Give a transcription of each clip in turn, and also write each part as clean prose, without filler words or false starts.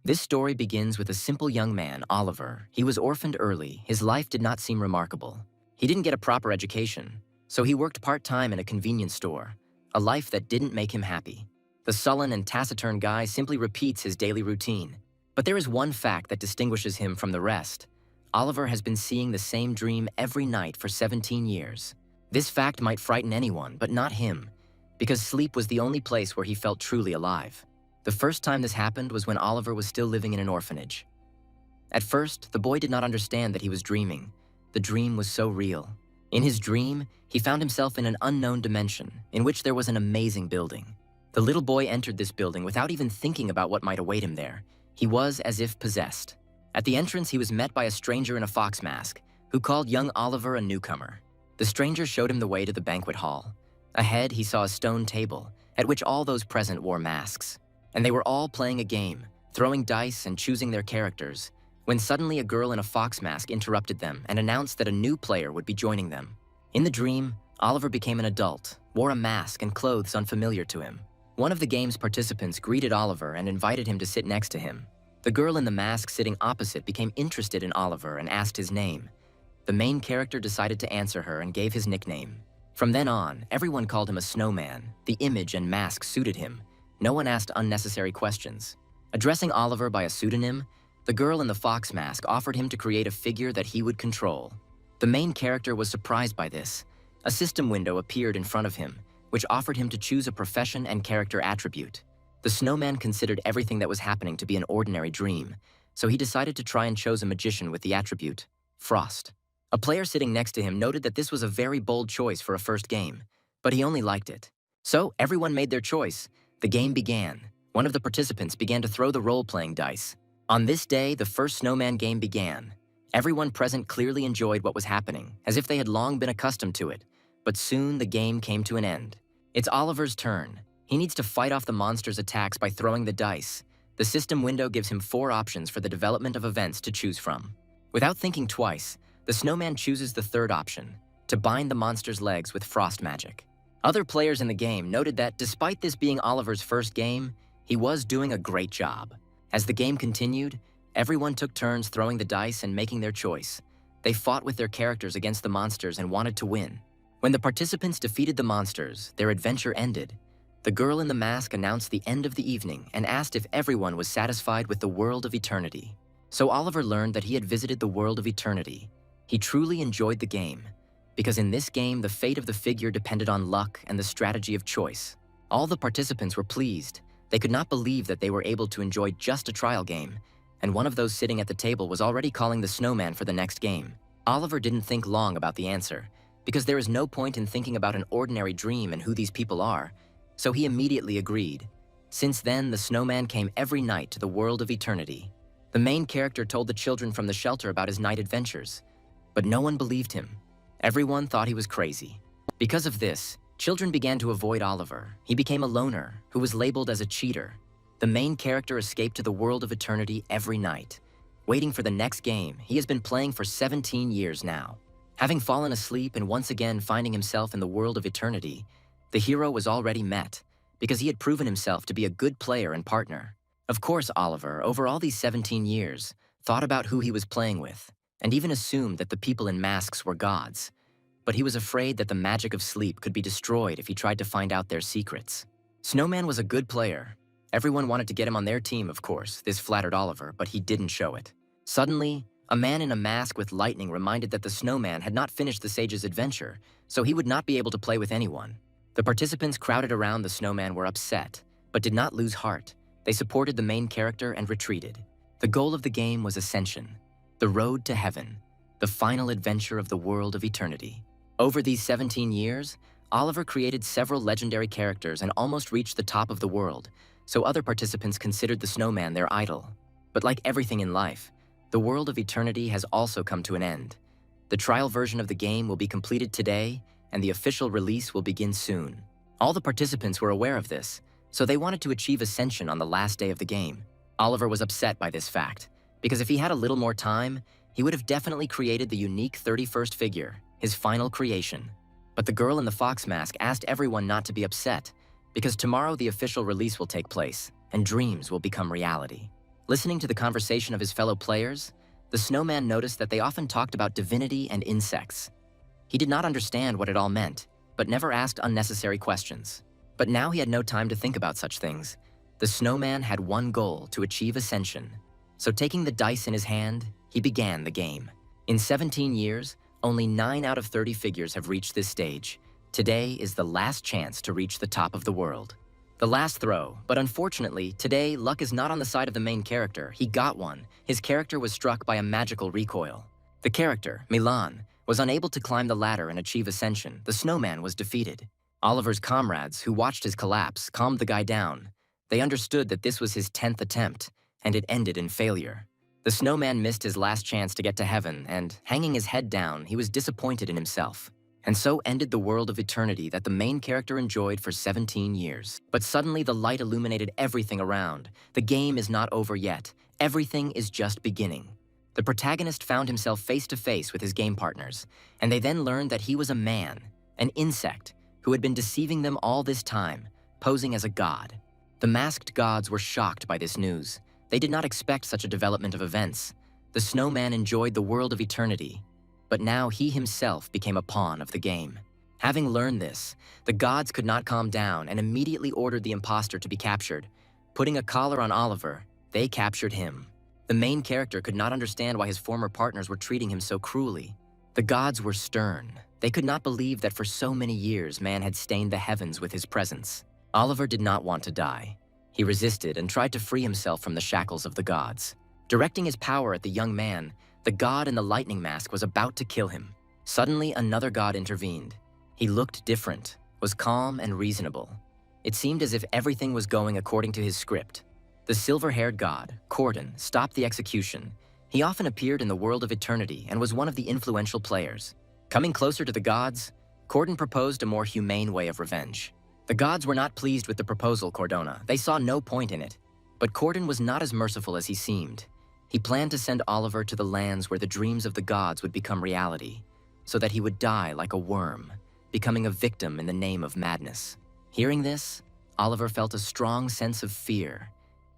This story begins with a simple young man, Oliver. He was orphaned early. His life did not seem remarkable. He didn't get a proper education, so he worked part-time in a convenience store, a life that didn't make him happy. The sullen and taciturn guy simply repeats his daily routine. But there is one fact that distinguishes him from the rest. Oliver has been seeing the same dream every night for 17 years. This fact might frighten anyone, but not him, because sleep was the only place where he felt truly alive. The first time this happened was when Oliver was still living in an orphanage. At first, the boy did not understand that he was dreaming. The dream was so real. In his dream, he found himself in an unknown dimension, in which there was an amazing building. The little boy entered this building without even thinking about what might await him there. He was as if possessed. At the entrance, he was met by a stranger in a fox mask, who called young Oliver a newcomer. The stranger showed him the way to the banquet hall. Ahead, he saw a stone table, at which all those present wore masks. And they were all playing a game, throwing dice and choosing their characters, when suddenly a girl in a fox mask interrupted them and announced that a new player would be joining them. In the dream, Oliver became an adult, wore a mask and clothes unfamiliar to him. One of the game's participants greeted Oliver and invited him to sit next to him. The girl in the mask sitting opposite became interested in Oliver and asked his name. The main character decided to answer her and gave his nickname. From then on, everyone called him a Snowman. The image and mask suited him. No one asked unnecessary questions. Addressing Oliver by a pseudonym, the girl in the fox mask offered him to create a figure that he would control. The main character was surprised by this. A system window appeared in front of him, which offered him to choose a profession and character attribute. The Snowman considered everything that was happening to be an ordinary dream, so he decided to try and chose a magician with the attribute, Frost. A player sitting next to him noted that this was a very bold choice for a first game, but he only liked it. So everyone made their choice. The game began. One of the participants began to throw the role-playing dice. On this day, the first Snowman game began. Everyone present clearly enjoyed what was happening, as if they had long been accustomed to it. But soon the game came to an end. It's Oliver's turn. He needs to fight off the monster's attacks by throwing the dice. The system window gives him 4 options for the development of events to choose from. Without thinking twice, the Snowman chooses the third option, to bind the monster's legs with frost magic. Other players in the game noted that despite this being Oliver's first game, he was doing a great job. As the game continued, everyone took turns throwing the dice and making their choice. They fought with their characters against the monsters and wanted to win. When the participants defeated the monsters, their adventure ended. The girl in the mask announced the end of the evening and asked if everyone was satisfied with the world of eternity. So Oliver learned that he had visited the world of eternity. He truly enjoyed the game, because in this game, the fate of the figure depended on luck and the strategy of choice. All the participants were pleased. They could not believe that they were able to enjoy just a trial game, and one of those sitting at the table was already calling the Snowman for the next game. Oliver didn't think long about the answer, because there is no point in thinking about an ordinary dream and who these people are, so he immediately agreed. Since then, the Snowman came every night to the world of eternity. The main character told the children from the shelter about his night adventures, but no one believed him. Everyone thought he was crazy. Because of this, children began to avoid Oliver. He became a loner, who was labeled as a cheater. The main character escaped to the world of eternity every night. Waiting for the next game, he has been playing for 17 years now. Having fallen asleep and once again finding himself in the world of eternity, the hero was already met, because he had proven himself to be a good player and partner. Of course, Oliver, over all these 17 years, thought about who he was playing with, and even assumed that the people in masks were gods. But he was afraid that the magic of sleep could be destroyed if he tried to find out their secrets. Snowman was a good player. Everyone wanted to get him on their team, of course. This flattered Oliver, but he didn't show it. Suddenly, a man in a mask with lightning reminded that the Snowman had not finished the sage's adventure, so he would not be able to play with anyone. The participants crowded around the Snowman were upset, but did not lose heart. They supported the main character and retreated. The goal of the game was Ascension, the road to heaven, the final adventure of the world of eternity. Over these 17 years, Oliver created several legendary characters and almost reached the top of the world, so other participants considered the Snowman their idol. But like everything in life, the world of eternity has also come to an end. The trial version of the game will be completed today, and the official release will begin soon. All the participants were aware of this, so they wanted to achieve Ascension on the last day of the game. Oliver was upset by this fact, because if he had a little more time, he would have definitely created the unique 31st figure, his final creation. But the girl in the fox mask asked everyone not to be upset, because tomorrow the official release will take place, and dreams will become reality. Listening to the conversation of his fellow players, the Snowman noticed that they often talked about divinity and insects. He did not understand what it all meant, but never asked unnecessary questions. But now he had no time to think about such things. The Snowman had one goal: to achieve Ascension. So taking the dice in his hand, he began the game. In 17 years, only 9 out of 30 figures have reached this stage. Today is the last chance to reach the top of the world. The last throw, but unfortunately, today luck is not on the side of the main character. He got one. His character was struck by a magical recoil. The character, Milan, was unable to climb the ladder and achieve Ascension. The Snowman was defeated. Oliver's comrades, who watched his collapse, calmed the guy down. They understood that this was his 10th attempt, and it ended in failure. The Snowman missed his last chance to get to heaven, and, hanging his head down, he was disappointed in himself. And so ended the world of eternity that the main character enjoyed for 17 years. But suddenly the light illuminated everything around. The game is not over yet. Everything is just beginning. The protagonist found himself face to face with his game partners, and they then learned that he was a man, an insect, who had been deceiving them all this time, posing as a god. The masked gods were shocked by this news. They did not expect such a development of events. The Snowman enjoyed the world of eternity, but now he himself became a pawn of the game. Having learned this, the gods could not calm down and immediately ordered the imposter to be captured. Putting a collar on Oliver, they captured him. The main character could not understand why his former partners were treating him so cruelly. The gods were stern. They could not believe that for so many years man had stained the heavens with his presence. Oliver did not want to die. He resisted and tried to free himself from the shackles of the gods. Directing his power at the young man, the god in the lightning mask was about to kill him. Suddenly, another god intervened. He looked different, was calm and reasonable. It seemed as if everything was going according to his script. The silver-haired god, Corden, stopped the execution. He often appeared in the world of eternity and was one of the influential players. Coming closer to the gods, Corden proposed a more humane way of revenge. The gods were not pleased with the proposal, Cordona. They saw no point in it. But Corden was not as merciful as he seemed. He planned to send Oliver to the lands where the dreams of the gods would become reality, so that he would die like a worm, becoming a victim in the name of madness. Hearing this, Oliver felt a strong sense of fear.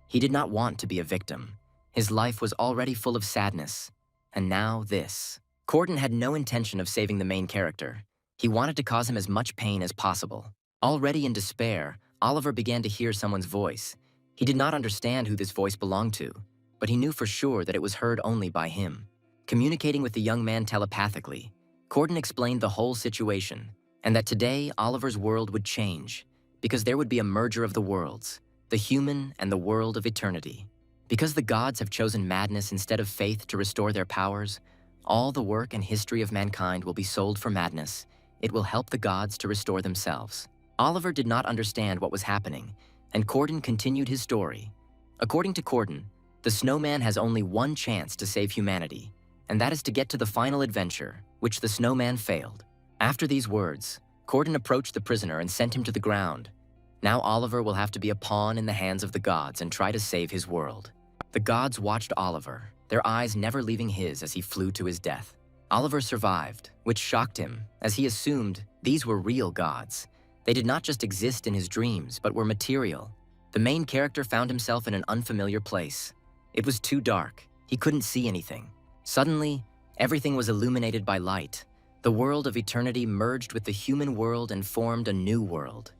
He did not want to be a victim. His life was already full of sadness, and now this. Corden had no intention of saving the main character. He wanted to cause him as much pain as possible. Already in despair, Oliver began to hear someone's voice. He did not understand who this voice belonged to, but he knew for sure that it was heard only by him. Communicating with the young man telepathically, Corden explained the whole situation, and that today Oliver's world would change, because there would be a merger of the worlds, the human and the world of eternity. Because the gods have chosen madness instead of faith to restore their powers, all the work and history of mankind will be sold for madness. It will help the gods to restore themselves. Oliver did not understand what was happening, and Corden continued his story. According to Corden, the Snowman has only one chance to save humanity, and that is to get to the final adventure, which the Snowman failed. After these words, Corden approached the prisoner and sent him to the ground. Now Oliver will have to be a pawn in the hands of the gods and try to save his world. The gods watched Oliver, their eyes never leaving his as he flew to his death. Oliver survived, which shocked him, as he assumed these were real gods. They did not just exist in his dreams, but were material. The main character found himself in an unfamiliar place. It was too dark. He couldn't see anything. Suddenly, everything was illuminated by light. The world of eternity merged with the human world and formed a new world,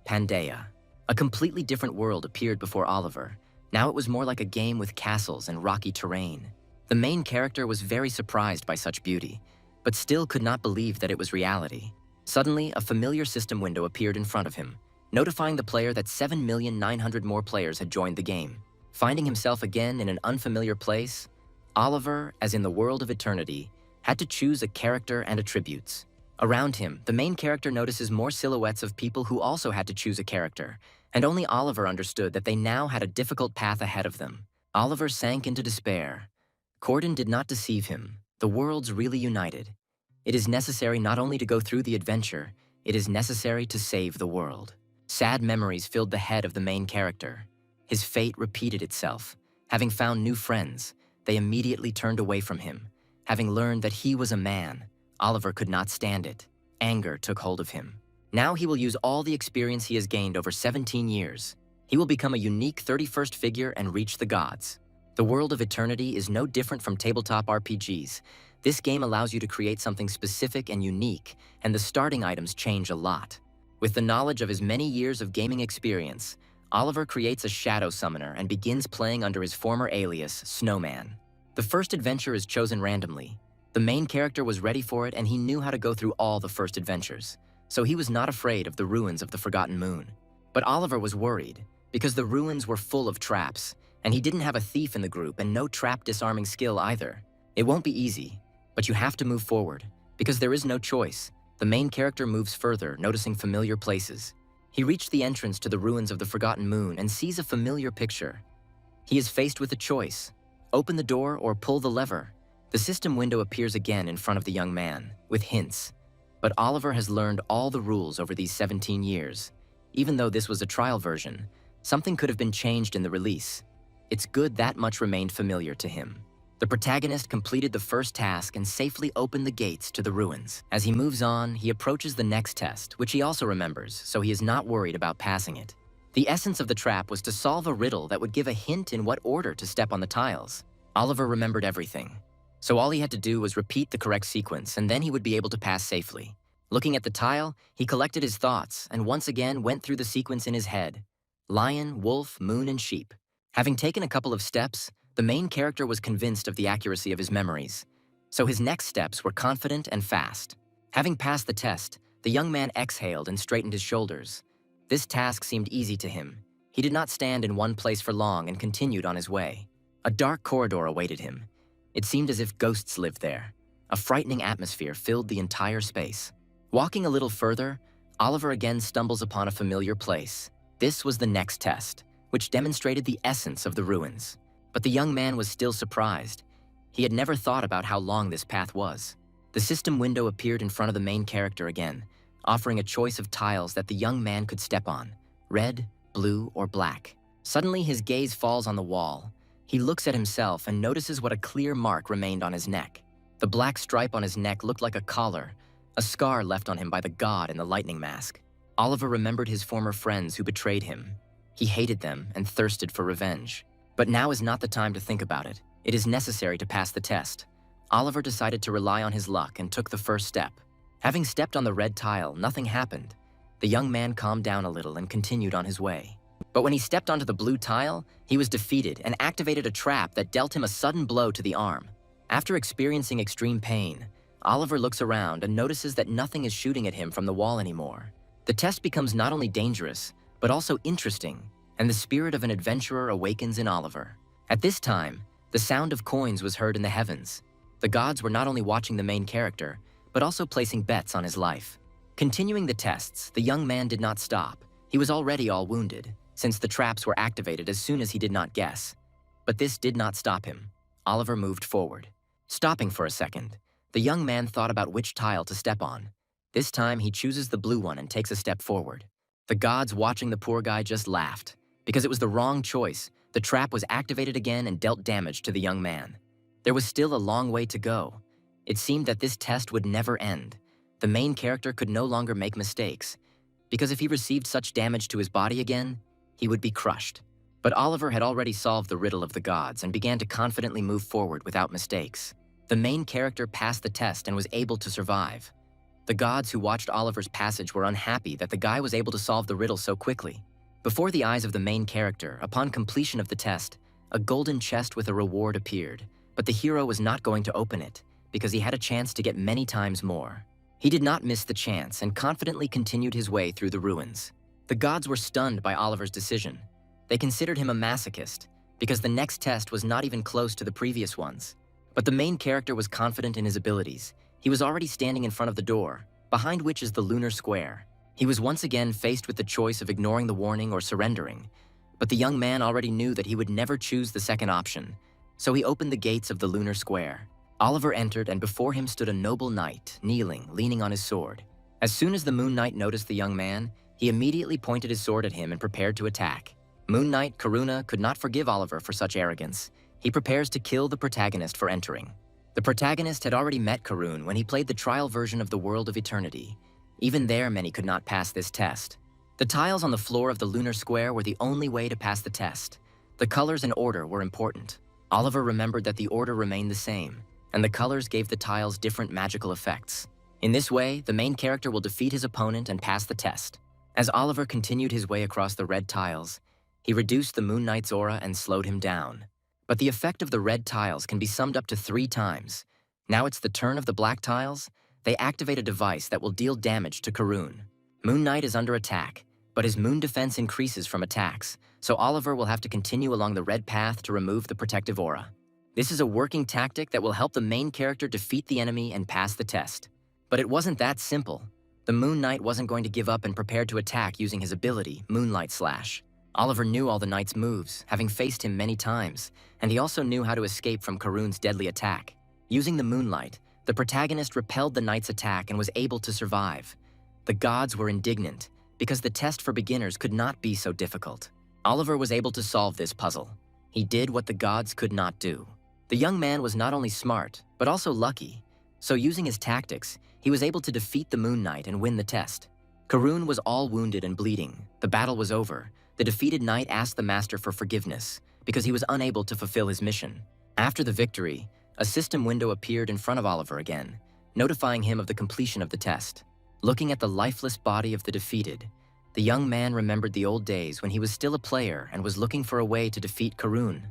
Pangaea. A completely different world appeared before Oliver. Now it was more like a game with castles and rocky terrain. The main character was very surprised by such beauty, but still could not believe that it was reality. Suddenly, a familiar system window appeared in front of him, notifying the player that 7,900,000 more players had joined the game. Finding himself again in an unfamiliar place, Oliver, as in the world of eternity, had to choose a character and attributes. Around him, the main character notices more silhouettes of people who also had to choose a character, and only Oliver understood that they now had a difficult path ahead of them. Oliver sank into despair. Corden did not deceive him. The worlds really united. It is necessary not only to go through the adventure, it is necessary to save the world. Sad memories filled the head of the main character. His fate repeated itself. Having found new friends, they immediately turned away from him. Having learned that he was a man, Oliver could not stand it. Anger took hold of him. Now he will use all the experience he has gained over 17 years. He will become a unique 31st figure and reach the gods. The world of eternity is no different from tabletop RPGs. This game allows you to create something specific and unique, and the starting items change a lot. With the knowledge of his many years of gaming experience, Oliver creates a shadow summoner and begins playing under his former alias, Snowman. The first adventure is chosen randomly. The main character was ready for it, and he knew how to go through all the first adventures, so he was not afraid of the ruins of the Forgotten Moon. But Oliver was worried, because the ruins were full of traps, and he didn't have a thief in the group and no trap disarming skill either. It won't be easy, but you have to move forward, because there is no choice. The main character moves further, noticing familiar places. He reached the entrance to the ruins of the Forgotten Moon and sees a familiar picture. He is faced with a choice: open the door or pull the lever. The system window appears again in front of the young man, with hints. But Oliver has learned all the rules over these 17 years. Even though this was a trial version, something could have been changed in the release. It's good that much remained familiar to him. The protagonist completed the first task and safely opened the gates to the ruins. As he moves on, he approaches the next test, which he also remembers, so he is not worried about passing it. The essence of the trap was to solve a riddle that would give a hint in what order to step on the tiles. Oliver remembered everything, so all he had to do was repeat the correct sequence, and then he would be able to pass safely. Looking at the tile, he collected his thoughts and once again went through the sequence in his head: lion, wolf, moon, and sheep. Having taken a couple of steps, the main character was convinced of the accuracy of his memories, so his next steps were confident and fast. Having passed the test, the young man exhaled and straightened his shoulders. This task seemed easy to him. He did not stand in one place for long and continued on his way. A dark corridor awaited him. It seemed as if ghosts lived there. A frightening atmosphere filled the entire space. Walking a little further, Oliver again stumbles upon a familiar place. This was the next test, which demonstrated the essence of the ruins. But the young man was still surprised. He had never thought about how long this path was. The system window appeared in front of the main character again, offering a choice of tiles that the young man could step on: red, blue, or black. Suddenly, his gaze falls on the wall. He looks at himself and notices what a clear mark remained on his neck. The black stripe on his neck looked like a collar, a scar left on him by the god in the lightning mask. Oliver remembered his former friends who betrayed him. He hated them and thirsted for revenge. But now is not the time to think about it. It is necessary to pass the test. Oliver decided to rely on his luck and took the first step. Having stepped on the red tile, nothing happened. The young man calmed down a little and continued on his way. But when he stepped onto the blue tile, he was defeated and activated a trap that dealt him a sudden blow to the arm. After experiencing extreme pain, Oliver looks around and notices that nothing is shooting at him from the wall anymore. The test becomes not only dangerous, but also interesting, and the spirit of an adventurer awakens in Oliver. At this time, the sound of coins was heard in the heavens. The gods were not only watching the main character, but also placing bets on his life. Continuing the tests, the young man did not stop. He was already all wounded, since the traps were activated as soon as he did not guess. But this did not stop him. Oliver moved forward. Stopping for a second, the young man thought about which tile to step on. This time, he chooses the blue one and takes a step forward. The gods watching the poor guy just laughed. Because it was the wrong choice, the trap was activated again and dealt damage to the young man. There was still a long way to go. It seemed that this test would never end. The main character could no longer make mistakes, because if he received such damage to his body again, he would be crushed. But Oliver had already solved the riddle of the gods and began to confidently move forward without mistakes. The main character passed the test and was able to survive. The gods who watched Oliver's passage were unhappy that the guy was able to solve the riddle so quickly. Before the eyes of the main character, upon completion of the test, a golden chest with a reward appeared, but the hero was not going to open it, because he had a chance to get many times more. He did not miss the chance and confidently continued his way through the ruins. The gods were stunned by Oliver's decision. They considered him a masochist, because the next test was not even close to the previous ones. But the main character was confident in his abilities. He was already standing in front of the door, behind which is the lunar square. He was once again faced with the choice of ignoring the warning or surrendering, but the young man already knew that he would never choose the second option, so he opened the gates of the lunar square. Oliver entered, and before him stood a noble knight, kneeling, leaning on his sword. As soon as the Moon Knight noticed the young man, he immediately pointed his sword at him and prepared to attack. Moon Knight Karuna could not forgive Oliver for such arrogance. He prepares to kill the protagonist for entering. The protagonist had already met Karun when he played the trial version of the World of Eternity. Even there, many could not pass this test. The tiles on the floor of the lunar square were the only way to pass the test. The colors and order were important. Oliver remembered that the order remained the same, and the colors gave the tiles different magical effects. In this way, the main character will defeat his opponent and pass the test. As Oliver continued his way across the red tiles, he reduced the Moon Knight's aura and slowed him down. But the effect of the red tiles can be summed up to 3 times. Now it's the turn of the black tiles. They activate a device that will deal damage to Karun. Moon Knight is under attack, but his moon defense increases from attacks, so Oliver will have to continue along the red path to remove the protective aura. This is a working tactic that will help the main character defeat the enemy and pass the test. But it wasn't that simple. The Moon Knight wasn't going to give up and prepared to attack using his ability, Moonlight Slash. Oliver knew all the knight's moves, having faced him many times, and he also knew how to escape from Karun's deadly attack. Using the moonlight, the protagonist repelled the knight's attack and was able to survive. The gods were indignant, because the test for beginners could not be so difficult. Oliver was able to solve this puzzle. He did what the gods could not do. The young man was not only smart, but also lucky. So using his tactics, he was able to defeat the Moon Knight and win the test. Karun was all wounded and bleeding. The battle was over. The defeated knight asked the master for forgiveness because he was unable to fulfill his mission. After the victory, a system window appeared in front of Oliver again, notifying him of the completion of the test. Looking at the lifeless body of the defeated, the young man remembered the old days when he was still a player and was looking for a way to defeat Karun.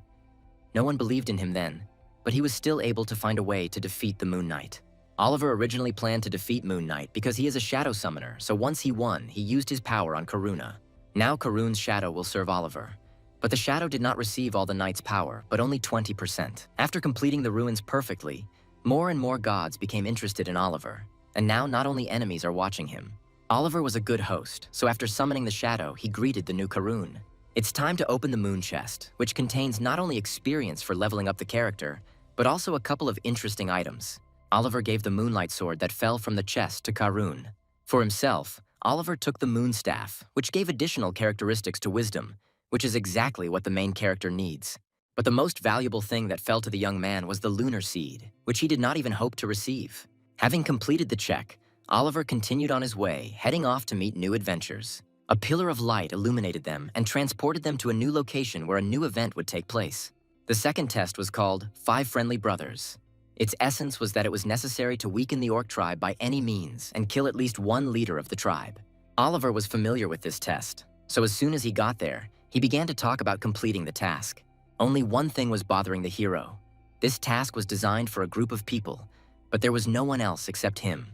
No one believed in him then, but he was still able to find a way to defeat the Moon Knight. Oliver originally planned to defeat Moon Knight because he is a shadow summoner, so once he won, he used his power on Karuna. Now Karun's shadow will serve Oliver. But the shadow did not receive all the knight's power, but only 20%. After completing the ruins perfectly, more and more gods became interested in Oliver, and now not only enemies are watching him. Oliver was a good host, so after summoning the shadow, he greeted the new Karun. It's time to open the moon chest, which contains not only experience for leveling up the character, but also a couple of interesting items. Oliver gave the moonlight sword that fell from the chest to Karun. For himself, Oliver took the moon staff, which gave additional characteristics to wisdom, which is exactly what the main character needs. But the most valuable thing that fell to the young man was the lunar seed, which he did not even hope to receive. Having completed the check, Oliver continued on his way, heading off to meet new adventures. A pillar of light illuminated them and transported them to a new location where a new event would take place. The second test was called 5 Friendly Brothers. Its essence was that it was necessary to weaken the orc tribe by any means and kill at least one leader of the tribe. Oliver was familiar with this test, so as soon as he got there, he began to talk about completing the task. Only one thing was bothering the hero. This task was designed for a group of people, but there was no one else except him.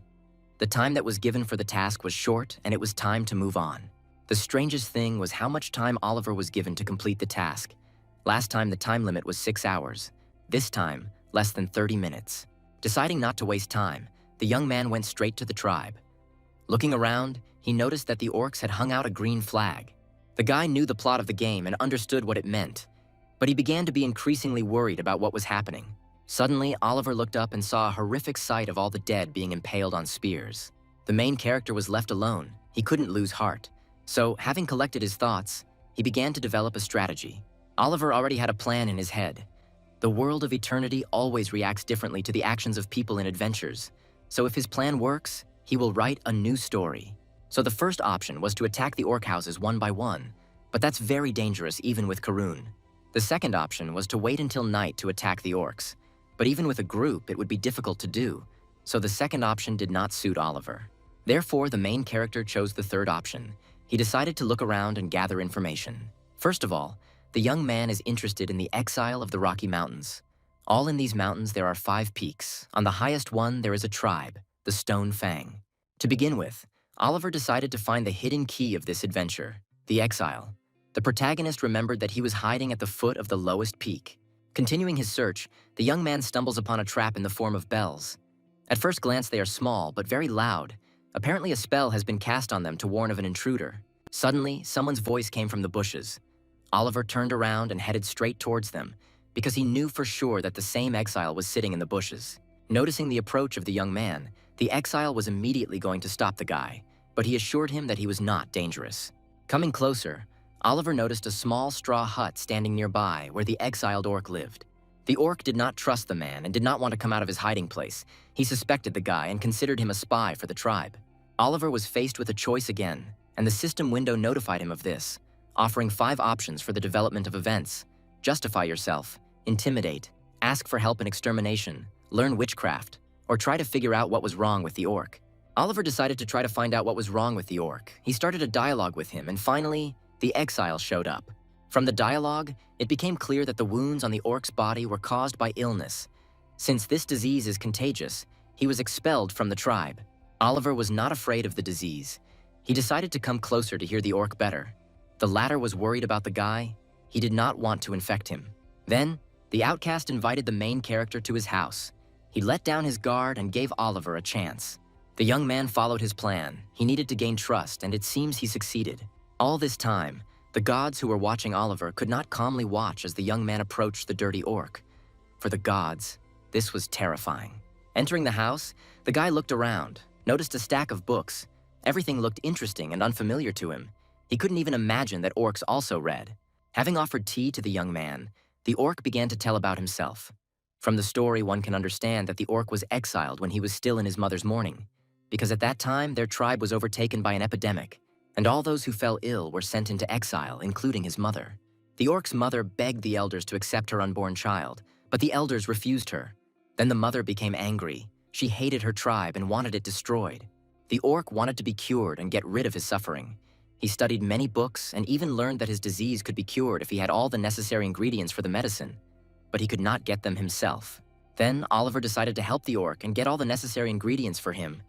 The time that was given for the task was short, and it was time to move on. The strangest thing was how much time Oliver was given to complete the task. Last time the time limit was 6 hours. This time, less than 30 minutes. Deciding not to waste time, the young man went straight to the tribe. Looking around, he noticed that the orcs had hung out a green flag. The guy knew the plot of the game and understood what it meant, but he began to be increasingly worried about what was happening. Suddenly, Oliver looked up and saw a horrific sight of all the dead being impaled on spears. The main character was left alone. He couldn't lose heart. So, having collected his thoughts, he began to develop a strategy. Oliver already had a plan in his head. The world of eternity always reacts differently to the actions of people in adventures, so if his plan works, he will write a new story. So the first option was to attack the orc houses one by one, but that's very dangerous even with Karun. The second option was to wait until night to attack the orcs, but even with a group it would be difficult to do, so the second option did not suit Oliver. Therefore, the main character chose the third option. He decided to look around and gather information. First of all, the young man is interested in the exile of the Rocky Mountains. All in these mountains there are 5 peaks. On the highest one there is a tribe, the Stonefang. To begin with, Oliver decided to find the hidden key of this adventure, the exile. The protagonist remembered that he was hiding at the foot of the lowest peak. Continuing his search, the young man stumbles upon a trap in the form of bells. At first glance they are small but very loud. Apparently a spell has been cast on them to warn of an intruder. Suddenly, someone's voice came from the bushes. Oliver turned around and headed straight towards them, because he knew for sure that the same exile was sitting in the bushes. Noticing the approach of the young man, the exile was immediately going to stop the guy, but he assured him that he was not dangerous. Coming closer, Oliver noticed a small straw hut standing nearby where the exiled orc lived. The orc did not trust the man and did not want to come out of his hiding place. He suspected the guy and considered him a spy for the tribe. Oliver was faced with a choice again, and the system window notified him of this, offering 5 options for the development of events. Justify yourself, intimidate, ask for help in extermination, learn witchcraft, or try to figure out what was wrong with the orc. Oliver decided to try to find out what was wrong with the orc. He started a dialogue with him, and finally, the exile showed up. From the dialogue, it became clear that the wounds on the orc's body were caused by illness. Since this disease is contagious, he was expelled from the tribe. Oliver was not afraid of the disease. He decided to come closer to hear the orc better. The latter was worried about the guy. He did not want to infect him. Then, the outcast invited the main character to his house. He let down his guard and gave Oliver a chance. The young man followed his plan. He needed to gain trust, and it seems he succeeded. All this time, the gods who were watching Oliver could not calmly watch as the young man approached the dirty orc. For the gods, this was terrifying. Entering the house, the guy looked around, noticed a stack of books. Everything looked interesting and unfamiliar to him. He couldn't even imagine that orcs also read. Having offered tea to the young man, the orc began to tell about himself. From the story, one can understand that the orc was exiled when he was still in his mother's mourning, because at that time, their tribe was overtaken by an epidemic, and all those who fell ill were sent into exile, including his mother. The orc's mother begged the elders to accept her unborn child, but the elders refused her. Then the mother became angry. She hated her tribe and wanted it destroyed. The orc wanted to be cured and get rid of his suffering. He studied many books and even learned that his disease could be cured if he had all the necessary ingredients for the medicine, but he could not get them himself. Then Oliver decided to help the orc and get all the necessary ingredients for him.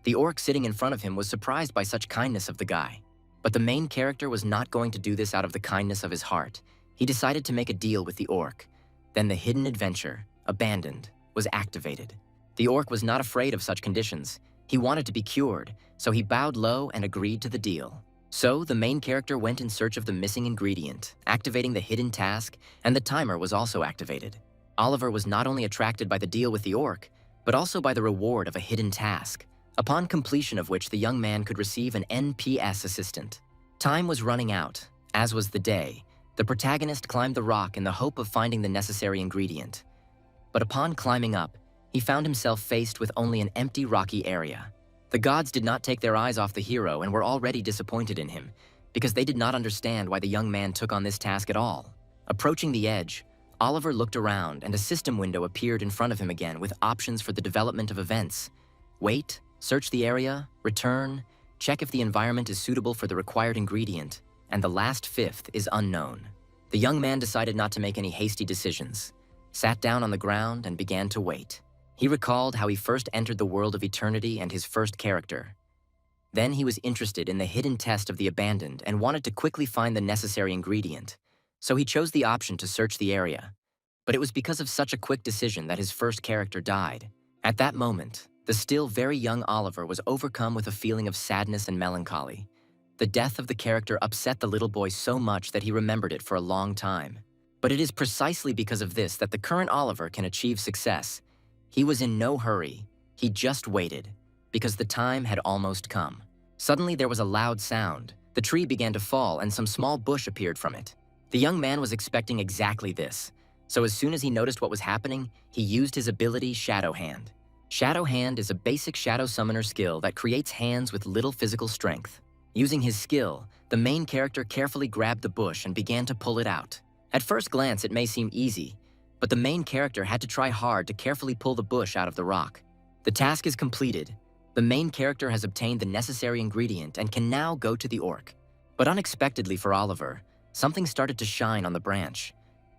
The orc sitting in front of him was surprised by such kindness of the guy. But the main character was not going to do this out of the kindness of his heart. He decided to make a deal with the orc. Then the hidden adventure, Abandoned, was activated. The orc was not afraid of such conditions. He wanted to be cured, so he bowed low and agreed to the deal. So the main character went in search of the missing ingredient, activating the hidden task, and the timer was also activated. Oliver was not only attracted by the deal with the orc, but also by the reward of a hidden task, upon completion of which the young man could receive an NPS assistant. Time was running out, as was the day. The protagonist climbed the rock in the hope of finding the necessary ingredient. But upon climbing up, he found himself faced with only an empty rocky area. The gods did not take their eyes off the hero and were already disappointed in him, because they did not understand why the young man took on this task at all. Approaching the edge, Oliver looked around and a system window appeared in front of him again with options for the development of events. Wait, search the area, return, check if the environment is suitable for the required ingredient, and the last fifth is unknown. The young man decided not to make any hasty decisions, sat down on the ground and began to wait. He recalled how he first entered the world of eternity and his first character. Then he was interested in the hidden test of the Abandoned and wanted to quickly find the necessary ingredient, so he chose the option to search the area. But it was because of such a quick decision that his first character died. At that moment, the still very young Oliver was overcome with a feeling of sadness and melancholy. The death of the character upset the little boy so much that he remembered it for a long time. But it is precisely because of this that the current Oliver can achieve success. He was in no hurry. He just waited, because the time had almost come. Suddenly there was a loud sound. The tree began to fall and some small bush appeared from it. The young man was expecting exactly this, so as soon as he noticed what was happening, he used his ability Shadow Hand. Shadow Hand is a basic shadow summoner skill that creates hands with little physical strength. Using his skill, the main character carefully grabbed the bush and began to pull it out. At first glance, it may seem easy, but the main character had to try hard to carefully pull the bush out of the rock. The task is completed. The main character has obtained the necessary ingredient and can now go to the orc. But unexpectedly for Oliver, something started to shine on the branch.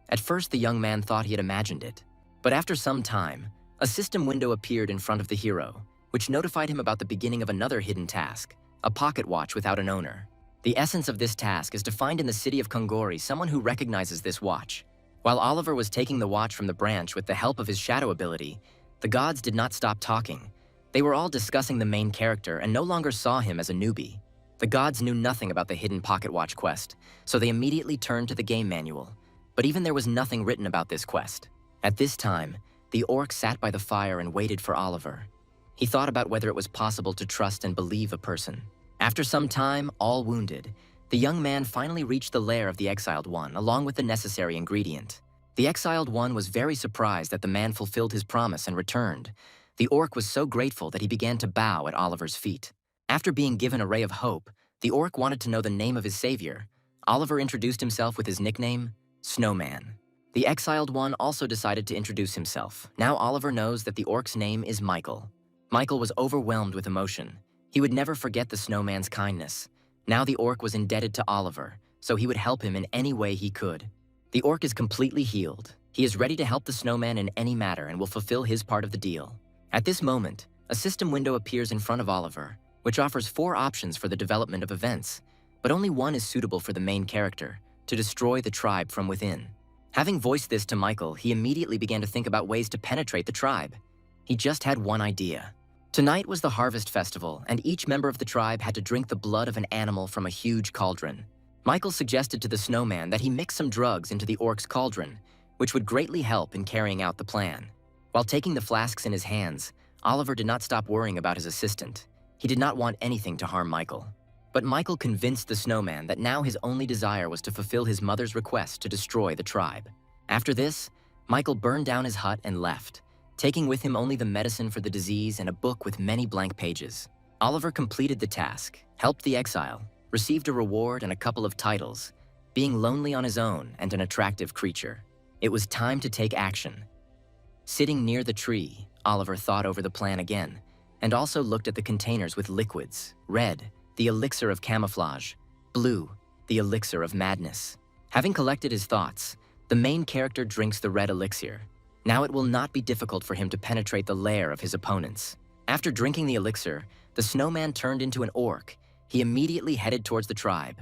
At first, the young man thought he had imagined it. But after some time, a system window appeared in front of the hero, which notified him about the beginning of another hidden task, a pocket watch without an owner. The essence of this task is to find in the city of Kungori someone who recognizes this watch. While Oliver was taking the watch from the branch with the help of his shadow ability, the gods did not stop talking. They were all discussing the main character and no longer saw him as a newbie. The gods knew nothing about the hidden pocket watch quest, so they immediately turned to the game manual. But even there was nothing written about this quest. At this time, the orc sat by the fire and waited for Oliver. He thought about whether it was possible to trust and believe a person. After some time, all wounded, the young man finally reached the lair of the exiled one, along with the necessary ingredient. The exiled one was very surprised that the man fulfilled his promise and returned. The orc was so grateful that he began to bow at Oliver's feet. After being given a ray of hope, the orc wanted to know the name of his savior. Oliver introduced himself with his nickname, Snowman. The exiled one also decided to introduce himself. Now Oliver knows that the orc's name is Michael. Michael was overwhelmed with emotion. He would never forget the snowman's kindness. Now the orc was indebted to Oliver, so he would help him in any way he could. The orc is completely healed. He is ready to help the snowman in any matter and will fulfill his part of the deal. At this moment, a system window appears in front of Oliver, which offers 4 options for the development of events, but only one is suitable for the main character, to destroy the tribe from within. Having voiced this to Michael, he immediately began to think about ways to penetrate the tribe. He just had one idea. Tonight was the harvest festival, and each member of the tribe had to drink the blood of an animal from a huge cauldron. Michael suggested to the snowman that he mix some drugs into the orc's cauldron, which would greatly help in carrying out the plan. While taking the flasks in his hands, Oliver did not stop worrying about his assistant. He did not want anything to harm Michael. But Michael convinced the snowman that now his only desire was to fulfill his mother's request to destroy the tribe. After this, Michael burned down his hut and left, taking with him only the medicine for the disease and a book with many blank pages. Oliver completed the task, helped the exile, received a reward and a couple of titles, being lonely on his own and an attractive creature. It was time to take action. Sitting near the tree, Oliver thought over the plan again, and also looked at the containers with liquids. Red, the elixir of camouflage. Blue, the elixir of madness. Having collected his thoughts, the main character drinks the red elixir. Now it will not be difficult for him to penetrate the lair of his opponents. After drinking the elixir, the snowman turned into an orc. He immediately headed towards the tribe.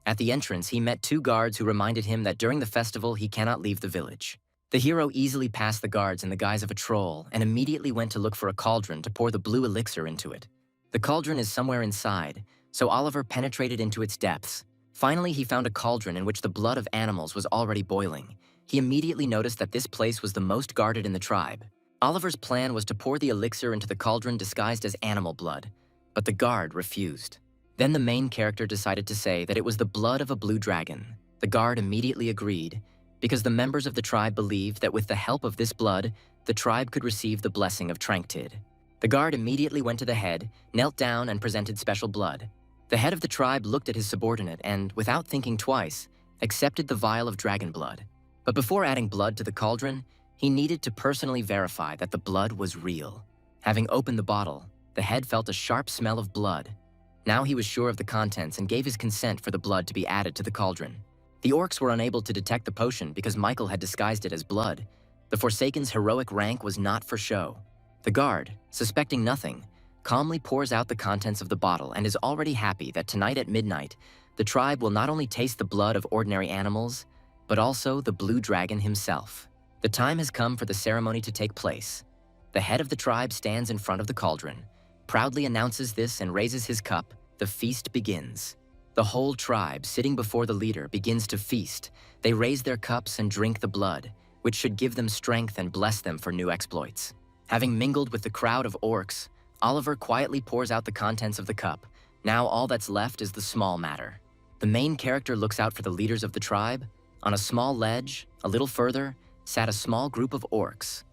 At the entrance, he met 2 guards who reminded him that during the festival, he cannot leave the village. The hero easily passed the guards in the guise of a troll and immediately went to look for a cauldron to pour the blue elixir into it. The cauldron is somewhere inside, so Oliver penetrated into its depths. Finally, he found a cauldron in which the blood of animals was already boiling. He immediately noticed that this place was the most guarded in the tribe. Oliver's plan was to pour the elixir into the cauldron disguised as animal blood, but the guard refused. Then the main character decided to say that it was the blood of a blue dragon. The guard immediately agreed, because the members of the tribe believed that with the help of this blood, the tribe could receive the blessing of Tranktid. The guard immediately went to the head, knelt down, and presented special blood. The head of the tribe looked at his subordinate and, without thinking twice, accepted the vial of dragon blood. But before adding blood to the cauldron, he needed to personally verify that the blood was real. Having opened the bottle, the head felt a sharp smell of blood. Now he was sure of the contents and gave his consent for the blood to be added to the cauldron. The orcs were unable to detect the potion because Michael had disguised it as blood. The Forsaken's heroic rank was not for show. The guard, suspecting nothing, calmly pours out the contents of the bottle and is already happy that tonight at midnight, the tribe will not only taste the blood of ordinary animals, but also the blue dragon himself. The time has come for the ceremony to take place. The head of the tribe stands in front of the cauldron, proudly announces this and raises his cup. The feast begins. The whole tribe, sitting before the leader, begins to feast. They raise their cups and drink the blood, which should give them strength and bless them for new exploits. Having mingled with the crowd of orcs, Oliver quietly pours out the contents of the cup. Now all that's left is the small matter. The main character looks out for the leaders of the tribe. On a small ledge, a little further, sat a small group of orcs.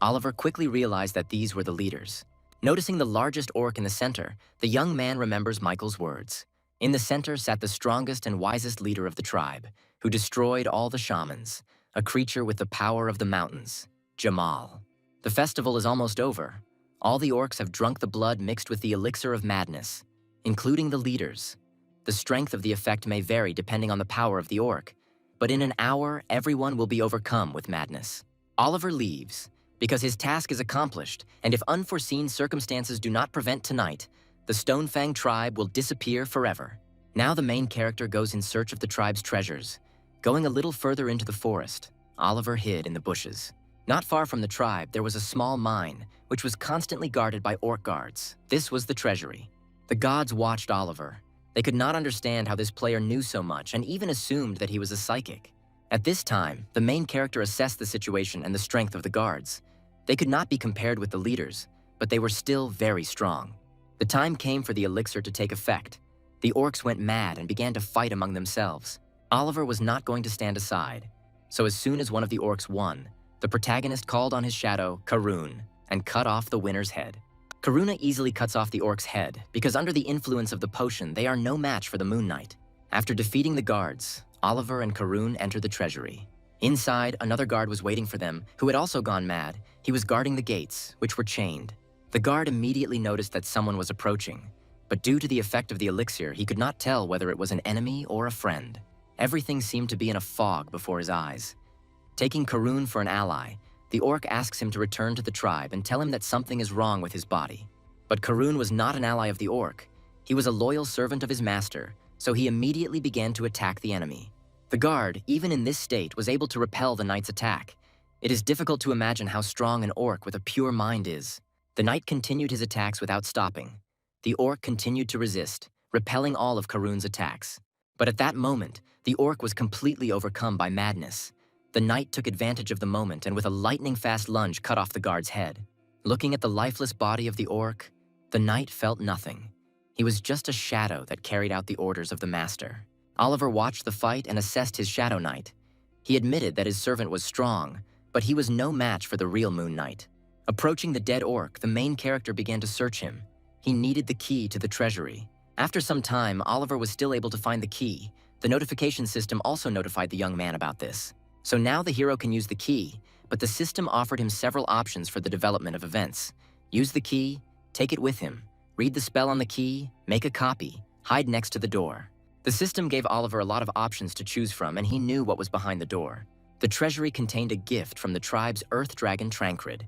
Oliver quickly realized that these were the leaders. Noticing the largest orc in the center, the young man remembers Michael's words. In the center sat the strongest and wisest leader of the tribe, who destroyed all the shamans, a creature with the power of the mountains, Jamal. The festival is almost over. All the orcs have drunk the blood mixed with the elixir of madness, including the leaders. The strength of the effect may vary depending on the power of the orc, but in an hour, everyone will be overcome with madness. Oliver leaves, because his task is accomplished, and if unforeseen circumstances do not prevent tonight, the Stonefang tribe will disappear forever. Now the main character goes in search of the tribe's treasures. Going a little further into the forest, Oliver hid in the bushes. Not far from the tribe, there was a small mine, which was constantly guarded by orc guards. This was the treasury. The gods watched Oliver. They could not understand how this player knew so much and even assumed that he was a psychic. At this time, the main character assessed the situation and the strength of the guards. They could not be compared with the leaders, but they were still very strong. The time came for the elixir to take effect. The orcs went mad and began to fight among themselves. Oliver was not going to stand aside, so as soon as one of the orcs won, the protagonist called on his shadow, Karun, and cut off the winner's head. Karuna easily cuts off the orc's head because under the influence of the potion, they are no match for the Moon Knight. After defeating the guards, Oliver and Karun enter the treasury. Inside, another guard was waiting for them, who had also gone mad. He was guarding the gates, which were chained. The guard immediately noticed that someone was approaching, but due to the effect of the elixir, he could not tell whether it was an enemy or a friend. Everything seemed to be in a fog before his eyes. Taking Karun for an ally, the orc asks him to return to the tribe and tell him that something is wrong with his body. But Karun was not an ally of the orc. He was a loyal servant of his master, so he immediately began to attack the enemy. The guard, even in this state, was able to repel the knight's attack. It is difficult to imagine how strong an orc with a pure mind is. The knight continued his attacks without stopping. The orc continued to resist, repelling all of Karun's attacks. But at that moment, the orc was completely overcome by madness. The knight took advantage of the moment and with a lightning-fast lunge cut off the guard's head. Looking at the lifeless body of the orc, the knight felt nothing. He was just a shadow that carried out the orders of the master. Oliver watched the fight and assessed his Shadow Knight. He admitted that his servant was strong, but he was no match for the real Moon Knight. Approaching the dead orc, the main character began to search him. He needed the key to the treasury. After some time, Oliver was still able to find the key. The notification system also notified the young man about this. So now the hero can use the key, but the system offered him several options for the development of events. Use the key, take it with him, read the spell on the key, make a copy, hide next to the door. The system gave Oliver a lot of options to choose from, and he knew what was behind the door. The treasury contained a gift from the tribe's earth dragon Trancred,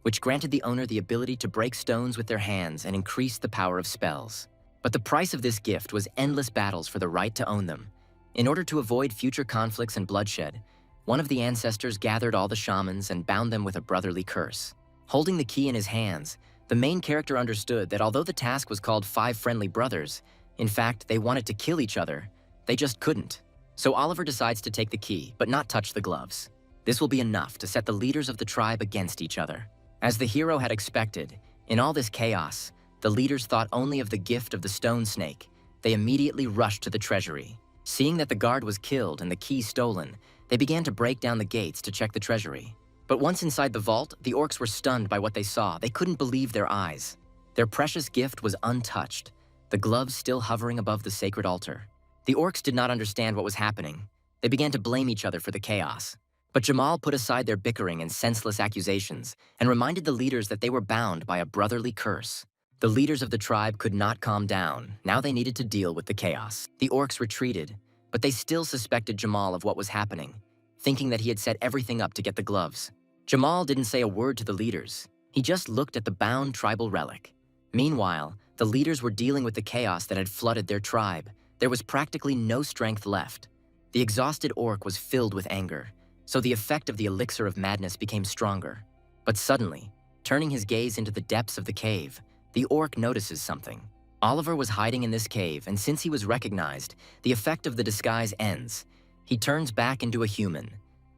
which granted the owner the ability to break stones with their hands and increase the power of spells. But the price of this gift was endless battles for the right to own them. In order to avoid future conflicts and bloodshed, one of the ancestors gathered all the shamans and bound them with a brotherly curse. Holding the key in his hands, the main character understood that although the task was called 5 Friendly Brothers, in fact, they wanted to kill each other. They just couldn't. So Oliver decides to take the key, but not touch the gloves. This will be enough to set the leaders of the tribe against each other. As the hero had expected, in all this chaos, the leaders thought only of the gift of the stone snake. They immediately rushed to the treasury. Seeing that the guard was killed and the key stolen, they began to break down the gates to check the treasury. But once inside the vault, the orcs were stunned by what they saw. They couldn't believe their eyes. Their precious gift was untouched, the gloves still hovering above the sacred altar. The orcs did not understand what was happening. They began to blame each other for the chaos. But Jamal put aside their bickering and senseless accusations and reminded the leaders that they were bound by a brotherly curse. The leaders of the tribe could not calm down. Now they needed to deal with the chaos. The orcs retreated, but they still suspected Jamal of what was happening, thinking that he had set everything up to get the gloves. Jamal didn't say a word to the leaders. He just looked at the bound tribal relic. Meanwhile, the leaders were dealing with the chaos that had flooded their tribe. There was practically no strength left. The exhausted orc was filled with anger, so the effect of the elixir of madness became stronger. But suddenly, turning his gaze into the depths of the cave, the orc notices something. Oliver was hiding in this cave, and since he was recognized, the effect of the disguise ends. He turns back into a human,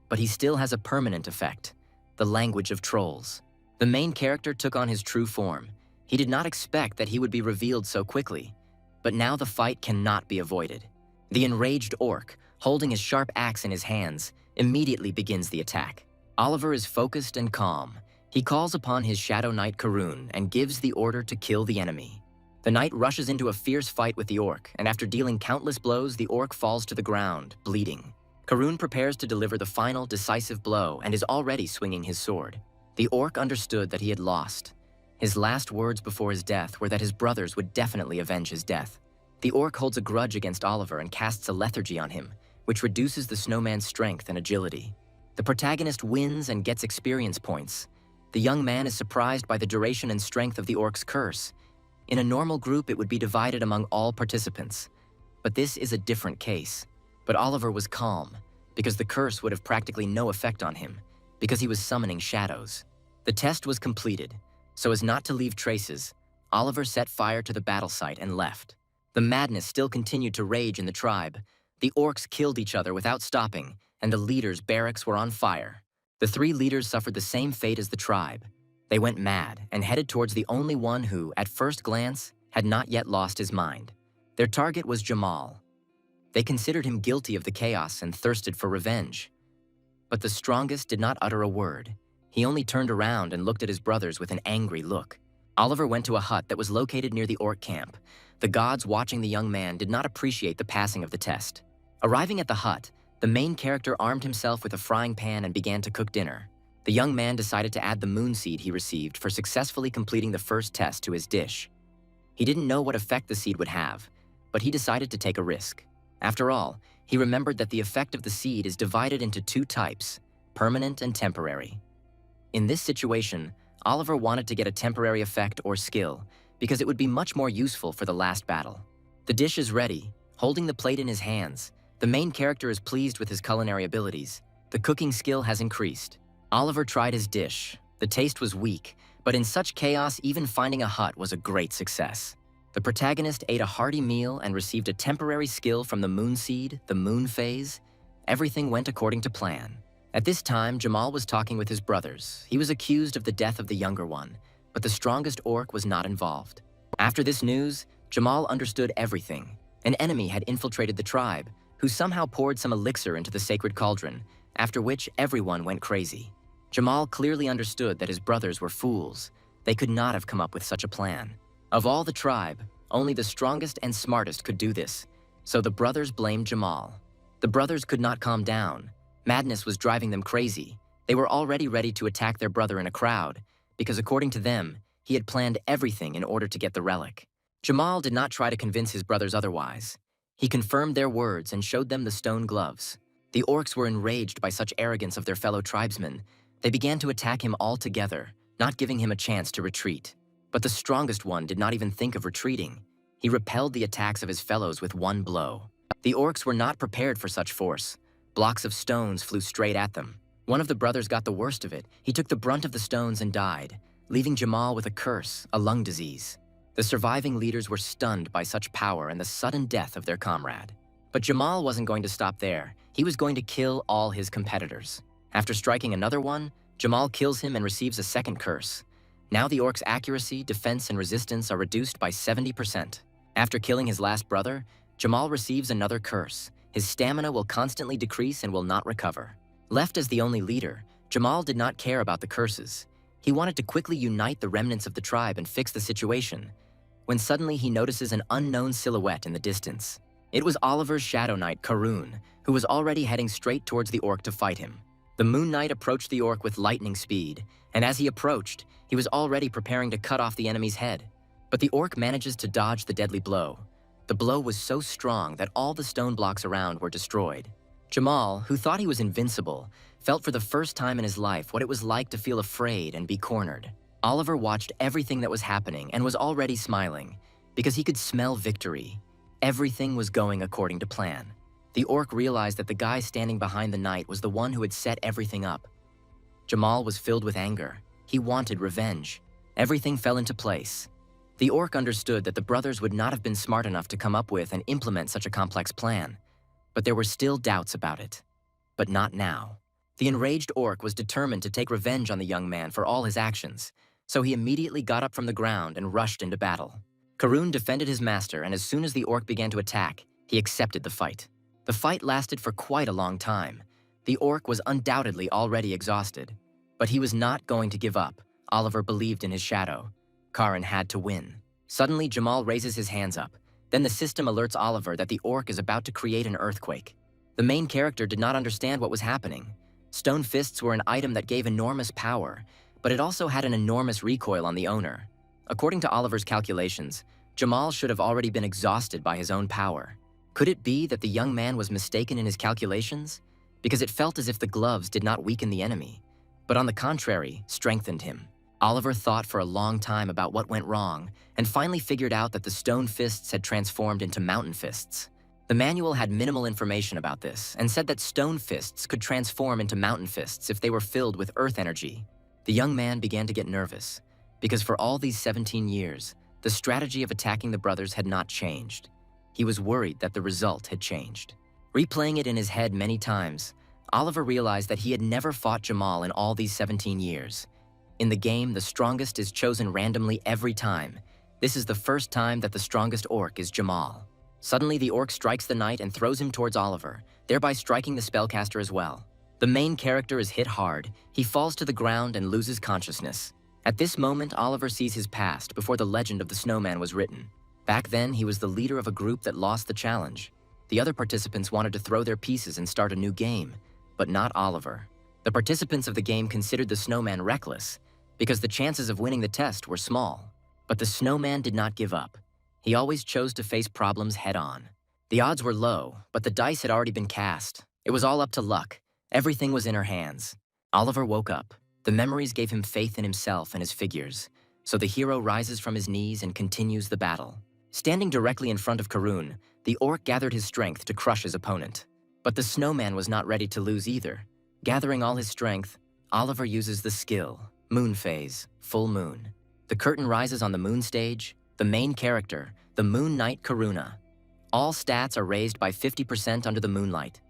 but he still has a permanent effect, the language of trolls. The main character took on his true form. He did not expect that he would be revealed so quickly, but now the fight cannot be avoided. The enraged orc, holding his sharp axe in his hands, immediately begins the attack. Oliver is focused and calm. He calls upon his Shadow Knight Karun and gives the order to kill the enemy. The knight rushes into a fierce fight with the orc, and after dealing countless blows, the orc falls to the ground, bleeding. Karun prepares to deliver the final, decisive blow and is already swinging his sword. The orc understood that he had lost. His last words before his death were that his brothers would definitely avenge his death. The orc holds a grudge against Oliver and casts a lethargy on him, which reduces the snowman's strength and agility. The protagonist wins and gets experience points. The young man is surprised by the duration and strength of the orc's curse. In a normal group, it would be divided among all participants. But this is a different case. But Oliver was calm, because the curse would have practically no effect on him, because he was summoning shadows. The test was completed. So as not to leave traces, Oliver set fire to the battle site and left. The madness still continued to rage in the tribe. The orcs killed each other without stopping, and the leaders' barracks were on fire. The 3 leaders suffered the same fate as the tribe. They went mad and headed towards the only one who, at first glance, had not yet lost his mind. Their target was Jamal. They considered him guilty of the chaos and thirsted for revenge. But the strongest did not utter a word. He only turned around and looked at his brothers with an angry look. Oliver went to a hut that was located near the orc camp. The gods watching the young man did not appreciate the passing of the test. Arriving at the hut, The main character armed himself with a frying pan and began to cook dinner. The young man decided to add the moon seed he received for successfully completing the first test to his dish. He didn't know what effect the seed would have, but he decided to take a risk. After all, he remembered that the effect of the seed is divided into two types, permanent and temporary. In this situation, Oliver wanted to get a temporary effect or skill because it would be much more useful for the last battle. The dish is ready. Holding the plate in his hands, the main character is pleased with his culinary abilities. The cooking skill has increased. Oliver tried his dish. The taste was weak, but in such chaos, even finding a hut was a great success. The protagonist ate a hearty meal and received a temporary skill from the moon seed, the moon phase. Everything went according to plan. At this time, Jamal was talking with his brothers. He was accused of the death of the younger one, but the strongest orc was not involved. After this news, Jamal understood everything. An enemy had infiltrated the tribe, who somehow poured some elixir into the sacred cauldron, after which everyone went crazy. Jamal clearly understood that his brothers were fools. They could not have come up with such a plan. Of all the tribe, only the strongest and smartest could do this, so the brothers blamed Jamal. The brothers could not calm down. Madness was driving them crazy. They were already ready to attack their brother in a crowd, because according to them, he had planned everything in order to get the relic. Jamal did not try to convince his brothers otherwise. He confirmed their words and showed them the stone gloves. The orcs were enraged by such arrogance of their fellow tribesmen. They began to attack him all together, not giving him a chance to retreat. But the strongest one did not even think of retreating. He repelled the attacks of his fellows with one blow. The orcs were not prepared for such force. Blocks of stones flew straight at them. One of the brothers got the worst of it. He took the brunt of the stones and died, leaving Jamal with a curse, a lung disease. The surviving leaders were stunned by such power and the sudden death of their comrade. But Jamal wasn't going to stop there. He was going to kill all his competitors. After striking another one, Jamal kills him and receives a second curse. Now the orc's accuracy, defense, and resistance are reduced by 70%. After killing his last brother, Jamal receives another curse. His stamina will constantly decrease and will not recover. Left as the only leader, Jamal did not care about the curses. He wanted to quickly unite the remnants of the tribe and fix the situation, when suddenly he notices an unknown silhouette in the distance. It was Oliver's Shadow Knight, Karun, who was already heading straight towards the orc to fight him. The Moon Knight approached the orc with lightning speed, and as he approached, he was already preparing to cut off the enemy's head. But the orc manages to dodge the deadly blow. The blow was so strong that all the stone blocks around were destroyed. Jamal, who thought he was invincible, felt for the first time in his life what it was like to feel afraid and be cornered. Oliver watched everything that was happening and was already smiling, because he could smell victory. Everything was going according to plan. The orc realized that the guy standing behind the knight was the one who had set everything up. Jamal was filled with anger. He wanted revenge. Everything fell into place. The orc understood that the brothers would not have been smart enough to come up with and implement such a complex plan, but there were still doubts about it. But not now. The enraged orc was determined to take revenge on the young man for all his actions, so he immediately got up from the ground and rushed into battle. Karun defended his master, and as soon as the orc began to attack, he accepted the fight. The fight lasted for quite a long time. The orc was undoubtedly already exhausted, but he was not going to give up. Oliver believed in his shadow. Karen had to win. Suddenly, Jamal raises his hands up. Then the system alerts Oliver that the orc is about to create an earthquake. The main character did not understand what was happening. Stone fists were an item that gave enormous power, but it also had an enormous recoil on the owner. According to Oliver's calculations, Jamal should have already been exhausted by his own power. Could it be that the young man was mistaken in his calculations? Because it felt as if the gloves did not weaken the enemy, but on the contrary, strengthened him. Oliver thought for a long time about what went wrong, and finally figured out that the stone fists had transformed into mountain fists. The manual had minimal information about this, and said that stone fists could transform into mountain fists if they were filled with earth energy. The young man began to get nervous, because for all these 17 years, the strategy of attacking the brothers had not changed. He was worried that the result had changed. Replaying it in his head many times, Oliver realized that he had never fought Jamal in all these 17 years. In the game, the strongest is chosen randomly every time. This is the first time that the strongest orc is Jamal. Suddenly, the orc strikes the knight and throws him towards Oliver, thereby striking the spellcaster as well. The main character is hit hard. He falls to the ground and loses consciousness. At this moment, Oliver sees his past before the legend of the Snowman was written. Back then, he was the leader of a group that lost the challenge. The other participants wanted to throw their pieces and start a new game, but not Oliver. The participants of the game considered the Snowman reckless because the chances of winning the test were small. But the Snowman did not give up. He always chose to face problems head-on. The odds were low, but the dice had already been cast. It was all up to luck. Everything was in her hands. Oliver woke up. The memories gave him faith in himself and his figures. So the hero rises from his knees and continues the battle. Standing directly in front of Karun, the orc gathered his strength to crush his opponent. But the Snowman was not ready to lose either. Gathering all his strength, Oliver uses the skill, Moon Phase, Full Moon. The curtain rises on the moon stage. The main character, the Moon Knight Karuna. All stats are raised by 50% under the moonlight.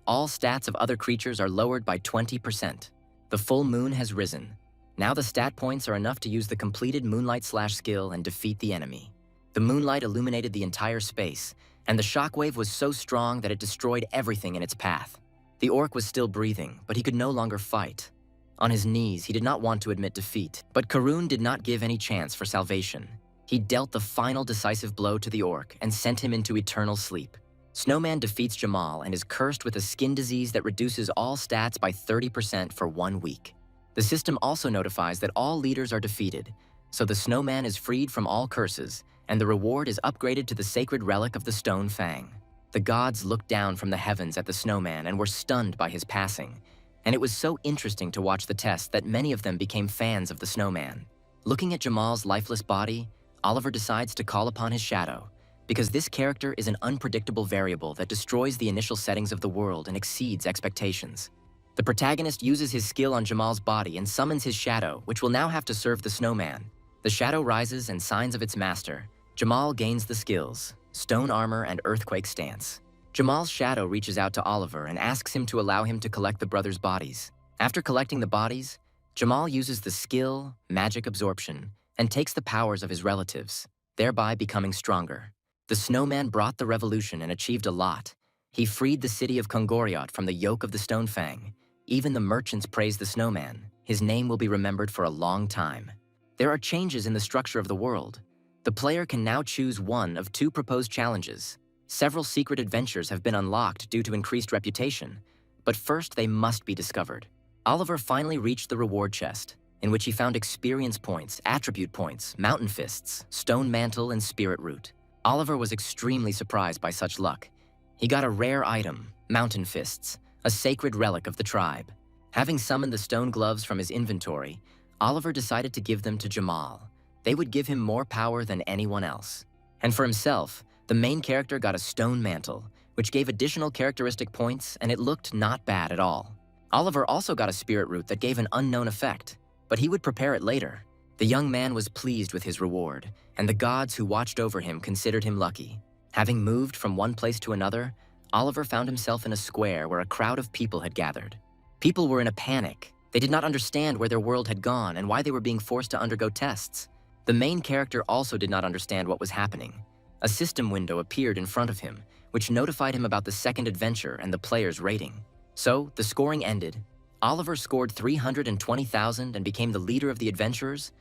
All stats of other creatures are lowered by 20%. The full moon has risen. Now the stat points are enough to use the completed moonlight/skill and defeat the enemy. The moonlight illuminated the entire space, and the shockwave was so strong that it destroyed everything in its path. The orc was still breathing, but he could no longer fight. On his knees, he did not want to admit defeat, but Karun did not give any chance for salvation. He dealt the final decisive blow to the orc and sent him into eternal sleep. Snowman defeats Jamal and is cursed with a skin disease that reduces all stats by 30% for 1 week. The system also notifies that all leaders are defeated, so the Snowman is freed from all curses, and the reward is upgraded to the sacred relic of the Stonefang. The gods looked down from the heavens at the Snowman and were stunned by his passing, and it was so interesting to watch the test that many of them became fans of the Snowman. Looking at Jamal's lifeless body, Oliver decides to call upon his shadow, because this character is an unpredictable variable that destroys the initial settings of the world and exceeds expectations. The protagonist uses his skill on Jamal's body and summons his shadow, which will now have to serve the Snowman. The shadow rises and signs of its master. Jamal gains the skills, Stone Armor and Earthquake Stance. Jamal's shadow reaches out to Oliver and asks him to allow him to collect the brothers' bodies. After collecting the bodies, Jamal uses the skill, Magic Absorption, and takes the powers of his relatives, thereby becoming stronger. The Snowman brought the revolution and achieved a lot. He freed the city of Kungori from the yoke of the Stonefang. Even the merchants praise the Snowman. His name will be remembered for a long time. There are changes in the structure of the world. The player can now choose one of 2 proposed challenges. Several secret adventures have been unlocked due to increased reputation, but first they must be discovered. Oliver finally reached the reward chest, in which he found experience points, attribute points, mountain fists, stone mantle, and spirit root. Oliver was extremely surprised by such luck. He got a rare item, mountain fists, a sacred relic of the tribe. Having summoned the stone gloves from his inventory, Oliver decided to give them to Jamal. They would give him more power than anyone else. And for himself, the main character got a stone mantle, which gave additional characteristic points, and it looked not bad at all. Oliver also got a spirit root that gave an unknown effect, but he would prepare it later. The young man was pleased with his reward, and the gods who watched over him considered him lucky. Having moved from one place to another, Oliver found himself in a square where a crowd of people had gathered. People were in a panic. They did not understand where their world had gone and why they were being forced to undergo tests. The main character also did not understand what was happening. A system window appeared in front of him, which notified him about the second adventure and the player's rating. So, the scoring ended. Oliver scored 320,000 and became the leader of the adventurers.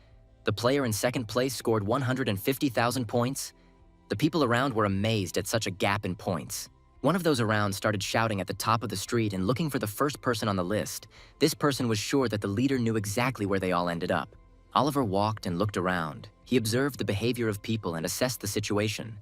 The player in second place scored 150,000 points. The people around were amazed at such a gap in points. One of those around started shouting at the top of the street and looking for the first person on the list. This person was sure that the leader knew exactly where they all ended up. Oliver walked and looked around. He observed the behavior of people and assessed the situation.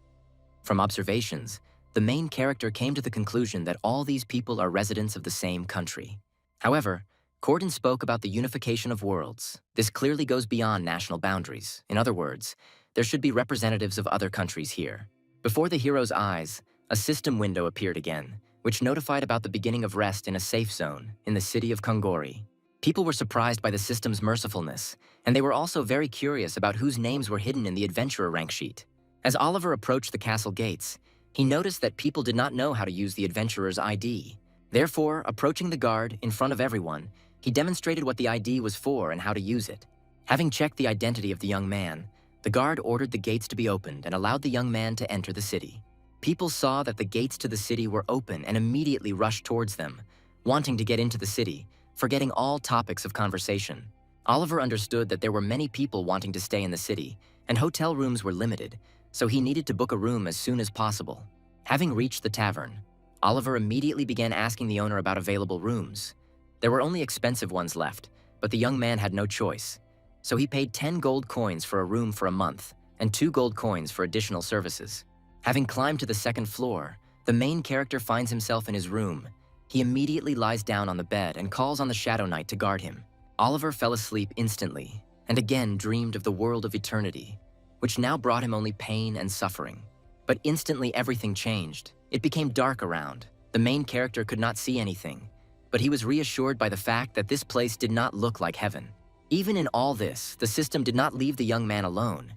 From observations, the main character came to the conclusion that all these people are residents of the same country. However, Corden spoke about the unification of worlds. This clearly goes beyond national boundaries. In other words, there should be representatives of other countries here. Before the hero's eyes, a system window appeared again, which notified about the beginning of rest in a safe zone in the city of Kungori. People were surprised by the system's mercifulness, and they were also very curious about whose names were hidden in the adventurer rank sheet. As Oliver approached the castle gates, he noticed that people did not know how to use the adventurer's ID. Therefore, approaching the guard in front of everyone, he demonstrated what the ID was for and how to use it. Having checked the identity of the young man, the guard ordered the gates to be opened and allowed the young man to enter the city. People saw that the gates to the city were open and immediately rushed towards them, wanting to get into the city, forgetting all topics of conversation. Oliver understood that there were many people wanting to stay in the city, and hotel rooms were limited, so he needed to book a room as soon as possible. Having reached the tavern, Oliver immediately began asking the owner about available rooms. There were only expensive ones left, but the young man had no choice. So he paid 10 gold coins for a room for a month and 2 gold coins for additional services. Having climbed to the second floor, the main character finds himself in his room. He immediately lies down on the bed and calls on the Shadow Knight to guard him. Oliver fell asleep instantly and again dreamed of the world of eternity, which now brought him only pain and suffering. But instantly everything changed. It became dark around. The main character could not see anything, but he was reassured by the fact that this place did not look like heaven. Even in all this, the system did not leave the young man alone.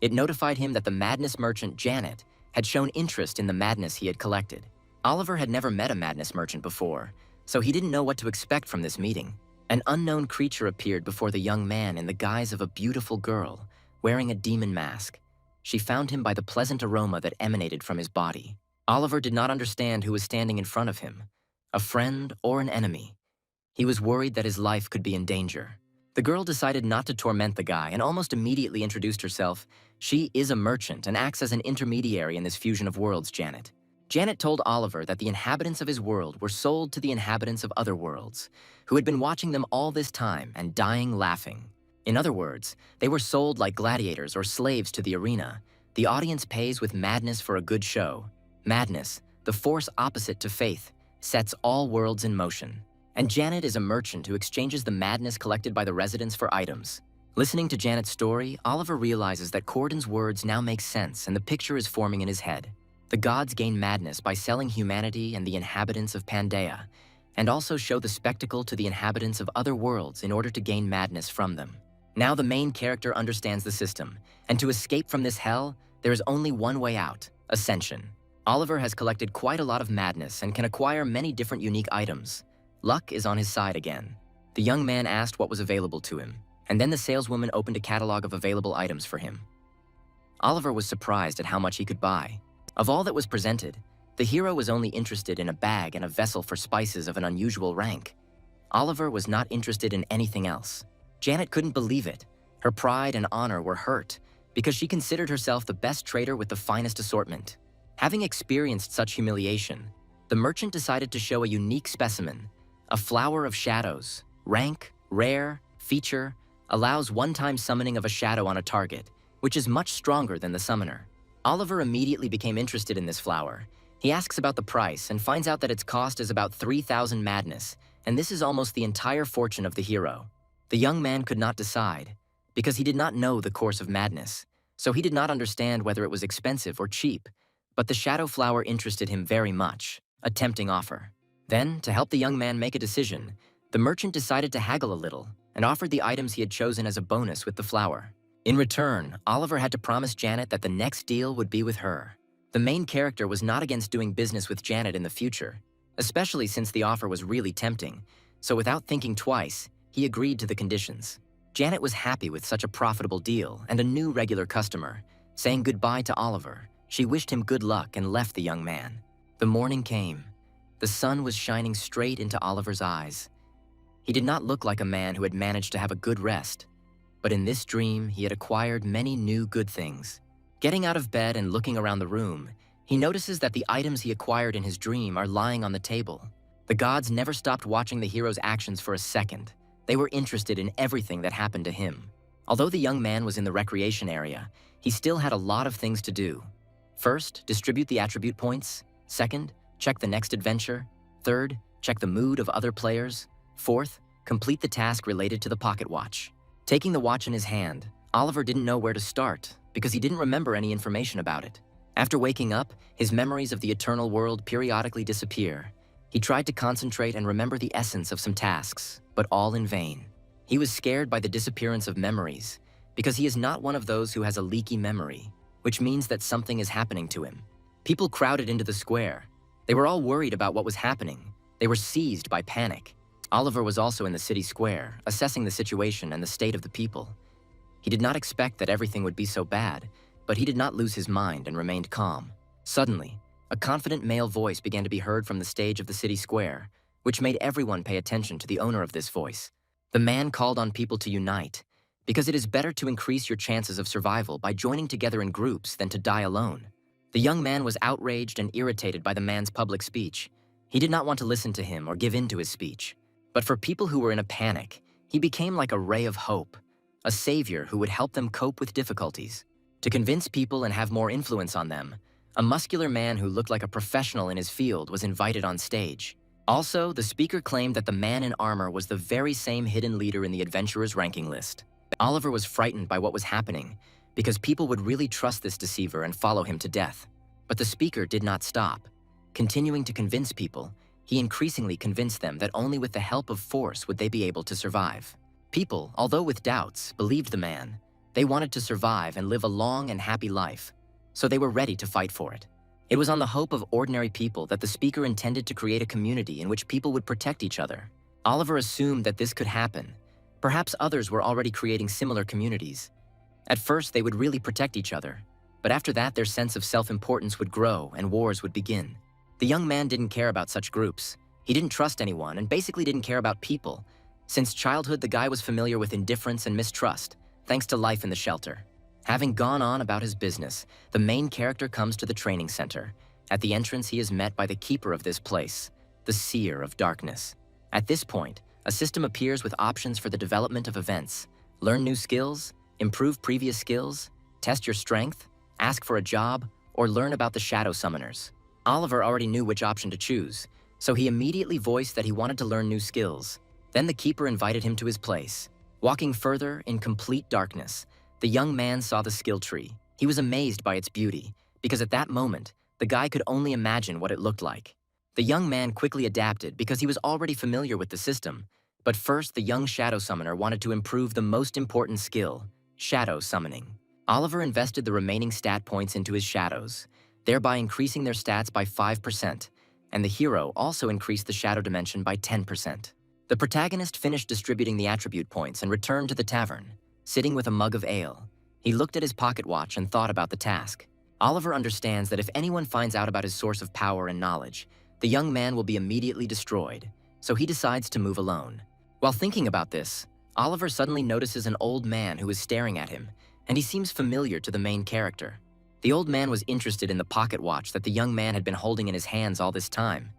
It notified him that the madness merchant, Janet, had shown interest in the madness he had collected. Oliver had never met a madness merchant before, so he didn't know what to expect from this meeting. An unknown creature appeared before the young man in the guise of a beautiful girl, wearing a demon mask. She found him by the pleasant aroma that emanated from his body. Oliver did not understand who was standing in front of him, a friend or an enemy. He was worried that his life could be in danger. The girl decided not to torment the guy and almost immediately introduced herself. She is a merchant and acts as an intermediary in this fusion of worlds, Janet. Janet told Oliver that the inhabitants of his world were sold to the inhabitants of other worlds, who had been watching them all this time and dying laughing. In other words, they were sold like gladiators or slaves to the arena. The audience pays with madness for a good show. Madness, the force opposite to faith, sets all worlds in motion. And Janet is a merchant who exchanges the madness collected by the residents for items. Listening to Janet's story, Oliver realizes that Corden's words now make sense and the picture is forming in his head. The gods gain madness by selling humanity and the inhabitants of Pangaea, and also show the spectacle to the inhabitants of other worlds in order to gain madness from them. Now the main character understands the system, and to escape from this hell, there is only one way out: Ascension. Oliver has collected quite a lot of madness and can acquire many different unique items. Luck is on his side again. The young man asked what was available to him, and then the saleswoman opened a catalog of available items for him. Oliver was surprised at how much he could buy. Of all that was presented, the hero was only interested in a bag and a vessel for spices of an unusual rank. Oliver was not interested in anything else. Janet couldn't believe it. Her pride and honor were hurt because she considered herself the best trader with the finest assortment. Having experienced such humiliation, the merchant decided to show a unique specimen, a flower of shadows. Rank, rare, feature, allows one-time summoning of a shadow on a target, which is much stronger than the summoner. Oliver immediately became interested in this flower. He asks about the price and finds out that its cost is about 3,000 madness, and this is almost the entire fortune of the hero. The young man could not decide, because he did not know the course of madness, so he did not understand whether it was expensive or cheap, but the shadow flower interested him very much, a tempting offer. Then, to help the young man make a decision, the merchant decided to haggle a little and offered the items he had chosen as a bonus with the flower. In return, Oliver had to promise Janet that the next deal would be with her. The main character was not against doing business with Janet in the future, especially since the offer was really tempting, so without thinking twice, he agreed to the conditions. Janet was happy with such a profitable deal and a new regular customer. Saying goodbye to Oliver, she wished him good luck and left the young man. The morning came. The sun was shining straight into Oliver's eyes. He did not look like a man who had managed to have a good rest, but in this dream, he had acquired many new good things. Getting out of bed and looking around the room, he notices that the items he acquired in his dream are lying on the table. The gods never stopped watching the hero's actions for a second. They were interested in everything that happened to him. Although the young man was in the recreation area, he still had a lot of things to do. First, distribute the attribute points. Second, check the next adventure. Third, check the mood of other players. Fourth, complete the task related to the pocket watch. Taking the watch in his hand, Oliver didn't know where to start because he didn't remember any information about it. After waking up, his memories of the eternal world periodically disappear. He tried to concentrate and remember the essence of some tasks, but all in vain. He was scared by the disappearance of memories because he is not one of those who has a leaky memory, which means that something is happening to him. People crowded into the square. They were all worried about what was happening. They were seized by panic. Oliver was also in the city square, assessing the situation and the state of the people. He did not expect that everything would be so bad, but he did not lose his mind and remained calm. Suddenly, a confident male voice began to be heard from the stage of the city square, which made everyone pay attention to the owner of this voice. The man called on people to unite, because it is better to increase your chances of survival by joining together in groups than to die alone. The young man was outraged and irritated by the man's public speech. He did not want to listen to him or give in to his speech. But for people who were in a panic, he became like a ray of hope, a savior who would help them cope with difficulties. To convince people and have more influence on them, a muscular man who looked like a professional in his field was invited on stage. Also, the speaker claimed that the man in armor was the very same hidden leader in the adventurers' ranking list. Oliver was frightened by what was happening, because people would really trust this deceiver and follow him to death. But the speaker did not stop. Continuing to convince people, he increasingly convinced them that only with the help of force would they be able to survive. People, although with doubts, believed the man. They wanted to survive and live a long and happy life, so they were ready to fight for it. It was on the hope of ordinary people that the speaker intended to create a community in which people would protect each other. Oliver assumed that this could happen. Perhaps others were already creating similar communities. At first, they would really protect each other, but after that, their sense of self-importance would grow and wars would begin. The young man didn't care about such groups. He didn't trust anyone and basically didn't care about people. Since childhood, the guy was familiar with indifference and mistrust, thanks to life in the shelter. Having gone on about his business, the main character comes to the training center. At the entrance, he is met by the keeper of this place, the Seer of Darkness. At this point, a system appears with options for the development of events. Learn new skills, improve previous skills, test your strength, ask for a job, or learn about the shadow summoners. Oliver already knew which option to choose, so he immediately voiced that he wanted to learn new skills. Then the keeper invited him to his place. Walking further in complete darkness, the young man saw the skill tree. He was amazed by its beauty, because at that moment, the guy could only imagine what it looked like. The young man quickly adapted because he was already familiar with the system. But first, the young shadow summoner wanted to improve the most important skill, shadow summoning. Oliver invested the remaining stat points into his shadows, thereby increasing their stats by 5%, and the hero also increased the shadow dimension by 10%. The protagonist finished distributing the attribute points and returned to the tavern, sitting with a mug of ale. He looked at his pocket watch and thought about the task. Oliver understands that if anyone finds out about his source of power and knowledge, the young man will be immediately destroyed, so he decides to move alone. While thinking about this, Oliver suddenly notices an old man who is staring at him, and he seems familiar to the main character. The old man was interested in the pocket watch that the young man had been holding in his hands all this time.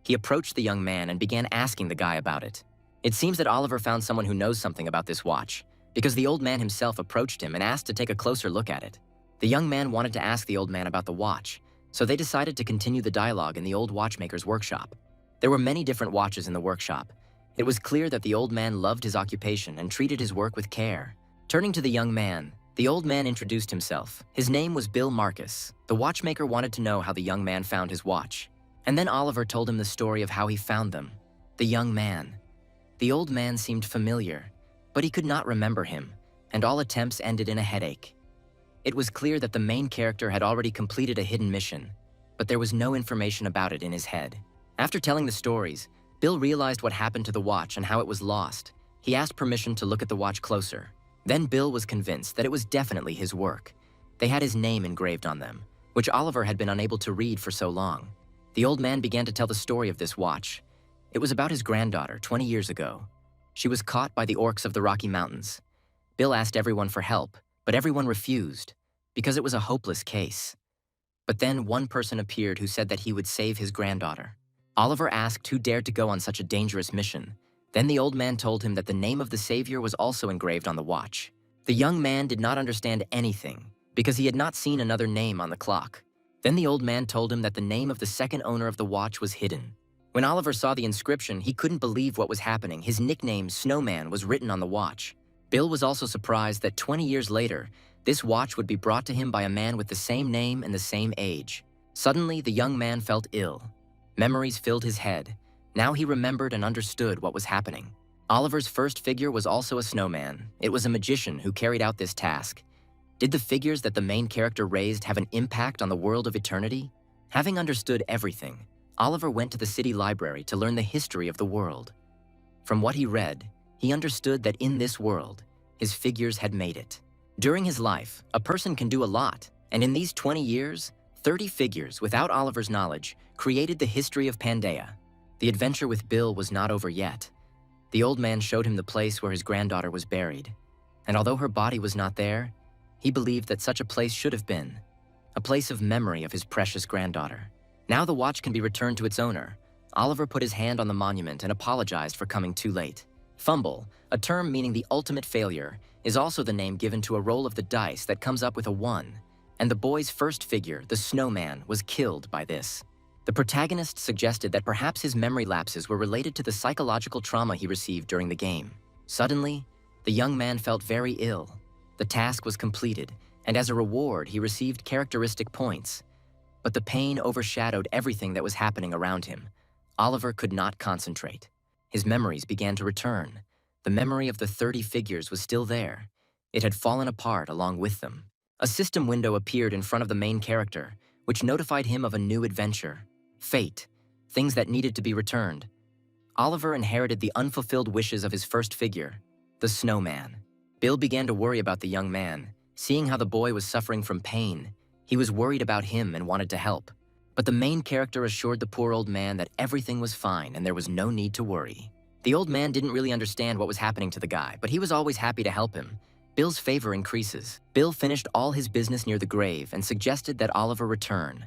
He approached the young man and began asking the guy about it. It seems that Oliver found someone who knows something about this watch, because the old man himself approached him and asked to take a closer look at it. The young man wanted to ask the old man about the watch, so they decided to continue the dialogue in the old watchmaker's workshop. There were many different watches in the workshop. It was clear that the old man loved his occupation and treated his work with care. Turning to the young man, the old man introduced himself. His name was Bill Marcus. The watchmaker wanted to know how the young man found his watch. And then Oliver told him the story of how he found them. The young man. The old man seemed familiar, but he could not remember him, and all attempts ended in a headache. It was clear that the main character had already completed a hidden mission, but there was no information about it in his head. After telling the stories, Bill realized what happened to the watch and how it was lost. He asked permission to look at the watch closer. Then Bill was convinced that it was definitely his work. They had his name engraved on them, which Oliver had been unable to read for so long. The old man began to tell the story of this watch. It was about his granddaughter 20 years ago. She was caught by the orcs of the Rocky Mountains. Bill asked everyone for help, but everyone refused, because it was a hopeless case. But then one person appeared who said that he would save his granddaughter. Oliver asked who dared to go on such a dangerous mission. Then the old man told him that the name of the savior was also engraved on the watch. The young man did not understand anything, because he had not seen another name on the clock. Then the old man told him that the name of the second owner of the watch was hidden. When Oliver saw the inscription, he couldn't believe what was happening. His nickname, Snowman, was written on the watch. Bill was also surprised that 20 years later, this watch would be brought to him by a man with the same name and the same age. Suddenly, the young man felt ill. Memories filled his head. Now he remembered and understood what was happening. Oliver's first figure was also a snowman. It was a magician who carried out this task. Did the figures that the main character raised have an impact on the world of eternity? Having understood everything, Oliver went to the city library to learn the history of the world. From what he read, he understood that in this world, his figures had made it. During his life, a person can do a lot, and in these 20 years, 30 figures, without Oliver's knowledge, created the history of Pangaea. The adventure with Bill was not over yet. The old man showed him the place where his granddaughter was buried, and although her body was not there, he believed that such a place should have been. a place of memory of his precious granddaughter. Now the watch can be returned to its owner. Oliver put his hand on the monument and apologized for coming too late. Fumble, a term meaning the ultimate failure, is also the name given to a roll of the dice that comes up with a 1, and the boy's first figure, the Snowman, was killed by this. The protagonist suggested that perhaps his memory lapses were related to the psychological trauma he received during the game. Suddenly, the young man felt very ill. The task was completed, and as a reward, he received characteristic points. But the pain overshadowed everything that was happening around him. Oliver could not concentrate. His memories began to return. The memory of the 30 figures was still there. It had fallen apart along with them. A system window appeared in front of the main character, which notified him of a new adventure. Fate, things that needed to be returned. Oliver inherited the unfulfilled wishes of his first figure, the Snowman. Bill began to worry about the young man. Seeing how the boy was suffering from pain, he was worried about him and wanted to help. But the main character assured the poor old man that everything was fine and there was no need to worry. The old man didn't really understand what was happening to the guy, but he was always happy to help him. Bill's favor increases. Bill finished all his business near the grave and suggested that Oliver return.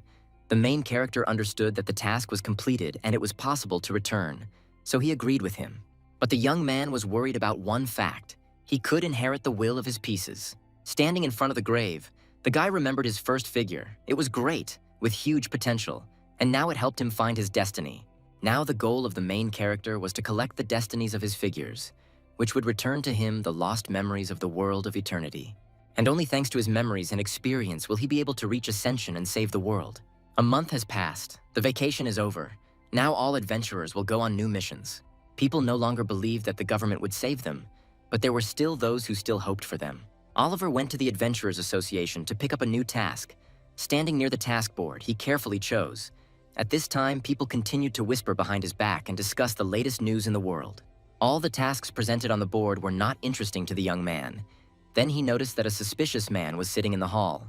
The main character understood that the task was completed and it was possible to return, so he agreed with him. But the young man was worried about one fact. He could inherit the will of his pieces. Standing in front of the grave, the guy remembered his first figure. It was great, with huge potential, and now it helped him find his destiny. Now the goal of the main character was to collect the destinies of his figures, which would return to him the lost memories of the world of eternity. And only thanks to his memories and experience will he be able to reach Ascension and save the world. A month has passed. The vacation is over. Now all adventurers will go on new missions. People no longer believed that the government would save them, but there were still those who still hoped for them. Oliver went to the Adventurers Association to pick up a new task. Standing near the task board, he carefully chose. At this time, people continued to whisper behind his back and discuss the latest news in the world. All the tasks presented on the board were not interesting to the young man. Then he noticed that a suspicious man was sitting in the hall.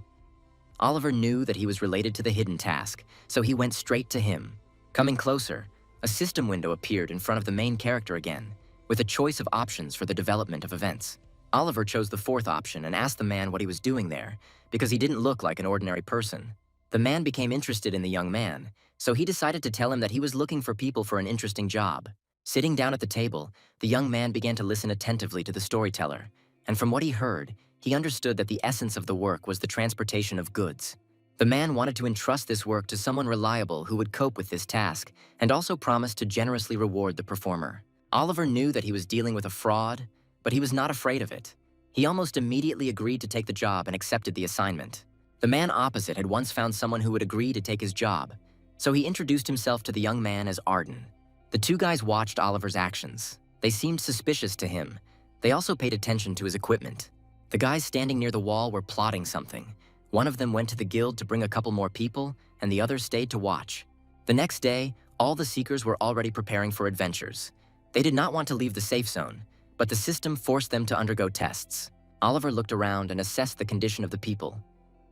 Oliver knew that he was related to the hidden task, so he went straight to him. Coming closer, a system window appeared in front of the main character again, with a choice of options for the development of events. Oliver chose the fourth option and asked the man what he was doing there, because he didn't look like an ordinary person. The man became interested in the young man, so he decided to tell him that he was looking for people for an interesting job. Sitting down at the table, the young man began to listen attentively to the storyteller, and from what he heard, he understood that the essence of the work was the transportation of goods. The man wanted to entrust this work to someone reliable who would cope with this task, and also promised to generously reward the performer. Oliver knew that he was dealing with a fraud, but he was not afraid of it. He almost immediately agreed to take the job and accepted the assignment. The man opposite had once found someone who would agree to take his job, so he introduced himself to the young man as Arden. The two guys watched Oliver's actions. They seemed suspicious to him. They also paid attention to his equipment. The guys standing near the wall were plotting something. One of them went to the guild to bring a couple more people, and the other stayed to watch. The next day, all the seekers were already preparing for adventures. They did not want to leave the safe zone, but the system forced them to undergo tests. Oliver looked around and assessed the condition of the people.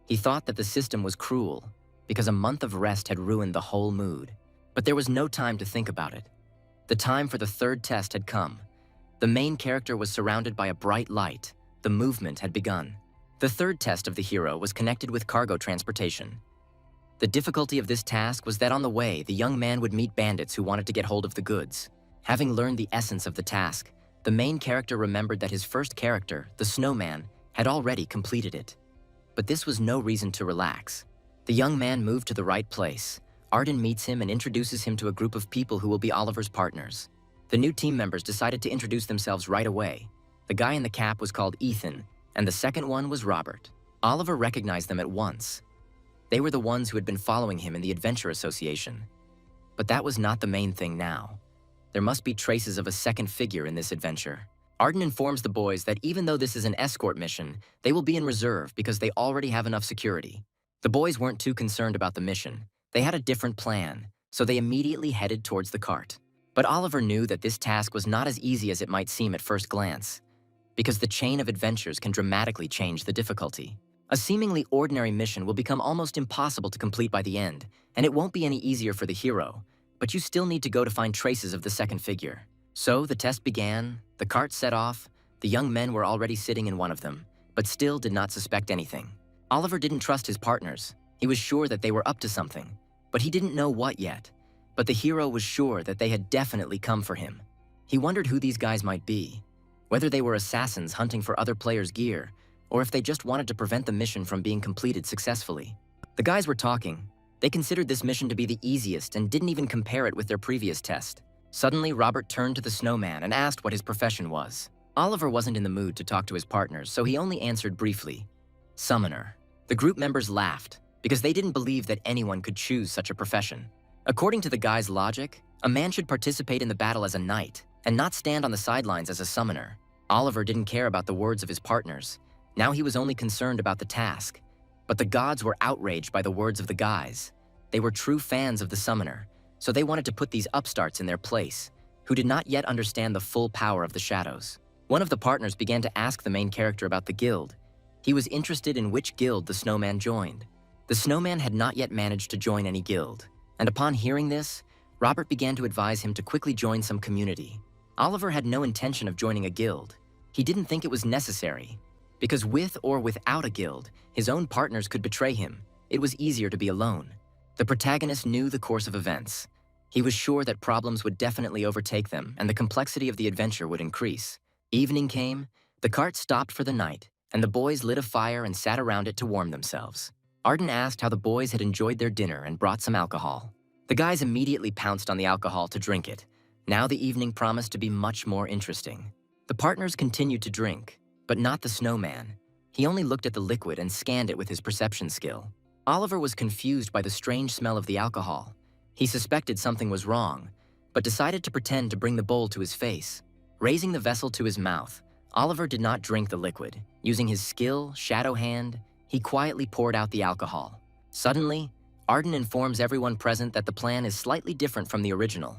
He thought that the system was cruel, because a month of rest had ruined the whole mood. But there was no time to think about it. The time for the third test had come. The main character was surrounded by a bright light. The movement had begun. The third test of the hero was connected with cargo transportation. The difficulty of this task was that on the way, the young man would meet bandits who wanted to get hold of the goods. Having learned the essence of the task, the main character remembered that his first character, the Snowman, had already completed it. But this was no reason to relax. The young man moved to the right place. Arden meets him and introduces him to a group of people who will be Oliver's partners. The new team members decided to introduce themselves right away. The guy in the cap was called Ethan, and the second one was Robert. Oliver recognized them at once. They were the ones who had been following him in the Adventure Association. But that was not the main thing now. There must be traces of a second figure in this adventure. Arden informs the boys that even though this is an escort mission, they will be in reserve because they already have enough security. The boys weren't too concerned about the mission. They had a different plan, so they immediately headed towards the cart. But Oliver knew that this task was not as easy as it might seem at first glance, because the chain of adventures can dramatically change the difficulty. A seemingly ordinary mission will become almost impossible to complete by the end, and it won't be any easier for the hero, but you still need to go to find traces of the second figure. So the test began, the cart set off, the young men were already sitting in one of them, but still did not suspect anything. Oliver didn't trust his partners. He was sure that they were up to something, but he didn't know what yet. But the hero was sure that they had definitely come for him. He wondered who these guys might be, whether they were assassins hunting for other players' gear, or if they just wanted to prevent the mission from being completed successfully. The guys were talking. They considered this mission to be the easiest and didn't even compare it with their previous test. Suddenly, Robert turned to the Snowman and asked what his profession was. Oliver wasn't in the mood to talk to his partners, so he only answered briefly, "Summoner." The group members laughed, because they didn't believe that anyone could choose such a profession. According to the guy's logic, a man should participate in the battle as a knight and not stand on the sidelines as a summoner. Oliver didn't care about the words of his partners. Now he was only concerned about the task. But the gods were outraged by the words of the guys. They were true fans of the summoner, so they wanted to put these upstarts in their place, who did not yet understand the full power of the shadows. One of the partners began to ask the main character about the guild. He was interested in which guild the Snowman joined. The Snowman had not yet managed to join any guild, and upon hearing this, Robert began to advise him to quickly join some community. Oliver had no intention of joining a guild. He didn't think it was necessary, because with or without a guild, his own partners could betray him. It was easier to be alone. The protagonist knew the course of events. He was sure that problems would definitely overtake them and the complexity of the adventure would increase. Evening came, the cart stopped for the night, and the boys lit a fire and sat around it to warm themselves. Arden asked how the boys had enjoyed their dinner and brought some alcohol. The guys immediately pounced on the alcohol to drink it. Now the evening promised to be much more interesting. The partners continued to drink, but not the Snowman. He only looked at the liquid and scanned it with his perception skill. Oliver was confused by the strange smell of the alcohol. He suspected something was wrong, but decided to pretend to bring the bowl to his face. Raising the vessel to his mouth, Oliver did not drink the liquid. Using his skill, Shadow Hand, he quietly poured out the alcohol. Suddenly, Arden informs everyone present that the plan is slightly different from the original.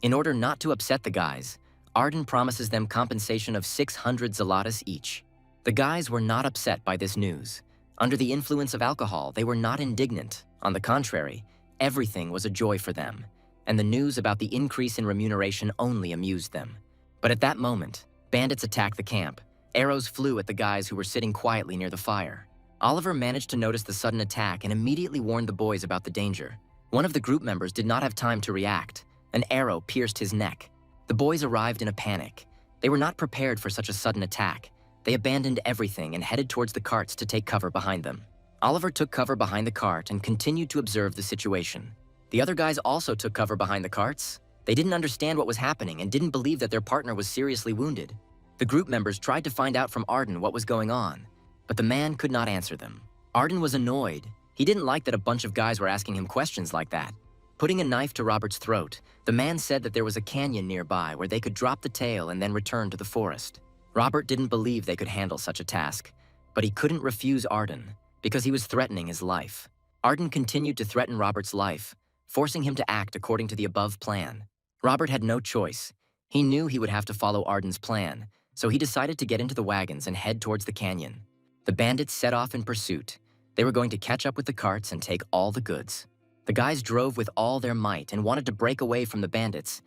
In order not to upset the guys, Arden promises them compensation of 600 zlotys each. The guys were not upset by this news. Under the influence of alcohol, they were not indignant. On the contrary, everything was a joy for them, and the news about the increase in remuneration only amused them. But at that moment, bandits attacked the camp. Arrows flew at the guys who were sitting quietly near the fire. Oliver managed to notice the sudden attack and immediately warned the boys about the danger. One of the group members did not have time to react. An arrow pierced his neck. The boys arrived in a panic. They were not prepared for such a sudden attack. They abandoned everything and headed towards the carts to take cover behind them. Oliver took cover behind the cart and continued to observe the situation. The other guys also took cover behind the carts. They didn't understand what was happening and didn't believe that their partner was seriously wounded. The group members tried to find out from Arden what was going on, but the man could not answer them. Arden was annoyed. He didn't like that a bunch of guys were asking him questions like that. Putting a knife to Robert's throat, the man said that there was a canyon nearby where they could drop the tail and then return to the forest. Robert didn't believe they could handle such a task, but he couldn't refuse Arden because he was threatening his life. Arden continued to threaten Robert's life, forcing him to act according to the above plan. Robert had no choice. He knew he would have to follow Arden's plan, so he decided to get into the wagons and head towards the canyon. The bandits set off in pursuit. They were going to catch up with the carts and take all the goods. The guys drove with all their might and wanted to break away from the bandits,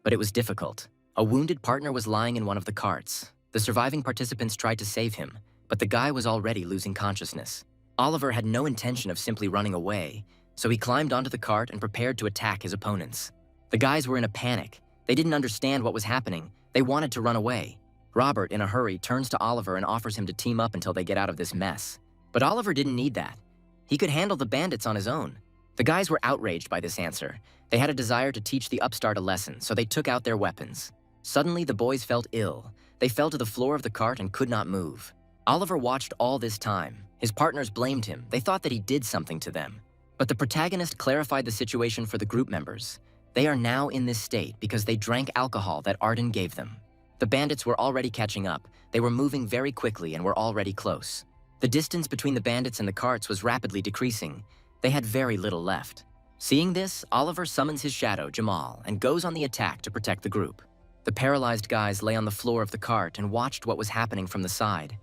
but it was difficult. A wounded partner was lying in one of the carts. The surviving participants tried to save him, but the guy was already losing consciousness. Oliver had no intention of simply running away, so he climbed onto the cart and prepared to attack his opponents. The guys were in a panic. They didn't understand what was happening. They wanted to run away. Robert, in a hurry, turns to Oliver and offers him to team up until they get out of this mess. But Oliver didn't need that. He could handle the bandits on his own. The guys were outraged by this answer. They had a desire to teach the upstart a lesson, so they took out their weapons. Suddenly, the boys felt ill. They fell to the floor of the cart and could not move. Oliver watched all this time. His partners blamed him. They thought that he did something to them. But the protagonist clarified the situation for the group members. They are now in this state because they drank alcohol that Arden gave them. The bandits were already catching up. They were moving very quickly and were already close. The distance between the bandits and the carts was rapidly decreasing. They had very little left. Seeing this, Oliver summons his shadow, Jamal, and goes on the attack to protect the group. The paralyzed guys lay on the floor of the cart and watched what was happening from the side.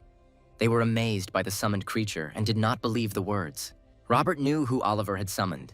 They were amazed by the summoned creature and did not believe the words. Robert knew who Oliver had summoned.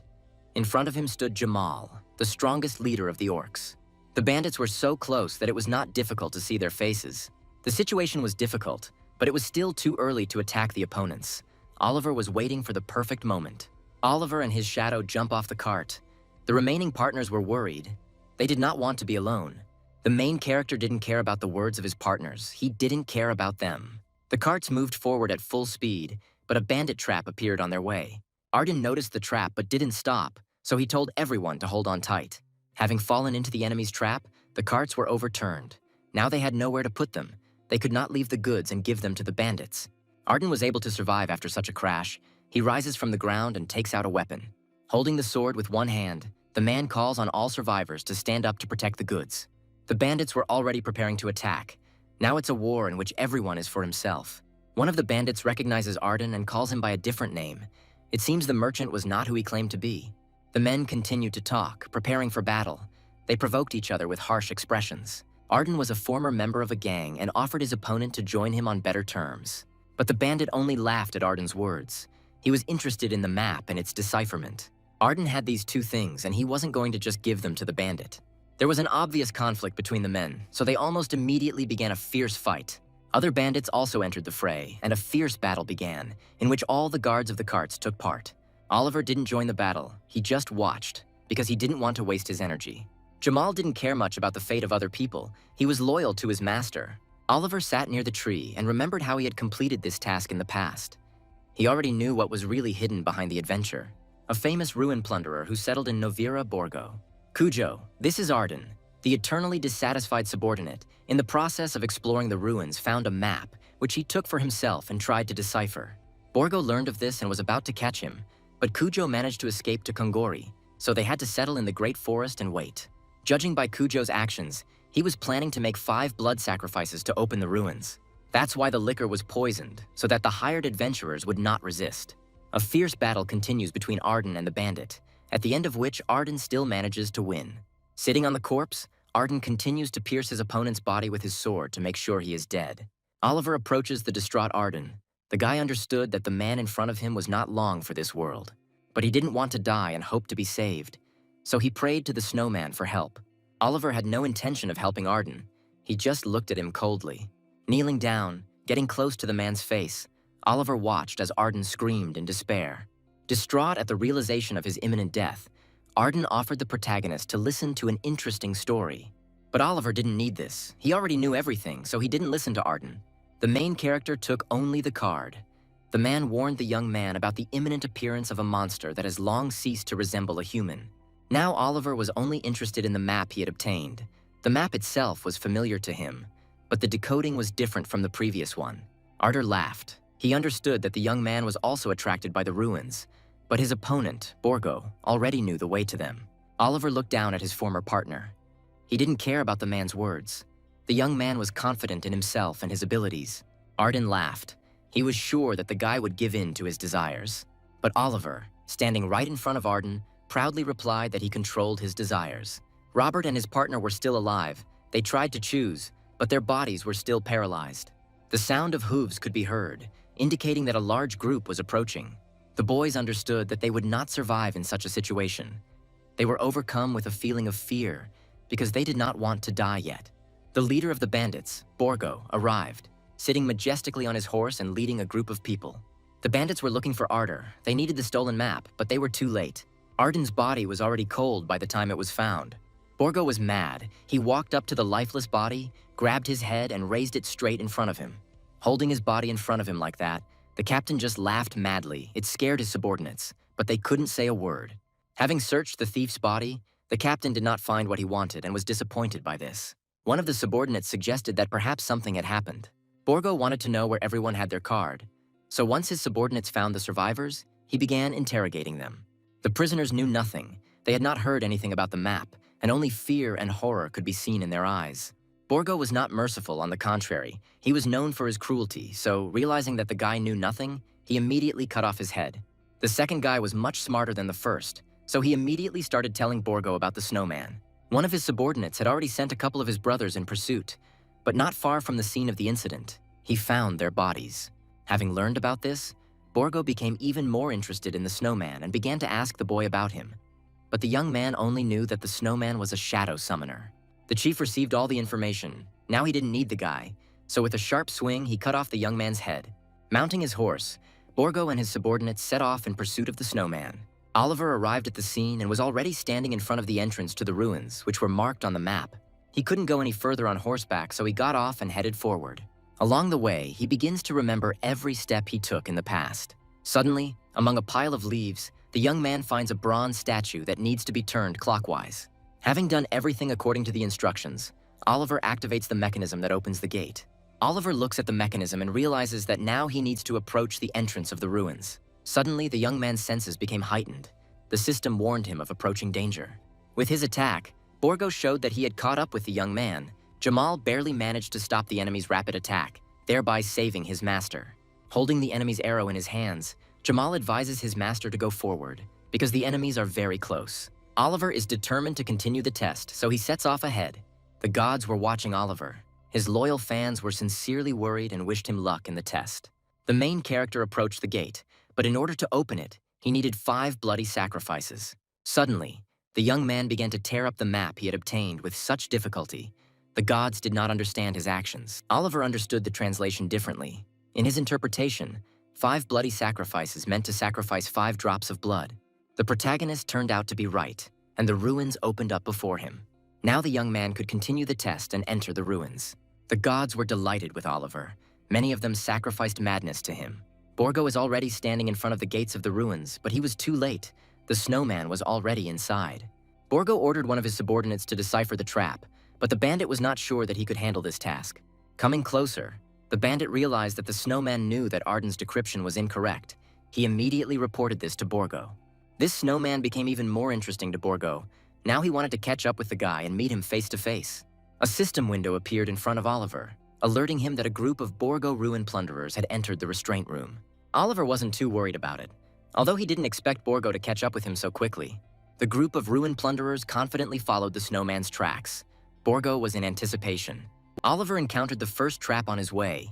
In front of him stood Jamal, the strongest leader of the orcs. The bandits were so close that it was not difficult to see their faces. The situation was difficult, but it was still too early to attack the opponents. Oliver was waiting for the perfect moment. Oliver and his shadow jump off the cart. The remaining partners were worried. They did not want to be alone. The main character didn't care about the words of his partners. He didn't care about them. The carts moved forward at full speed, but a bandit trap appeared on their way. Arden noticed the trap but didn't stop, so he told everyone to hold on tight. Having fallen into the enemy's trap, the carts were overturned. Now they had nowhere to put them. They could not leave the goods and give them to the bandits. Arden was able to survive after such a crash. He rises from the ground and takes out a weapon. Holding the sword with one hand, the man calls on all survivors to stand up to protect the goods. The bandits were already preparing to attack. Now it's a war in which everyone is for himself. One of the bandits recognizes Arden and calls him by a different name. It seems the merchant was not who he claimed to be. The men continued to talk, preparing for battle. They provoked each other with harsh expressions. Arden was a former member of a gang and offered his opponent to join him on better terms. But the bandit only laughed at Arden's words. He was interested in the map and its decipherment. Arden had these two things, and he wasn't going to just give them to the bandit. There was an obvious conflict between the men, so they almost immediately began a fierce fight. Other bandits also entered the fray, and a fierce battle began, in which all the guards of the carts took part. Oliver didn't join the battle, he just watched, because he didn't want to waste his energy. Jamal didn't care much about the fate of other people. He was loyal to his master. Oliver sat near the tree and remembered how he had completed this task in the past. He already knew what was really hidden behind the adventure. A famous ruin plunderer who settled in Novira Borgo. Cujo, this is Arden, the eternally dissatisfied subordinate, in the process of exploring the ruins, found a map, which he took for himself and tried to decipher. Borgo learned of this and was about to catch him, but Cujo managed to escape to Kungori, so they had to settle in the Great Forest and wait. Judging by Cujo's actions, he was planning to make 5 blood sacrifices to open the ruins. That's why the liquor was poisoned, so that the hired adventurers would not resist. A fierce battle continues between Arden and the bandit, at the end of which Arden still manages to win. Sitting on the corpse, Arden continues to pierce his opponent's body with his sword to make sure he is dead. Oliver approaches the distraught Arden. The guy understood that the man in front of him was not long for this world, but he didn't want to die and hoped to be saved. So he prayed to the Snowman for help. Oliver had no intention of helping Arden. He just looked at him coldly. Kneeling down, getting close to the man's face, Oliver watched as Arden screamed in despair. Distraught at the realization of his imminent death, Arden offered the protagonist to listen to an interesting story. But Oliver didn't need this. He already knew everything, so he didn't listen to Arden. The main character took only the card. The man warned the young man about the imminent appearance of a monster that has long ceased to resemble a human. Now Oliver was only interested in the map he had obtained. The map itself was familiar to him, but the decoding was different from the previous one. Arden laughed. He understood that the young man was also attracted by the ruins, but his opponent, Borgo, already knew the way to them. Oliver looked down at his former partner. He didn't care about the man's words. The young man was confident in himself and his abilities. Arden laughed. He was sure that the guy would give in to his desires. But Oliver, standing right in front of Arden, proudly replied that he controlled his desires. Robert and his partner were still alive. They tried to choose, but their bodies were still paralyzed. The sound of hooves could be heard, indicating that a large group was approaching. The boys understood that they would not survive in such a situation. They were overcome with a feeling of fear because they did not want to die yet. The leader of the bandits, Borgo, arrived, sitting majestically on his horse and leading a group of people. The bandits were looking for Arden. They needed the stolen map, but they were too late. Arden's body was already cold by the time it was found. Borgo was mad. He walked up to the lifeless body, grabbed his head, and raised it straight in front of him. Holding his body in front of him like that, the captain just laughed madly. It scared his subordinates, but they couldn't say a word. Having searched the thief's body, the captain did not find what he wanted and was disappointed by this. One of the subordinates suggested that perhaps something had happened. Borgo wanted to know where everyone had their card. So once his subordinates found the survivors, he began interrogating them. The prisoners knew nothing. They had not heard anything about the map, and only fear and horror could be seen in their eyes. Borgo was not merciful, on the contrary. He was known for his cruelty, so realizing that the guy knew nothing, he immediately cut off his head. The second guy was much smarter than the first, so he immediately started telling Borgo about the Snowman. One of his subordinates had already sent a couple of his brothers in pursuit, but not far from the scene of the incident, he found their bodies. Having learned about this, Borgo became even more interested in the Snowman and began to ask the boy about him. But the young man only knew that the Snowman was a shadow summoner. The chief received all the information. Now he didn't need the guy, so with a sharp swing, he cut off the young man's head. Mounting his horse, Borgo and his subordinates set off in pursuit of the Snowman. Oliver arrived at the scene and was already standing in front of the entrance to the ruins, which were marked on the map. He couldn't go any further on horseback, so he got off and headed forward. Along the way, he begins to remember every step he took in the past. Suddenly, among a pile of leaves, the young man finds a bronze statue that needs to be turned clockwise. Having done everything according to the instructions, Oliver activates the mechanism that opens the gate. Oliver looks at the mechanism and realizes that now he needs to approach the entrance of the ruins. Suddenly, the young man's senses became heightened. The system warned him of approaching danger. With his attack, Borgo showed that he had caught up with the young man. Jamal barely managed to stop the enemy's rapid attack, thereby saving his master. Holding the enemy's arrow in his hands, Jamal advises his master to go forward, because the enemies are very close. Oliver is determined to continue the test, so he sets off ahead. The gods were watching Oliver. His loyal fans were sincerely worried and wished him luck in the test. The main character approached the gate, but in order to open it, he needed 5 bloody sacrifices. Suddenly, the young man began to tear up the map he had obtained with such difficulty. The gods did not understand his actions. Oliver understood the translation differently. In his interpretation, 5 bloody sacrifices meant to sacrifice 5 drops of blood. The protagonist turned out to be right, and the ruins opened up before him. Now the young man could continue the test and enter the ruins. The gods were delighted with Oliver. Many of them sacrificed madness to him. Borgo is already standing in front of the gates of the ruins, but he was too late. The Snowman was already inside. Borgo ordered one of his subordinates to decipher the trap, but the bandit was not sure that he could handle this task. Coming closer, the bandit realized that the Snowman knew that Arden's decryption was incorrect. He immediately reported this to Borgo. This Snowman became even more interesting to Borgo. Now he wanted to catch up with the guy and meet him face to face. A system window appeared in front of Oliver, alerting him that a group of Borgo ruin plunderers had entered the restraint room. Oliver wasn't too worried about it, although he didn't expect Borgo to catch up with him so quickly. The group of ruin plunderers confidently followed the Snowman's tracks. Borgo was in anticipation. Oliver encountered the first trap on his way.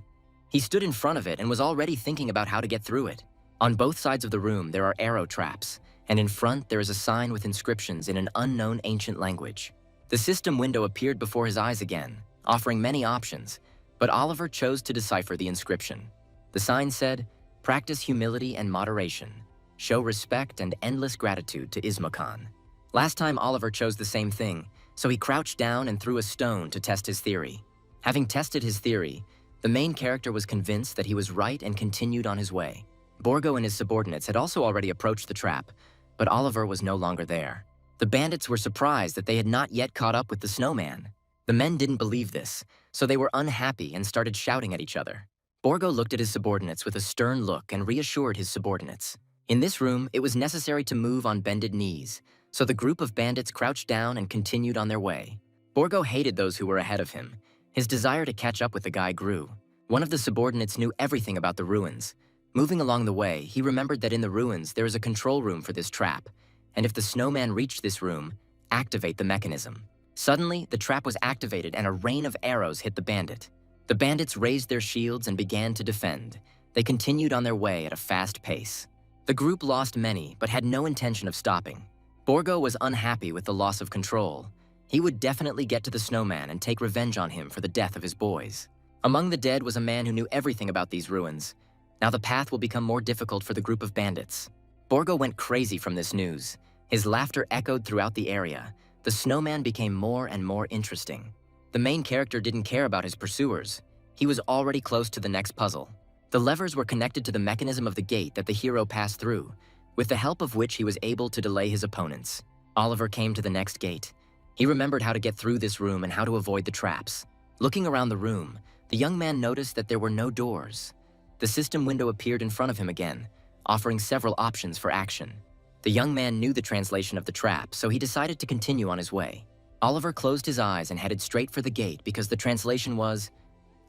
He stood in front of it and was already thinking about how to get through it. On both sides of the room, there are arrow traps, and in front there is a sign with inscriptions in an unknown ancient language. The system window appeared before his eyes again, offering many options, but Oliver chose to decipher the inscription. The sign said, "Practice humility and moderation. Show respect and endless gratitude to Ismokan." Last time Oliver chose the same thing, so he crouched down and threw a stone to test his theory. Having tested his theory, the main character was convinced that he was right and continued on his way. Borgo and his subordinates had also already approached the trap, but Oliver was no longer there. The bandits were surprised that they had not yet caught up with the Snowman. The men didn't believe this, so they were unhappy and started shouting at each other. Borgo looked at his subordinates with a stern look and reassured his subordinates. In this room, it was necessary to move on bended knees, so the group of bandits crouched down and continued on their way. Borgo hated those who were ahead of him. His desire to catch up with the guy grew. One of the subordinates knew everything about the ruins. Moving along the way, he remembered that in the ruins there is a control room for this trap, and if the Snowman reached this room, activate the mechanism. Suddenly, the trap was activated and a rain of arrows hit the bandit. The bandits raised their shields and began to defend. They continued on their way at a fast pace. The group lost many, but had no intention of stopping. Borgo was unhappy with the loss of control. He would definitely get to the Snowman and take revenge on him for the death of his boys. Among the dead was a man who knew everything about these ruins. Now the path will become more difficult for the group of bandits. Borgo went crazy from this news. His laughter echoed throughout the area. The Snowman became more and more interesting. The main character didn't care about his pursuers. He was already close to the next puzzle. The levers were connected to the mechanism of the gate that the hero passed through, with the help of which he was able to delay his opponents. Oliver came to the next gate. He remembered how to get through this room and how to avoid the traps. Looking around the room, the young man noticed that there were no doors. The system window appeared in front of him again, offering several options for action. The young man knew the translation of the trap, so he decided to continue on his way. Oliver closed his eyes and headed straight for the gate because the translation was,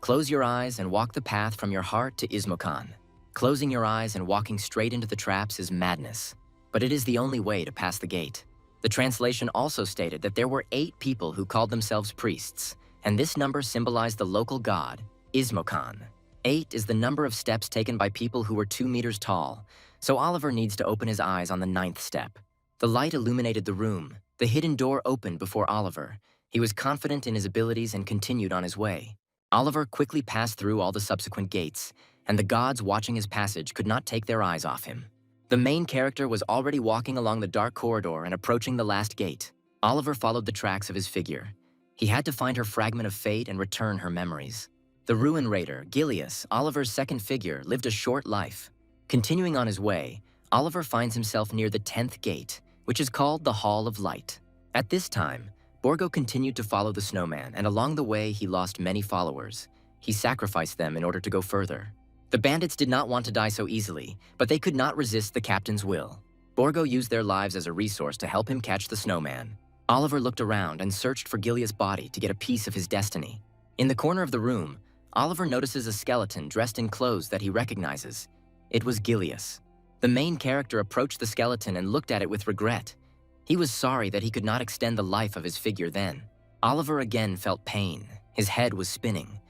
"Close your eyes and walk the path from your heart to Ismokan." Closing your eyes and walking straight into the traps is madness, but it is the only way to pass the gate. The translation also stated that there were 8 people who called themselves priests, and this number symbolized the local god, Ismokan. 8 is the number of steps taken by people who were 2 meters tall, so Oliver needs to open his eyes on the 9th step. The light illuminated the room. The hidden door opened before Oliver. He was confident in his abilities and continued on his way. Oliver quickly passed through all the subsequent gates, and the gods watching his passage could not take their eyes off him. The main character was already walking along the dark corridor and approaching the last gate. Oliver followed the tracks of his figure. He had to find her fragment of fate and return her memories. The ruin raider, Gilius, Oliver's second figure, lived a short life. Continuing on his way, Oliver finds himself near the 10th gate, which is called the Hall of Light. At this time, Borgo continued to follow the Snowman, and along the way he lost many followers. He sacrificed them in order to go further. The bandits did not want to die so easily, but they could not resist the captain's will. Borgo used their lives as a resource to help him catch the Snowman. Oliver looked around and searched for Gilius' body to get a piece of his destiny. In the corner of the room, Oliver notices a skeleton dressed in clothes that he recognizes. It was Gilius. The main character approached the skeleton and looked at it with regret. He was sorry that he could not extend the life of his figure then. Oliver again felt pain. His head was spinning.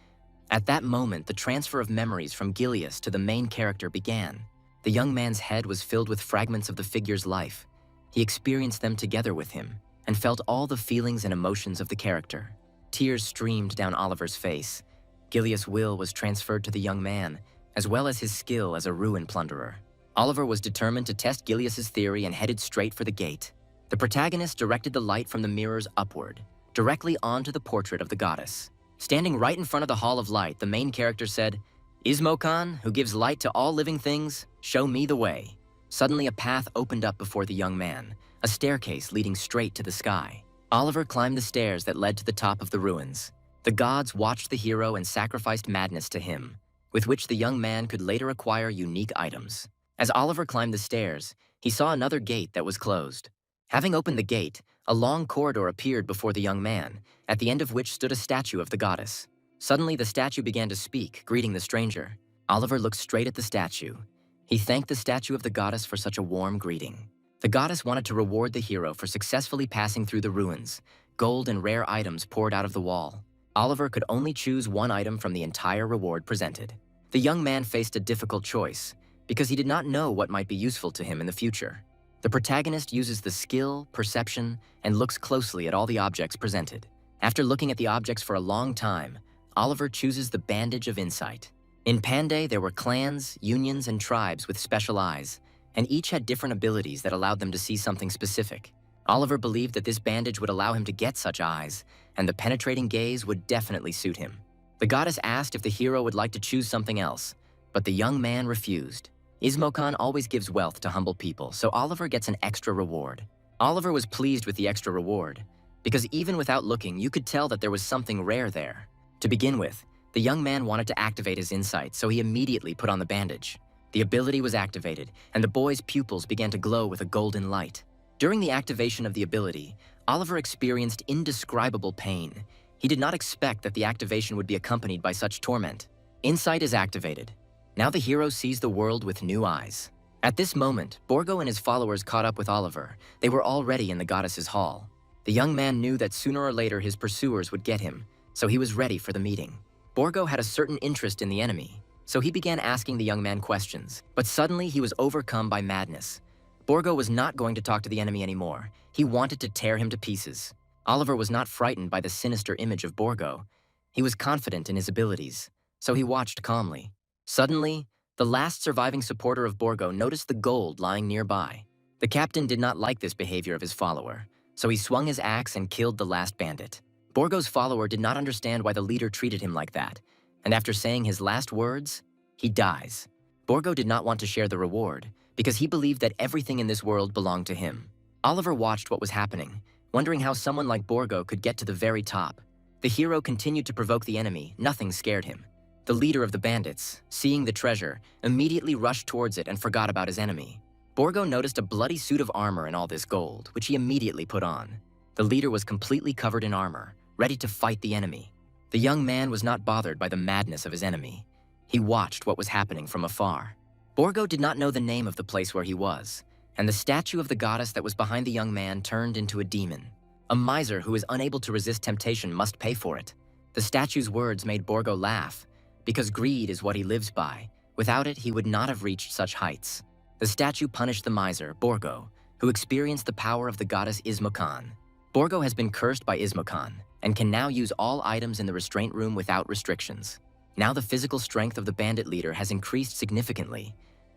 At that moment, the transfer of memories from Gilius to the main character began. The young man's head was filled with fragments of the figure's life. He experienced them together with him and felt all the feelings and emotions of the character. Tears streamed down Oliver's face. Gilius' will was transferred to the young man, as well as his skill as a ruin plunderer. Oliver was determined to test Gilius' theory and headed straight for the gate. The protagonist directed the light from the mirrors upward, directly onto the portrait of the goddess. Standing right in front of the Hall of Light, the main character said, "Ismokan, who gives light to all living things, show me the way." Suddenly a path opened up before the young man, a staircase leading straight to the sky. Oliver climbed the stairs that led to the top of the ruins. The gods watched the hero and sacrificed madness to him, with which the young man could later acquire unique items. As Oliver climbed the stairs, he saw another gate that was closed. Having opened the gate, a long corridor appeared before the young man, at the end of which stood a statue of the goddess. Suddenly, the statue began to speak, greeting the stranger. Oliver looked straight at the statue. He thanked the statue of the goddess for such a warm greeting. The goddess wanted to reward the hero for successfully passing through the ruins. Gold and rare items poured out of the wall. Oliver could only choose one item from the entire reward presented. The young man faced a difficult choice, because he did not know what might be useful to him in the future. The protagonist uses the skill, perception, and looks closely at all the objects presented. After looking at the objects for a long time, Oliver chooses the Bandage of Insight. In Panday, there were clans, unions, and tribes with special eyes, and each had different abilities that allowed them to see something specific. Oliver believed that this bandage would allow him to get such eyes, and the penetrating gaze would definitely suit him. The goddess asked if the hero would like to choose something else, but the young man refused. Ismokan always gives wealth to humble people, so Oliver gets an extra reward. Oliver was pleased with the extra reward, because even without looking, you could tell that there was something rare there. To begin with, the young man wanted to activate his insight, so he immediately put on the bandage. The ability was activated, and the boy's pupils began to glow with a golden light. During the activation of the ability, Oliver experienced indescribable pain. He did not expect that the activation would be accompanied by such torment. Insight is activated. Now the hero sees the world with new eyes. At this moment, Borgo and his followers caught up with Oliver. They were already in the goddess's hall. The young man knew that sooner or later his pursuers would get him, so he was ready for the meeting. Borgo had a certain interest in the enemy, so he began asking the young man questions. But suddenly he was overcome by madness. Borgo was not going to talk to the enemy anymore. He wanted to tear him to pieces. Oliver was not frightened by the sinister image of Borgo. He was confident in his abilities, so he watched calmly. Suddenly, the last surviving supporter of Borgo noticed the gold lying nearby. The captain did not like this behavior of his follower, so he swung his axe and killed the last bandit. Borgo's follower did not understand why the leader treated him like that, and after saying his last words, he dies. Borgo did not want to share the reward, because he believed that everything in this world belonged to him. Oliver watched what was happening, wondering how someone like Borgo could get to the very top. The hero continued to provoke the enemy. Nothing scared him. The leader of the bandits, seeing the treasure, immediately rushed towards it and forgot about his enemy. Borgo noticed a bloody suit of armor in all this gold, which he immediately put on. The leader was completely covered in armor, ready to fight the enemy. The young man was not bothered by the madness of his enemy. He watched what was happening from afar. Borgo did not know the name of the place where he was, and the statue of the goddess that was behind the young man turned into a demon. A miser who is unable to resist temptation must pay for it. The statue's words made Borgo laugh, because greed is what he lives by. Without it, he would not have reached such heights. The statue punished the miser, Borgo, who experienced the power of the goddess Ismokan. Borgo has been cursed by Ismokan, and can now use all items in the restraint room without restrictions. Now the physical strength of the bandit leader has increased significantly.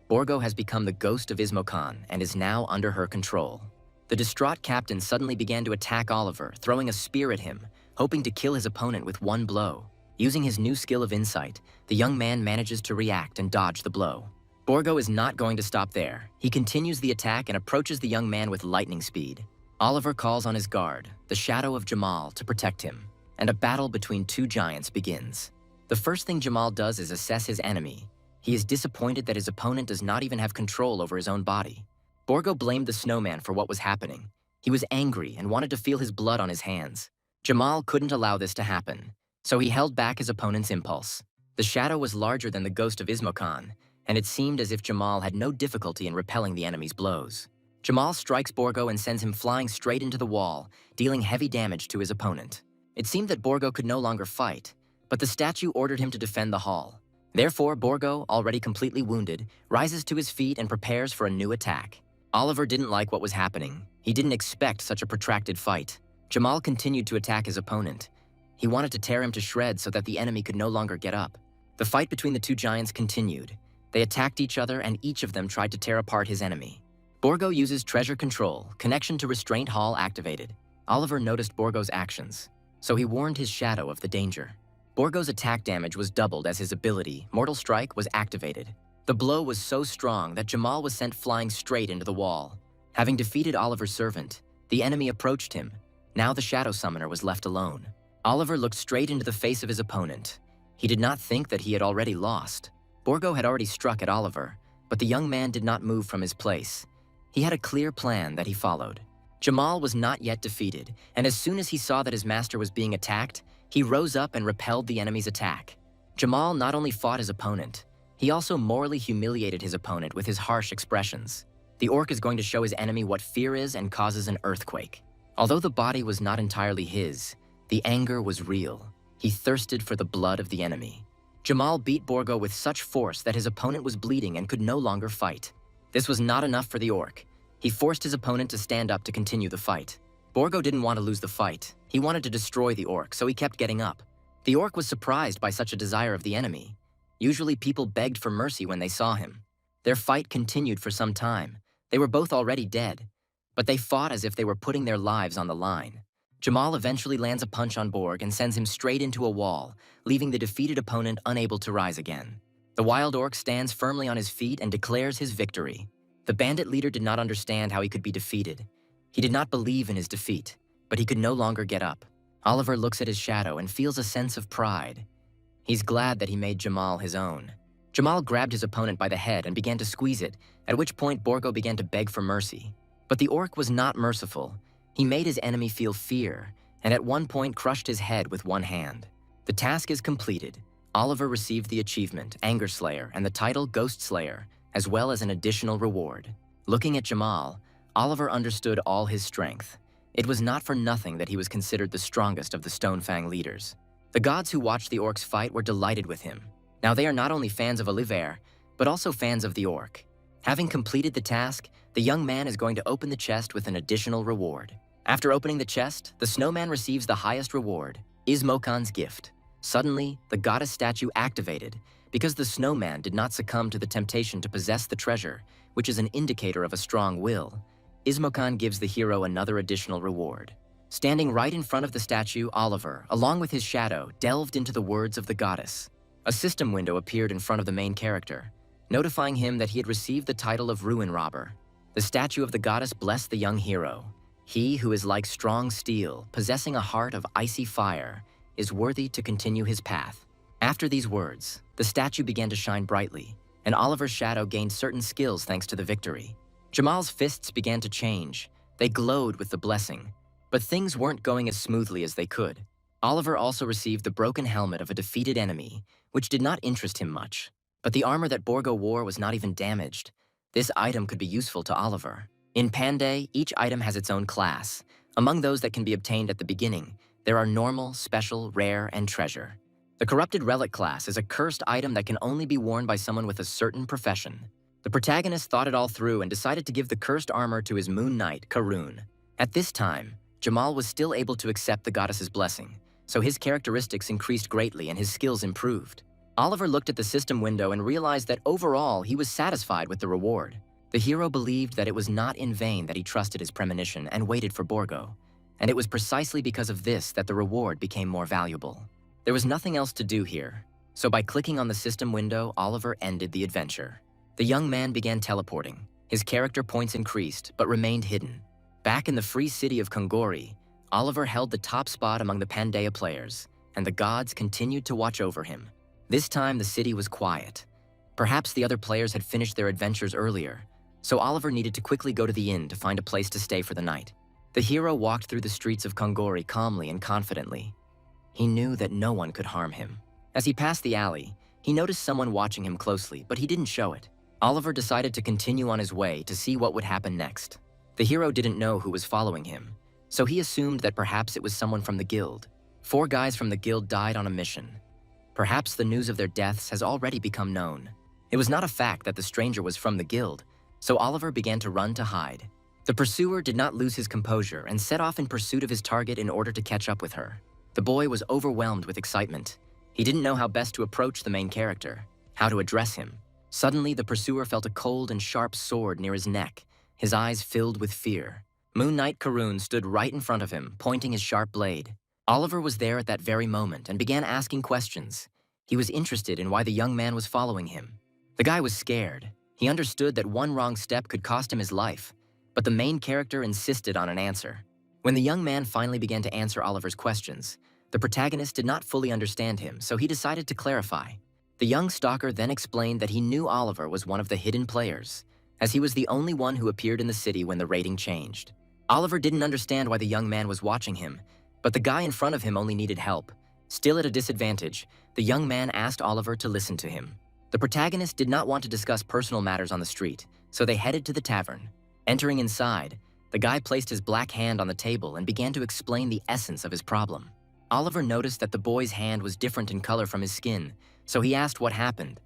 Borgo has become the ghost of Ismokan and is now under her control. The distraught captain suddenly began to attack Oliver, throwing a spear at him, hoping to kill his opponent with one blow. Using his new skill of insight, the young man manages to react and dodge the blow. Borgo is not going to stop there. He continues the attack and approaches the young man with lightning speed. Oliver calls on his guard, the shadow of Jamal, to protect him, and a battle between two giants begins. The first thing Jamal does is assess his enemy. He is disappointed that his opponent does not even have control over his own body. Borgo blamed the Snowman for what was happening. He was angry and wanted to feel his blood on his hands. Jamal couldn't allow this to happen, so he held back his opponent's impulse. The shadow was larger than the ghost of Ismokan, and it seemed as if Jamal had no difficulty in repelling the enemy's blows. Jamal strikes Borgo and sends him flying straight into the wall, dealing heavy damage to his opponent. It seemed that Borgo could no longer fight, but the statue ordered him to defend the hall. Therefore, Borgo, already completely wounded, rises to his feet and prepares for a new attack. Oliver didn't like what was happening. He didn't expect such a protracted fight. Jamal continued to attack his opponent. He wanted to tear him to shreds so that the enemy could no longer get up. The fight between the two giants continued. They attacked each other and each of them tried to tear apart his enemy. Borgo uses treasure control, connection to restraint hall activated. Oliver noticed Borgo's actions, so he warned his shadow of the danger. Borgo's attack damage was doubled as his ability, Mortal Strike, was activated. The blow was so strong that Jamal was sent flying straight into the wall. Having defeated Oliver's servant, the enemy approached him. Now the Shadow Summoner was left alone. Oliver looked straight into the face of his opponent. He did not think that he had already lost. Borgo had already struck at Oliver, but the young man did not move from his place. He had a clear plan that he followed. Jamal was not yet defeated, and as soon as he saw that his master was being attacked, he rose up and repelled the enemy's attack. Jamal not only fought his opponent, he also morally humiliated his opponent with his harsh expressions. The orc is going to show his enemy what fear is and causes an earthquake. Although the body was not entirely his, the anger was real. He thirsted for the blood of the enemy. Jamal beat Borgo with such force that his opponent was bleeding and could no longer fight. This was not enough for the orc. He forced his opponent to stand up to continue the fight. Borgo didn't want to lose the fight. He wanted to destroy the orc, so he kept getting up. The orc was surprised by such a desire of the enemy. Usually people begged for mercy when they saw him. Their fight continued for some time. They were both already dead, but they fought as if they were putting their lives on the line. Jamal eventually lands a punch on Borg and sends him straight into a wall, leaving the defeated opponent unable to rise again. The wild orc stands firmly on his feet and declares his victory. The bandit leader did not understand how he could be defeated. He did not believe in his defeat, but he could no longer get up. Oliver looks at his shadow and feels a sense of pride. He's glad that he made Jamal his own. Jamal grabbed his opponent by the head and began to squeeze it, at which point Borgo began to beg for mercy. But the orc was not merciful. He made his enemy feel fear, and at one point crushed his head with one hand. The task is completed. Oliver received the achievement, Anger Slayer, and the title Ghost Slayer, as well as an additional reward. Looking at Jamal, Oliver understood all his strength. It was not for nothing that he was considered the strongest of the Stonefang leaders. The gods who watched the orcs fight were delighted with him. Now they are not only fans of Oliver, but also fans of the orc. Having completed the task, the young man is going to open the chest with an additional reward. After opening the chest, the snowman receives the highest reward, Ismokan's gift. Suddenly, the goddess statue activated because the snowman did not succumb to the temptation to possess the treasure, which is an indicator of a strong will. Ismokan gives the hero another additional reward. Standing right in front of the statue, Oliver, along with his shadow, delved into the words of the goddess. A system window appeared in front of the main character, notifying him that he had received the title of Ruin Robber. The statue of the goddess blessed the young hero. He who is like strong steel, possessing a heart of icy fire, is worthy to continue his path. After these words, the statue began to shine brightly, and Oliver's shadow gained certain skills thanks to the victory. Jamal's fists began to change. They glowed with the blessing, but things weren't going as smoothly as they could. Oliver also received the broken helmet of a defeated enemy, which did not interest him much. But the armor that Borgo wore was not even damaged. This item could be useful to Oliver. In Panday, each item has its own class. Among those that can be obtained at the beginning, there are normal, special, rare, and treasure. The Corrupted Relic class is a cursed item that can only be worn by someone with a certain profession. The protagonist thought it all through and decided to give the cursed armor to his Moon Knight, Karun. At this time, Jamal was still able to accept the goddess's blessing, so his characteristics increased greatly and his skills improved. Oliver looked at the system window and realized that overall he was satisfied with the reward. The hero believed that it was not in vain that he trusted his premonition and waited for Borgo, and it was precisely because of this that the reward became more valuable. There was nothing else to do here, so by clicking on the system window, Oliver ended the adventure. The young man began teleporting. His character points increased, but remained hidden. Back in the free city of Kungori, Oliver held the top spot among the Pangaea players, and the gods continued to watch over him. This time, the city was quiet. Perhaps the other players had finished their adventures earlier, so Oliver needed to quickly go to the inn to find a place to stay for the night. The hero walked through the streets of Kungori calmly and confidently. He knew that no one could harm him. As he passed the alley, he noticed someone watching him closely, but he didn't show it. Oliver decided to continue on his way to see what would happen next. The hero didn't know who was following him, so he assumed that perhaps it was someone from the guild. 4 guys from the guild died on a mission. Perhaps the news of their deaths has already become known. It was not a fact that the stranger was from the guild, so Oliver began to run to hide. The pursuer did not lose his composure and set off in pursuit of his target in order to catch up with her. The boy was overwhelmed with excitement. He didn't know how best to approach the main character, how to address him. Suddenly, the pursuer felt a cold and sharp sword near his neck, his eyes filled with fear. Moon Knight Karun stood right in front of him, pointing his sharp blade. Oliver was there at that very moment and began asking questions. He was interested in why the young man was following him. The guy was scared. He understood that one wrong step could cost him his life, but the main character insisted on an answer. When the young man finally began to answer Oliver's questions, the protagonist did not fully understand him, so he decided to clarify. The young stalker then explained that he knew Oliver was one of the hidden players, as he was the only one who appeared in the city when the rating changed. Oliver didn't understand why the young man was watching him, but the guy in front of him only needed help. Still at a disadvantage, the young man asked Oliver to listen to him. The protagonist did not want to discuss personal matters on the street, so they headed to the tavern. Entering inside, the guy placed his black hand on the table and began to explain the essence of his problem. Oliver noticed that the boy's hand was different in color from his skin, so he asked what happened.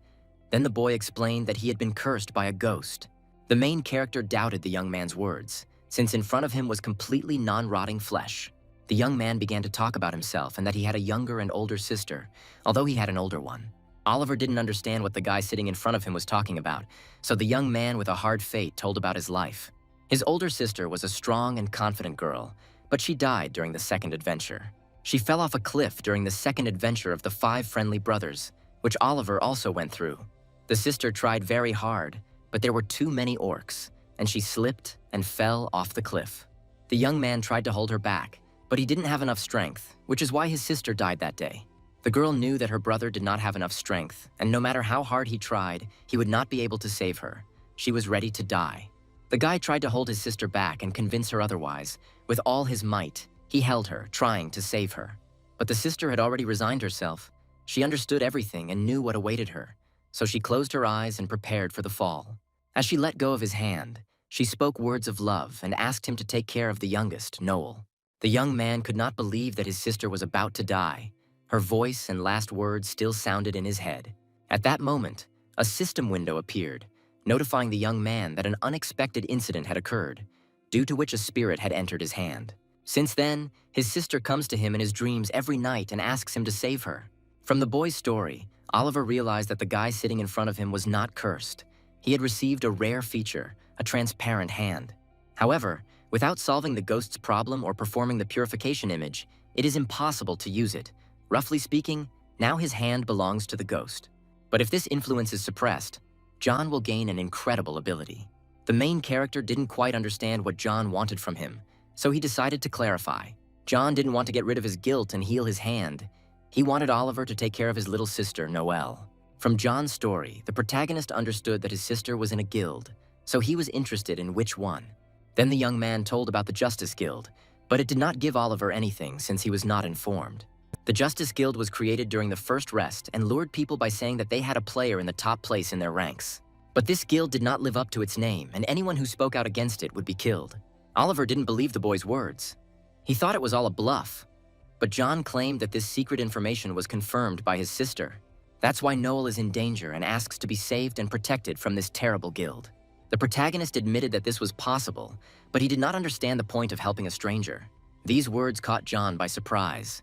Then the boy explained that he had been cursed by a ghost. The main character doubted the young man's words, since in front of him was completely non-rotting flesh. The young man began to talk about himself and that he had a younger and older sister, although he had an older one. Oliver didn't understand what the guy sitting in front of him was talking about, so the young man with a hard fate told about his life. His older sister was a strong and confident girl, but she died during the second adventure. She fell off a cliff during the second adventure of the 5 friendly brothers, which Oliver also went through. The sister tried very hard, but there were too many orcs, and she slipped and fell off the cliff. The young man tried to hold her back, but he didn't have enough strength, which is why his sister died that day. The girl knew that her brother did not have enough strength, and no matter how hard he tried, he would not be able to save her. She was ready to die. The guy tried to hold his sister back and convince her otherwise. With all his might, he held her, trying to save her. But the sister had already resigned herself. She understood everything and knew what awaited her, so she closed her eyes and prepared for the fall. As she let go of his hand, she spoke words of love and asked him to take care of the youngest, Noel. The young man could not believe that his sister was about to die. Her voice and last words still sounded in his head. At that moment, a system window appeared, notifying the young man that an unexpected incident had occurred, due to which a spirit had entered his hand. Since then, his sister comes to him in his dreams every night and asks him to save her. From the boy's story, Oliver realized that the guy sitting in front of him was not cursed. He had received a rare feature, a transparent hand. However, without solving the ghost's problem or performing the purification image, it is impossible to use it. Roughly speaking, now his hand belongs to the ghost. But if this influence is suppressed, John will gain an incredible ability. The main character didn't quite understand what John wanted from him, so he decided to clarify. John didn't want to get rid of his guilt and heal his hand. He wanted Oliver to take care of his little sister, Noelle. From John's story, the protagonist understood that his sister was in a guild, so he was interested in which one. Then the young man told about the Justice Guild, but it did not give Oliver anything since he was not informed. The Justice Guild was created during the first rest and lured people by saying that they had a player in the top place in their ranks. But this guild did not live up to its name, and anyone who spoke out against it would be killed. Oliver didn't believe the boy's words. He thought it was all a bluff. But John claimed that this secret information was confirmed by his sister. That's why Noel is in danger and asks to be saved and protected from this terrible guild. The protagonist admitted that this was possible, but he did not understand the point of helping a stranger. These words caught John by surprise.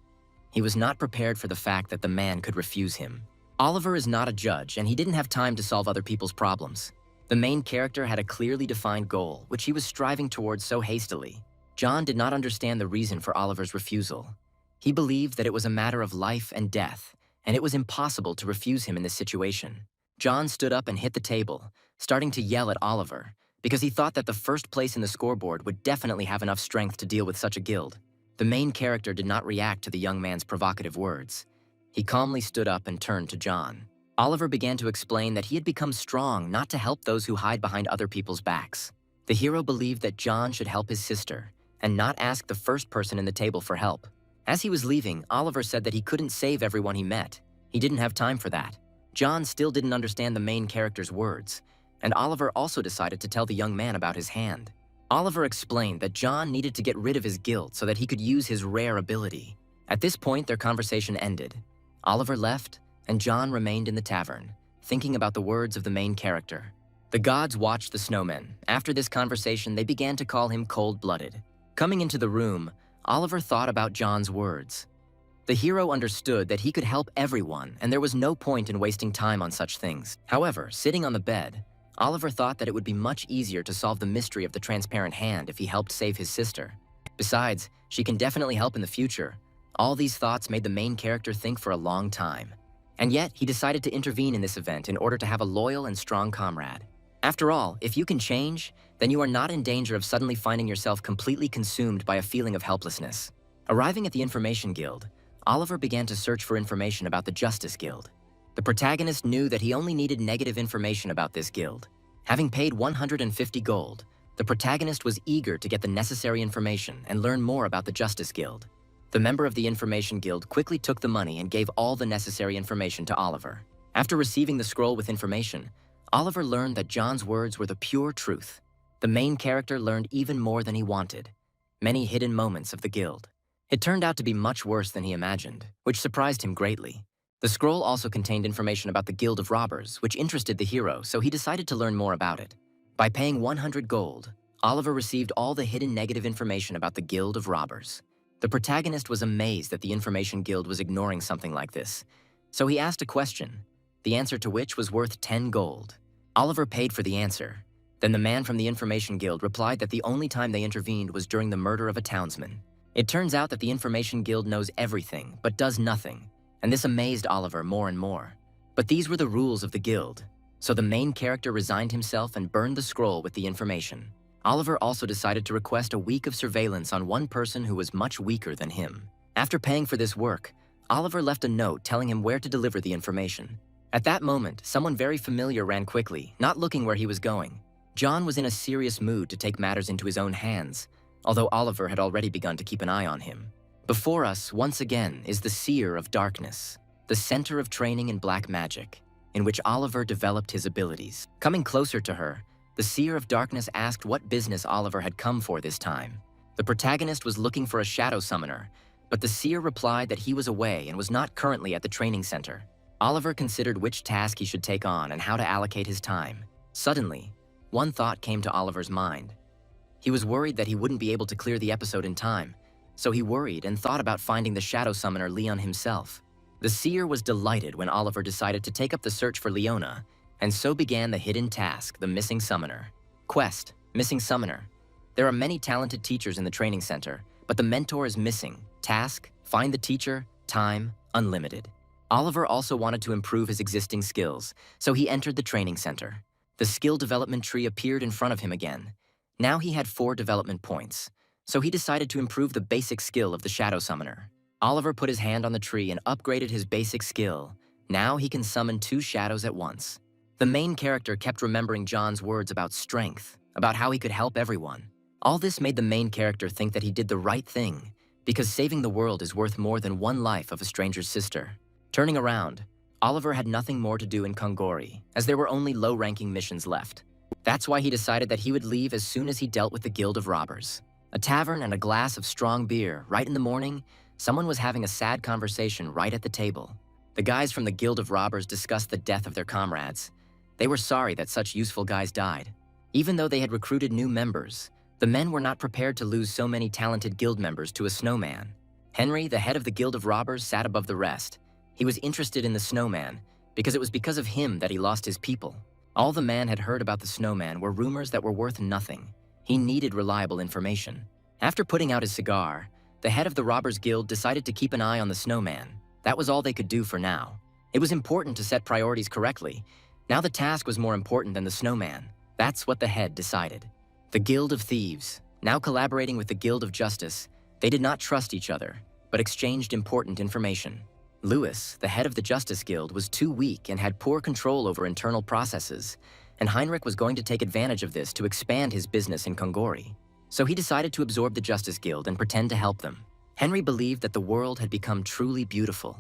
He was not prepared for the fact that the man could refuse him. Oliver is not a judge, and he didn't have time to solve other people's problems. The main character had a clearly defined goal, which he was striving towards so hastily. John did not understand the reason for Oliver's refusal. He believed that it was a matter of life and death, and it was impossible to refuse him in this situation. John stood up and hit the table, starting to yell at Oliver, because he thought that the first place in the scoreboard would definitely have enough strength to deal with such a guild. The main character did not react to the young man's provocative words. He calmly stood up and turned to John. Oliver began to explain that he had become strong not to help those who hide behind other people's backs. The hero believed that John should help his sister and not ask the first person in the table for help. As he was leaving, Oliver said that he couldn't save everyone he met. He didn't have time for that. John still didn't understand the main character's words, and Oliver also decided to tell the young man about his hand. Oliver explained that John needed to get rid of his guilt so that he could use his rare ability. At this point, their conversation ended. Oliver left, and John remained in the tavern, thinking about the words of the main character. The gods watched the Snowman. After this conversation, they began to call him cold-blooded. Coming into the room, Oliver thought about John's words. The hero understood that he could help everyone, and there was no point in wasting time on such things. However, sitting on the bed, Oliver thought that it would be much easier to solve the mystery of the transparent hand if he helped save his sister. Besides, she can definitely help in the future. All these thoughts made the main character think for a long time. And yet, he decided to intervene in this event in order to have a loyal and strong comrade. After all, if you can change, then you are not in danger of suddenly finding yourself completely consumed by a feeling of helplessness. Arriving at the Information Guild, Oliver began to search for information about the Justice Guild. The protagonist knew that he only needed negative information about this guild. Having paid 150 gold, the protagonist was eager to get the necessary information and learn more about the Justice Guild. The member of the Information Guild quickly took the money and gave all the necessary information to Oliver. After receiving the scroll with information, Oliver learned that John's words were the pure truth. The main character learned even more than he wanted. Many hidden moments of the guild. It turned out to be much worse than he imagined, which surprised him greatly. The scroll also contained information about the Guild of Robbers, which interested the hero, so he decided to learn more about it. By paying 100 gold, Oliver received all the hidden negative information about the Guild of Robbers. The protagonist was amazed that the Information Guild was ignoring something like this, so he asked a question, the answer to which was worth 10 gold. Oliver paid for the answer. Then the man from the Information Guild replied that the only time they intervened was during the murder of a townsman. It turns out that the Information Guild knows everything, but does nothing, and this amazed Oliver more and more. But these were the rules of the guild, so the main character resigned himself and burned the scroll with the information. Oliver also decided to request a week of surveillance on one person who was much weaker than him. After paying for this work, Oliver left a note telling him where to deliver the information. At that moment, someone very familiar ran quickly, not looking where he was going. John was in a serious mood to take matters into his own hands, although Oliver had already begun to keep an eye on him. Before us, once again, is the Seer of Darkness, the center of training in black magic, in which Oliver developed his abilities. Coming closer to her, the Seer of Darkness asked what business Oliver had come for this time. The protagonist was looking for a shadow summoner, but the Seer replied that he was away and was not currently at the training center. Oliver considered which task he should take on and how to allocate his time. Suddenly, one thought came to Oliver's mind. He was worried that he wouldn't be able to clear the episode in time, so he worried and thought about finding the shadow summoner Leon himself. The Seer was delighted when Oliver decided to take up the search for Leona, and so began the hidden task, the Missing Summoner. Quest, Missing Summoner. There are many talented teachers in the training center, but the mentor is missing. Task, find the teacher, time, unlimited. Oliver also wanted to improve his existing skills, so he entered the training center. The skill development tree appeared in front of him again. Now he had 4 development points, so he decided to improve the basic skill of the Shadow Summoner. Oliver put his hand on the tree and upgraded his basic skill. Now he can summon 2 shadows at once. The main character kept remembering John's words about strength, about how he could help everyone. All this made the main character think that he did the right thing, because saving the world is worth more than one life of a stranger's sister. Turning around, Oliver had nothing more to do in Kungori, as there were only low-ranking missions left. That's why he decided that he would leave as soon as he dealt with the Guild of Robbers. A tavern and a glass of strong beer. Right in the morning, someone was having a sad conversation right at the table. The guys from the Guild of Robbers discussed the death of their comrades. They were sorry that such useful guys died. Even though they had recruited new members, the men were not prepared to lose so many talented guild members to a snowman. Henry, the head of the Guild of Robbers, sat above the rest. He was interested in the snowman, because it was because of him that he lost his people. All the man had heard about the Snowman were rumors that were worth nothing. He needed reliable information. After putting out his cigar, the head of the Robbers Guild decided to keep an eye on the Snowman. That was all they could do for now. It was important to set priorities correctly. Now the task was more important than the Snowman. That's what the head decided. The Guild of Thieves, now collaborating with the Guild of Justice, they did not trust each other, but exchanged important information. Louis, the head of the Justice Guild, was too weak and had poor control over internal processes, and Heinrich was going to take advantage of this to expand his business in Kungori. So he decided to absorb the Justice Guild and pretend to help them. Henry believed that the world had become truly beautiful,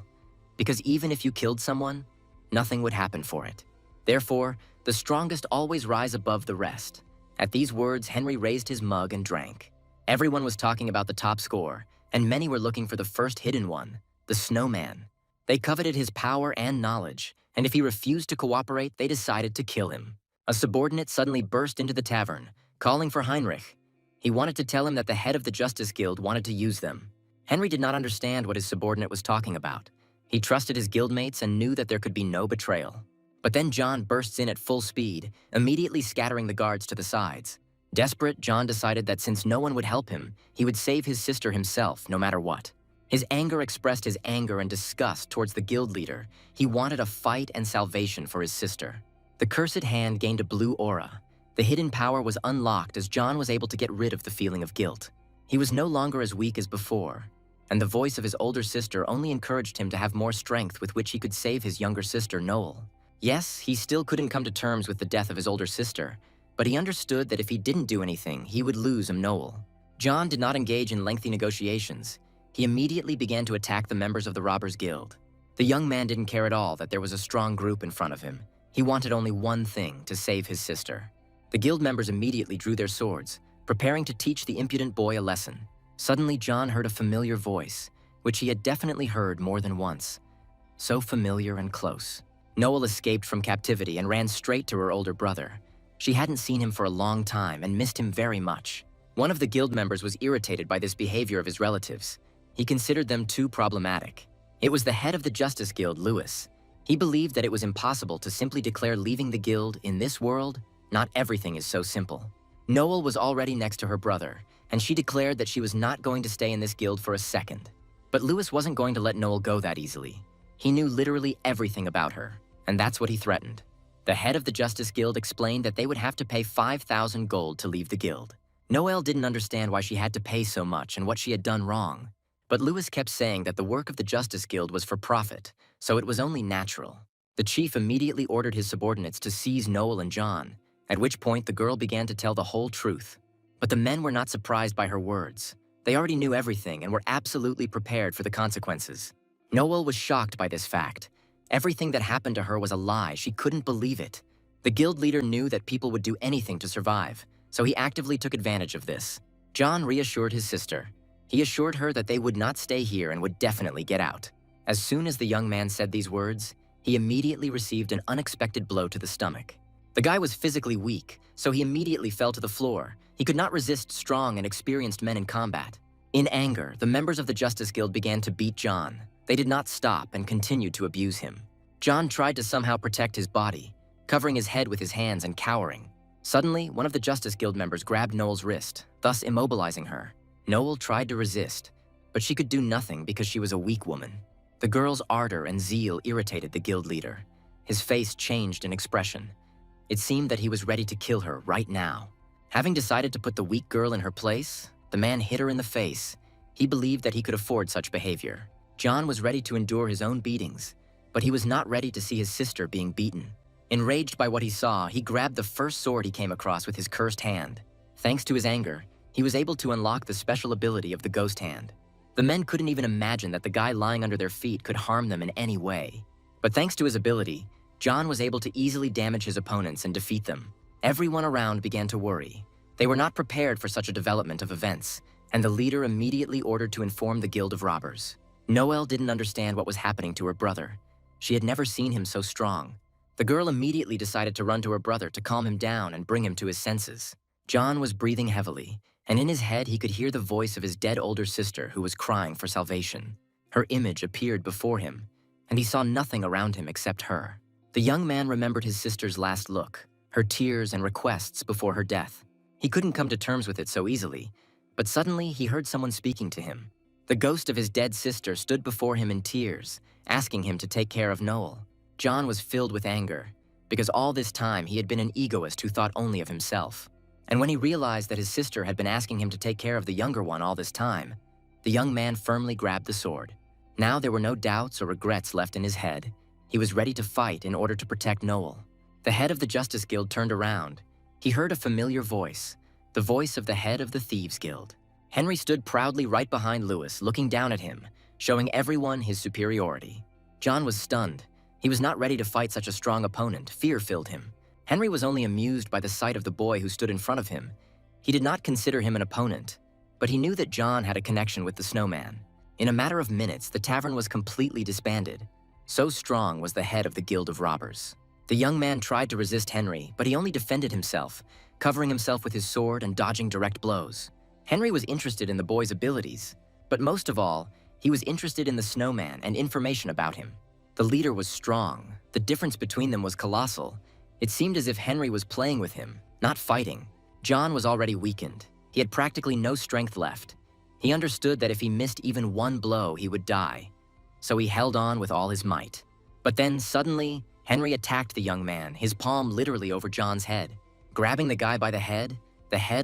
because even if you killed someone, nothing would happen for it. Therefore, the strongest always rise above the rest. At these words, Henry raised his mug and drank. Everyone was talking about the top score, and many were looking for the first hidden one, the Snowman. They coveted his power and knowledge, and if he refused to cooperate, they decided to kill him. A subordinate suddenly burst into the tavern, calling for Heinrich. He wanted to tell him that the head of the Justice Guild wanted to use them. Henry did not understand what his subordinate was talking about. He trusted his guildmates and knew that there could be no betrayal. But then John bursts in at full speed, immediately scattering the guards to the sides. Desperate, John decided that since no one would help him, he would save his sister himself, no matter what. His anger expressed his anger and disgust towards the guild leader. He wanted a fight and salvation for his sister. The cursed hand gained a blue aura. The hidden power was unlocked as John was able to get rid of the feeling of guilt. He was no longer as weak as before, and the voice of his older sister only encouraged him to have more strength with which he could save his younger sister, Noel. Yes, he still couldn't come to terms with the death of his older sister, but he understood that if he didn't do anything, he would lose Noel. John did not engage in lengthy negotiations. He immediately began to attack the members of the Robbers Guild. The young man didn't care at all that there was a strong group in front of him. He wanted only one thing, to save his sister. The guild members immediately drew their swords, preparing to teach the impudent boy a lesson. Suddenly, John heard a familiar voice, which he had definitely heard more than once. So familiar and close. Noel escaped from captivity and ran straight to her older brother. She hadn't seen him for a long time and missed him very much. One of the guild members was irritated by this behavior of his relatives. He considered them too problematic. It was the head of the Justice Guild, Louis. He believed that it was impossible to simply declare leaving the guild. In this world, not everything is so simple. Noel was already next to her brother, and she declared that she was not going to stay in this guild for a second. But Louis wasn't going to let Noel go that easily. He knew literally everything about her, and that's what he threatened. The head of the Justice Guild explained that they would have to pay 5,000 gold to leave the guild. Noel didn't understand why she had to pay so much and what she had done wrong. But Louis kept saying that the work of the Justice Guild was for profit, so it was only natural. The chief immediately ordered his subordinates to seize Noel and John, at which point the girl began to tell the whole truth. But the men were not surprised by her words. They already knew everything and were absolutely prepared for the consequences. Noel was shocked by this fact. Everything that happened to her was a lie. She couldn't believe it. The guild leader knew that people would do anything to survive, so he actively took advantage of this. John reassured his sister. He assured her that they would not stay here and would definitely get out. As soon as the young man said these words, he immediately received an unexpected blow to the stomach. The guy was physically weak, so he immediately fell to the floor. He could not resist strong and experienced men in combat. In anger, the members of the Justice Guild began to beat John. They did not stop and continued to abuse him. John tried to somehow protect his body, covering his head with his hands and cowering. Suddenly, one of the Justice Guild members grabbed Noel's wrist, thus immobilizing her. Noel tried to resist, but she could do nothing because she was a weak woman. The girl's ardor and zeal irritated the guild leader. His face changed in expression. It seemed that he was ready to kill her right now. Having decided to put the weak girl in her place, the man hit her in the face. He believed that he could afford such behavior. John was ready to endure his own beatings, but he was not ready to see his sister being beaten. Enraged by what he saw, he grabbed the first sword he came across with his cursed hand. Thanks to his anger, he was able to unlock the special ability of the ghost hand. The men couldn't even imagine that the guy lying under their feet could harm them in any way. But thanks to his ability, John was able to easily damage his opponents and defeat them. Everyone around began to worry. They were not prepared for such a development of events, and the leader immediately ordered to inform the Guild of Robbers. Noelle didn't understand what was happening to her brother. She had never seen him so strong. The girl immediately decided to run to her brother to calm him down and bring him to his senses. John was breathing heavily, and in his head he could hear the voice of his dead older sister who was crying for salvation. Her image appeared before him, and he saw nothing around him except her. The young man remembered his sister's last look, her tears and requests before her death. He couldn't come to terms with it so easily, but suddenly he heard someone speaking to him. The ghost of his dead sister stood before him in tears, asking him to take care of Noel. John was filled with anger, because all this time he had been an egoist who thought only of himself. And when he realized that his sister had been asking him to take care of the younger one all this time, the young man firmly grabbed the sword. Now there were no doubts or regrets left in his head. He was ready to fight in order to protect Noel. The head of the Justice Guild turned around. He heard a familiar voice, the voice of the head of the Thieves Guild. Henry stood proudly right behind Lewis, looking down at him, showing everyone his superiority. John was stunned. He was not ready to fight such a strong opponent. Fear filled him. Henry was only amused by the sight of the boy who stood in front of him. He did not consider him an opponent, but he knew that John had a connection with the Snowman. In a matter of minutes, the tavern was completely disbanded. So strong was the head of the Guild of Robbers. The young man tried to resist Henry, but he only defended himself, covering himself with his sword and dodging direct blows. Henry was interested in the boy's abilities, but most of all, he was interested in the Snowman and information about him. The leader was strong. The difference between them was colossal. It seemed as if Henry was playing with him, not fighting. John was already weakened. He had practically no strength left. He understood that if he missed even one blow, he would die. So he held on with all his might. But then, suddenly, Henry attacked the young man, his palm literally over John's head. Grabbing the guy by the head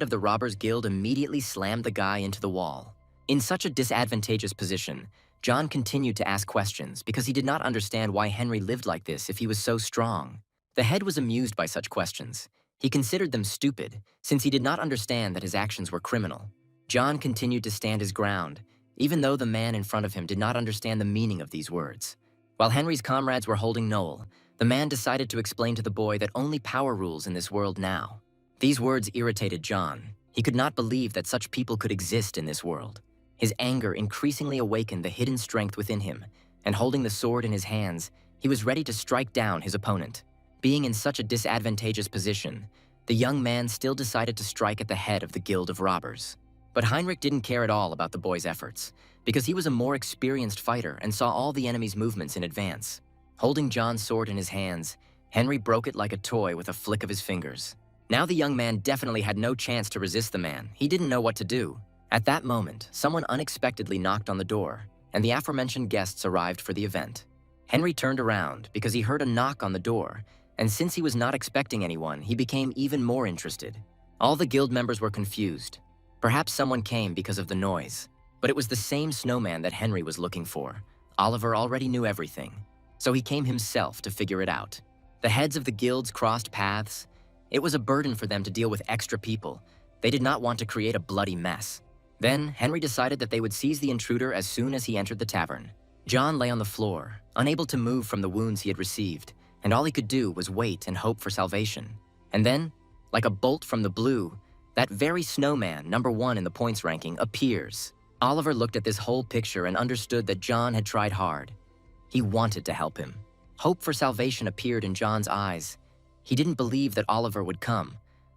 of the Robbers Guild immediately slammed the guy into the wall. In such a disadvantageous position, John continued to ask questions because he did not understand why Henry lived like this if he was so strong. The head was amused by such questions. He considered them stupid, since he did not understand that his actions were criminal. John continued to stand his ground, even though the man in front of him did not understand the meaning of these words. While Henry's comrades were holding Noel, the man decided to explain to the boy that only power rules in this world now. These words irritated John. He could not believe that such people could exist in this world. His anger increasingly awakened the hidden strength within him, and holding the sword in his hands, he was ready to strike down his opponent. Being in such a disadvantageous position, the young man still decided to strike at the head of the Guild of Robbers. But Heinrich didn't care at all about the boy's efforts, because he was a more experienced fighter and saw all the enemy's movements in advance. Holding John's sword in his hands, Henry broke it like a toy with a flick of his fingers. Now the young man definitely had no chance to resist the man. He didn't know what to do. At that moment, someone unexpectedly knocked on the door, and the aforementioned guests arrived for the event. Henry turned around because he heard a knock on the door, and since he was not expecting anyone, he became even more interested. All the guild members were confused. Perhaps someone came because of the noise, but it was the same Snowman that Henry was looking for. Oliver already knew everything, so he came himself to figure it out. The heads of the guilds crossed paths. It was a burden for them to deal with extra people. They did not want to create a bloody mess. Then, Henry decided that they would seize the intruder as soon as he entered the tavern. John lay on the floor, unable to move from the wounds he had received, and all he could do was wait and hope for salvation. And then, like a bolt from the blue, that very Snowman, #1 in the points ranking, appears. Oliver looked at this whole picture and understood that John had tried hard. He wanted to help him. Hope for salvation appeared in John's eyes. He didn't believe that Oliver would come,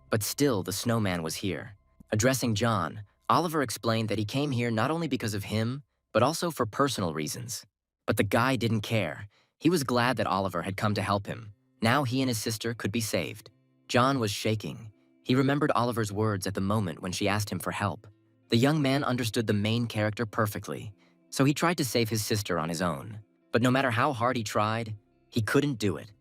but still the Snowman was here. Addressing John, Oliver explained that he came here not only because of him, but also for personal reasons. But the guy didn't care. He was glad that Oliver had come to help him. Now he and his sister could be saved. John was shaking. He remembered Oliver's words at the moment when she asked him for help. The young man understood the main character perfectly, so he tried to save his sister on his own. But no matter how hard he tried, he couldn't do it.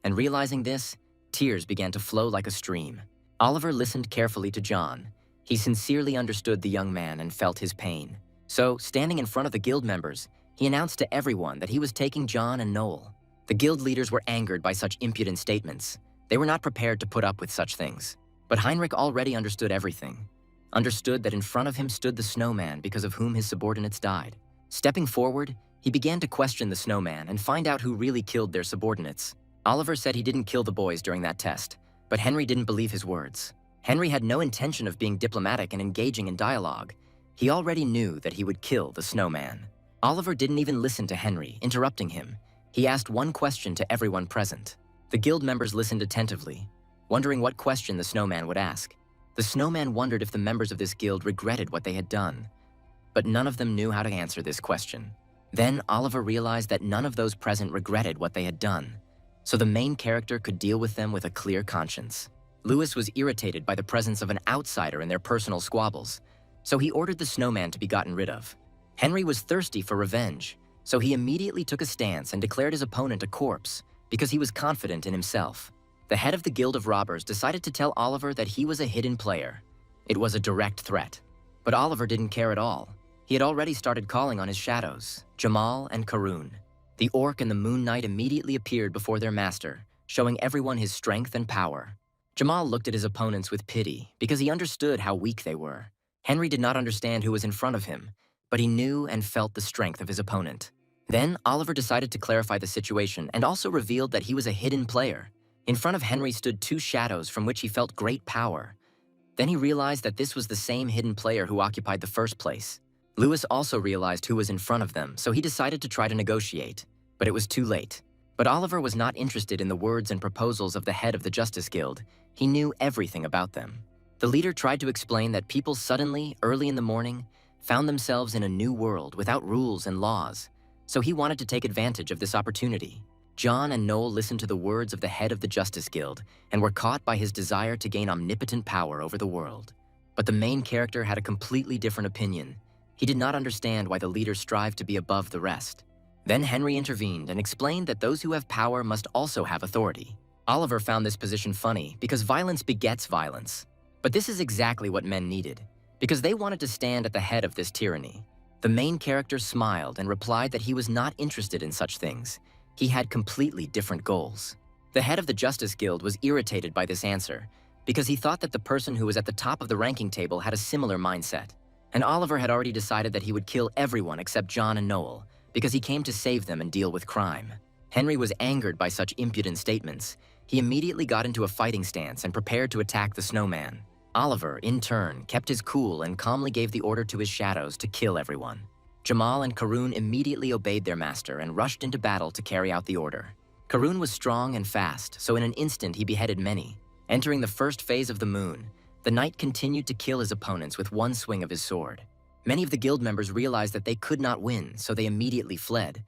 And realizing this, tears began to flow like a stream. Oliver listened carefully to John. He sincerely understood the young man and felt his pain. So, standing in front of the guild members, he announced to everyone that he was taking John and Noel. The guild leaders were angered by such impudent statements. They were not prepared to put up with such things. But Heinrich already understood everything. Understood that in front of him stood the Snowman because of whom his subordinates died. Stepping forward, he began to question the Snowman and find out who really killed their subordinates. Oliver said he didn't kill the boys during that test, but Henry didn't believe his words. Henry had no intention of being diplomatic and engaging in dialogue. He already knew that he would kill the Snowman. Oliver didn't even listen to Henry, interrupting him. He asked one question to everyone present. The guild members listened attentively, wondering what question the Snowman would ask. The Snowman wondered if the members of this guild regretted what they had done, but none of them knew how to answer this question. Then Oliver realized that none of those present regretted what they had done. so the main character could deal with them with a clear conscience. Lewis was irritated by the presence of an outsider in their personal squabbles, so he ordered the Snowman to be gotten rid of. Henry was thirsty for revenge, so he immediately took a stance and declared his opponent a corpse because he was confident in himself. The head of the Guild of Robbers decided to tell Oliver that he was a hidden player. It was a direct threat. But Oliver didn't care at all. He had already started calling on his shadows, Jamal and Karun. The orc and the Moon Knight immediately appeared before their master, showing everyone his strength and power. Jamal looked at his opponents with pity because he understood how weak they were. Henry did not understand who was in front of him, but he knew and felt the strength of his opponent. Then Oliver decided to clarify the situation and also revealed that he was a hidden player. In front of Henry stood two shadows from which he felt great power. Then he realized that this was the same hidden player who occupied the first place. Lewis also realized who was in front of them, so he decided to try to negotiate, but it was too late. But Oliver was not interested in the words and proposals of the head of the Justice Guild. He knew everything about them. The leader tried to explain that people suddenly, early in the morning, found themselves in a new world without rules and laws, so he wanted to take advantage of this opportunity. John and Noel listened to the words of the head of the Justice Guild and were caught by his desire to gain omnipotent power over the world. But the main character had a completely different opinion. He did not understand why the leader strived to be above the rest. Then Henry intervened and explained that those who have power must also have authority. Oliver found this position funny because violence begets violence. But this is exactly what men needed, because they wanted to stand at the head of this tyranny. The main character smiled and replied that he was not interested in such things. He had completely different goals. The head of the Justice Guild was irritated by this answer because he thought that the person who was at the top of the ranking table had a similar mindset. And Oliver had already decided that he would kill everyone except John and Noel because he came to save them and deal with crime. Henry was angered by such impudent statements. He immediately got into a fighting stance and prepared to attack the Snowman. Oliver, in turn, kept his cool and calmly gave the order to his shadows to kill everyone. Jamal and Karun immediately obeyed their master and rushed into battle to carry out the order. Karun was strong and fast, so in an instant he beheaded many. Entering the first phase of the moon, the knight continued to kill his opponents with one swing of his sword. Many of the guild members realized that they could not win, so they immediately fled.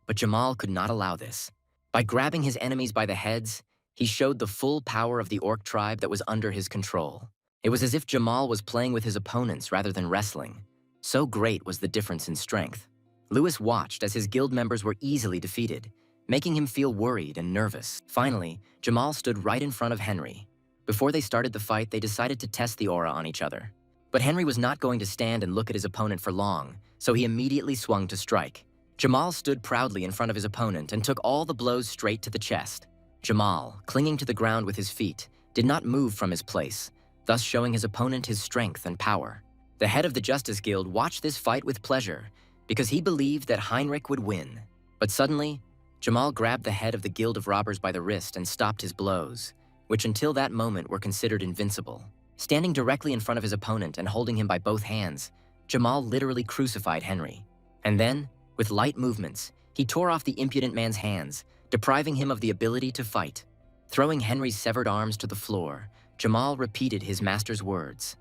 But Jamal could not allow this. By grabbing his enemies by the heads, he showed the full power of the orc tribe that was under his control. It was as if Jamal was playing with his opponents rather than wrestling. So great was the difference in strength. Lewis watched as his guild members were easily defeated, making him feel worried and nervous. Finally, Jamal stood right in front of Henry. Before they started the fight, they decided to test the aura on each other. But Henry was not going to stand and look at his opponent for long, so he immediately swung to strike. Jamal stood proudly in front of his opponent and took all the blows straight to the chest. Jamal, clinging to the ground with his feet, did not move from his place, thus showing his opponent his strength and power. The head of the Justice Guild watched this fight with pleasure because he believed that Heinrich would win. But suddenly, Jamal grabbed the head of the Guild of Robbers by the wrist and stopped his blows, which until that moment were considered invincible. Standing directly in front of his opponent and holding him by both hands, Jamal literally crucified Henry. And then, with light movements, he tore off the impudent man's hands, depriving him of the ability to fight. Throwing Henry's severed arms to the floor, Jamal repeated his master's words.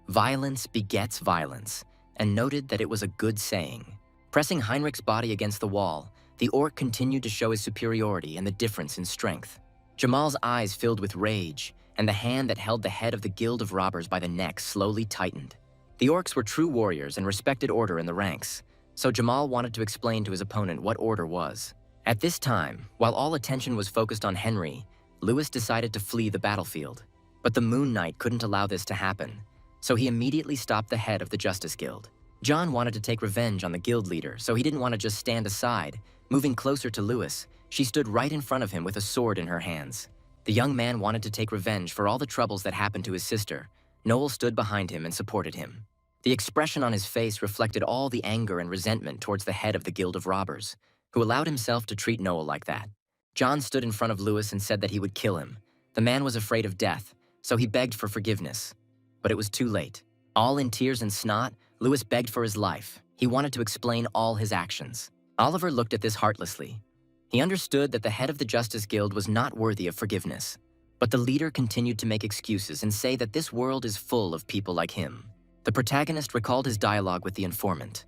Violence begets violence, and noted that it was a good saying. Pressing Heinrich's body against the wall, the orc continued to show his superiority and the difference in strength. Jamal's eyes filled with rage, and the hand that held the head of the Guild of Robbers by the neck slowly tightened. The orcs were true warriors and respected order in the ranks, so Jamal wanted to explain to his opponent what order was. At this time, while all attention was focused on Henry, Lewis decided to flee the battlefield. But the Moon Knight couldn't allow this to happen, so he immediately stopped the head of the Justice Guild. John wanted to take revenge on the guild leader, so he didn't want to just stand aside. Moving closer to Lewis, she stood right in front of him with a sword in her hands. The young man wanted to take revenge for all the troubles that happened to his sister. Noel stood behind him and supported him. The expression on his face reflected all the anger and resentment towards the head of the Guild of Robbers, who allowed himself to treat Noel like that. John stood in front of Lewis and said that he would kill him. The man was afraid of death, so he begged for forgiveness. But it was too late. All in tears and snot, Lewis begged for his life. He wanted to explain all his actions. Oliver looked at this heartlessly. He understood that the head of the Justice Guild was not worthy of forgiveness. But the leader continued to make excuses and say that this world is full of people like him. The protagonist recalled his dialogue with the informant.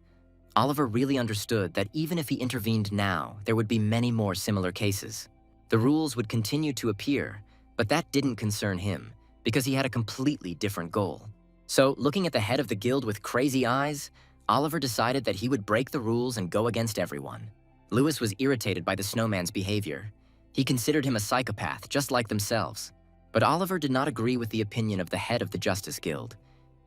Oliver really understood that even if he intervened now, there would be many more similar cases. The rules would continue to appear, but that didn't concern him, because he had a completely different goal. So, looking at the head of the guild with crazy eyes, Oliver decided that he would break the rules and go against everyone. Lewis was irritated by the Snowman's behavior. He considered him a psychopath, just like themselves. But Oliver did not agree with the opinion of the head of the Justice Guild.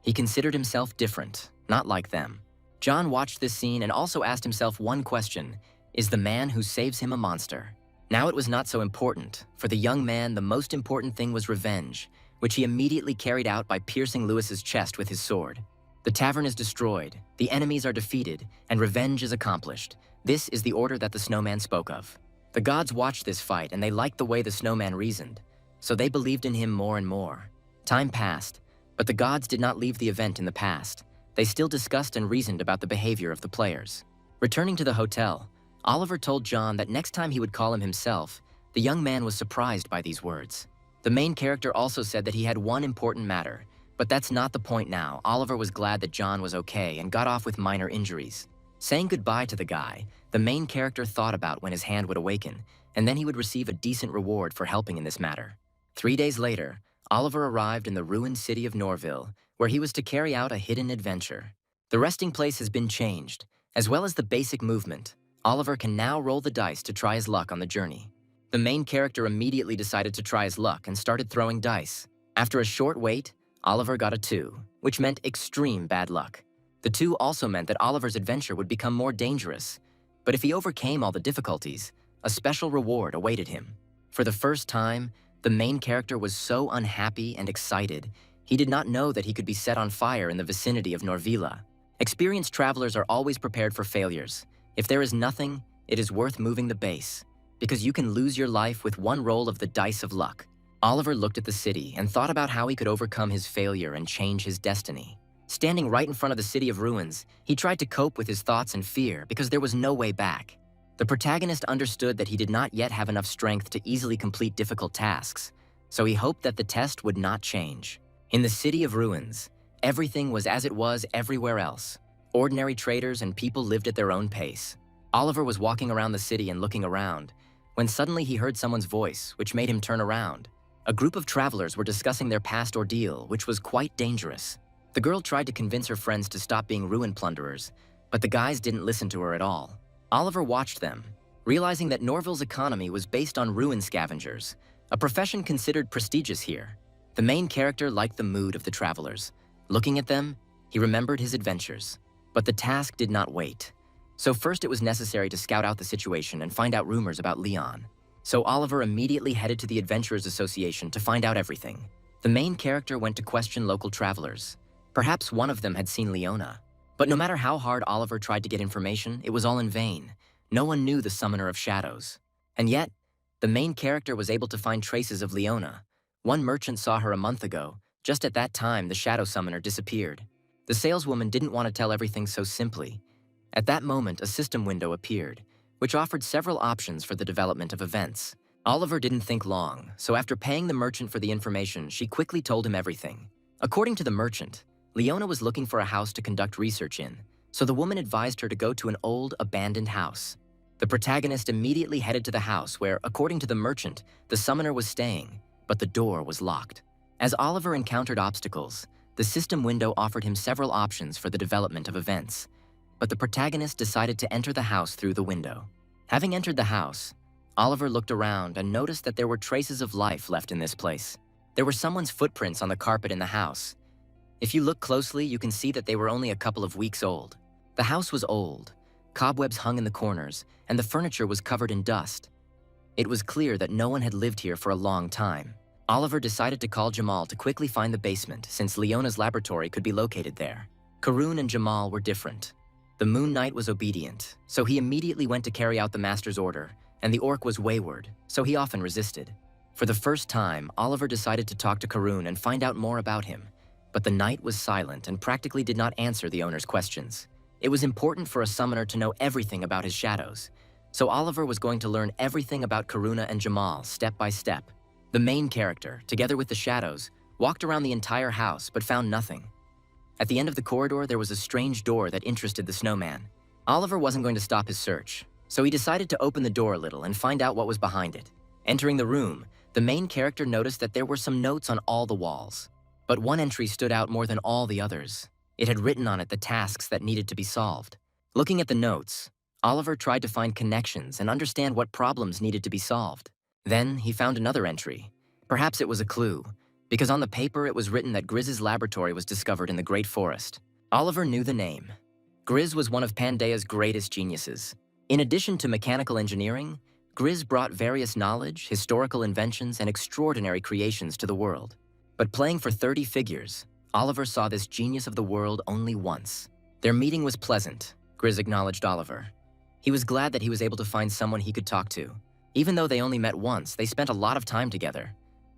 He considered himself different, not like them. John watched this scene and also asked himself one question: is the man who saves him a monster? Now it was not so important. For the young man, the most important thing was revenge, which he immediately carried out by piercing Lewis's chest with his sword. The tavern is destroyed, the enemies are defeated, and revenge is accomplished. This is the order that the Snowman spoke of. The gods watched this fight and they liked the way the Snowman reasoned, so they believed in him more and more. Time passed, but the gods did not leave the event in the past. They still discussed and reasoned about the behavior of the players. Returning to the hotel, Oliver told John that next time he would call him himself. The young man was surprised by these words. The main character also said that he had one important matter, but that's not the point now. Oliver was glad that John was okay and got off with minor injuries. Saying goodbye to the guy, the main character thought about when his hand would awaken, and then he would receive a decent reward for helping in this matter. 3 days later, Oliver arrived in the ruined city of Norville, where he was to carry out a hidden adventure. The resting place has been changed, as well as the basic movement. Oliver can now roll the dice to try his luck on the journey. The main character immediately decided to try his luck and started throwing dice. After a short wait, Oliver got a 2, which meant extreme bad luck. The 2 also meant that Oliver's adventure would become more dangerous, but if he overcame all the difficulties, a special reward awaited him. For the first time, the main character was so unhappy and excited, he did not know that he could be set on fire in the vicinity of Norvilla. Experienced travelers are always prepared for failures. If there is nothing, it is worth moving the base, because you can lose your life with one roll of the dice of luck. Oliver looked at the city and thought about how he could overcome his failure and change his destiny. Standing right in front of the city of ruins, he tried to cope with his thoughts and fear because there was no way back. The protagonist understood that he did not yet have enough strength to easily complete difficult tasks, so he hoped that the test would not change. In the city of ruins, everything was as it was everywhere else. Ordinary traders and people lived at their own pace. Oliver was walking around the city and looking around, when suddenly he heard someone's voice, which made him turn around. A group of travelers were discussing their past ordeal, which was quite dangerous. The girl tried to convince her friends to stop being ruin plunderers, but the guys didn't listen to her at all. Oliver watched them, realizing that Norville's economy was based on ruin scavengers, a profession considered prestigious here. The main character liked the mood of the travelers. Looking at them, he remembered his adventures. But the task did not wait. So first it was necessary to scout out the situation and find out rumors about Leon. So Oliver immediately headed to the Adventurers Association to find out everything. The main character went to question local travelers. Perhaps one of them had seen Leona. But no matter how hard Oliver tried to get information, it was all in vain. No one knew the Summoner of Shadows. And yet, the main character was able to find traces of Leona. One merchant saw her a month ago. Just at that time, the Shadow Summoner disappeared. The saleswoman didn't want to tell everything so simply. At that moment, a system window appeared, which offered several options for the development of events. Oliver didn't think long, so after paying the merchant for the information, she quickly told him everything. According to the merchant, Leona was looking for a house to conduct research in, so the woman advised her to go to an old, abandoned house. The protagonist immediately headed to the house where, according to the merchant, the summoner was staying, but the door was locked. As Oliver encountered obstacles, the system window offered him several options for the development of events, but the protagonist decided to enter the house through the window. Having entered the house, Oliver looked around and noticed that there were traces of life left in this place. There were someone's footprints on the carpet in the house. If you look closely, you can see that they were only a couple of weeks old. The house was old. Cobwebs hung in the corners, and the furniture was covered in dust. It was clear that no one had lived here for a long time. Oliver decided to call Jamal to quickly find the basement, since Leona's laboratory could be located there. Karun and Jamal were different. The Moon Knight was obedient, so he immediately went to carry out the master's order, and the orc was wayward, so he often resisted. For the first time, Oliver decided to talk to Karun and find out more about him, but the knight was silent and practically did not answer the owner's questions. It was important for a summoner to know everything about his shadows, so Oliver was going to learn everything about Karuna and Jamal step by step. The main character, together with the shadows, walked around the entire house but found nothing. At the end of the corridor, there was a strange door that interested the snowman. Oliver wasn't going to stop his search, so he decided to open the door a little and find out what was behind it. Entering the room, the main character noticed that there were some notes on all the walls. But one entry stood out more than all the others. It had written on it the tasks that needed to be solved. Looking at the notes, Oliver tried to find connections and understand what problems needed to be solved. Then he found another entry. Perhaps it was a clue, because on the paper it was written that Grizz's laboratory was discovered in the Great Forest. Oliver knew the name. Grizz was one of Pandea's greatest geniuses. In addition to mechanical engineering, Grizz brought various knowledge, historical inventions, and extraordinary creations to the world. But playing for 30 figures, Oliver saw this genius of the world only once. Their meeting was pleasant, Grizz acknowledged Oliver. He was glad that he was able to find someone he could talk to. Even though they only met once, they spent a lot of time together.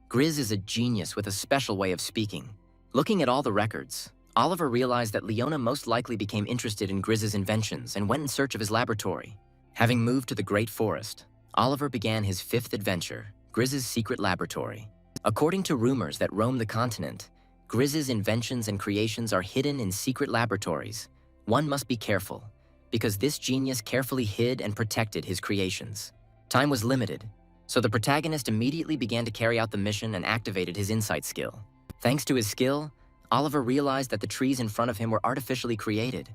Grizz is a genius with a special way of speaking. Looking at all the records, Oliver realized that Leona most likely became interested in Grizz's inventions and went in search of his laboratory. Having moved to the Great Forest, Oliver began his fifth adventure, Grizz's secret laboratory. According to rumors that roam the continent, Grizz's inventions and creations are hidden in secret laboratories. One must be careful, because this genius carefully hid and protected his creations. Time was limited, so the protagonist immediately began to carry out the mission and activated his insight skill. Thanks to his skill, Oliver realized that the trees in front of him were artificially created.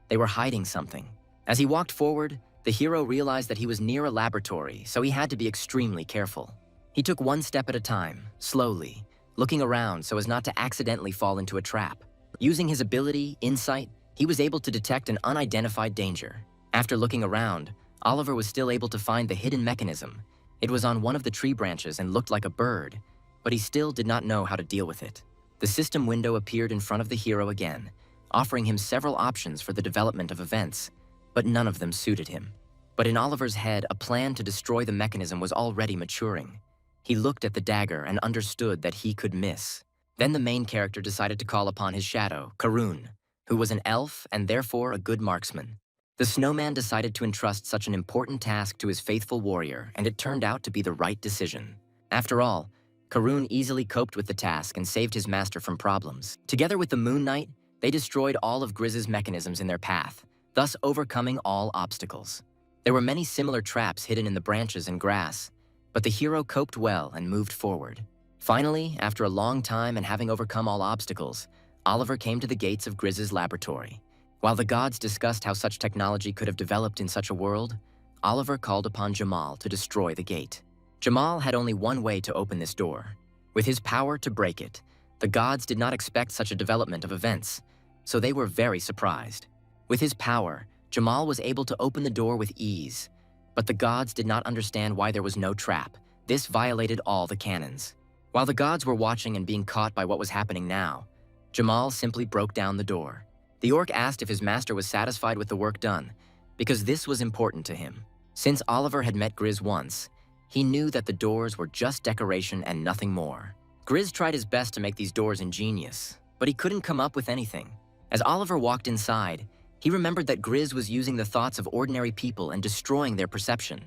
They were hiding something. As he walked forward, the hero realized that he was near a laboratory, so he had to be extremely careful. He took one step at a time, slowly, looking around so as not to accidentally fall into a trap. Using his ability, insight, he was able to detect an unidentified danger. After looking around, Oliver was still able to find the hidden mechanism. It was on one of the tree branches and looked like a bird, but he still did not know how to deal with it. The system window appeared in front of the hero again, offering him several options for the development of events, but none of them suited him. But in Oliver's head, a plan to destroy the mechanism was already maturing. He looked at the dagger and understood that he could miss. Then the main character decided to call upon his shadow, Karun, who was an elf and therefore a good marksman. The Snowman decided to entrust such an important task to his faithful warrior, and it turned out to be the right decision. After all, Karun easily coped with the task and saved his master from problems. Together with the Moon Knight, they destroyed all of Grizz's mechanisms in their path, thus overcoming all obstacles. There were many similar traps hidden in the branches and grass, but the hero coped well and moved forward. Finally, after a long time and having overcome all obstacles, Oliver came to the gates of Grizz's laboratory. While the gods discussed how such technology could have developed in such a world, Oliver called upon Jamal to destroy the gate. Jamal had only one way to open this door. With his power to break it, the gods did not expect such a development of events, so they were very surprised. With his power, Jamal was able to open the door with ease, but the gods did not understand why there was no trap. This violated all the canons. While the gods were watching and being caught by what was happening now, Jamal simply broke down the door. The orc asked if his master was satisfied with the work done, because this was important to him. Since Oliver had met Grizz once, he knew that the doors were just decoration and nothing more. Grizz tried his best to make these doors ingenious, but he couldn't come up with anything. As Oliver walked inside, he remembered that Grizz was using the thoughts of ordinary people and destroying their perception.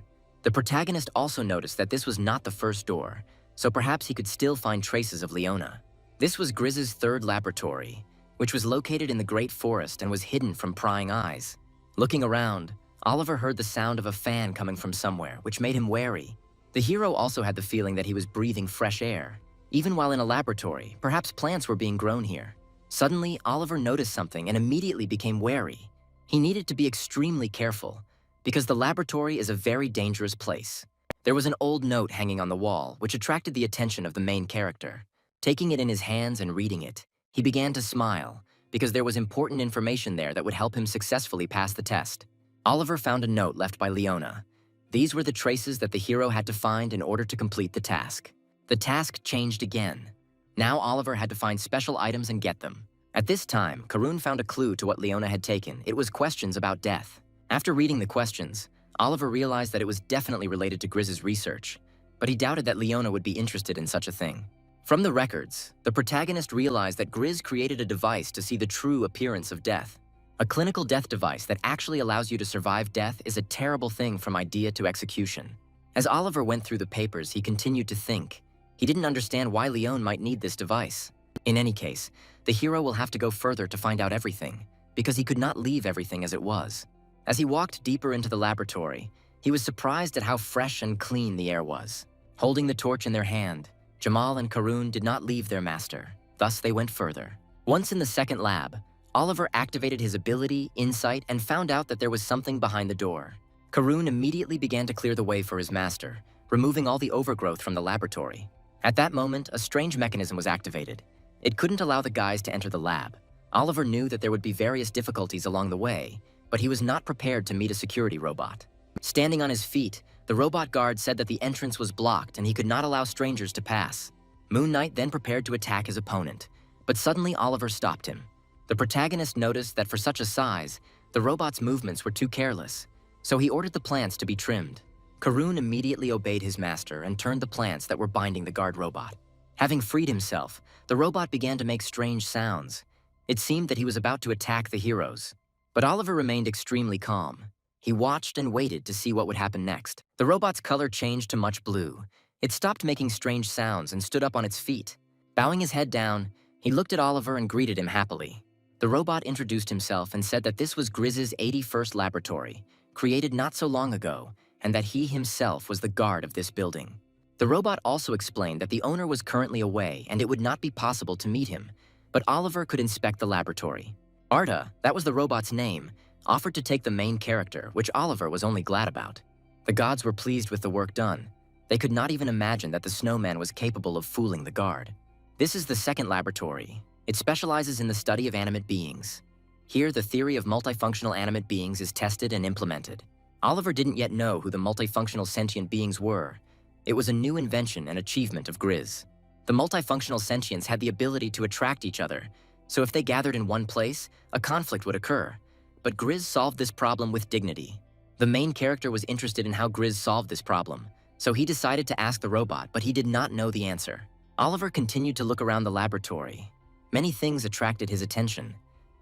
The protagonist also noticed that this was not the first door, so perhaps he could still find traces of Leona. This was Grizz's third laboratory, which was located in the Great Forest and was hidden from prying eyes. Looking around, Oliver heard the sound of a fan coming from somewhere, which made him wary. The hero also had the feeling that he was breathing fresh air. Even while in a laboratory, perhaps plants were being grown here. Suddenly, Oliver noticed something and immediately became wary. He needed to be extremely careful, because the laboratory is a very dangerous place. There was an old note hanging on the wall, which attracted the attention of the main character. Taking it in his hands and reading it, he began to smile, because there was important information there that would help him successfully pass the test. Oliver found a note left by Leona. These were the traces that the hero had to find in order to complete the task. The task changed again. Now Oliver had to find special items and get them. At this time, Karun found a clue to what Leona had taken. It was questions about death. After reading the questions, Oliver realized that it was definitely related to Grizz's research, but he doubted that Leona would be interested in such a thing. From the records, the protagonist realized that Grizz created a device to see the true appearance of death. A clinical death device that actually allows you to survive death is a terrible thing from idea to execution. As Oliver went through the papers, he continued to think. He didn't understand why Leon might need this device. In any case, the hero will have to go further to find out everything, because he could not leave everything as it was. As he walked deeper into the laboratory, he was surprised at how fresh and clean the air was. Holding the torch in their hand, Jamal and Karun did not leave their master. Thus, they went further. Once in the second lab, Oliver activated his ability, insight, and found out that there was something behind the door. Karun immediately began to clear the way for his master, removing all the overgrowth from the laboratory. At that moment, a strange mechanism was activated. It couldn't allow the guys to enter the lab. Oliver knew that there would be various difficulties along the way, but he was not prepared to meet a security robot. Standing on his feet, the robot guard said that the entrance was blocked and he could not allow strangers to pass. Moon Knight then prepared to attack his opponent, but suddenly Oliver stopped him. The protagonist noticed that for such a size, the robot's movements were too careless, so he ordered the plants to be trimmed. Karun immediately obeyed his master and turned the plants that were binding the guard robot. Having freed himself, the robot began to make strange sounds. It seemed that he was about to attack the heroes, but Oliver remained extremely calm. He watched and waited to see what would happen next. The robot's color changed to much blue. It stopped making strange sounds and stood up on its feet. Bowing his head down, he looked at Oliver and greeted him happily. The robot introduced himself and said that this was Grizz's 81st laboratory, created not so long ago, and that he himself was the guard of this building. The robot also explained that the owner was currently away and it would not be possible to meet him, but Oliver could inspect the laboratory. Arta, that was the robot's name, offered to take the main character, which Oliver was only glad about. The gods were pleased with the work done. They could not even imagine that the Snowman was capable of fooling the guard. This is the second laboratory. It specializes in the study of animate beings. Here, the theory of multifunctional animate beings is tested and implemented. Oliver didn't yet know who the multifunctional sentient beings were. It was a new invention and achievement of Grizz. The multifunctional sentients had the ability to attract each other, so if they gathered in one place, a conflict would occur. But Grizz solved this problem with dignity. The main character was interested in how Grizz solved this problem, so he decided to ask the robot, but he did not know the answer. Oliver continued to look around the laboratory. Many things attracted his attention,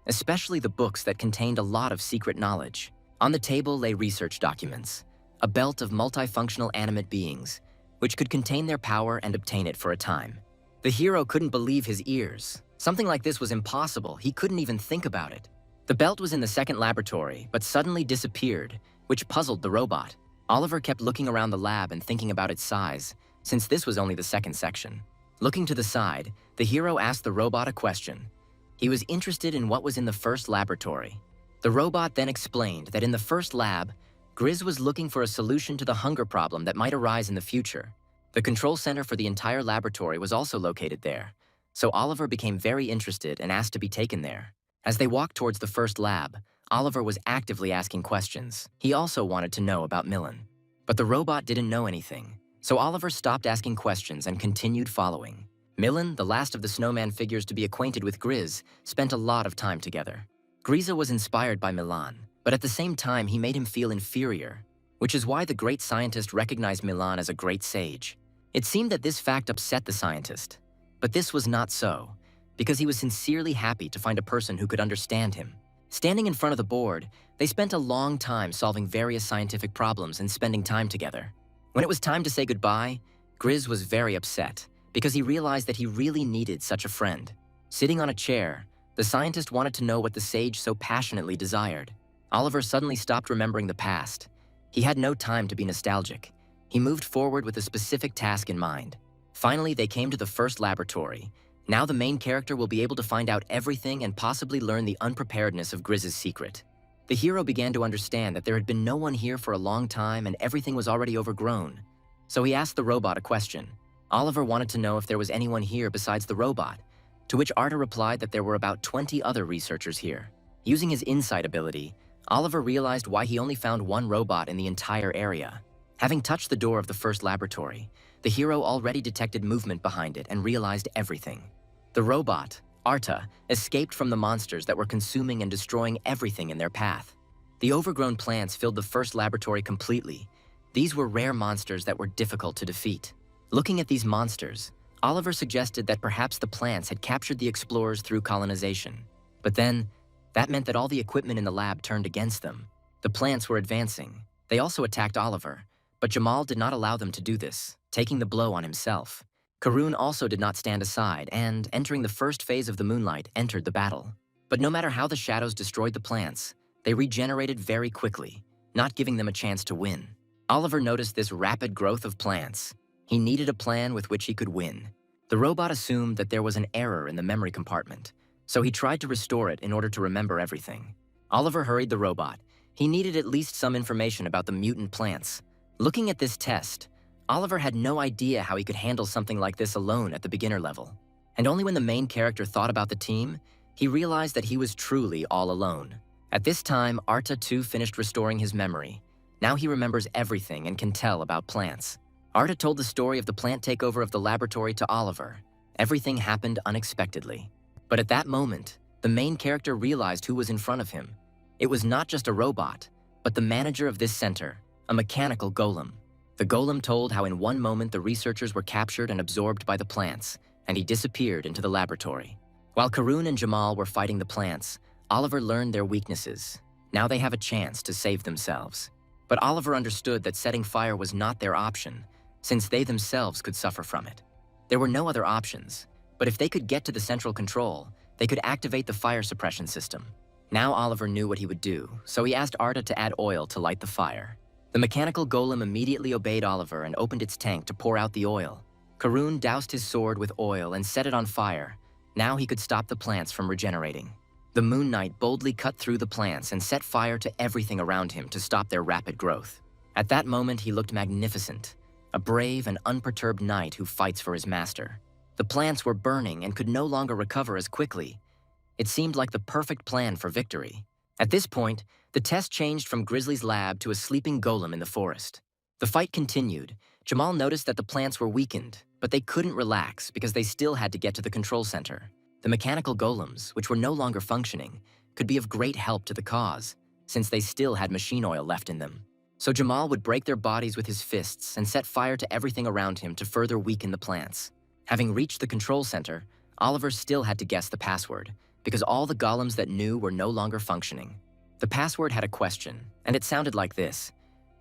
especially the books that contained a lot of secret knowledge. On the table lay research documents, a belt of multifunctional animate beings, which could contain their power and obtain it for a time. The hero couldn't believe his ears. Something like this was impossible. He couldn't even think about it. The belt was in the second laboratory, but suddenly disappeared, which puzzled the robot. Oliver kept looking around the lab and thinking about its size, since this was only the second section. Looking to the side, the hero asked the robot a question. He was interested in what was in the first laboratory. The robot then explained that in the first lab, Grizz was looking for a solution to the hunger problem that might arise in the future. The control center for the entire laboratory was also located there, so Oliver became very interested and asked to be taken there. As they walked towards the first lab, Oliver was actively asking questions. He also wanted to know about Millen. But the robot didn't know anything, so Oliver stopped asking questions and continued following. Millen, the last of the Snowman figures to be acquainted with Grizz, spent a lot of time together. Grizz was inspired by Milan, but at the same time he made him feel inferior, which is why the great scientist recognized Milan as a great sage. It seemed that this fact upset the scientist, but this was not so, because he was sincerely happy to find a person who could understand him. Standing in front of the board, they spent a long time solving various scientific problems and spending time together. When it was time to say goodbye, Grizz was very upset because he realized that he really needed such a friend. Sitting on a chair, the scientist wanted to know what the sage so passionately desired. Oliver suddenly stopped remembering the past. He had no time to be nostalgic. He moved forward with a specific task in mind. Finally, they came to the first laboratory. Now the main character will be able to find out everything and possibly learn the unpreparedness of Grizz's secret. The hero began to understand that there had been no one here for a long time and everything was already overgrown. So he asked the robot a question. Oliver wanted to know if there was anyone here besides the robot, to which Arta replied that there were about 20 other researchers here. Using his insight ability, Oliver realized why he only found one robot in the entire area. Having touched the door of the first laboratory, the hero already detected movement behind it and realized everything. The robot, Arta, escaped from the monsters that were consuming and destroying everything in their path. The overgrown plants filled the first laboratory completely. These were rare monsters that were difficult to defeat. Looking at these monsters, Oliver suggested that perhaps the plants had captured the explorers through colonization. But then, that meant that all the equipment in the lab turned against them. The plants were advancing. They also attacked Oliver, but Jamal did not allow them to do this, taking the blow on himself. Karun also did not stand aside and, entering the first phase of the moonlight, entered the battle. But no matter how the shadows destroyed the plants, they regenerated very quickly, not giving them a chance to win. Oliver noticed this rapid growth of plants. He needed a plan with which he could win. The robot assumed that there was an error in the memory compartment, so he tried to restore it in order to remember everything. Oliver hurried the robot. He needed at least some information about the mutant plants. Looking at this test, Oliver had no idea how he could handle something like this alone at the beginner level. And only when the main character thought about the team, he realized that he was truly all alone. At this time, Arta too finished restoring his memory. Now he remembers everything and can tell about plants. Arta told the story of the plant takeover of the laboratory to Oliver. Everything happened unexpectedly. But at that moment, the main character realized who was in front of him. It was not just a robot, but the manager of this center, a mechanical golem. The golem told how in one moment the researchers were captured and absorbed by the plants, and he disappeared into the laboratory. While Karun and Jamal were fighting the plants, Oliver learned their weaknesses. Now they have a chance to save themselves. But Oliver understood that setting fire was not their option, since they themselves could suffer from it. There were no other options, but if they could get to the central control, they could activate the fire suppression system. Now Oliver knew what he would do, so he asked Arta to add oil to light the fire. The mechanical golem immediately obeyed Oliver and opened its tank to pour out the oil. Karun doused his sword with oil and set it on fire. Now he could stop the plants from regenerating. The Moon Knight boldly cut through the plants and set fire to everything around him to stop their rapid growth. At that moment, he looked magnificent, a brave and unperturbed knight who fights for his master. The plants were burning and could no longer recover as quickly. It seemed like the perfect plan for victory. At this point, the test changed from Grizzly's lab to a sleeping golem in the forest. The fight continued. Jamal noticed that the plants were weakened, but they couldn't relax because they still had to get to the control center. The mechanical golems, which were no longer functioning, could be of great help to the cause, since they still had machine oil left in them. So Jamal would break their bodies with his fists and set fire to everything around him to further weaken the plants. Having reached the control center, Oliver still had to guess the password, because all the golems that knew were no longer functioning. The password had a question, and it sounded like this.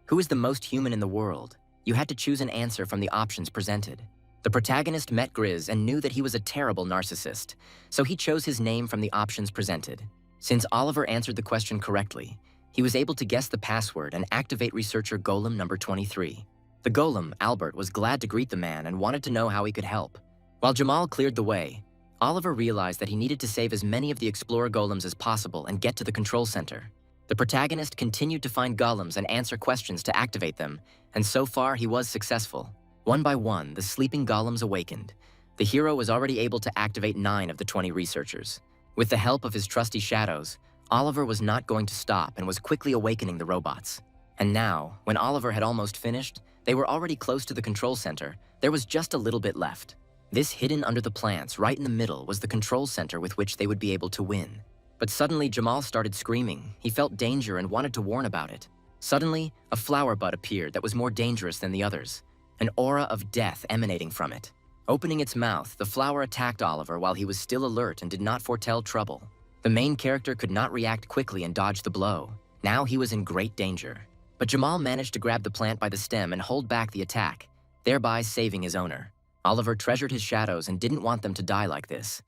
Who is the most human in the world? You had to choose an answer from the options presented. The protagonist met Grizz and knew that he was a terrible narcissist, so he chose his name from the options presented. Since Oliver answered the question correctly, he was able to guess the password and activate researcher Golem number 23. The golem, Albert, was glad to greet the man and wanted to know how he could help. While Jamal cleared the way, Oliver realized that he needed to save as many of the Explorer golems as possible and get to the control center. The protagonist continued to find golems and answer questions to activate them, and so far he was successful. One by one, the sleeping golems awakened. The hero was already able to activate 9 of the 20 researchers. With the help of his trusty shadows, Oliver was not going to stop and was quickly awakening the robots. And now, when Oliver had almost finished, they were already close to the control center. There was just a little bit left. This hidden under the plants, right in the middle, was the control center with which they would be able to win. But suddenly Jamal started screaming. He felt danger and wanted to warn about it. Suddenly, a flower bud appeared that was more dangerous than the others. An aura of death emanating from it. Opening its mouth, the flower attacked Oliver while he was still alert and did not foretell trouble. The main character could not react quickly and dodge the blow. Now he was in great danger. But Jamal managed to grab the plant by the stem and hold back the attack, thereby saving his owner. Oliver treasured his shadows and didn't want them to die like this.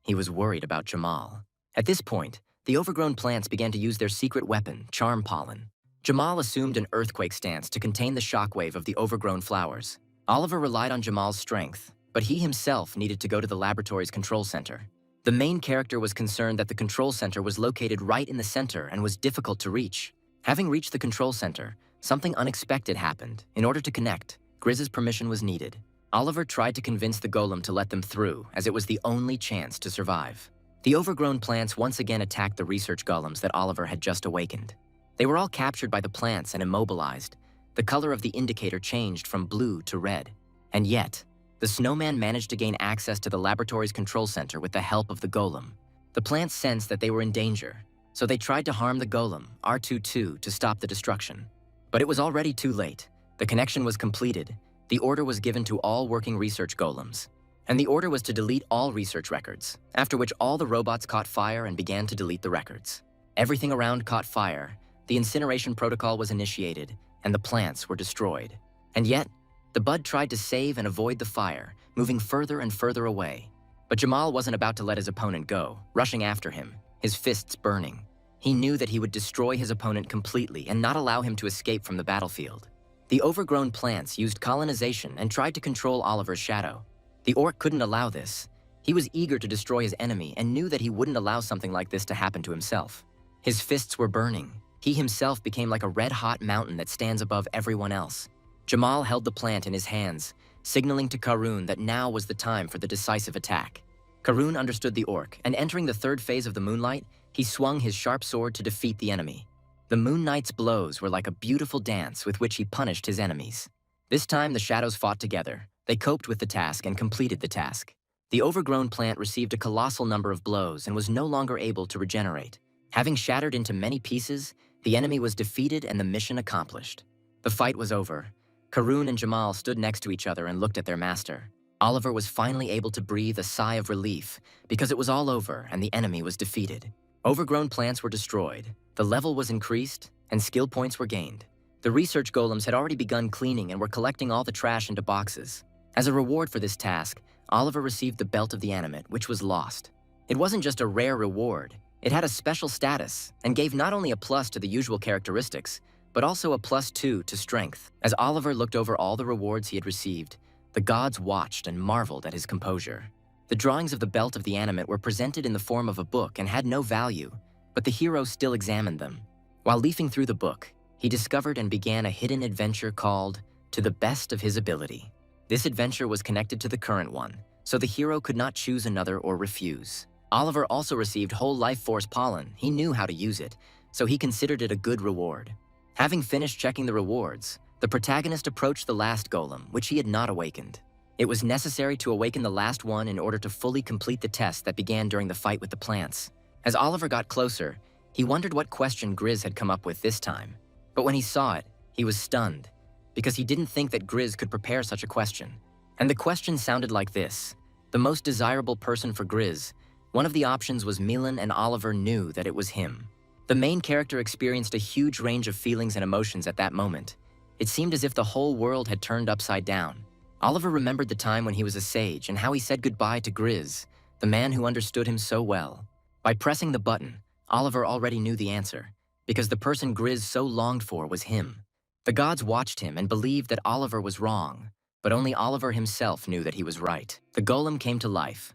He was worried about Jamal. At this point, the overgrown plants began to use their secret weapon, charm pollen. Jamal assumed an earthquake stance to contain the shockwave of the overgrown flowers. Oliver relied on Jamal's strength, but he himself needed to go to the laboratory's control center. The main character was concerned that the control center was located right in the center and was difficult to reach. Having reached the control center, something unexpected happened. In order to connect, Grizz's permission was needed. Oliver tried to convince the golem to let them through, as it was the only chance to survive. The overgrown plants once again attacked the research golems that Oliver had just awakened. They were all captured by the plants and immobilized. The color of the indicator changed from blue to red. And yet, the Snowman managed to gain access to the laboratory's control center with the help of the golem. The plants sensed that they were in danger, so they tried to harm the golem, R22, to stop the destruction. But it was already too late. The connection was completed. The order was given to all working research golems. And the order was to delete all research records, after which all the robots caught fire and began to delete the records. Everything around caught fire. The incineration protocol was initiated, and the plants were destroyed. And yet, the bud tried to save and avoid the fire, moving further and further away. But Jamal wasn't about to let his opponent go, rushing after him, his fists burning. He knew that he would destroy his opponent completely and not allow him to escape from the battlefield. The overgrown plants used colonization and tried to control Oliver's shadow. The orc couldn't allow this. He was eager to destroy his enemy and knew that he wouldn't allow something like this to happen to himself. His fists were burning. He himself became like a red-hot mountain that stands above everyone else. Jamal held the plant in his hands, signaling to Karun that now was the time for the decisive attack. Karun understood the orc, and entering the third phase of the moonlight, he swung his sharp sword to defeat the enemy. The Moon Knight's blows were like a beautiful dance with which he punished his enemies. This time the shadows fought together. They coped with the task and completed the task. The overgrown plant received a colossal number of blows and was no longer able to regenerate. Having shattered into many pieces, the enemy was defeated and the mission accomplished. The fight was over. Karun and Jamal stood next to each other and looked at their master. Oliver was finally able to breathe a sigh of relief because it was all over and the enemy was defeated. Overgrown plants were destroyed, the level was increased, and skill points were gained. The research golems had already begun cleaning and were collecting all the trash into boxes. As a reward for this task, Oliver received the Belt of the Animate, which was lost. It wasn't just a rare reward, it had a special status and gave not only a plus to the usual characteristics, but also a +2 to strength. As Oliver looked over all the rewards he had received, the gods watched and marveled at his composure. The drawings of the Belt of the Animate were presented in the form of a book and had no value, but the hero still examined them. While leafing through the book, he discovered and began a hidden adventure called To the Best of His Ability. This adventure was connected to the current one, so the hero could not choose another or refuse. Oliver also received whole life force pollen. He knew how to use it, so he considered it a good reward. Having finished checking the rewards, the protagonist approached the last golem, which he had not awakened. It was necessary to awaken the last one in order to fully complete the test that began during the fight with the plants. As Oliver got closer, he wondered what question Grizz had come up with this time. But when he saw it, he was stunned, because he didn't think that Grizz could prepare such a question. And the question sounded like this: the most desirable person for Grizz. One of the options was Milan, and Oliver knew that it was him. The main character experienced a huge range of feelings and emotions at that moment. It seemed as if the whole world had turned upside down. Oliver remembered the time when he was a sage and how he said goodbye to Grizz, the man who understood him so well. By pressing the button, Oliver already knew the answer, because the person Grizz so longed for was him. The gods watched him and believed that Oliver was wrong, but only Oliver himself knew that he was right. The golem came to life.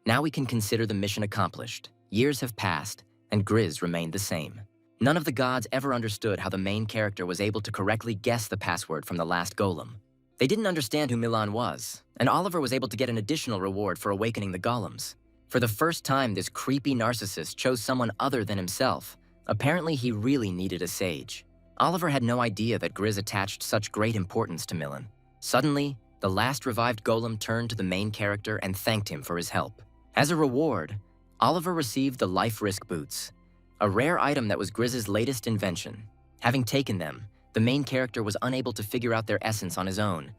Now we can consider the mission accomplished. Years have passed, and Grizz remained the same. None of the gods ever understood how the main character was able to correctly guess the password from the last golem. They didn't understand who Milan was, and Oliver was able to get an additional reward for awakening the golems. For the first time, this creepy narcissist chose someone other than himself. Apparently, he really needed a sage. Oliver had no idea that Grizz attached such great importance to Milan. Suddenly, the last revived golem turned to the main character and thanked him for his help. As a reward, Oliver received the Life Risk Boots, a rare item that was Grizz's latest invention. Having taken them, the main character was unable to figure out their essence on his own.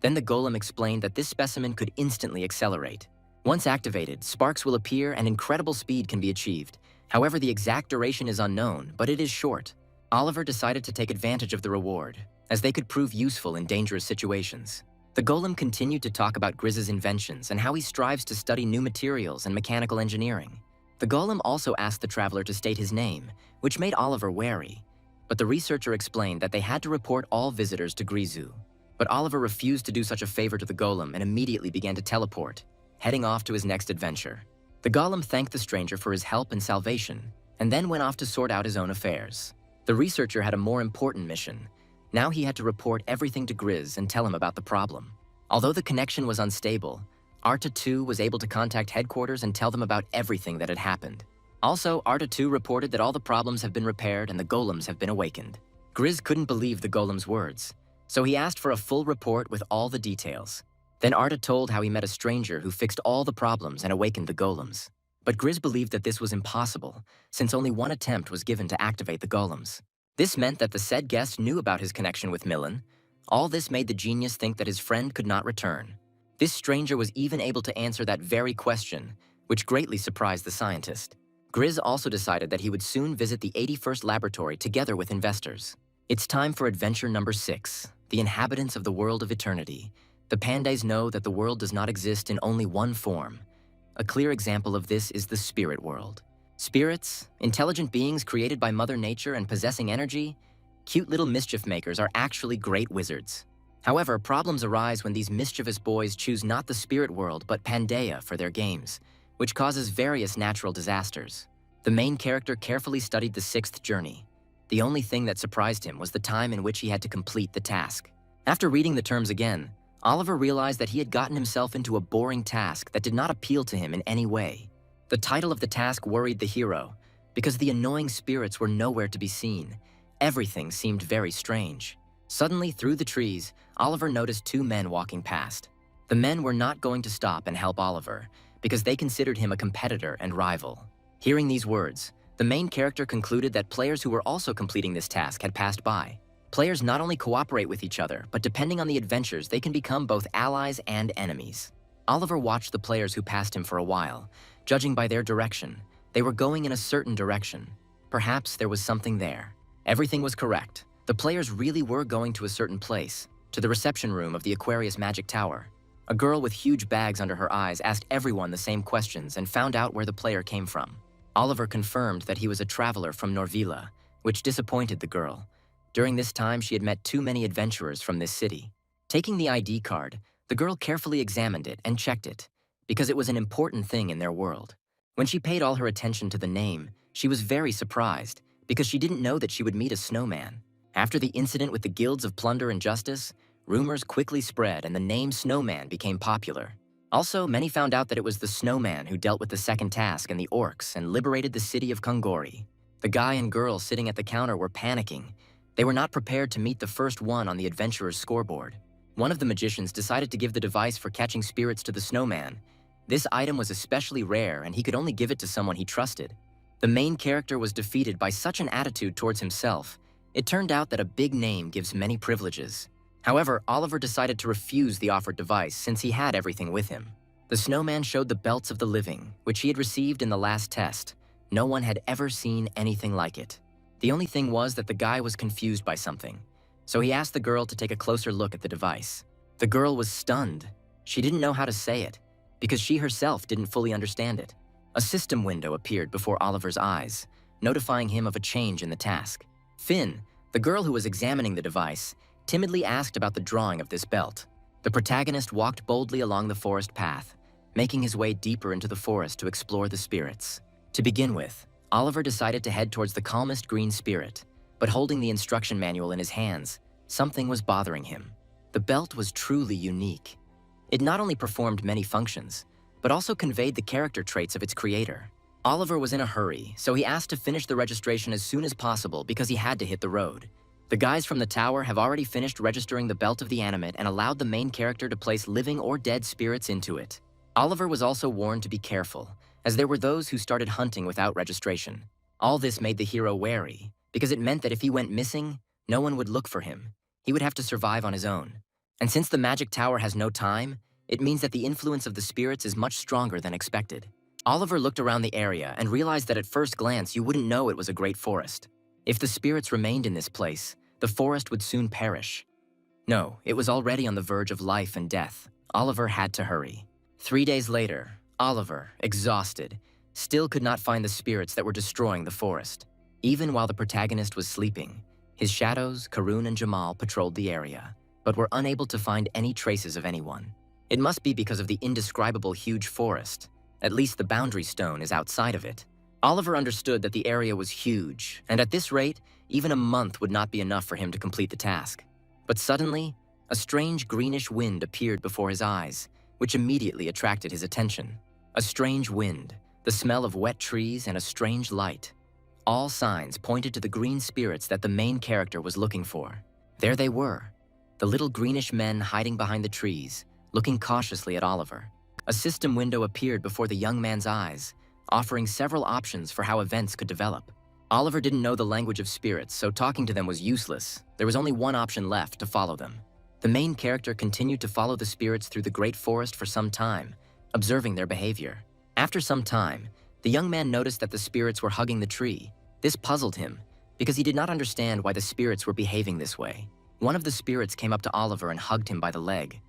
Then the golem explained that this specimen could instantly accelerate. Once activated, sparks will appear and incredible speed can be achieved. However, the exact duration is unknown, but it is short. Oliver decided to take advantage of the reward, as they could prove useful in dangerous situations. The golem continued to talk about Grizz's inventions and how he strives to study new materials and mechanical engineering. The golem also asked the traveler to state his name, which made Oliver wary. But the researcher explained that they had to report all visitors to Grizu. But Oliver refused to do such a favor to the golem and immediately began to teleport, heading off to his next adventure. The golem thanked the stranger for his help and salvation, and then went off to sort out his own affairs. The researcher had a more important mission. Now he had to report everything to Grizz and tell him about the problem. Although the connection was unstable, Arta 2 was able to contact headquarters and tell them about everything that had happened. Also, Arta 2 reported that all the problems have been repaired and the golems have been awakened. Grizz couldn't believe the golem's words, so he asked for a full report with all the details. Then Arta told how he met a stranger who fixed all the problems and awakened the golems. But Grizz believed that this was impossible, since only one attempt was given to activate the golems. This meant that the said guest knew about his connection with Milan. All this made the genius think that his friend could not return. This stranger was even able to answer that very question, which greatly surprised the scientist. Grizz also decided that he would soon visit the 81st laboratory together with investors. It's time for adventure number 6, the inhabitants of the world of eternity. The pandas know that the world does not exist in only one form. A clear example of this is the spirit world. Spirits, intelligent beings created by Mother Nature and possessing energy, Cute little mischief makers are actually great wizards. However, problems arise when these mischievous boys choose not the spirit world but Pangaea for their games, which causes various natural disasters. The main character carefully studied the sixth journey. The only thing that surprised him was the time in which he had to complete the task. After reading the terms again, Oliver realized that he had gotten himself into a boring task that did not appeal to him in any way. The title of the task worried the hero, because the annoying spirits were nowhere to be seen. Everything seemed very strange. Suddenly, through the trees, Oliver noticed two men walking past. The men were not going to stop and help Oliver, because they considered him a competitor and rival. Hearing these words, the main character concluded that players who were also completing this task had passed by. Players not only cooperate with each other, but depending on the adventures, they can become both allies and enemies. Oliver watched the players who passed him for a while. Judging by their direction, they were going in a certain direction. Perhaps there was something there. Everything was correct. The players really were going to a certain place, to the reception room of the Aquarius Magic Tower. A girl with huge bags under her eyes asked everyone the same questions and found out where the player came from. Oliver confirmed that he was a traveler from Norvila, which disappointed the girl. During this time, she had met too many adventurers from this city. Taking the ID card, the girl carefully examined it and checked it, because it was an important thing in their world. When she paid all her attention to the name, she was very surprised, because she didn't know that she would meet a snowman. After the incident with the guilds of plunder and justice, rumors quickly spread and the name Snowman became popular. Also, many found out that it was the Snowman who dealt with the second task and the orcs and liberated the city of Kungori. The guy and girl sitting at the counter were panicking. They were not prepared to meet the first one on the adventurer's scoreboard. One of the magicians decided to give the device for catching spirits to the Snowman. This item was especially rare and he could only give it to someone he trusted. The main character was defeated by such an attitude towards himself. It turned out that a big name gives many privileges. However, Oliver decided to refuse the offered device since he had everything with him. The Snowman showed the belts of the living, which he had received in the last test. No one had ever seen anything like it. The only thing was that the guy was confused by something, so he asked the girl to take a closer look at the device. The girl was stunned. She didn't know how to say it, because she herself didn't fully understand it. A system window appeared before Oliver's eyes, notifying him of a change in the task. Finn, the girl who was examining the device, timidly asked about the drawing of this belt. The protagonist walked boldly along the forest path, making his way deeper into the forest to explore the spirits. To begin with, Oliver decided to head towards the calmest green spirit, but holding the instruction manual in his hands, something was bothering him. The belt was truly unique. It not only performed many functions, but also conveyed the character traits of its creator. Oliver was in a hurry, so he asked to finish the registration as soon as possible because he had to hit the road. The guys from the tower have already finished registering the belt of the animate and allowed the main character to place living or dead spirits into it. Oliver was also warned to be careful, as there were those who started hunting without registration. All this made the hero wary, because it meant that if he went missing, no one would look for him. He would have to survive on his own. And since the magic tower has no time, it means that the influence of the spirits is much stronger than expected. Oliver looked around the area and realized that at first glance you wouldn't know it was a great forest. If the spirits remained in this place, the forest would soon perish. No, it was already on the verge of life and death. Oliver had to hurry. 3 days later, Oliver, exhausted, still could not find the spirits that were destroying the forest. Even while the protagonist was sleeping, his shadows, Karun and Jamal, patrolled the area, but were unable to find any traces of anyone. It must be because of the indescribable huge forest. At least the boundary stone is outside of it. Oliver understood that the area was huge, and at this rate, even a month would not be enough for him to complete the task. But suddenly, a strange greenish wind appeared before his eyes, which immediately attracted his attention. A strange wind, the smell of wet trees, and a strange light. All signs pointed to the green spirits that the main character was looking for. There they were, the little greenish men hiding behind the trees, looking cautiously at Oliver. A system window appeared before the young man's eyes, offering several options for how events could develop. Oliver didn't know the language of spirits, so talking to them was useless. There was only one option left: to follow them. The main character continued to follow the spirits through the great forest for some time, observing their behavior. After some time, the young man noticed that the spirits were hugging the tree. This puzzled him, because he did not understand why the spirits were behaving this way. One of the spirits came up to Oliver and hugged him by the leg.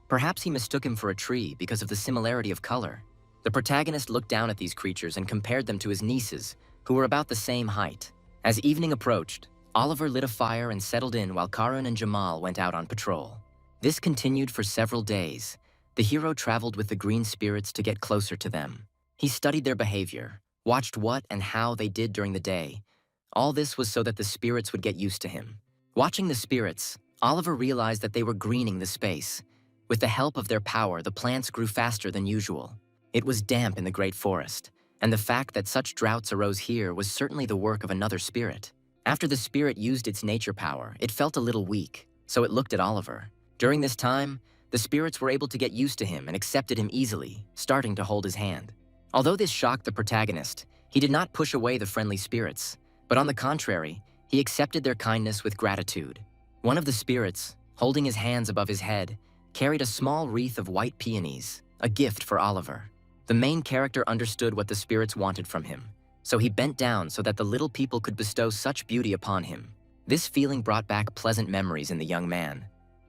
Perhaps he mistook him for a tree because of the similarity of color. The protagonist looked down at these creatures and compared them to his nieces, who were about the same height. As evening approached, Oliver lit a fire and settled in while Karun and Jamal went out on patrol. This continued for several days. The hero traveled with the green spirits to get closer to them. He studied their behavior, watched what and how they did during the day. All this was so that the spirits would get used to him. Watching the spirits, Oliver realized that they were greening the space. With the help of their power, the plants grew faster than usual. It was damp in the great forest, and the fact that such droughts arose here was certainly the work of another spirit. After the spirit used its nature power, it felt a little weak, so it looked at Oliver. During this time, the spirits were able to get used to him and accepted him easily, starting to hold his hand. Although this shocked the protagonist, he did not push away the friendly spirits, but on the contrary, he accepted their kindness with gratitude. One of the spirits, holding his hands above his head, carried a small wreath of white peonies, a gift for Oliver. The main character understood what the spirits wanted from him, so he bent down so that the little people could bestow such beauty upon him. This feeling brought back pleasant memories in the young man.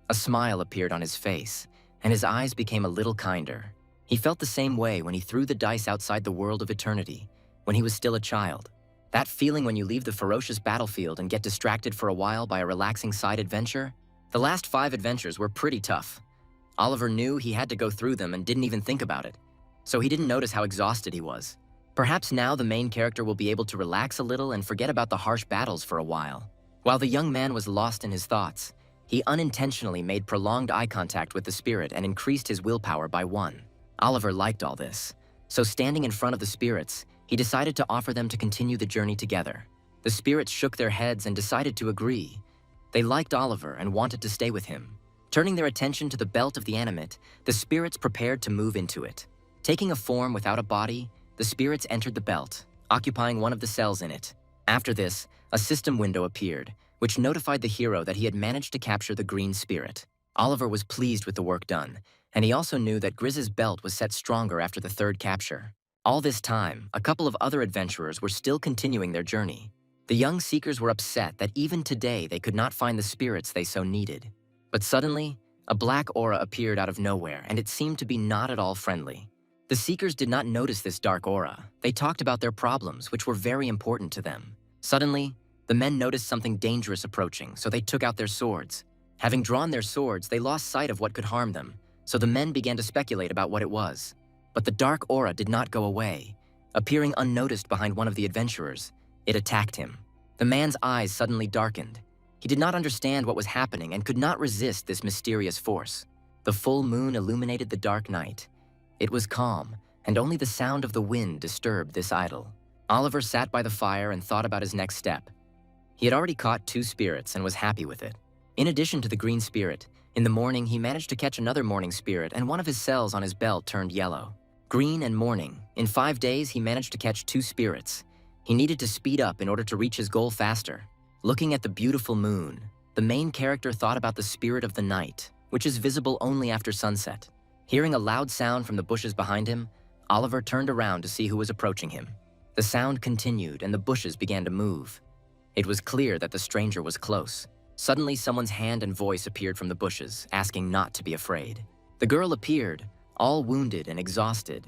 A smile appeared on his face, and his eyes became a little kinder. He felt the same way when he threw the dice outside the world of eternity, when he was still a child. That feeling when you leave the ferocious battlefield and get distracted for a while by a relaxing side adventure? The last 5 adventures were pretty tough. Oliver knew he had to go through them and didn't even think about it, so he didn't notice how exhausted he was. Perhaps now the main character will be able to relax a little and forget about the harsh battles for a while. While the young man was lost in his thoughts, he unintentionally made prolonged eye contact with the spirit and increased his willpower by 1. Oliver liked all this, so standing in front of the spirits, he decided to offer them to continue the journey together. The spirits shook their heads and decided to agree. They liked Oliver and wanted to stay with him. Turning their attention to the belt of the animate, the spirits prepared to move into it. Taking a form without a body, the spirits entered the belt, occupying one of the cells in it. After this, a system window appeared, which notified the hero that he had managed to capture the green spirit. Oliver was pleased with the work done, and he also knew that Grizz's belt was set stronger after the 3rd capture. All this time, a couple of other adventurers were still continuing their journey. The young seekers were upset that even today they could not find the spirits they so needed. But suddenly, a black aura appeared out of nowhere, and it seemed to be not at all friendly. The seekers did not notice this dark aura. They talked about their problems, which were very important to them. Suddenly, the men noticed something dangerous approaching, so they took out their swords. Having drawn their swords, they lost sight of what could harm them, so the men began to speculate about what it was. But the dark aura did not go away. Appearing unnoticed behind one of the adventurers, it attacked him. The man's eyes suddenly darkened. He did not understand what was happening and could not resist this mysterious force. The full moon illuminated the dark night. It was calm, and only the sound of the wind disturbed this idyll. Oliver sat by the fire and thought about his next step. He had already caught 2 spirits and was happy with it. In addition to the green spirit, in the morning he managed to catch another morning spirit, and one of his cells on his belt turned yellow. Green and morning. In 5 days, he managed to catch 2 spirits. He needed to speed up in order to reach his goal faster. Looking at the beautiful moon, the main character thought about the spirit of the night, which is visible only after sunset. Hearing a loud sound from the bushes behind him, Oliver turned around to see who was approaching him. The sound continued and the bushes began to move. It was clear that the stranger was close. Suddenly, someone's hand and voice appeared from the bushes, asking not to be afraid. The girl appeared, all wounded and exhausted,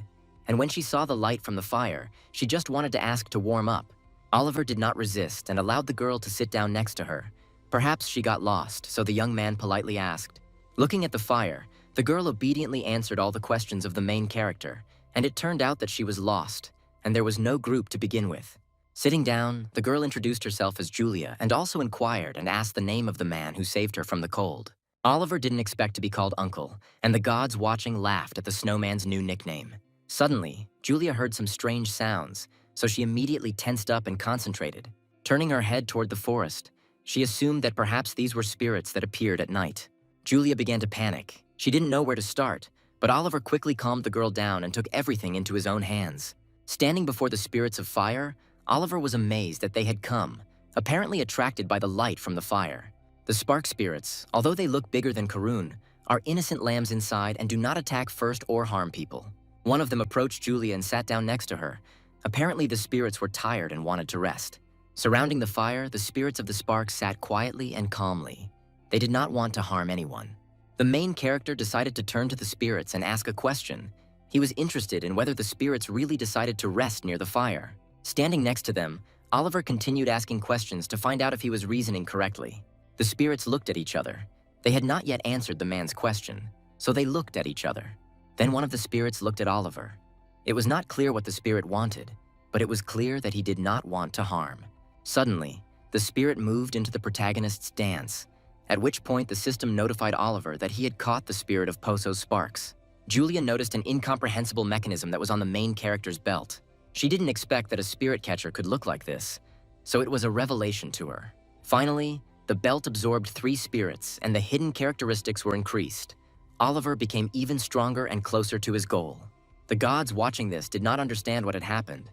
and when she saw the light from the fire, she just wanted to ask to warm up. Oliver did not resist and allowed the girl to sit down next to her. Perhaps she got lost, so the young man politely asked. Looking at the fire, the girl obediently answered all the questions of the main character, and it turned out that she was lost, and there was no group to begin with. Sitting down, the girl introduced herself as Julia and also inquired and asked the name of the man who saved her from the cold. Oliver didn't expect to be called uncle, and the gods watching laughed at the snowman's new nickname. Suddenly, Julia heard some strange sounds, so she immediately tensed up and concentrated. Turning her head toward the forest, she assumed that perhaps these were spirits that appeared at night. Julia began to panic. She didn't know where to start, but Oliver quickly calmed the girl down and took everything into his own hands. Standing before the spirits of fire, Oliver was amazed that they had come, apparently attracted by the light from the fire. The spark spirits, although they look bigger than Karun, are innocent lambs inside and do not attack first or harm people. One of them approached Julia and sat down next to her. Apparently the spirits were tired and wanted to rest. Surrounding the fire, the spirits of the sparks sat quietly and calmly. They did not want to harm anyone. The main character decided to turn to the spirits and ask a question. He was interested in whether the spirits really decided to rest near the fire. Standing next to them, Oliver continued asking questions to find out if he was reasoning correctly. The spirits looked at each other. They had not yet answered the man's question, so they looked at each other. Then one of the spirits looked at Oliver. It was not clear what the spirit wanted, but it was clear that he did not want to harm. Suddenly, the spirit moved into the protagonist's dance, at which point the system notified Oliver that he had caught the spirit of Poso's sparks. Julia noticed an incomprehensible mechanism that was on the main character's belt. She didn't expect that a spirit catcher could look like this, so it was a revelation to her. Finally, the belt absorbed 3 spirits and the hidden characteristics were increased. Oliver became even stronger and closer to his goal. The gods watching this did not understand what had happened,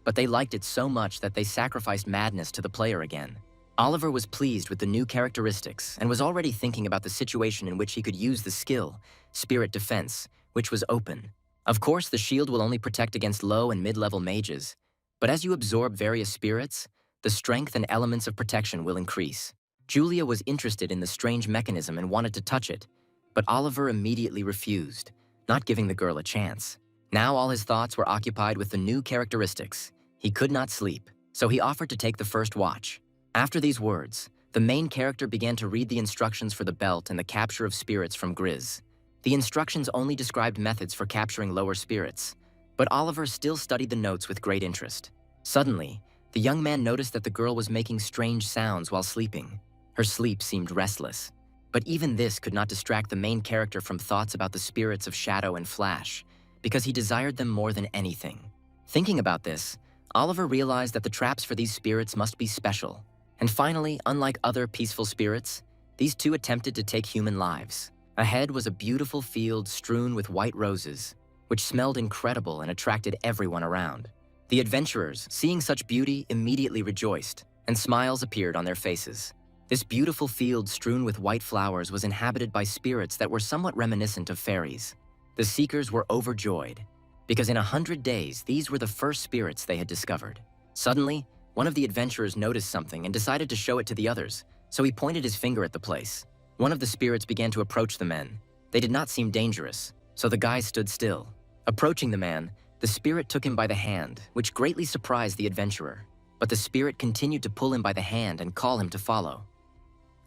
but they liked it so much that they sacrificed madness to the player again. Oliver was pleased with the new characteristics and was already thinking about the situation in which he could use the skill, Spirit Defense, which was open. Of course, the shield will only protect against low and mid-level mages, but as you absorb various spirits, the strength and elements of protection will increase. Julia was interested in the strange mechanism and wanted to touch it, but Oliver immediately refused, not giving the girl a chance. Now all his thoughts were occupied with the new characteristics. He could not sleep, so he offered to take the first watch. After these words, the main character began to read the instructions for the belt and the capture of spirits from Grizz. The instructions only described methods for capturing lower spirits, but Oliver still studied the notes with great interest. Suddenly, the young man noticed that the girl was making strange sounds while sleeping. Her sleep seemed restless, but even this could not distract the main character from thoughts about the spirits of Shadow and Flash, because he desired them more than anything. Thinking about this, Oliver realized that the traps for these spirits must be special. And finally, unlike other peaceful spirits, these two attempted to take human lives. Ahead was a beautiful field strewn with white roses, which smelled incredible and attracted everyone around. The adventurers, seeing such beauty, immediately rejoiced, and smiles appeared on their faces. This beautiful field strewn with white flowers was inhabited by spirits that were somewhat reminiscent of fairies. The seekers were overjoyed, because in 100 days, these were the first spirits they had discovered. Suddenly, one of the adventurers noticed something and decided to show it to the others, so he pointed his finger at the place. One of the spirits began to approach the men. They did not seem dangerous, so the guys stood still. Approaching the man, the spirit took him by the hand, which greatly surprised the adventurer. But the spirit continued to pull him by the hand and call him to follow.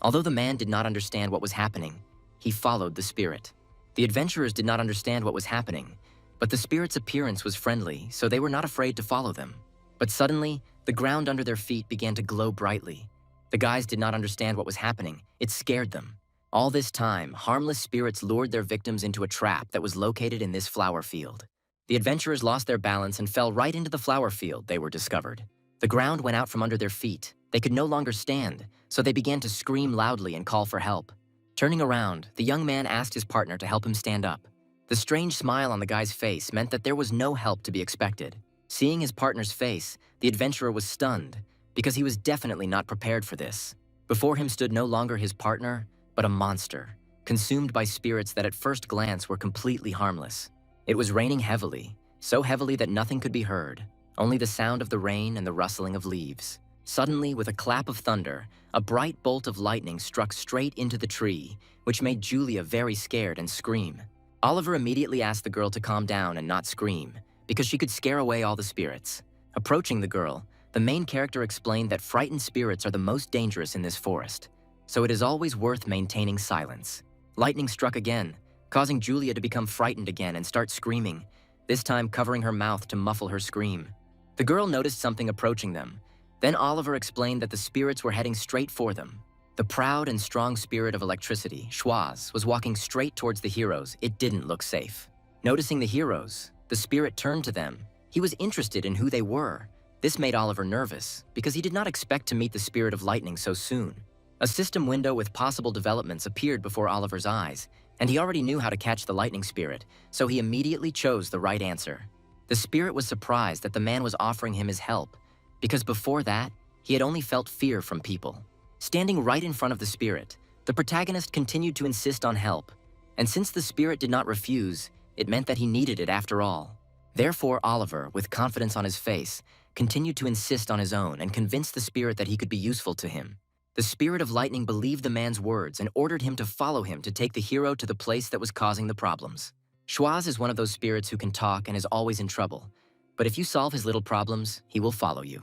Although the man did not understand what was happening, he followed the spirit. The adventurers did not understand what was happening, but the spirit's appearance was friendly, so they were not afraid to follow them. But suddenly, the ground under their feet began to glow brightly. The guys did not understand what was happening. It scared them. All this time, harmless spirits lured their victims into a trap that was located in this flower field. The adventurers lost their balance and fell right into the flower field they were discovered. The ground went out from under their feet. They could no longer stand, so they began to scream loudly and call for help. Turning around, the young man asked his partner to help him stand up. The strange smile on the guy's face meant that there was no help to be expected. Seeing his partner's face, the adventurer was stunned, because he was definitely not prepared for this. Before him stood no longer his partner, but a monster, consumed by spirits that at first glance were completely harmless. It was raining heavily, so heavily that nothing could be heard, only the sound of the rain and the rustling of leaves. Suddenly, with a clap of thunder, a bright bolt of lightning struck straight into the tree, which made Julia very scared and scream. Oliver immediately asked the girl to calm down and not scream, because she could scare away all the spirits. Approaching the girl, the main character explained that frightened spirits are the most dangerous in this forest, so it is always worth maintaining silence. Lightning struck again, causing Julia to become frightened again and start screaming, this time covering her mouth to muffle her scream. The girl noticed something approaching them. Then Oliver explained that the spirits were heading straight for them. The proud and strong spirit of electricity, Schwaz, was walking straight towards the heroes. It didn't look safe. Noticing the heroes, the spirit turned to them. He was interested in who they were. This made Oliver nervous, because he did not expect to meet the spirit of lightning so soon. A system window with possible developments appeared before Oliver's eyes, and he already knew how to catch the lightning spirit, so he immediately chose the right answer. The spirit was surprised that the man was offering him his help, because before that, he had only felt fear from people. Standing right in front of the spirit, the protagonist continued to insist on help, and since the spirit did not refuse, it meant that he needed it after all. Therefore, Oliver, with confidence on his face, continued to insist on his own and convinced the spirit that he could be useful to him. The spirit of lightning believed the man's words and ordered him to follow him to take the hero to the place that was causing the problems. Schwaz is one of those spirits who can talk and is always in trouble, but if you solve his little problems, he will follow you.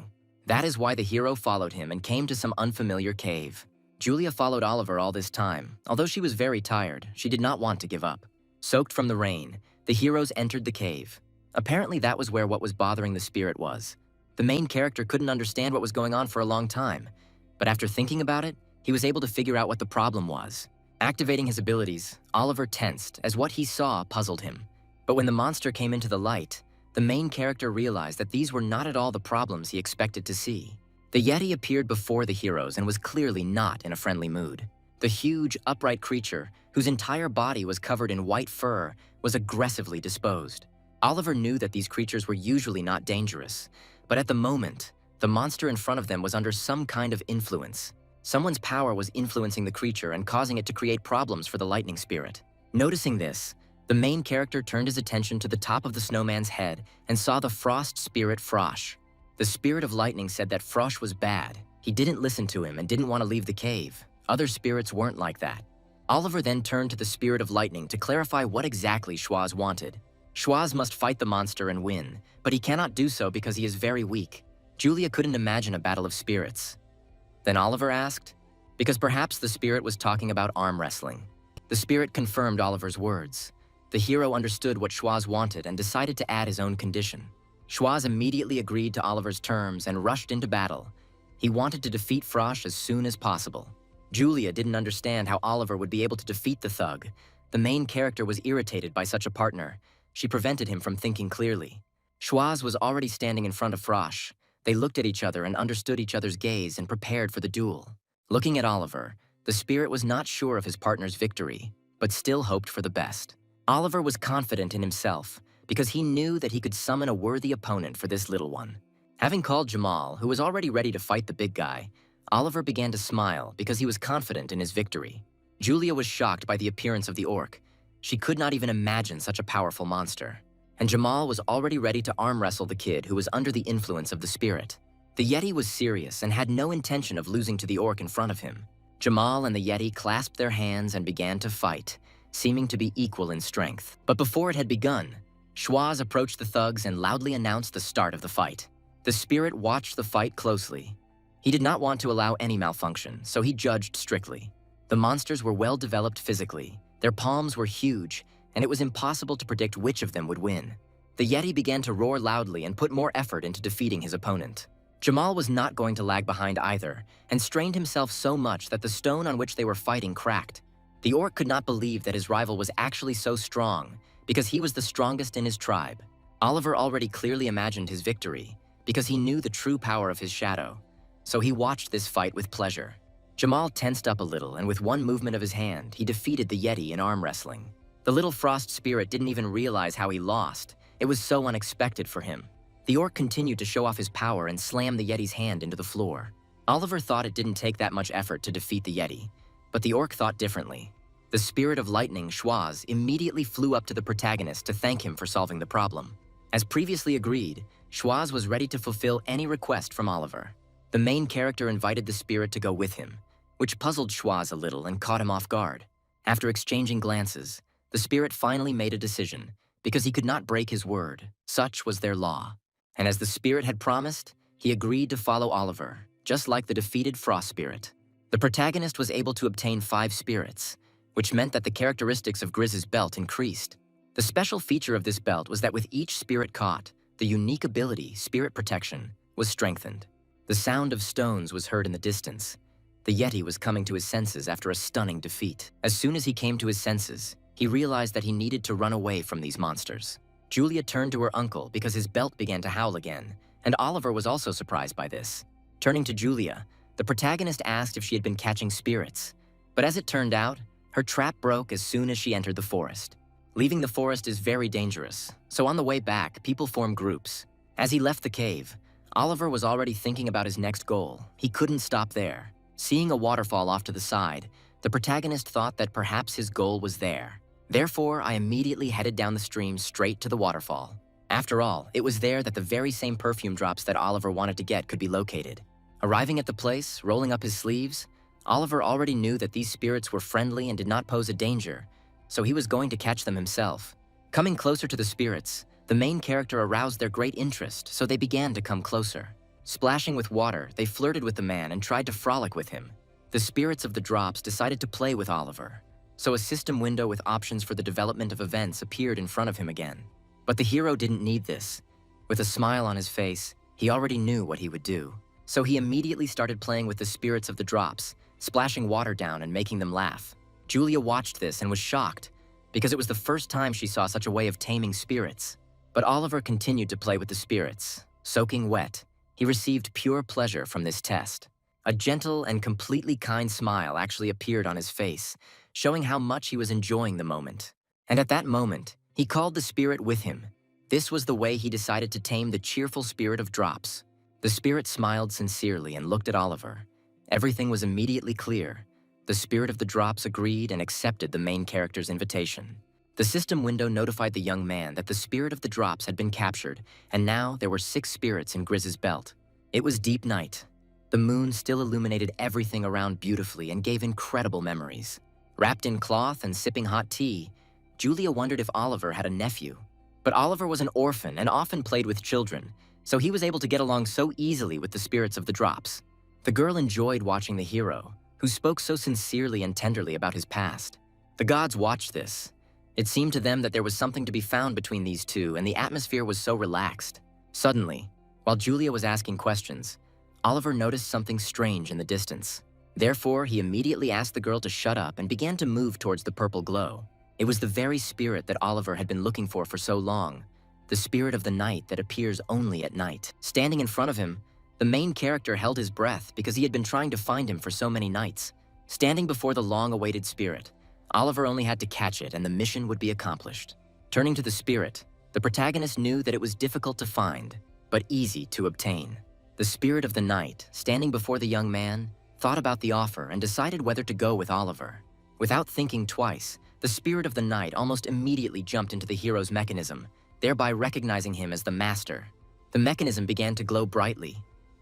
That is why the hero followed him and came to some unfamiliar cave. Julia followed Oliver all this time. Although she was very tired, she did not want to give up. Soaked from the rain, the heroes entered the cave. Apparently that was where what was bothering the spirit was. The main character couldn't understand what was going on for a long time, but after thinking about it, he was able to figure out what the problem was. Activating his abilities, Oliver tensed as what he saw puzzled him. But when the monster came into the light, the main character realized that these were not at all the problems he expected to see. The Yeti appeared before the heroes and was clearly not in a friendly mood. The huge, upright creature, whose entire body was covered in white fur, was aggressively disposed. Oliver knew that these creatures were usually not dangerous, but at the moment, the monster in front of them was under some kind of influence. Someone's power was influencing the creature and causing it to create problems for the lightning spirit. Noticing this, the main character turned his attention to the top of the snowman's head and saw the frost spirit Frosh. The spirit of lightning said that Frosh was bad. He didn't listen to him and didn't want to leave the cave. Other spirits weren't like that. Oliver then turned to the spirit of lightning to clarify what exactly Schwaz wanted. Schwaz must fight the monster and win, but he cannot do so because he is very weak. Julia couldn't imagine a battle of spirits. Then Oliver asked, because perhaps the spirit was talking about arm wrestling. The spirit confirmed Oliver's words. The hero understood what Schwaz wanted and decided to add his own condition. Schwaz immediately agreed to Oliver's terms and rushed into battle. He wanted to defeat Frosh as soon as possible. Julia didn't understand how Oliver would be able to defeat the thug. The main character was irritated by such a partner. She prevented him from thinking clearly. Schwaz was already standing in front of Frosh. They looked at each other and understood each other's gaze and prepared for the duel. Looking at Oliver, the spirit was not sure of his partner's victory, but still hoped for the best. Oliver was confident in himself because he knew that he could summon a worthy opponent for this little one. Having called Jamal, who was already ready to fight the big guy, Oliver began to smile because he was confident in his victory. Julia was shocked by the appearance of the orc. She could not even imagine such a powerful monster. And Jamal was already ready to arm wrestle the kid who was under the influence of the spirit. The Yeti was serious and had no intention of losing to the orc in front of him. Jamal and the Yeti clasped their hands and began to fight, seeming to be equal in strength. But before it had begun, Schwaz approached the thugs and loudly announced the start of the fight. The spirit watched the fight closely. He did not want to allow any malfunction, so he judged strictly. The monsters were well developed physically. Their palms were huge, and it was impossible to predict which of them would win. The Yeti began to roar loudly and put more effort into defeating his opponent. Jamal was not going to lag behind either, and strained himself so much that the stone on which they were fighting cracked. The orc could not believe that his rival was actually so strong, because he was the strongest in his tribe. Oliver already clearly imagined his victory, because he knew the true power of his shadow. So he watched this fight with pleasure. Jamal tensed up a little, and with one movement of his hand, he defeated the Yeti in arm wrestling. The little frost spirit didn't even realize how he lost. It was so unexpected for him. The orc continued to show off his power and slammed the Yeti's hand into the floor. Oliver thought it didn't take that much effort to defeat the Yeti, but the orc thought differently. The spirit of lightning, Schwaz, immediately flew up to the protagonist to thank him for solving the problem. As previously agreed, Schwaz was ready to fulfill any request from Oliver. The main character invited the spirit to go with him, which puzzled Schwaz a little and caught him off guard. After exchanging glances, the spirit finally made a decision, because he could not break his word. Such was their law. And as the spirit had promised, he agreed to follow Oliver, just like the defeated frost spirit. The protagonist was able to obtain 5 spirits, which meant that the characteristics of Grizz's belt increased. The special feature of this belt was that with each spirit caught, the unique ability, Spirit Protection, was strengthened. The sound of stones was heard in the distance. The Yeti was coming to his senses after a stunning defeat. As soon as he came to his senses, he realized that he needed to run away from these monsters. Julia turned to her uncle because his belt began to howl again, and Oliver was also surprised by this. Turning to Julia, the protagonist asked if she had been catching spirits, but as it turned out, her trap broke as soon as she entered the forest. Leaving the forest is very dangerous, so on the way back, people form groups. As he left the cave, Oliver was already thinking about his next goal. He couldn't stop there. Seeing a waterfall off to the side, the protagonist thought that perhaps his goal was there. Therefore, I immediately headed down the stream straight to the waterfall. After all, it was there that the very same perfume drops that Oliver wanted to get could be located. Arriving at the place, rolling up his sleeves, Oliver already knew that these spirits were friendly and did not pose a danger, so he was going to catch them himself. Coming closer to the spirits, the main character aroused their great interest, so they began to come closer. Splashing with water, they flirted with the man and tried to frolic with him. The spirits of the drops decided to play with Oliver, so a system window with options for the development of events appeared in front of him again. But the hero didn't need this. With a smile on his face, he already knew what he would do. So he immediately started playing with the spirits of the drops, splashing water down and making them laugh. Julia watched this and was shocked, because it was the first time she saw such a way of taming spirits. But Oliver continued to play with the spirits. Soaking wet, he received pure pleasure from this test. A gentle and completely kind smile actually appeared on his face, showing how much he was enjoying the moment. And at that moment, he called the spirit with him. This was the way he decided to tame the cheerful spirit of drops. The spirit smiled sincerely and looked at Oliver. Everything was immediately clear. The spirit of the drops agreed and accepted the main character's invitation. The system window notified the young man that the spirit of the drops had been captured, and now there were 6 spirits in Grizz's belt. It was deep night. The moon still illuminated everything around beautifully and gave incredible memories. Wrapped in cloth and sipping hot tea, Julia wondered if Oliver had a nephew. But Oliver was an orphan and often played with children, so he was able to get along so easily with the spirits of the drops. The girl enjoyed watching the hero, who spoke so sincerely and tenderly about his past. The gods watched this. It seemed to them that there was something to be found between these two, and the atmosphere was so relaxed. Suddenly, while Julia was asking questions, Oliver noticed something strange in the distance. Therefore, he immediately asked the girl to shut up and began to move towards the purple glow. It was the very spirit that Oliver had been looking for so long, the spirit of the night that appears only at night. Standing in front of him, the main character held his breath because he had been trying to find him for so many nights. Standing before the long-awaited spirit, Oliver only had to catch it and the mission would be accomplished. Turning to the spirit, the protagonist knew that it was difficult to find, but easy to obtain. The spirit of the night, standing before the young man, thought about the offer and decided whether to go with Oliver. Without thinking twice, the spirit of the night almost immediately jumped into the hero's mechanism, thereby recognizing him as the master. The mechanism began to glow brightly.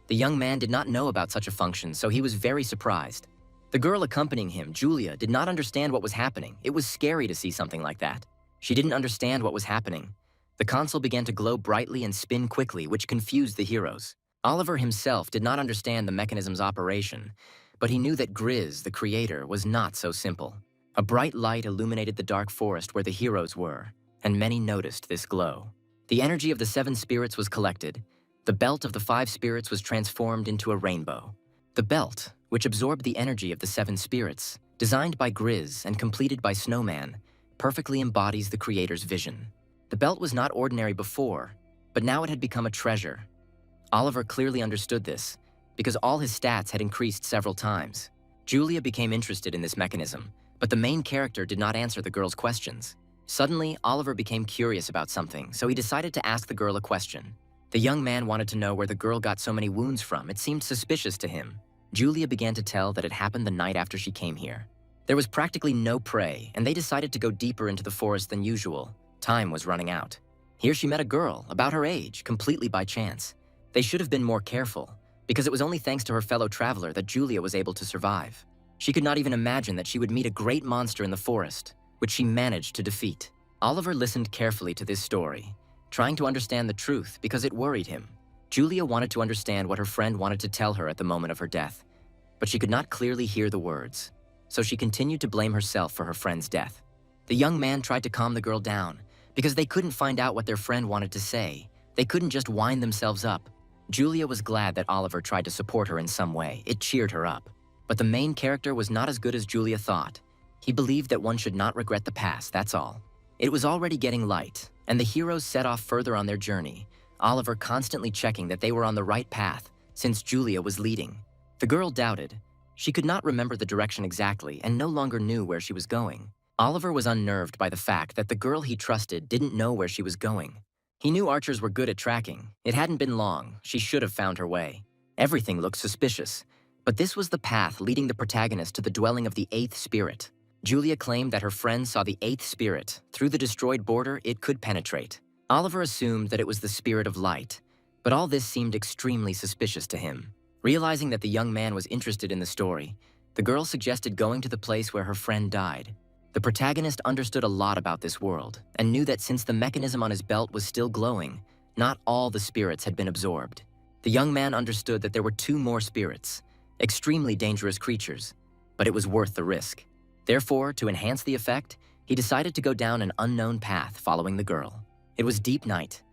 The young man did not know about such a function, so he was very surprised. The girl accompanying him, Julia, did not understand what was happening. It was scary to see something like that. She didn't understand what was happening. The console began to glow brightly and spin quickly, which confused the heroes. Oliver himself did not understand the mechanism's operation, but he knew that Grizz, the creator, was not so simple. A bright light illuminated the dark forest where the heroes were, and many noticed this glow. The energy of the 7 spirits was collected. The belt of the 5 spirits was transformed into a rainbow. The belt, which absorbed the energy of the 7 spirits, designed by Grizz and completed by Snowman, perfectly embodies the creator's vision. The belt was not ordinary before, but now it had become a treasure. Oliver clearly understood this, because all his stats had increased several times. Julia became interested in this mechanism, but the main character did not answer the girl's questions. Suddenly, Oliver became curious about something, so he decided to ask the girl a question. The young man wanted to know where the girl got so many wounds from. It seemed suspicious to him. Julia began to tell that it happened the night after she came here. There was practically no prey, and they decided to go deeper into the forest than usual. Time was running out. Here she met a girl, about her age, completely by chance. They should have been more careful, because it was only thanks to her fellow traveler that Julia was able to survive. She could not even imagine that she would meet a great monster in the forest, which she managed to defeat. Oliver listened carefully to this story, trying to understand the truth because it worried him. Julia wanted to understand what her friend wanted to tell her at the moment of her death, but she could not clearly hear the words, so she continued to blame herself for her friend's death. The young man tried to calm the girl down, because they couldn't find out what their friend wanted to say. They couldn't just wind themselves up. Julia was glad that Oliver tried to support her in some way. It cheered her up. But the main character was not as good as Julia thought. He believed that one should not regret the past, that's all. It was already getting light, and the heroes set off further on their journey, Oliver constantly checking that they were on the right path, since Julia was leading. The girl doubted. She could not remember the direction exactly and no longer knew where she was going. Oliver was unnerved by the fact that the girl he trusted didn't know where she was going. He knew archers were good at tracking. It hadn't been long. She should have found her way. Everything looked suspicious, but this was the path leading the protagonist to the dwelling of the 8th spirit. Julia claimed that her friend saw the 8th spirit. Through the destroyed border, it could penetrate. Oliver assumed that it was the spirit of light, but all this seemed extremely suspicious to him. Realizing that the young man was interested in the story, the girl suggested going to the place where her friend died. The protagonist understood a lot about this world and knew that since the mechanism on his belt was still glowing, not all the spirits had been absorbed. The young man understood that there were two more spirits, extremely dangerous creatures, but it was worth the risk. Therefore, to enhance the effect, he decided to go down an unknown path following the girl. It was deep night.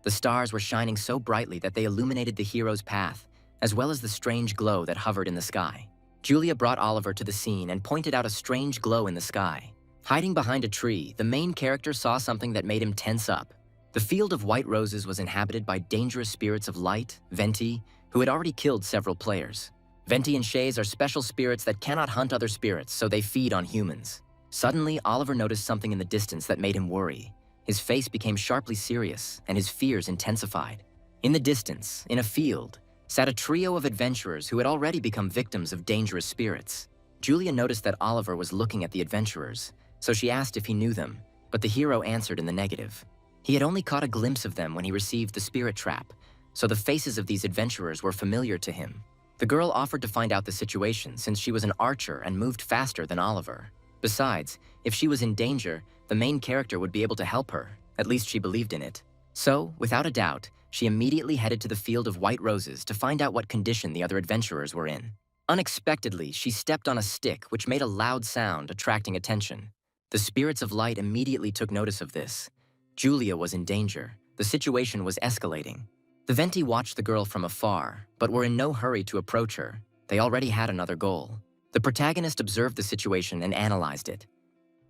The stars were shining so brightly that they illuminated the hero's path, as well as the strange glow that hovered in the sky. Julia brought Oliver to the scene and pointed out a strange glow in the sky. Hiding behind a tree, the main character saw something that made him tense up. The field of white roses was inhabited by dangerous spirits of light, Venti, who had already killed several players. Venti and Shays are special spirits that cannot hunt other spirits, so they feed on humans. Suddenly, Oliver noticed something in the distance that made him worry. His face became sharply serious, and his fears intensified. In the distance, in a field, sat a trio of adventurers who had already become victims of dangerous spirits. Julia noticed that Oliver was looking at the adventurers, so she asked if he knew them, but the hero answered in the negative. He had only caught a glimpse of them when he received the spirit trap, so the faces of these adventurers were familiar to him. The girl offered to find out the situation since she was an archer and moved faster than Oliver. Besides, if she was in danger, the main character would be able to help her. At least she believed in it. So, without a doubt, she immediately headed to the field of white roses to find out what condition the other adventurers were in. Unexpectedly, she stepped on a stick which made a loud sound, attracting attention. The spirits of light immediately took notice of this. Julia was in danger. The situation was escalating. The Venti watched the girl from afar, but were in no hurry to approach her. They already had another goal. The protagonist observed the situation and analyzed it.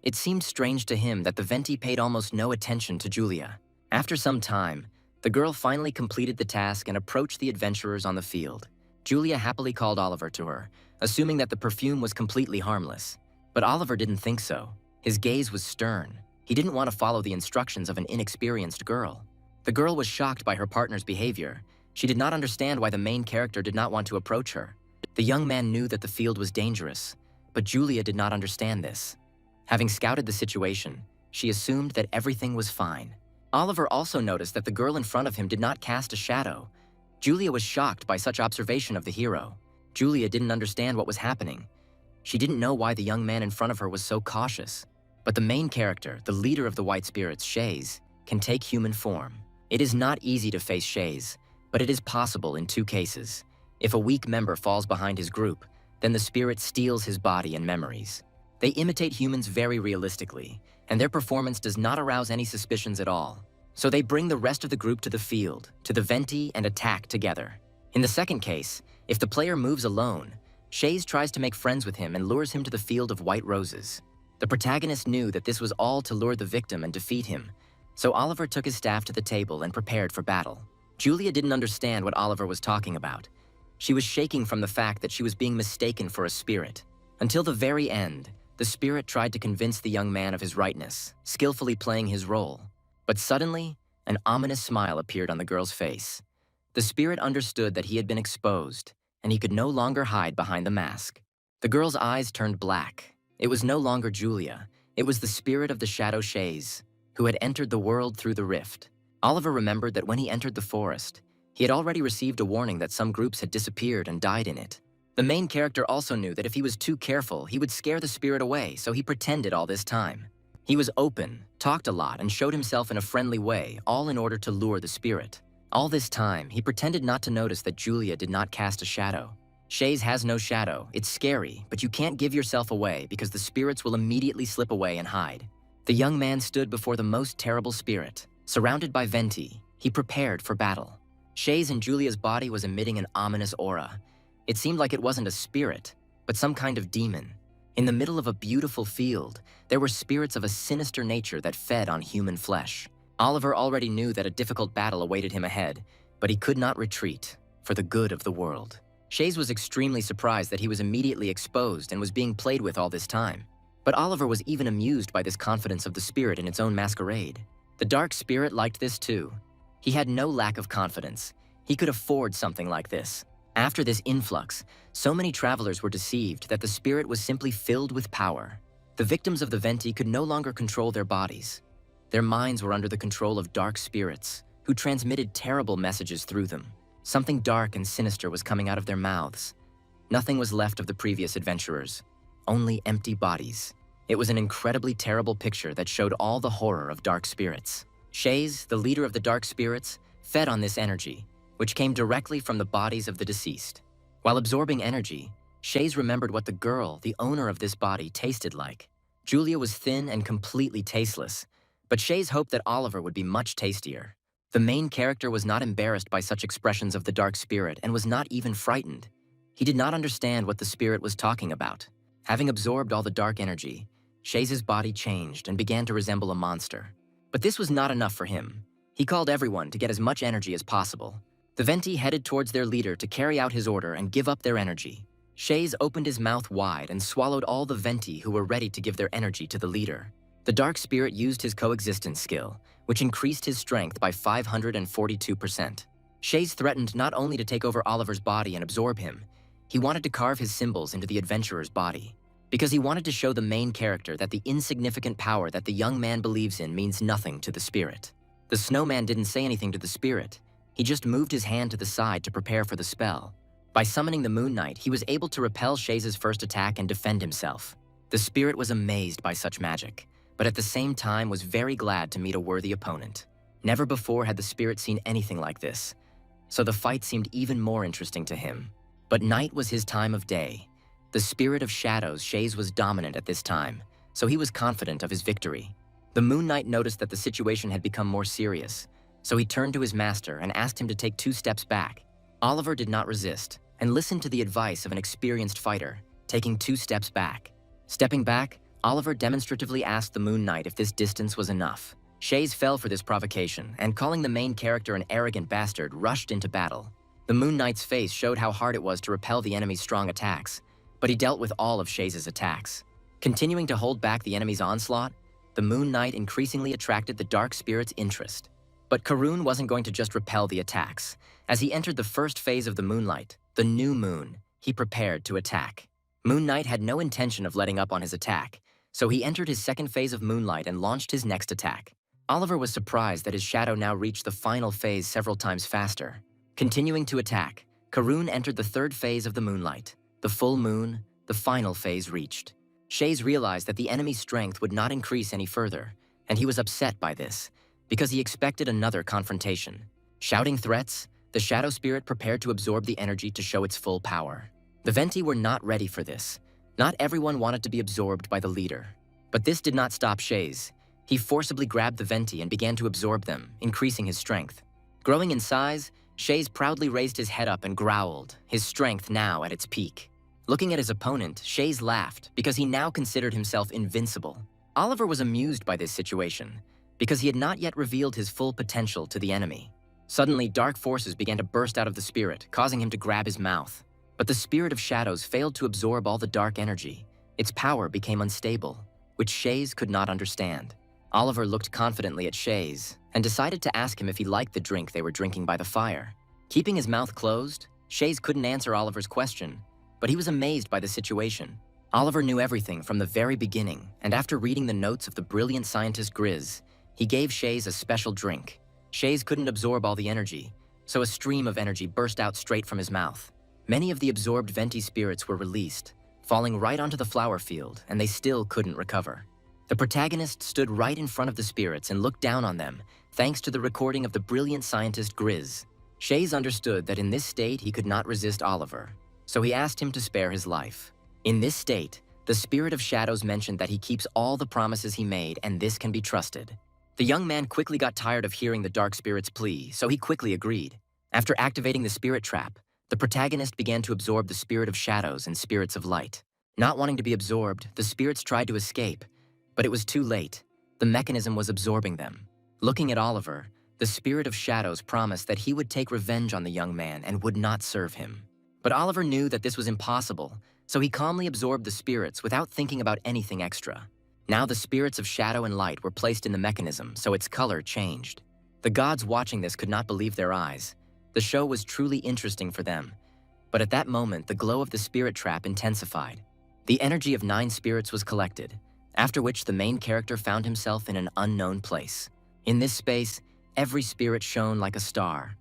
It seemed strange to him that the Venti paid almost no attention to Julia. After some time, the girl finally completed the task and approached the adventurers on the field. Julia happily called Oliver to her, assuming that the perfume was completely harmless. But Oliver didn't think so. His gaze was stern. He didn't want to follow the instructions of an inexperienced girl. The girl was shocked by her partner's behavior. She did not understand why the main character did not want to approach her. The young man knew that the field was dangerous, but Julia did not understand this. Having scouted the situation, she assumed that everything was fine. Oliver also noticed that the girl in front of him did not cast a shadow. Julia was shocked by such observation of the hero. Julia didn't understand what was happening. She didn't know why the young man in front of her was so cautious. But the main character, the leader of the white spirits, Shays, can take human form. It is not easy to face Shays, but it is possible in two cases. If a weak member falls behind his group, then the spirit steals his body and memories. They imitate humans very realistically, and their performance does not arouse any suspicions at all. So they bring the rest of the group to the field, to the Venti, and attack together. In the second case, if the player moves alone, Shays tries to make friends with him and lures him to the field of white roses. The protagonist knew that this was all to lure the victim and defeat him, so Oliver took his staff to the table and prepared for battle. Julia didn't understand what Oliver was talking about. She was shaking from the fact that she was being mistaken for a spirit. Until the very end, the spirit tried to convince the young man of his rightness, skillfully playing his role. But suddenly, an ominous smile appeared on the girl's face. The spirit understood that he had been exposed, and he could no longer hide behind the mask. The girl's eyes turned black. It was no longer Julia. It was the spirit of the shadow Shays, who had entered the world through the rift. Oliver remembered that when he entered the forest, he had already received a warning that some groups had disappeared and died in it. The main character also knew that if he was too careful, he would scare the spirit away, so he pretended all this time. He was open, talked a lot, and showed himself in a friendly way, all in order to lure the spirit. All this time, he pretended not to notice that Julia did not cast a shadow. Shays has no shadow. It's scary, but you can't give yourself away because the spirits will immediately slip away and hide. The young man stood before the most terrible spirit. Surrounded by Venti, he prepared for battle. Shays in Julia's body was emitting an ominous aura. It seemed like it wasn't a spirit, but some kind of demon. In the middle of a beautiful field, there were spirits of a sinister nature that fed on human flesh. Oliver already knew that a difficult battle awaited him ahead, but he could not retreat for the good of the world. Shays was extremely surprised that he was immediately exposed and was being played with all this time. But Oliver was even amused by this confidence of the spirit in its own masquerade. The dark spirit liked this too. He had no lack of confidence. He could afford something like this. After this influx, so many travelers were deceived that the spirit was simply filled with power. The victims of the Venti could no longer control their bodies. Their minds were under the control of dark spirits, who transmitted terrible messages through them. Something dark and sinister was coming out of their mouths. Nothing was left of the previous adventurers, only empty bodies. It was an incredibly terrible picture that showed all the horror of dark spirits. Shays, the leader of the dark spirits, fed on this energy. which came directly from the bodies of the deceased. While absorbing energy, Shays remembered what the girl, the owner of this body, tasted like. Julia was thin and completely tasteless, but Shays hoped that Oliver would be much tastier. The main character was not embarrassed by such expressions of the dark spirit and was not even frightened. He did not understand what the spirit was talking about. Having absorbed all the dark energy, Shays' body changed and began to resemble a monster. But this was not enough for him. He called everyone to get as much energy as possible. The Venti headed towards their leader to carry out his order and give up their energy. Shays opened his mouth wide and swallowed all the Venti who were ready to give their energy to the leader. The dark spirit used his coexistence skill, which increased his strength by 542%. Shays threatened not only to take over Oliver's body and absorb him, he wanted to carve his symbols into the adventurer's body, because he wanted to show the main character that the insignificant power that the young man believes in means nothing to the spirit. The Snowman didn't say anything to the spirit. He just moved his hand to the side to prepare for the spell. By summoning the Moon Knight, he was able to repel Shays' first attack and defend himself. The spirit was amazed by such magic, but at the same time was very glad to meet a worthy opponent. Never before had the spirit seen anything like this, so the fight seemed even more interesting to him. But night was his time of day. The spirit of shadows, Shays was dominant at this time, so he was confident of his victory. The Moon Knight noticed that the situation had become more serious, so he turned to his master and asked him to take 2 steps back. Oliver did not resist and listened to the advice of an experienced fighter, taking 2 steps back. Stepping back, Oliver demonstratively asked the Moon Knight if this distance was enough. Shays fell for this provocation and, calling the main character an arrogant bastard, rushed into battle. The Moon Knight's face showed how hard it was to repel the enemy's strong attacks, but he dealt with all of Shays' attacks. Continuing to hold back the enemy's onslaught, the Moon Knight increasingly attracted the dark spirit's interest. But Karun wasn't going to just repel the attacks. As he entered the first phase of the moonlight, the new moon, he prepared to attack. Moon Knight had no intention of letting up on his attack, so he entered his second phase of moonlight and launched his next attack. Oliver was surprised that his shadow now reached the final phase several times faster. Continuing to attack, Karun entered the third phase of the moonlight. The full moon, the final phase reached. Shays realized that the enemy's strength would not increase any further, and he was upset by this, because he expected another confrontation. Shouting threats, the shadow spirit prepared to absorb the energy to show its full power. The Venti were not ready for this. Not everyone wanted to be absorbed by the leader. But this did not stop Shays. He forcibly grabbed the Venti and began to absorb them, increasing his strength. Growing in size, Shays proudly raised his head up and growled, his strength now at its peak. Looking at his opponent, Shays laughed because he now considered himself invincible. Oliver was amused by this situation because he had not yet revealed his full potential to the enemy. Suddenly, dark forces began to burst out of the spirit, causing him to grab his mouth. But the spirit of shadows failed to absorb all the dark energy. Its power became unstable, which Shays could not understand. Oliver looked confidently at Shays and decided to ask him if he liked the drink they were drinking by the fire. Keeping his mouth closed, Shays couldn't answer Oliver's question, but he was amazed by the situation. Oliver knew everything from the very beginning, and after reading the notes of the brilliant scientist Grizz, he gave Shays a special drink. Shays couldn't absorb all the energy, so a stream of energy burst out straight from his mouth. Many of the absorbed Venti spirits were released, falling right onto the flower field, and they still couldn't recover. The protagonist stood right in front of the spirits and looked down on them, thanks to the recording of the brilliant scientist Grizz. Shays understood that in this state he could not resist Oliver, so he asked him to spare his life. In this state, the spirit of shadows mentioned that he keeps all the promises he made, and this can be trusted. The young man quickly got tired of hearing the dark spirit's plea, so he quickly agreed. After activating the spirit trap, the protagonist began to absorb the spirit of shadows and spirits of light. Not wanting to be absorbed, the spirits tried to escape, but it was too late. The mechanism was absorbing them. Looking at Oliver, the spirit of shadows promised that he would take revenge on the young man and would not serve him. But Oliver knew that this was impossible, so he calmly absorbed the spirits without thinking about anything extra. Now the spirits of shadow and light were placed in the mechanism, so its color changed. The gods watching this could not believe their eyes. The show was truly interesting for them. But at that moment, the glow of the spirit trap intensified. The energy of 9 spirits was collected, after which the main character found himself in an unknown place. In this space, every spirit shone like a star.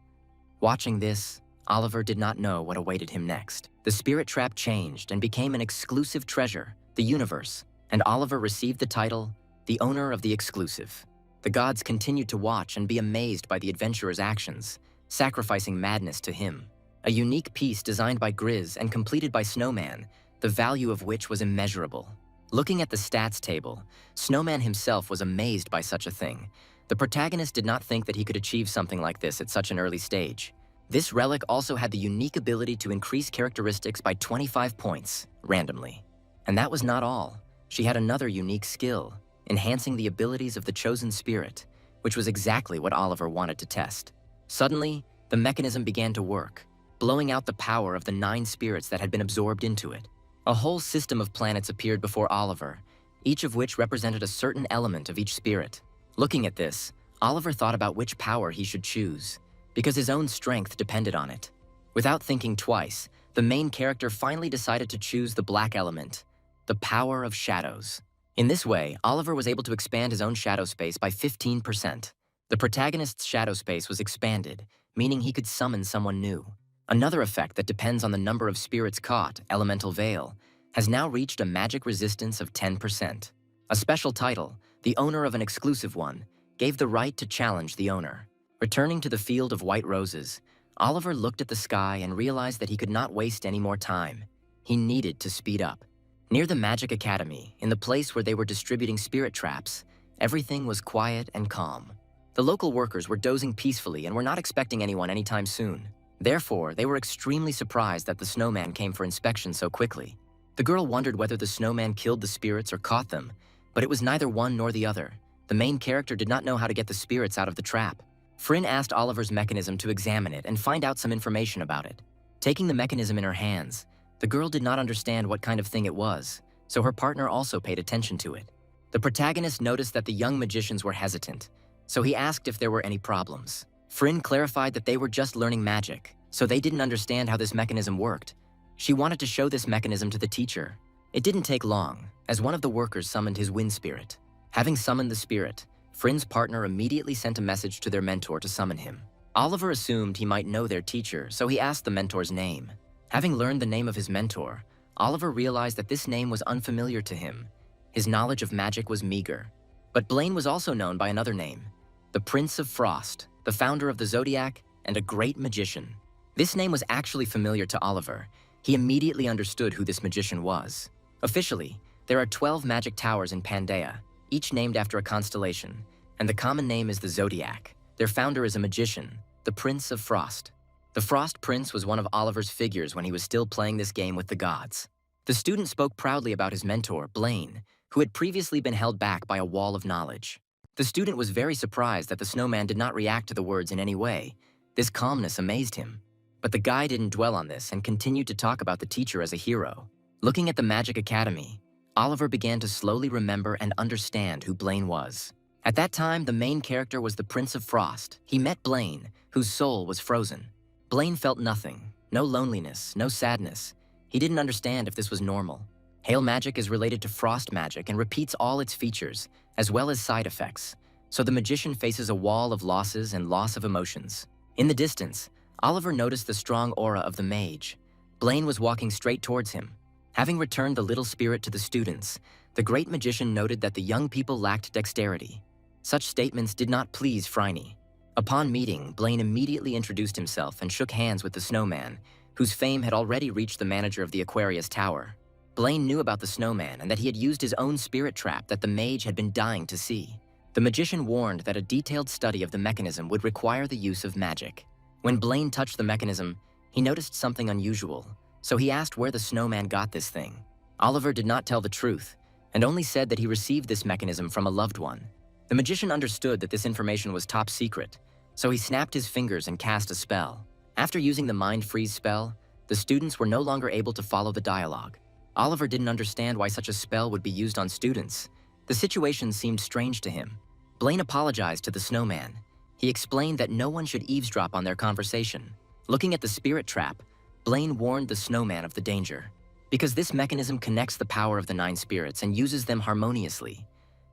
Watching this, Oliver did not know what awaited him next. The spirit trap changed and became an exclusive treasure, the universe, and Oliver received the title, the owner of the exclusive. The gods continued to watch and be amazed by the adventurer's actions, sacrificing madness to him. A unique piece designed by Grizz and completed by Snowman, the value of which was immeasurable. Looking at the stats table, Snowman himself was amazed by such a thing. The protagonist did not think that he could achieve something like this at such an early stage. This relic also had the unique ability to increase characteristics by 25 points, randomly. And that was not all. She had another unique skill, enhancing the abilities of the chosen spirit, which was exactly what Oliver wanted to test. Suddenly, the mechanism began to work, blowing out the power of the 9 spirits that had been absorbed into it. A whole system of planets appeared before Oliver, each of which represented a certain element of each spirit. Looking at this, Oliver thought about which power he should choose, because his own strength depended on it. Without thinking twice, the main character finally decided to choose the black element, the power of shadows. In this way, Oliver was able to expand his own shadow space by 15%. The protagonist's shadow space was expanded, meaning he could summon someone new. Another effect that depends on the number of spirits caught, Elemental Veil, has now reached a magic resistance of 10%. A special title, the owner of an exclusive one, gave the right to challenge the owner. Returning to the field of white roses, Oliver looked at the sky and realized that he could not waste any more time. He needed to speed up. Near the Magic Academy, in the place where they were distributing spirit traps, everything was quiet and calm. The local workers were dozing peacefully and were not expecting anyone anytime soon. Therefore, they were extremely surprised that the Snowman came for inspection so quickly. The girl wondered whether the Snowman killed the spirits or caught them, but it was neither one nor the other. The main character did not know how to get the spirits out of the trap. Fryn asked Oliver's mechanism to examine it and find out some information about it. Taking the mechanism in her hands, the girl did not understand what kind of thing it was, so her partner also paid attention to it. The protagonist noticed that the young magicians were hesitant, so he asked if there were any problems. Fryn clarified that they were just learning magic, so they didn't understand how this mechanism worked. She wanted to show this mechanism to the teacher. It didn't take long, as one of the workers summoned his wind spirit. Having summoned the spirit, Fryn's partner immediately sent a message to their mentor to summon him. Oliver assumed he might know their teacher, so he asked the mentor's name. Having learned the name of his mentor, Oliver realized that this name was unfamiliar to him. His knowledge of magic was meager. But Blaine was also known by another name, the Prince of Frost, the founder of the Zodiac, and a great magician. This name was actually familiar to Oliver. He immediately understood who this magician was. Officially, there are 12 magic towers in Pangaea, each named after a constellation, and the common name is the Zodiac. Their founder is a magician, the Prince of Frost. The Frost Prince was one of Oliver's figures when he was still playing this game with the gods. The student spoke proudly about his mentor, Blaine, who had previously been held back by a wall of knowledge. The student was very surprised that the Snowman did not react to the words in any way. This calmness amazed him. But the guy didn't dwell on this and continued to talk about the teacher as a hero. Looking at the Magic Academy, Oliver began to slowly remember and understand who Blaine was. At that time, the main character was the Prince of Frost. He met Blaine, whose soul was frozen. Blaine felt nothing, no loneliness, no sadness. He didn't understand if this was normal. Hail magic is related to frost magic and repeats all its features, as well as side effects. So the magician faces a wall of losses and loss of emotions. In the distance, Oliver noticed the strong aura of the mage. Blaine was walking straight towards him. Having returned the little spirit to the students, the great magician noted that the young people lacked dexterity. Such statements did not please Phryne. Upon meeting, Blaine immediately introduced himself and shook hands with the Snowman, whose fame had already reached the manager of the Aquarius Tower. Blaine knew about the Snowman and that he had used his own spirit trap that the mage had been dying to see. The magician warned that a detailed study of the mechanism would require the use of magic. When Blaine touched the mechanism, he noticed something unusual, so he asked where the Snowman got this thing. Oliver did not tell the truth, and only said that he received this mechanism from a loved one. The magician understood that this information was top secret, so he snapped his fingers and cast a spell. After using the Mind Freeze spell, the students were no longer able to follow the dialogue. Oliver didn't understand why such a spell would be used on students. The situation seemed strange to him. Blaine apologized to the Snowman. He explained that no one should eavesdrop on their conversation. Looking at the spirit trap, Blaine warned the Snowman of the danger, because this mechanism connects the power of the 9 spirits and uses them harmoniously.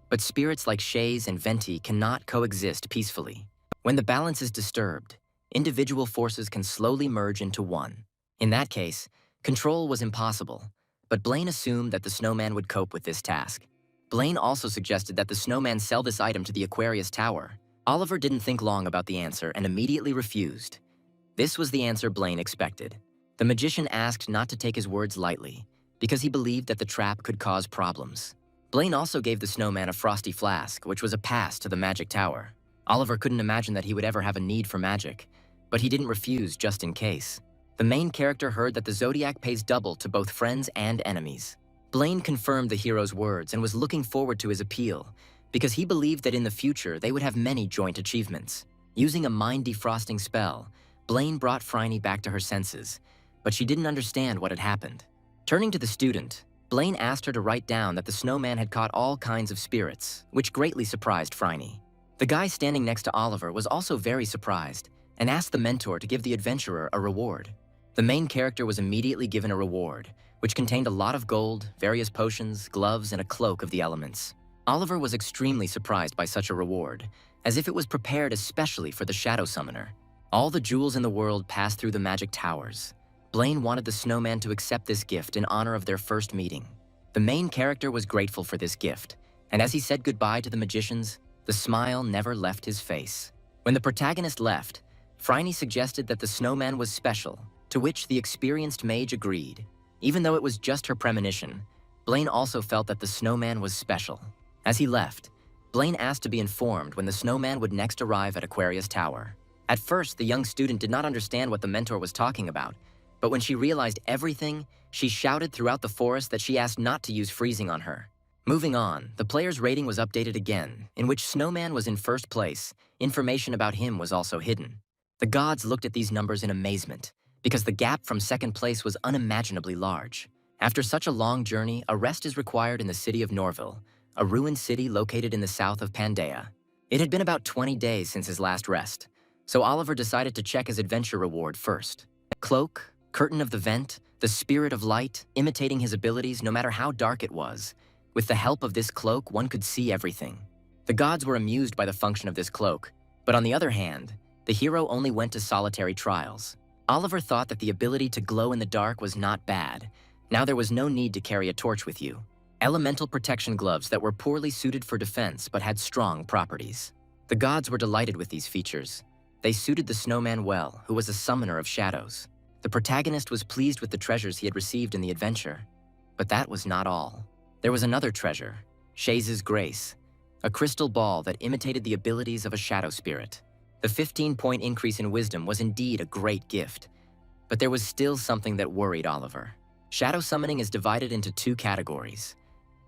But spirits like Shays and Venti cannot coexist peacefully. When the balance is disturbed, individual forces can slowly merge into one. In that case, control was impossible, but Blaine assumed that the Snowman would cope with this task. Blaine also suggested that the Snowman sell this item to the Aquarius Tower. Oliver didn't think long about the answer and immediately refused. This was the answer Blaine expected. The magician asked not to take his words lightly, because he believed that the trap could cause problems. Blaine also gave the snowman a frosty flask, which was a pass to the magic tower. Oliver couldn't imagine that he would ever have a need for magic, but he didn't refuse just in case. The main character heard that the Zodiac pays double to both friends and enemies. Blaine confirmed the hero's words and was looking forward to his appeal, because he believed that in the future they would have many joint achievements. Using a mind-defrosting spell, Blaine brought Phryne back to her senses, but she didn't understand what had happened. Turning to the student, Blaine asked her to write down that the snowman had caught all kinds of spirits, which greatly surprised Phryne. The guy standing next to Oliver was also very surprised and asked the mentor to give the adventurer a reward. The main character was immediately given a reward, which contained a lot of gold, various potions, gloves, and a cloak of the elements. Oliver was extremely surprised by such a reward, as if it was prepared especially for the Shadow Summoner. All the jewels in the world passed through the magic towers. Blaine wanted the snowman to accept this gift in honor of their first meeting. The main character was grateful for this gift, and as he said goodbye to the magicians, the smile never left his face. When the protagonist left, Phryne suggested that the snowman was special, to which the experienced mage agreed. Even though it was just her premonition, Blaine also felt that the snowman was special. As he left, Blaine asked to be informed when the snowman would next arrive at Aquarius Tower. At first, the young student did not understand what the mentor was talking about, but when she realized everything, she shouted throughout the forest that she asked not to use freezing on her. Moving on, the player's rating was updated again, in which Snowman was in first place. Information about him was also hidden. The gods looked at these numbers in amazement, because the gap from second place was unimaginably large. After such a long journey, a rest is required in the city of Norville, a ruined city located in the south of Pangaea. It had been about 20 days since his last rest, so Oliver decided to check his adventure reward first. Cloak, curtain of the vent, the spirit of light, imitating his abilities no matter how dark it was. With the help of this cloak, one could see everything. The gods were amused by the function of this cloak, but on the other hand, the hero only went to solitary trials. Oliver thought that the ability to glow in the dark was not bad. Now there was no need to carry a torch with you. Elemental protection gloves that were poorly suited for defense but had strong properties. The gods were delighted with these features. They suited the snowman well, who was a summoner of shadows. The protagonist was pleased with the treasures he had received in the adventure. But that was not all. There was another treasure, Shaze's Grace, a crystal ball that imitated the abilities of a shadow spirit. The 15-point increase in wisdom was indeed a great gift, but there was still something that worried Oliver. Shadow summoning is divided into two categories.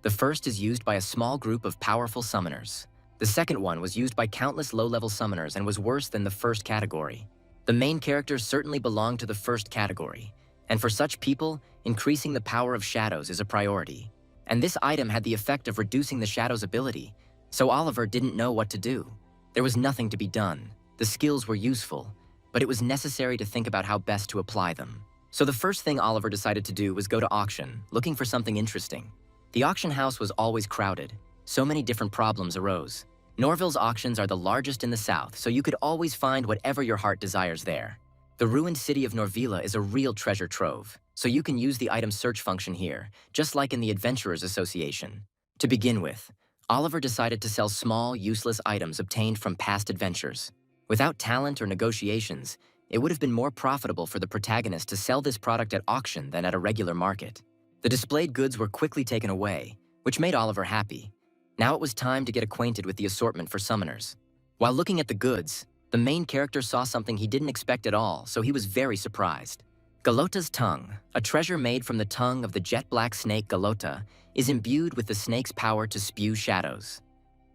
The first is used by a small group of powerful summoners. The second one was used by countless low-level summoners and was worse than the first category. The main character certainly belonged to the first category, and for such people, increasing the power of shadows is a priority. And this item had the effect of reducing the shadow's ability, so Oliver didn't know what to do. There was nothing to be done. The skills were useful, but it was necessary to think about how best to apply them. So the first thing Oliver decided to do was go to auction, looking for something interesting. The auction house was always crowded. So many different problems arose. Norville's auctions are the largest in the south, so you could always find whatever your heart desires there. The ruined city of Norvilla is a real treasure trove, so you can use the item search function here, just like in the Adventurers Association. To begin with, Oliver decided to sell small, useless items obtained from past adventures. Without talent or negotiations, it would have been more profitable for the protagonist to sell this product at auction than at a regular market. The displayed goods were quickly taken away, which made Oliver happy. Now it was time to get acquainted with the assortment for summoners. While looking at the goods, the main character saw something he didn't expect at all, so he was very surprised. Galota's tongue, a treasure made from the tongue of the jet-black snake Galota, is imbued with the snake's power to spew shadows.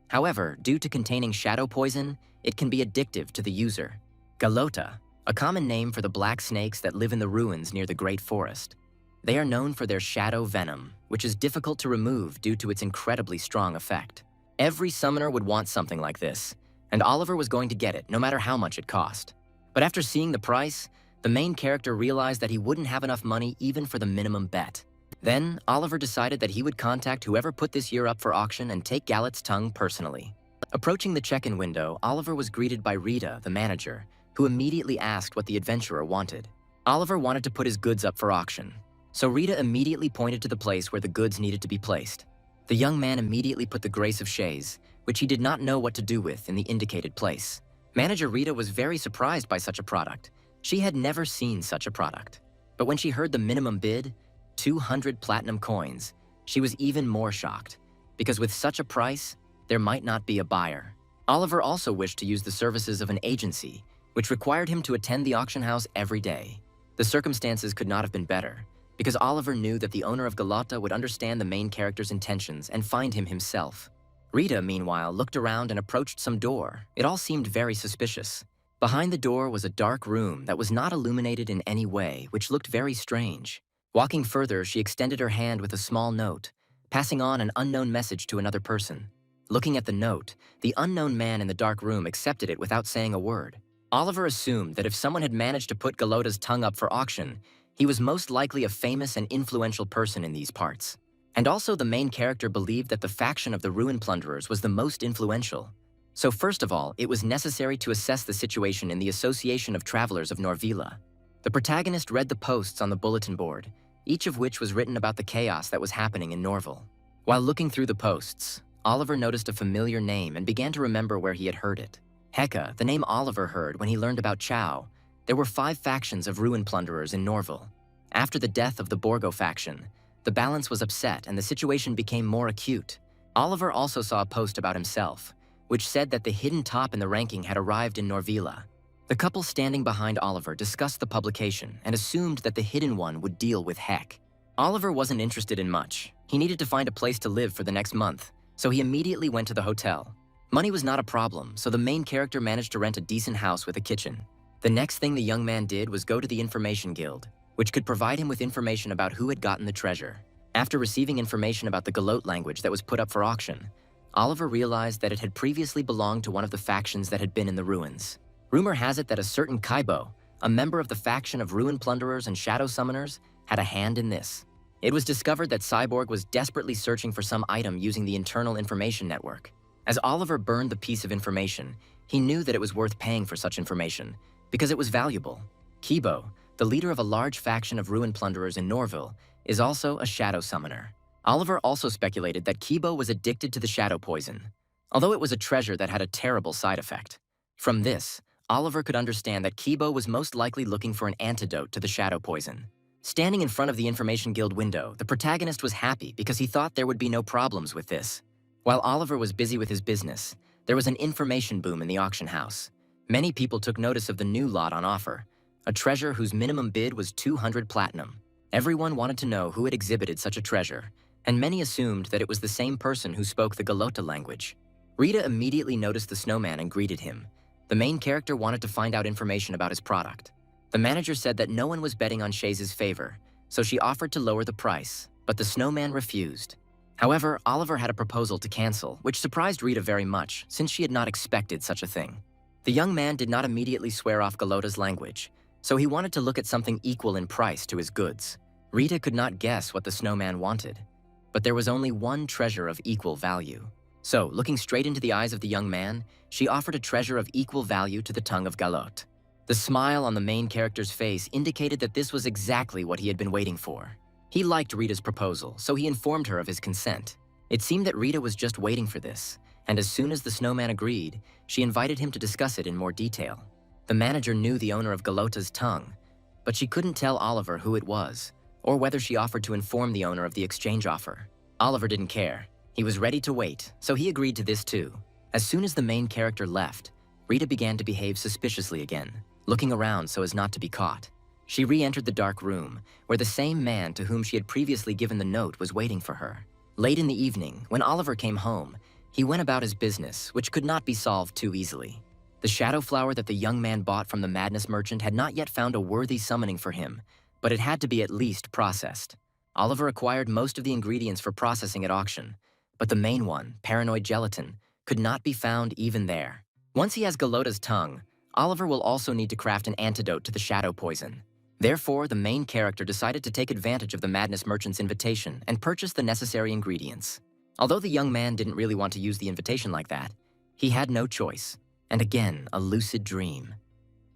However, due to containing shadow poison, it can be addictive to the user. Galota, a common name for the black snakes that live in the ruins near the Great Forest. They are known for their shadow venom, which is difficult to remove due to its incredibly strong effect. Every summoner would want something like this, and Oliver was going to get it no matter how much it cost. But after seeing the price, the main character realized that he wouldn't have enough money even for the minimum bet. Then, Oliver decided that he would contact whoever put this year up for auction and take Gallet's tongue personally. Approaching the check-in window, Oliver was greeted by Rita, the manager, who immediately asked what the adventurer wanted. Oliver wanted to put his goods up for auction, so Rita immediately pointed to the place where the goods needed to be placed. The young man immediately put the Grace of Shaze, which he did not know what to do with in the indicated place. Manager Rita was very surprised by such a product. She had never seen such a product. But when she heard the minimum bid, 200 platinum coins, she was even more shocked, because with such a price, there might not be a buyer. Oliver also wished to use the services of an agency, which required him to attend the auction house every day. The circumstances could not have been better, because Oliver knew that the owner of Galata would understand the main character's intentions and find him himself. Rita, meanwhile, looked around and approached some door. It all seemed very suspicious. Behind the door was a dark room that was not illuminated in any way, which looked very strange. Walking further, she extended her hand with a small note, passing on an unknown message to another person. Looking at the note, the unknown man in the dark room accepted it without saying a word. Oliver assumed that if someone had managed to put Galota's tongue up for auction, he was most likely a famous and influential person in these parts. And also the main character believed that the faction of the Ruin Plunderers was the most influential. So first of all, it was necessary to assess the situation in the Association of Travelers of Norvila. The protagonist read the posts on the bulletin board, each of which was written about the chaos that was happening in Norval. While looking through the posts, Oliver noticed a familiar name and began to remember where he had heard it. Heka, the name Oliver heard when he learned about Chao. There were 5 factions of Ruin Plunderers in Norval. After the death of the Borgo faction, the balance was upset and the situation became more acute. Oliver also saw a post about himself, which said that the hidden top in the ranking had arrived in Norvila. The couple standing behind Oliver discussed the publication and assumed that the hidden one would deal with Hek. Oliver wasn't interested in much. He needed to find a place to live for the next month, so he immediately went to the hotel. Money was not a problem, so the main character managed to rent a decent house with a kitchen. The next thing the young man did was go to the Information Guild, which could provide him with information about who had gotten the treasure. After receiving information about the Galot language that was put up for auction, Oliver realized that it had previously belonged to one of the factions that had been in the ruins. Rumor has it that a certain Kaibo, a member of the faction of Ruin Plunderers and Shadow Summoners, had a hand in this. It was discovered that Cyborg was desperately searching for some item using the internal information network. As Oliver burned the piece of information, he knew that it was worth paying for such information, because it was valuable. Kibo, the leader of a large faction of Ruin Plunderers in Norville, is also a Shadow Summoner. Oliver also speculated that Kibo was addicted to the shadow poison, although it was a treasure that had a terrible side effect. From this, Oliver could understand that Kibo was most likely looking for an antidote to the shadow poison. Standing in front of the Information Guild window, the protagonist was happy because he thought there would be no problems with this. While Oliver was busy with his business, there was an information boom in the auction house. Many people took notice of the new lot on offer, a treasure whose minimum bid was 200 platinum. Everyone wanted to know who had exhibited such a treasure, and many assumed that it was the same person who spoke the Galota language. Rita immediately noticed the Snowman and greeted him. The main character wanted to find out information about his product. The manager said that no one was betting on Shaze's favor, so she offered to lower the price, but the Snowman refused. However, Oliver had a proposal to cancel, which surprised Rita very much, since she had not expected such a thing. The young man did not immediately swear off Galota's language, so he wanted to look at something equal in price to his goods. Rita could not guess what the Snowman wanted, but there was only one treasure of equal value. So, looking straight into the eyes of the young man, she offered a treasure of equal value to the tongue of Galot. The smile on the main character's face indicated that this was exactly what he had been waiting for. He liked Rita's proposal, so he informed her of his consent. It seemed that Rita was just waiting for this, and as soon as the Snowman agreed, she invited him to discuss it in more detail. The manager knew the owner of Galota's tongue, but she couldn't tell Oliver who it was, or whether she offered to inform the owner of the exchange offer. Oliver didn't care. He was ready to wait, so he agreed to this too. As soon as the main character left, Rita began to behave suspiciously again, looking around so as not to be caught. She re-entered the dark room, where the same man to whom she had previously given the note was waiting for her. Late in the evening, when Oliver came home, he went about his business, which could not be solved too easily. The shadow flower that the young man bought from the madness merchant had not yet found a worthy summoning for him, but it had to be at least processed. Oliver acquired most of the ingredients for processing at auction, but the main one, paranoid gelatin, could not be found even there. Once he has Galota's tongue, Oliver will also need to craft an antidote to the shadow poison. Therefore, the main character decided to take advantage of the madness merchant's invitation and purchase the necessary ingredients. Although the young man didn't really want to use the invitation like that, he had no choice, and again, a lucid dream.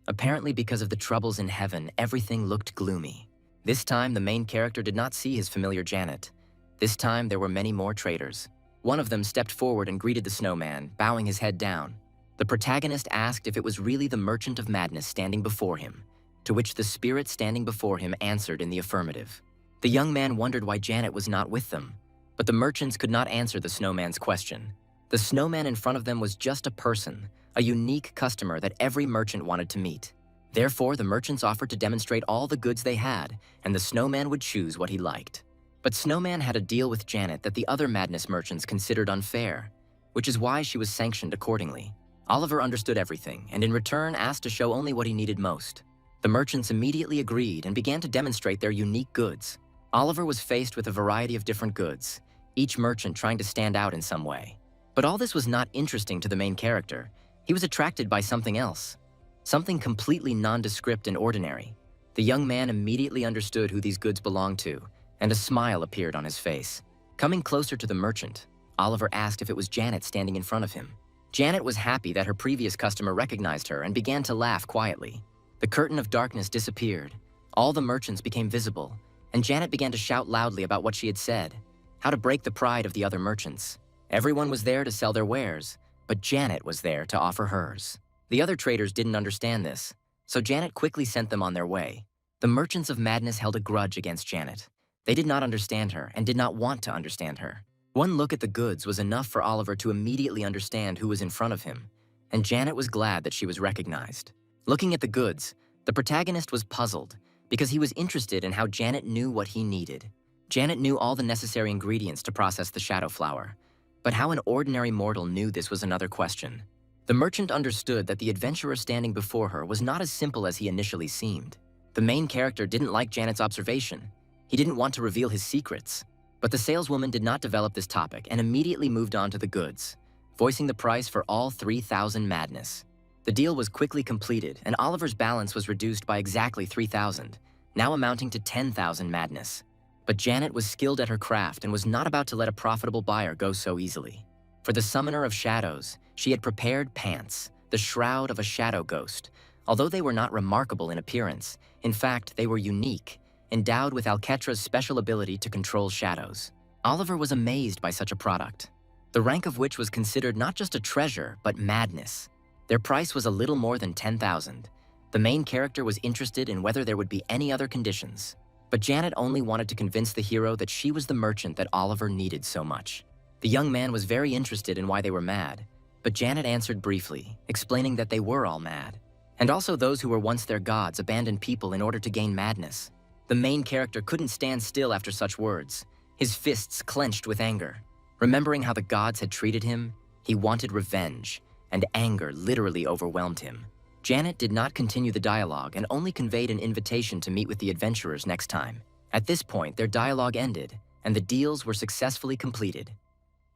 Apparently because of the troubles in heaven, everything looked gloomy. This time, the main character did not see his familiar Janet. This time, there were many more traitors. One of them stepped forward and greeted the snowman, bowing his head down. The protagonist asked if it was really the Merchant of Madness standing before him, to which the spirit standing before him answered in the affirmative. The young man wondered why Janet was not with them, but the merchants could not answer the snowman's question. The snowman in front of them was just a person, a unique customer that every merchant wanted to meet. Therefore, the merchants offered to demonstrate all the goods they had, and the snowman would choose what he liked. But Snowman had a deal with Janet that the other madness merchants considered unfair, which is why she was sanctioned accordingly. Oliver understood everything, and in return asked to show only what he needed most. The merchants immediately agreed and began to demonstrate their unique goods. Oliver was faced with a variety of different goods, each merchant trying to stand out in some way. But all this was not interesting to the main character. He was attracted by something else, something completely nondescript and ordinary. The young man immediately understood who these goods belonged to, and a smile appeared on his face. Coming closer to the merchant, Oliver asked if it was Janet standing in front of him. Janet was happy that her previous customer recognized her and began to laugh quietly. The curtain of darkness disappeared, all the merchants became visible, and Janet began to shout loudly about what she had said, how to break the pride of the other merchants. Everyone was there to sell their wares, but Janet was there to offer hers. The other traders didn't understand this, so Janet quickly sent them on their way. The merchants of madness held a grudge against Janet. They did not understand her and did not want to understand her. One look at the goods was enough for Oliver to immediately understand who was in front of him, and Janet was glad that she was recognized. Looking at the goods, the protagonist was puzzled because he was interested in how Janet knew what he needed. Janet knew all the necessary ingredients to process the shadow flower, but how an ordinary mortal knew this was another question. The merchant understood that the adventurer standing before her was not as simple as he initially seemed. The main character didn't like Janet's observation. He didn't want to reveal his secrets. But the saleswoman did not develop this topic and immediately moved on to the goods, voicing the price for all 3,000 madness. The deal was quickly completed, and Oliver's balance was reduced by exactly 3,000, now amounting to 10,000 madness. But Janet was skilled at her craft and was not about to let a profitable buyer go so easily. For the Summoner of Shadows, she had prepared pants, the shroud of a shadow ghost. Although they were not remarkable in appearance, in fact, they were unique, endowed with Alketra's special ability to control shadows. Oliver was amazed by such a product, the rank of which was considered not just a treasure, but madness. Their price was a little more than 10,000. The main character was interested in whether there would be any other conditions, but Janet only wanted to convince the hero that she was the merchant that Oliver needed so much. The young man was very interested in why they were mad, but Janet answered briefly, explaining that they were all mad, and also those who were once their gods abandoned people in order to gain madness. The main character couldn't stand still after such words, his fists clenched with anger. Remembering how the gods had treated him, he wanted revenge, and anger literally overwhelmed him. Janet did not continue the dialogue and only conveyed an invitation to meet with the adventurers next time. At this point, their dialogue ended, and the deals were successfully completed.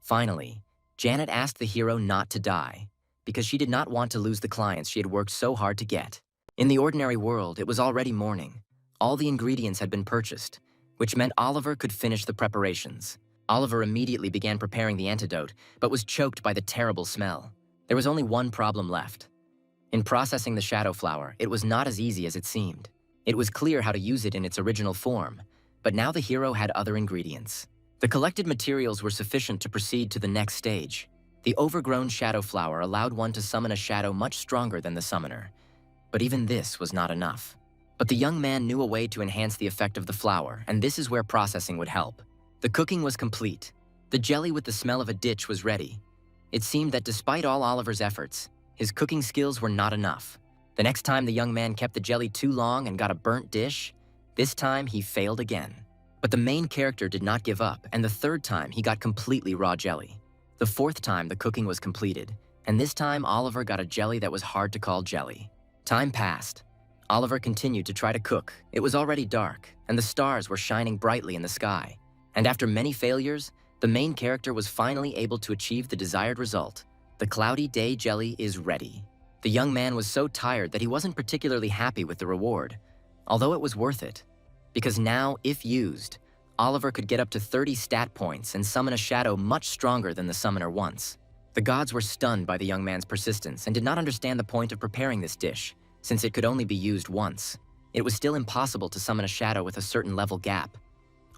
Finally, Janet asked the hero not to die, because she did not want to lose the clients she had worked so hard to get. In the ordinary world, it was already morning. All the ingredients had been purchased, which meant Oliver could finish the preparations. Oliver immediately began preparing the antidote, but was choked by the terrible smell. There was only one problem left. In processing the shadow flower, it was not as easy as it seemed. It was clear how to use it in its original form, but now the hero had other ingredients. The collected materials were sufficient to proceed to the next stage. The overgrown shadow flower allowed one to summon a shadow much stronger than the summoner, but even this was not enough. But the young man knew a way to enhance the effect of the flower, and this is where processing would help. The cooking was complete. The jelly with the smell of a ditch was ready. It seemed that despite all Oliver's efforts, his cooking skills were not enough. The next time the young man kept the jelly too long and got a burnt dish, this time he failed again. But the main character did not give up, and the third time he got completely raw jelly. The fourth time the cooking was completed, and this time Oliver got a jelly that was hard to call jelly. Time passed. Oliver continued to try to cook. It was already dark, and the stars were shining brightly in the sky. And after many failures, the main character was finally able to achieve the desired result. The cloudy day jelly is ready. The young man was so tired that he wasn't particularly happy with the reward, although it was worth it. Because now, if used, Oliver could get up to 30 stat points and summon a shadow much stronger than the summoner once. The gods were stunned by the young man's persistence and did not understand the point of preparing this dish, since it could only be used once. It was still impossible to summon a shadow with a certain level gap.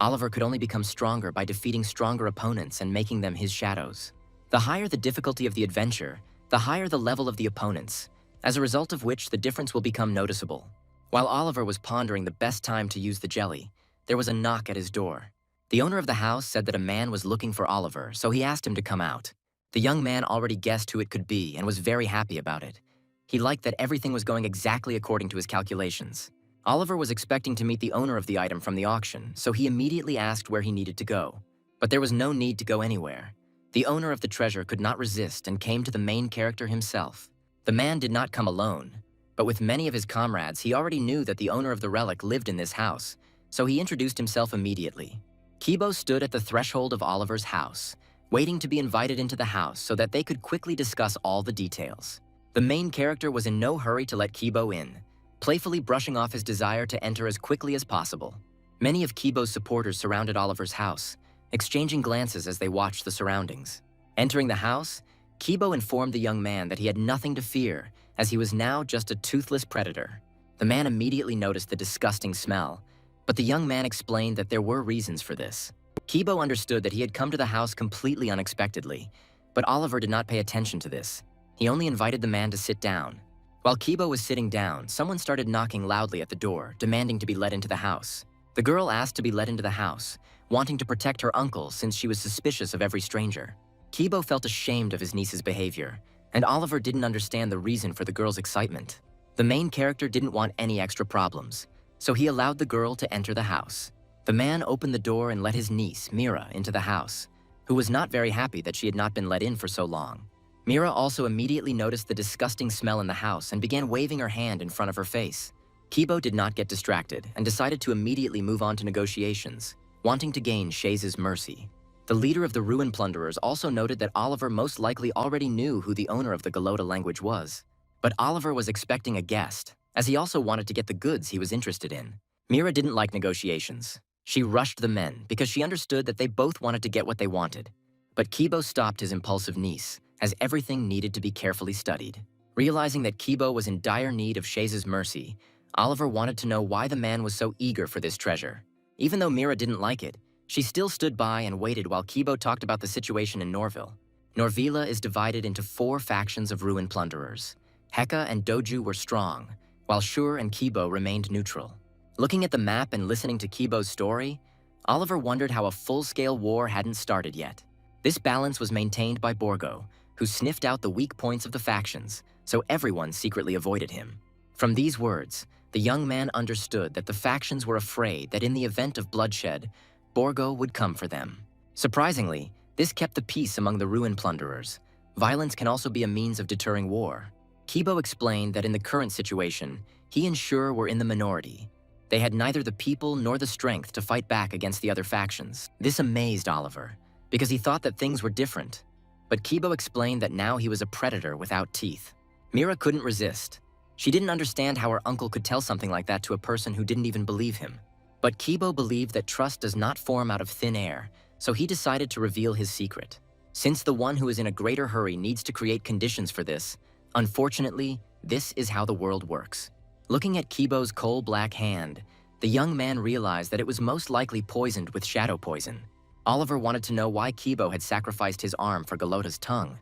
Oliver could only become stronger by defeating stronger opponents and making them his shadows. The higher the difficulty of the adventure, the higher the level of the opponents, as a result of which the difference will become noticeable. While Oliver was pondering the best time to use the jelly, there was a knock at his door. The owner of the house said that a man was looking for Oliver, so he asked him to come out. The young man already guessed who it could be and was very happy about it. He liked that everything was going exactly according to his calculations. Oliver was expecting to meet the owner of the item from the auction, so he immediately asked where he needed to go. But there was no need to go anywhere. The owner of the treasure could not resist and came to the main character himself. The man did not come alone, but with many of his comrades, he already knew that the owner of the relic lived in this house, so he introduced himself immediately. Kibo stood at the threshold of Oliver's house, waiting to be invited into the house so that they could quickly discuss all the details. The main character was in no hurry to let Kibo in, playfully brushing off his desire to enter as quickly as possible. Many of Kibo's supporters surrounded Oliver's house, exchanging glances as they watched the surroundings. Entering the house, Kibo informed the young man that he had nothing to fear, as he was now just a toothless predator. The man immediately noticed the disgusting smell, but the young man explained that there were reasons for this. Kibo understood that he had come to the house completely unexpectedly, but Oliver did not pay attention to this. He only invited the man to sit down. While Kibo was sitting down, someone started knocking loudly at the door, demanding to be let into the house. The girl asked to be let into the house, wanting to protect her uncle since she was suspicious of every stranger. Kibo felt ashamed of his niece's behavior, and Oliver didn't understand the reason for the girl's excitement. The main character didn't want any extra problems, so he allowed the girl to enter the house. The man opened the door and let his niece, Mira, into the house, who was not very happy that she had not been let in for so long. Mira also immediately noticed the disgusting smell in the house and began waving her hand in front of her face. Kibo did not get distracted and decided to immediately move on to negotiations, wanting to gain Shaze's mercy. The leader of the ruin plunderers also noted that Oliver most likely already knew who the owner of the Galota language was. But Oliver was expecting a guest, as he also wanted to get the goods he was interested in. Mira didn't like negotiations. She rushed the men because she understood that they both wanted to get what they wanted. But Kibo stopped his impulsive niece, as everything needed to be carefully studied. Realizing that Kibo was in dire need of Shaze's mercy, Oliver wanted to know why the man was so eager for this treasure. Even though Mira didn't like it, she still stood by and waited while Kibo talked about the situation in Norville. Norvilla is divided into 4 factions of ruin plunderers. Heka and Doju were strong, while Shur and Kibo remained neutral. Looking at the map and listening to Kibo's story, Oliver wondered how a full-scale war hadn't started yet. This balance was maintained by Borgo, who sniffed out the weak points of the factions, so everyone secretly avoided him. From these words, the young man understood that the factions were afraid that in the event of bloodshed, Borgo would come for them. Surprisingly, this kept the peace among the ruin plunderers. Violence can also be a means of deterring war. Kibo explained that in the current situation, he and Shur were in the minority. They had neither the people nor the strength to fight back against the other factions. This amazed Oliver, because he thought that things were different. But Kibo explained that now he was a predator without teeth. Mira couldn't resist. She didn't understand how her uncle could tell something like that to a person who didn't even believe him. But Kibo believed that trust does not form out of thin air, so he decided to reveal his secret. Since the one who is in a greater hurry needs to create conditions for this, unfortunately, this is how the world works. Looking at Kibo's coal-black hand, the young man realized that it was most likely poisoned with shadow poison. Oliver wanted to know why Kibo had sacrificed his arm for Galota's tongue.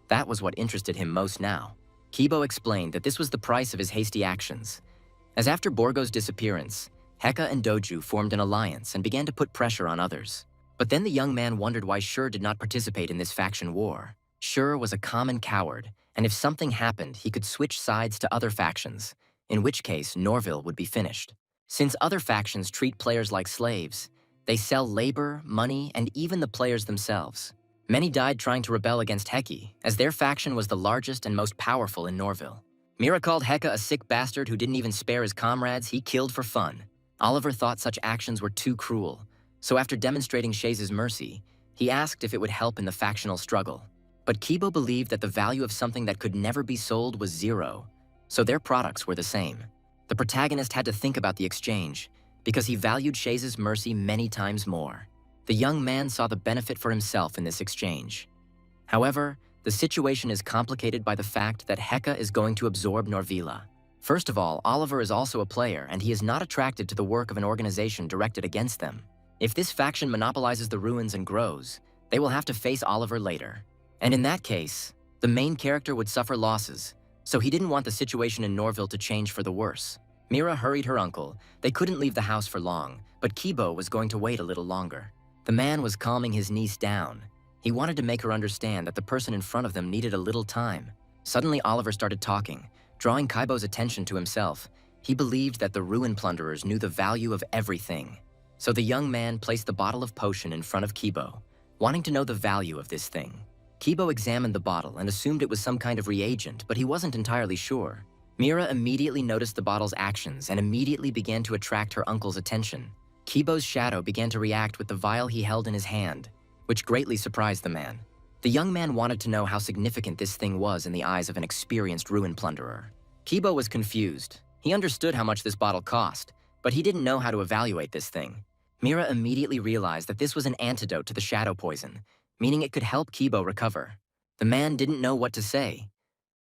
That was what interested him most now. Kibo explained that this was the price of his hasty actions. As after Borgo's disappearance, Heka and Doju formed an alliance and began to put pressure on others. But then the young man wondered why Shur did not participate in this faction war. Shur was a common coward, and if something happened, he could switch sides to other factions, in which case Norville would be finished. Since other factions treat players like slaves, they sell labor, money, and even the players themselves. Many died trying to rebel against Heki, as their faction was the largest and most powerful in Norville. Mira called Heka a sick bastard who didn't even spare his comrades he killed for fun. Oliver thought such actions were too cruel, so after demonstrating Shaze's mercy, he asked if it would help in the factional struggle. But Kibo believed that the value of something that could never be sold was 0, so their products were the same. The protagonist had to think about the exchange, because he valued Shaze's mercy many times more. The young man saw the benefit for himself in this exchange. However, the situation is complicated by the fact that Heka is going to absorb Norvilla. First of all, Oliver is also a player, and he is not attracted to the work of an organization directed against them. If this faction monopolizes the ruins and grows, they will have to face Oliver later. And in that case, the main character would suffer losses, so he didn't want the situation in Norville to change for the worse. Mira hurried her uncle. They couldn't leave the house for long, but Kibo was going to wait a little longer. The man was calming his niece down. He wanted to make her understand that the person in front of them needed a little time. Suddenly, Oliver started talking, drawing Kibo's attention to himself. He believed that the ruin plunderers knew the value of everything. So the young man placed the bottle of potion in front of Kibo, wanting to know the value of this thing. Kibo examined the bottle and assumed it was some kind of reagent, but he wasn't entirely sure. Mira immediately noticed the bottle's actions and immediately began to attract her uncle's attention. Kibo's shadow began to react with the vial he held in his hand, which greatly surprised the man. The young man wanted to know how significant this thing was in the eyes of an experienced ruin plunderer. Kibo was confused. He understood how much this bottle cost, but he didn't know how to evaluate this thing. Mira immediately realized that this was an antidote to the shadow poison, meaning it could help Kibo recover. The man didn't know what to say.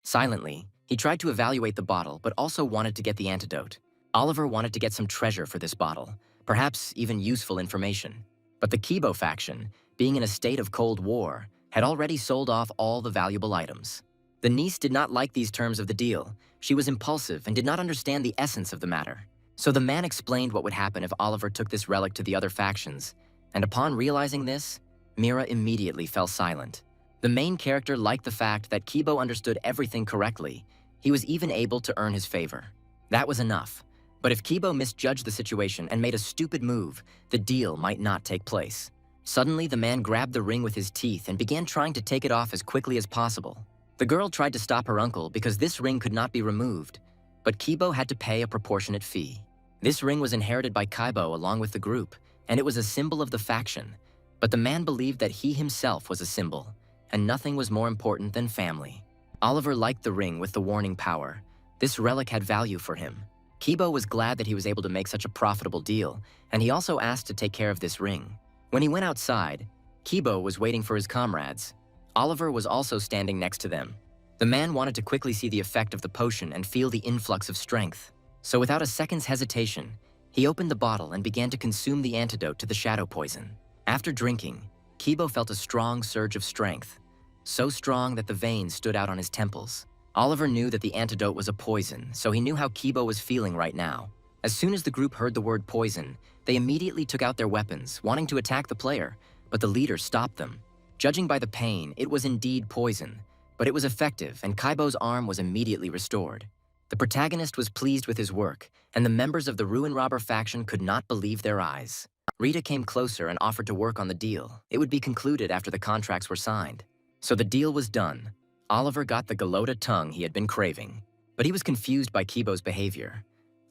Silently, he tried to evaluate the bottle, but also wanted to get the antidote. Oliver wanted to get some treasure for this bottle, perhaps even useful information. But the Kibo faction, being in a state of Cold War, had already sold off all the valuable items. The niece did not like these terms of the deal. She was impulsive and did not understand the essence of the matter. So the man explained what would happen if Oliver took this relic to the other factions, and upon realizing this, Mira immediately fell silent. The main character liked the fact that Kibo understood everything correctly. He was even able to earn his favor. That was enough. But if Kibo misjudged the situation and made a stupid move, the deal might not take place. Suddenly, the man grabbed the ring with his teeth and began trying to take it off as quickly as possible. The girl tried to stop her uncle because this ring could not be removed, but Kibo had to pay a proportionate fee. This ring was inherited by Kibo along with the group, and it was a symbol of the faction. But the man believed that he himself was a symbol, and nothing was more important than family. Oliver liked the ring with the warning power. This relic had value for him. Kibo was glad that he was able to make such a profitable deal, and he also asked to take care of this ring. When he went outside, Kibo was waiting for his comrades. Oliver was also standing next to them. The man wanted to quickly see the effect of the potion and feel the influx of strength. So without a second's hesitation, he opened the bottle and began to consume the antidote to the shadow poison. After drinking, Kibo felt a strong surge of strength, so strong that the veins stood out on his temples. Oliver knew that the antidote was a poison, so he knew how Kibo was feeling right now. As soon as the group heard the word poison, they immediately took out their weapons, wanting to attack the player, but the leader stopped them. Judging by the pain, it was indeed poison, but it was effective, and Kibo's arm was immediately restored. The protagonist was pleased with his work, and the members of the Ruin Robber faction could not believe their eyes. Rita came closer and offered to work on the deal. It would be concluded after the contracts were signed. So the deal was done. Oliver got the Galota tongue he had been craving, but he was confused by Kibo's behavior.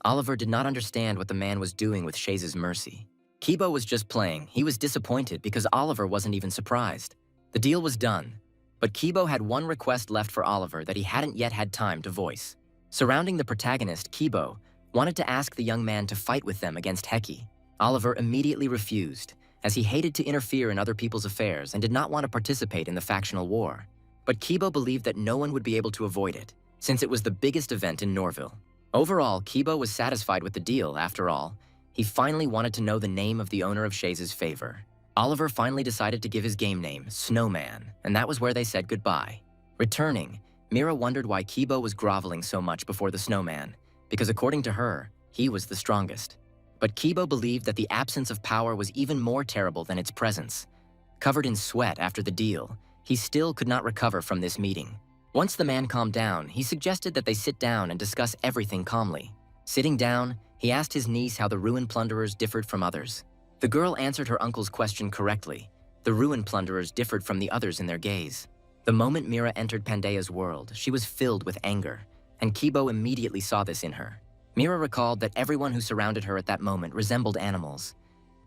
Oliver did not understand what the man was doing with Shaze's mercy. Kibo was just playing. He was disappointed because Oliver wasn't even surprised. The deal was done, but Kibo had one request left for Oliver that he hadn't yet had time to voice. Surrounding the protagonist, Kibo wanted to ask the young man to fight with them against Heki. Oliver immediately refused, as he hated to interfere in other people's affairs and did not want to participate in the factional war. But Kibo believed that no one would be able to avoid it, since it was the biggest event in Norville. Overall, Kibo was satisfied with the deal. After all, he finally wanted to know the name of the owner of Shaze's favor. Oliver finally decided to give his game name, Snowman, and that was where they said goodbye. Returning, Mira wondered why Kibo was groveling so much before the Snowman, because according to her, he was the strongest. But Kibo believed that the absence of power was even more terrible than its presence. Covered in sweat after the deal, he still could not recover from this meeting. Once the man calmed down, he suggested that they sit down and discuss everything calmly. Sitting down, he asked his niece how the ruin plunderers differed from others. The girl answered her uncle's question correctly. The ruin plunderers differed from the others in their gaze. The moment Mira entered Pandea's world, she was filled with anger, and Kibo immediately saw this in her. Mira recalled that everyone who surrounded her at that moment resembled animals.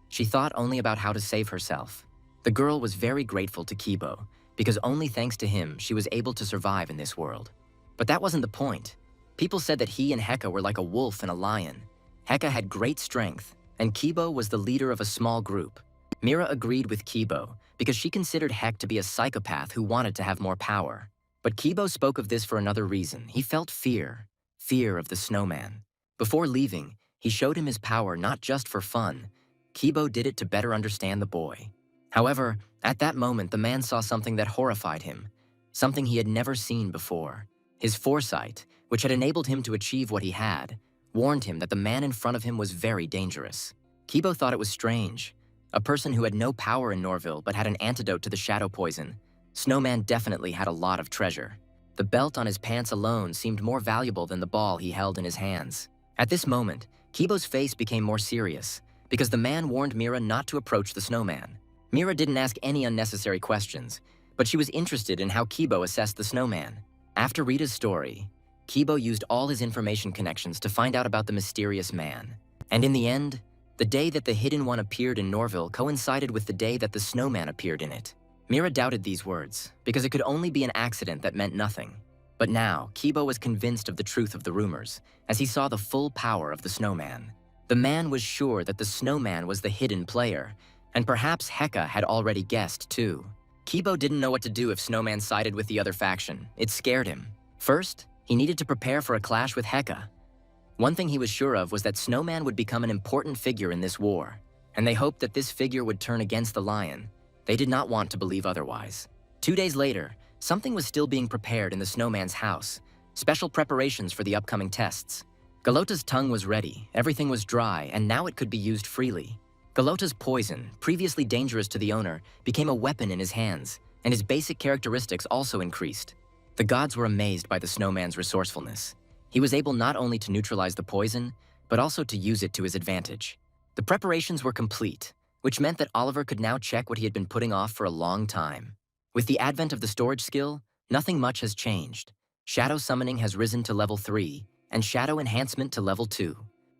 She thought only about how to save herself. The girl was very grateful to Kibo, because only thanks to him she was able to survive in this world. But that wasn't the point. People said that he and Heka were like a wolf and a lion. Heka had great strength, and Kibo was the leader of a small group. Mira agreed with Kibo because she considered Hek to be a psychopath who wanted to have more power. But Kibo spoke of this for another reason. He felt fear of the Snowman. Before leaving, he showed him his power not just for fun, Kibo did it to better understand the boy. However, at that moment, the man saw something that horrified him, something he had never seen before. His foresight, which had enabled him to achieve what he had, warned him that the man in front of him was very dangerous. Kibo thought it was strange. A person who had no power in Norville but had an antidote to the shadow poison. Snowman definitely had a lot of treasure. The belt on his pants alone seemed more valuable than the ball he held in his hands. At this moment, Kibo's face became more serious, because the man warned Mira not to approach the snowman. Mira didn't ask any unnecessary questions, but she was interested in how Kibo assessed the snowman. After Rita's story, Kibo used all his information connections to find out about the mysterious man. And in the end, the day that the Hidden One appeared in Norville coincided with the day that the snowman appeared in it. Mira doubted these words, because it could only be an accident that meant nothing. But now, Kibo was convinced of the truth of the rumors, as he saw the full power of the snowman. The man was sure that the snowman was the hidden player, and perhaps Heka had already guessed too. Kibo didn't know what to do if Snowman sided with the other faction. It scared him. First, he needed to prepare for a clash with Heka. One thing he was sure of was that Snowman would become an important figure in this war, and they hoped that this figure would turn against the lion. They did not want to believe otherwise. 2 days later, something was still being prepared in the snowman's house, special preparations for the upcoming tests. Galota's tongue was ready, everything was dry, and now it could be used freely. Galota's poison, previously dangerous to the owner, became a weapon in his hands, and his basic characteristics also increased. The gods were amazed by the snowman's resourcefulness. He was able not only to neutralize the poison, but also to use it to his advantage. The preparations were complete, which meant that Oliver could now check what he had been putting off for a long time. With the advent of the storage skill, nothing much has changed. Shadow summoning has risen to level 3, and shadow enhancement to level 2.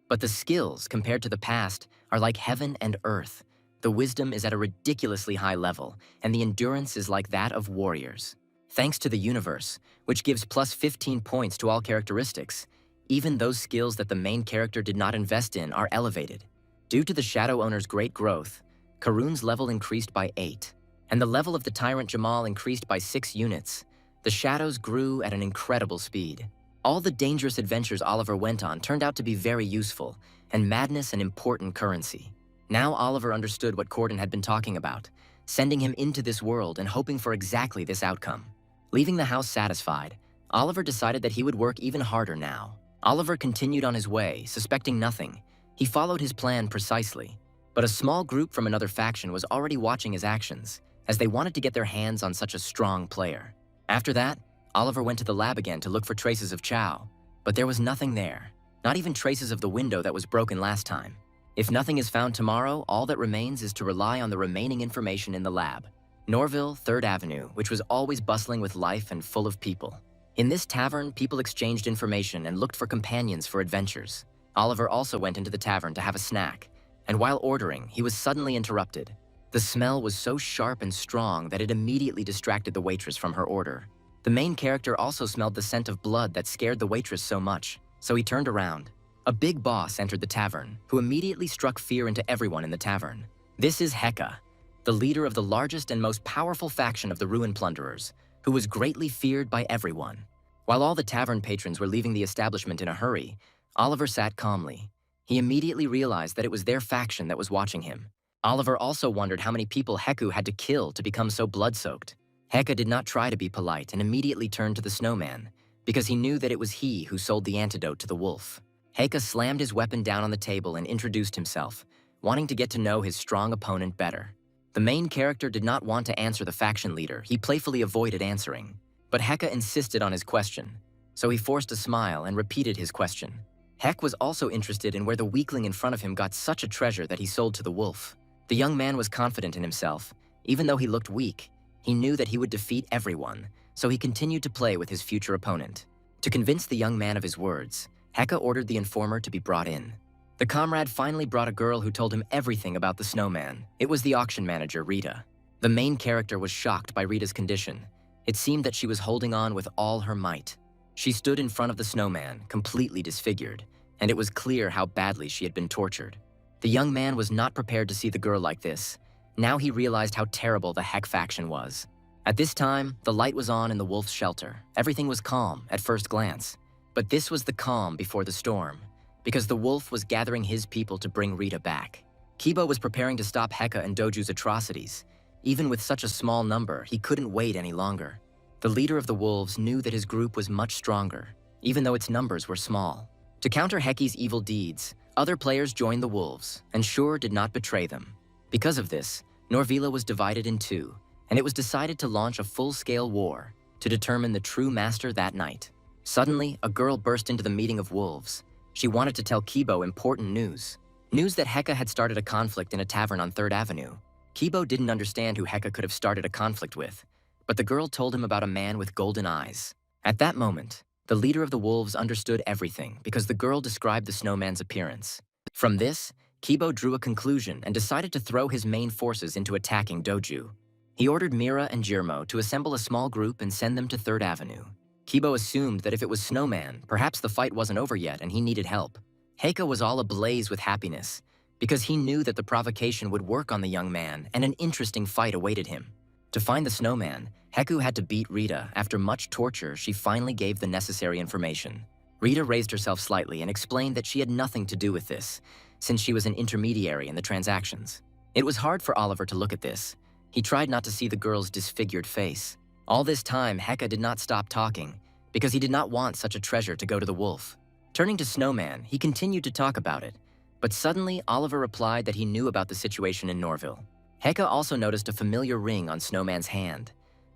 But the skills, compared to the past, are like heaven and earth. The wisdom is at a ridiculously high level, and the endurance is like that of warriors. Thanks to the universe, which gives plus 15 points to all characteristics, even those skills that the main character did not invest in are elevated. Due to the Shadow Owner's great growth, Karun's level increased by 8, and the level of the Tyrant Jamal increased by 6 units. The shadows grew at an incredible speed. All the dangerous adventures Oliver went on turned out to be very useful, and madness an important currency. Now Oliver understood what Corden had been talking about, sending him into this world and hoping for exactly this outcome. Leaving the house satisfied, Oliver decided that he would work even harder now. Oliver continued on his way, suspecting nothing. He followed his plan precisely, but a small group from another faction was already watching his actions, as they wanted to get their hands on such a strong player. After that, Oliver went to the lab again to look for traces of Chow, but there was nothing there, not even traces of the window that was broken last time. If nothing is found tomorrow, all that remains is to rely on the remaining information in the lab. Norville, 3rd Avenue, which was always bustling with life and full of people. In this tavern, people exchanged information and looked for companions for adventures. Oliver also went into the tavern to have a snack, and while ordering, he was suddenly interrupted. The smell was so sharp and strong that it immediately distracted the waitress from her order. The main character also smelled the scent of blood that scared the waitress so much, so he turned around. A big boss entered the tavern, who immediately struck fear into everyone in the tavern. This is Heka, the leader of the largest and most powerful faction of the Ruin Plunderers, who was greatly feared by everyone. While all the tavern patrons were leaving the establishment in a hurry, Oliver sat calmly. He immediately realized that it was their faction that was watching him. Oliver also wondered how many people Heku had to kill to become so blood-soaked. Heka did not try to be polite and immediately turned to the snowman, because he knew that it was he who sold the antidote to the wolf. Heka slammed his weapon down on the table and introduced himself, wanting to get to know his strong opponent better. The main character did not want to answer the faction leader. He playfully avoided answering. But Heka insisted on his question, so he forced a smile and repeated his question. Hek was also interested in where the weakling in front of him got such a treasure that he sold to the wolf. The young man was confident in himself. Even though he looked weak, he knew that he would defeat everyone, so he continued to play with his future opponent. To convince the young man of his words, Heka ordered the informer to be brought in. The comrade finally brought a girl who told him everything about the snowman. It was the auction manager, Rita. The main character was shocked by Rita's condition. It seemed that she was holding on with all her might. She stood in front of the snowman, completely disfigured, and it was clear how badly she had been tortured. The young man was not prepared to see the girl like this. Now he realized how terrible the Hek faction was. At this time, the light was on in the wolf's shelter. Everything was calm at first glance. But this was the calm before the storm, because the wolf was gathering his people to bring Rita back. Kibo was preparing to stop Heka and Doju's atrocities. Even with such a small number, he couldn't wait any longer. The leader of the wolves knew that his group was much stronger, even though its numbers were small. To counter Heki's evil deeds, other players joined the wolves, and Shur did not betray them. Because of this, Norvila was divided in two, and it was decided to launch a full-scale war to determine the true master that night. Suddenly, a girl burst into the meeting of wolves. She wanted to tell Kibo important news. News that Heka had started a conflict in a tavern on 3rd Avenue. Kibo didn't understand who Heka could have started a conflict with, but the girl told him about a man with golden eyes. At that moment, the leader of the wolves understood everything because the girl described the snowman's appearance. From this, Kibo drew a conclusion and decided to throw his main forces into attacking Doju. He ordered Mira and Jirmo to assemble a small group and send them to 3rd Avenue. Kibo assumed that if it was Snowman, perhaps the fight wasn't over yet and he needed help. Heka was all ablaze with happiness because he knew that the provocation would work on the young man and an interesting fight awaited him. To find the snowman, Heku had to beat Rita. After much torture, she finally gave the necessary information. Rita raised herself slightly and explained that she had nothing to do with this, since she was an intermediary in the transactions. It was hard for Oliver to look at this. He tried not to see the girl's disfigured face. All this time, Heka did not stop talking, because he did not want such a treasure to go to the wolf. Turning to Snowman, he continued to talk about it, but suddenly Oliver replied that he knew about the situation in Norville. Heka also noticed a familiar ring on Snowman's hand,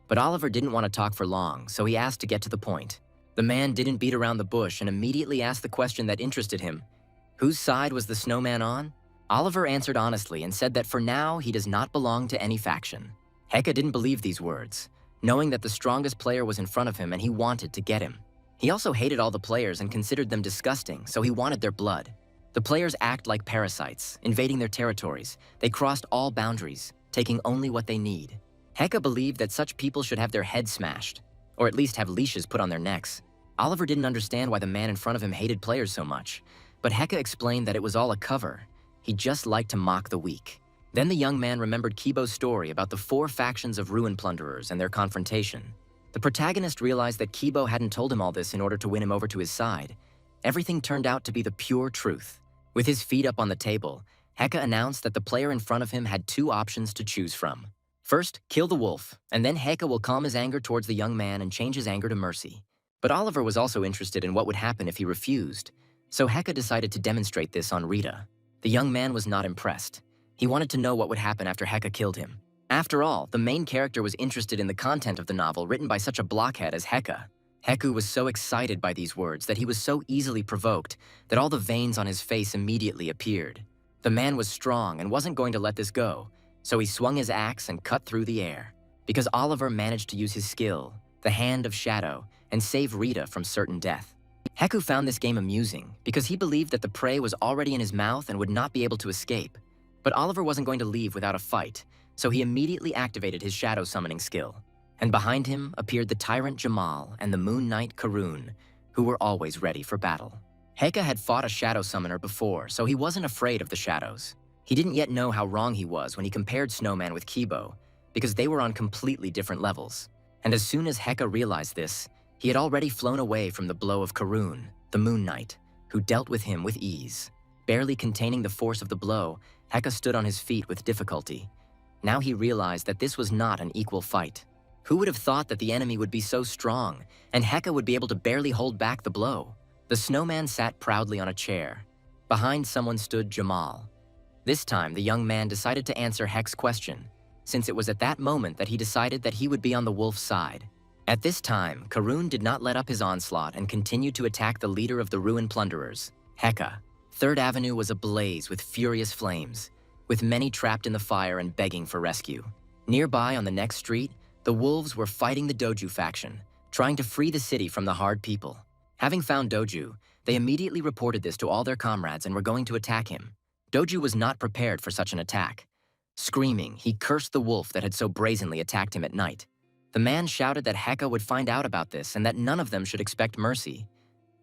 but Oliver didn't want to talk for long, so he asked to get to the point. The man didn't beat around the bush and immediately asked the question that interested him. Whose side was the snowman on? Oliver answered honestly and said that for now he does not belong to any faction. Heka didn't believe these words, knowing that the strongest player was in front of him and he wanted to get him. He also hated all the players and considered them disgusting, so he wanted their blood. The players act like parasites, invading their territories. They crossed all boundaries, taking only what they need. Heka believed that such people should have their heads smashed, or at least have leashes put on their necks. Oliver didn't understand why the man in front of him hated players so much, but Heka explained that it was all a cover. He just liked to mock the weak. Then the young man remembered Kibo's story about the 4 factions of ruin plunderers and their confrontation. The protagonist realized that Kibo hadn't told him all this in order to win him over to his side. Everything turned out to be the pure truth. With his feet up on the table, Heka announced that the player in front of him had 2 options to choose from. First, kill the wolf, and then Heka will calm his anger towards the young man and change his anger to mercy. But Oliver was also interested in what would happen if he refused, so Heka decided to demonstrate this on Rita. The young man was not impressed. He wanted to know what would happen after Heka killed him. After all, the main character was interested in the content of the novel written by such a blockhead as Heka. Heku was so excited by these words that he was so easily provoked that all the veins on his face immediately appeared. The man was strong and wasn't going to let this go, so he swung his axe and cut through the air. Because Oliver managed to use his skill, the Hand of Shadow, and save Rita from certain death. Heku found this game amusing because he believed that the prey was already in his mouth and would not be able to escape. But Oliver wasn't going to leave without a fight, so he immediately activated his shadow summoning skill. And behind him appeared the tyrant Jamal and the Moon Knight Karun, who were always ready for battle. Heka had fought a shadow summoner before, so he wasn't afraid of the shadows. He didn't yet know how wrong he was when he compared Snowman with Kibo, because they were on completely different levels. And as soon as Heka realized this, he had already flown away from the blow of Karun, the Moon Knight, who dealt with him with ease. Barely containing the force of the blow, Heka stood on his feet with difficulty. Now he realized that this was not an equal fight. Who would have thought that the enemy would be so strong, and Heka would be able to barely hold back the blow? The snowman sat proudly on a chair. Behind someone stood Jamal. This time, the young man decided to answer Hek's question, since it was at that moment that he decided that he would be on the wolf's side. At this time, Karun did not let up his onslaught and continued to attack the leader of the ruin plunderers, Heka. 3rd Avenue was ablaze with furious flames, with many trapped in the fire and begging for rescue. Nearby on the next street, the wolves were fighting the Doju faction, trying to free the city from the hard people. Having found Doju, they immediately reported this to all their comrades and were going to attack him. Doju was not prepared for such an attack. Screaming, he cursed the wolf that had so brazenly attacked him at night. The man shouted that Heka would find out about this and that none of them should expect mercy.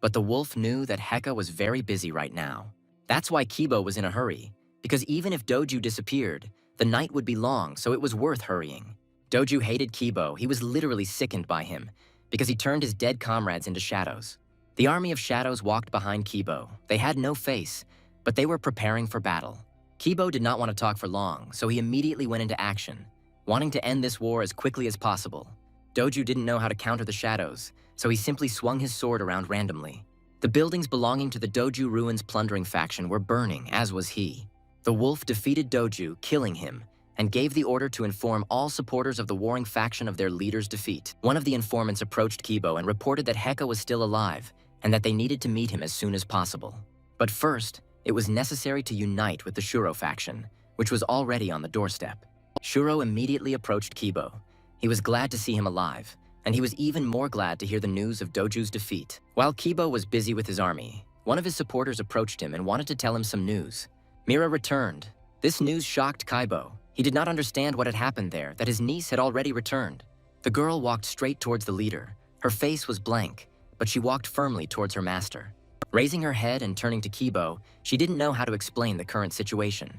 But the wolf knew that Heka was very busy right now. That's why Kibo was in a hurry, because even if Doju disappeared, the night would be long, so it was worth hurrying. Doju hated Kibo. He was literally sickened by him, because he turned his dead comrades into shadows. The army of shadows walked behind Kibo. They had no face, but they were preparing for battle. Kibo did not want to talk for long, so he immediately went into action, wanting to end this war as quickly as possible. Doju didn't know how to counter the shadows, so he simply swung his sword around randomly. The buildings belonging to the Doju Ruins plundering faction were burning, as was he. The wolf defeated Doju, killing him, and gave the order to inform all supporters of the warring faction of their leader's defeat. One of the informants approached Kibo and reported that Heka was still alive, and that they needed to meet him as soon as possible. But first, it was necessary to unite with the Shuro faction, which was already on the doorstep. Shuro immediately approached Kibo. He was glad to see him alive, and he was even more glad to hear the news of Doju's defeat. While Kibo was busy with his army, one of his supporters approached him and wanted to tell him some news. Mira returned. This news shocked Kibo. He did not understand what had happened there, that his niece had already returned. The girl walked straight towards the leader. Her face was blank, but she walked firmly towards her master. Raising her head and turning to Kibo, she didn't know how to explain the current situation.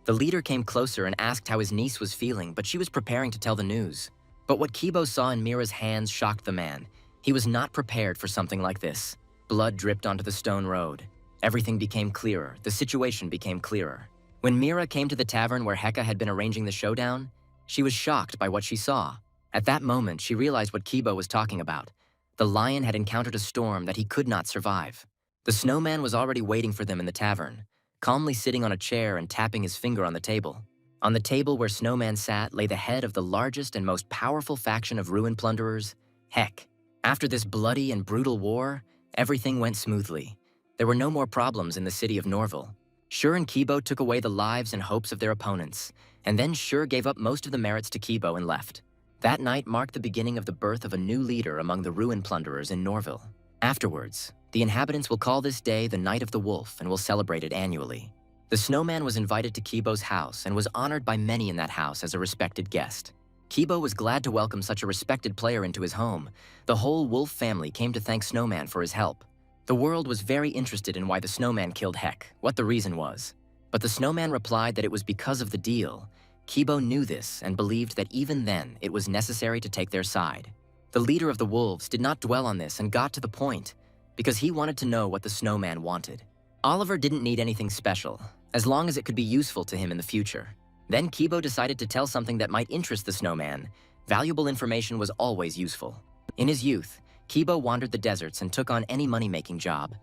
The leader came closer and asked how his niece was feeling, but she was preparing to tell the news. But what Kibo saw in Mira's hands shocked the man. He was not prepared for something like this. Blood dripped onto the stone road. Everything became clearer. The situation became clearer. When Mira came to the tavern where Heka had been arranging the showdown, she was shocked by what she saw. At that moment, she realized what Kibo was talking about. The lion had encountered a storm that he could not survive. The snowman was already waiting for them in the tavern, calmly sitting on a chair and tapping his finger on the table. On the table where Snowman sat lay the head of the largest and most powerful faction of ruin plunderers, Hek. After this bloody and brutal war, everything went smoothly. There were no more problems in the city of Norville. Shur and Kibo took away the lives and hopes of their opponents, and then Shur gave up most of the merits to Kibo and left. That night marked the beginning of the birth of a new leader among the ruin plunderers in Norville. Afterwards, the inhabitants will call this day the Night of the Wolf and will celebrate it annually. The snowman was invited to Kibo's house and was honored by many in that house as a respected guest. Kibo was glad to welcome such a respected player into his home. The whole wolf family came to thank Snowman for his help. The world was very interested in why the snowman killed Hek, what the reason was. But the snowman replied that it was because of the deal. Kibo knew this and believed that even then it was necessary to take their side. The leader of the wolves did not dwell on this and got to the point, because he wanted to know what the snowman wanted. Oliver didn't need anything special, as long as it could be useful to him in the future. Then Kibo decided to tell something that might interest the snowman. Valuable information was always useful. In his youth, Kibo wandered the deserts and took on any money-making job.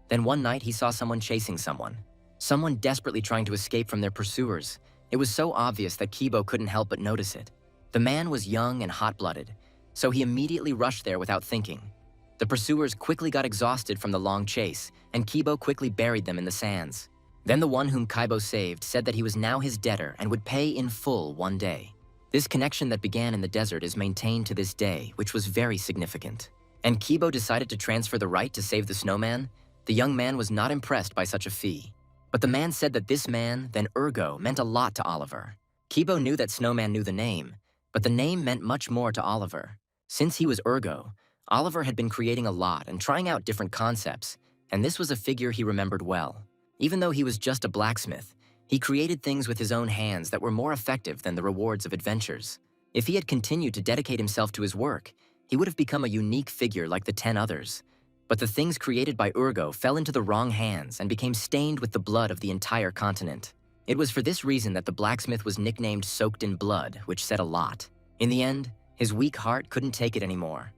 Then one night he saw someone chasing someone desperately trying to escape from their pursuers. It was so obvious that Kibo couldn't help but notice it. The man was young and hot-blooded, so he immediately rushed there without thinking. The pursuers quickly got exhausted from the long chase, and Kibo quickly buried them in the sands. Then the one whom Kibo saved said that he was now his debtor and would pay in full one day. This connection that began in the desert is maintained to this day, which was very significant. And Kibo decided to transfer the right to save the snowman. The young man was not impressed by such a fee. But the man said that this man, then Ergo, meant a lot to Oliver. Kibo knew that Snowman knew the name, but the name meant much more to Oliver. Since he was Ergo, Oliver had been creating a lot and trying out different concepts, and this was a figure he remembered well. Even though he was just a blacksmith, he created things with his own hands that were more effective than the rewards of adventures. If he had continued to dedicate himself to his work, he would have become a unique figure like the 10 others. But the things created by Ergo fell into the wrong hands and became stained with the blood of the entire continent. It was for this reason that the blacksmith was nicknamed Soaked in Blood, which said a lot. In the end, his weak heart couldn't take it anymore.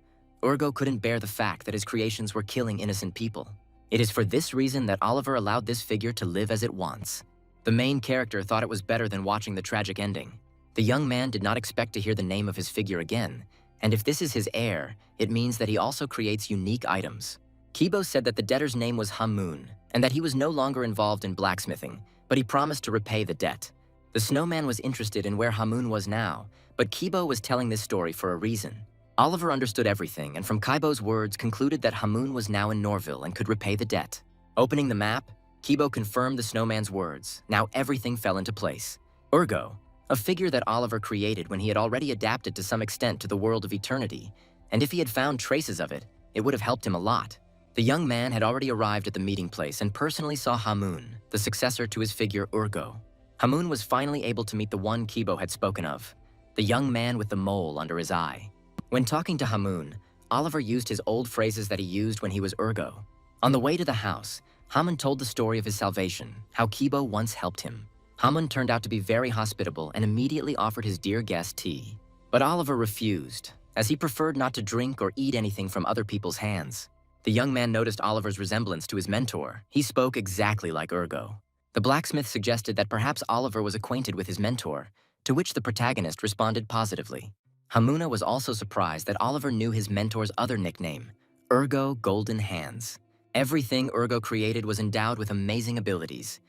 Ergo couldn't bear the fact that his creations were killing innocent people. It is for this reason that Oliver allowed this figure to live as it wants. The main character thought it was better than watching the tragic ending. The young man did not expect to hear the name of his figure again, and if this is his heir, it means that he also creates unique items. Kibo said that the debtor's name was Hamun, and that he was no longer involved in blacksmithing, but he promised to repay the debt. The snowman was interested in where Hamun was now, but Kibo was telling this story for a reason. Oliver understood everything, and from Kibo's words concluded that Hamun was now in Norville and could repay the debt. Opening the map, Kibo confirmed the snowman's words. Now everything fell into place. Ergo, a figure that Oliver created when he had already adapted to some extent to the world of eternity, and if he had found traces of it, it would have helped him a lot. The young man had already arrived at the meeting place and personally saw Hamun, the successor to his figure Ergo. Hamun was finally able to meet the one Kibo had spoken of, the young man with the mole under his eye. When talking to Hamun, Oliver used his old phrases that he used when he was Ergo. On the way to the house, Hamun told the story of his salvation, how Kibo once helped him. Hamun turned out to be very hospitable and immediately offered his dear guest tea. But Oliver refused, as he preferred not to drink or eat anything from other people's hands. The young man noticed Oliver's resemblance to his mentor. He spoke exactly like Ergo. The blacksmith suggested that perhaps Oliver was acquainted with his mentor, to which the protagonist responded positively. Hamuna was also surprised that Oliver knew his mentor's other nickname, Ergo Golden Hands. Everything Ergo created was endowed with amazing abilities.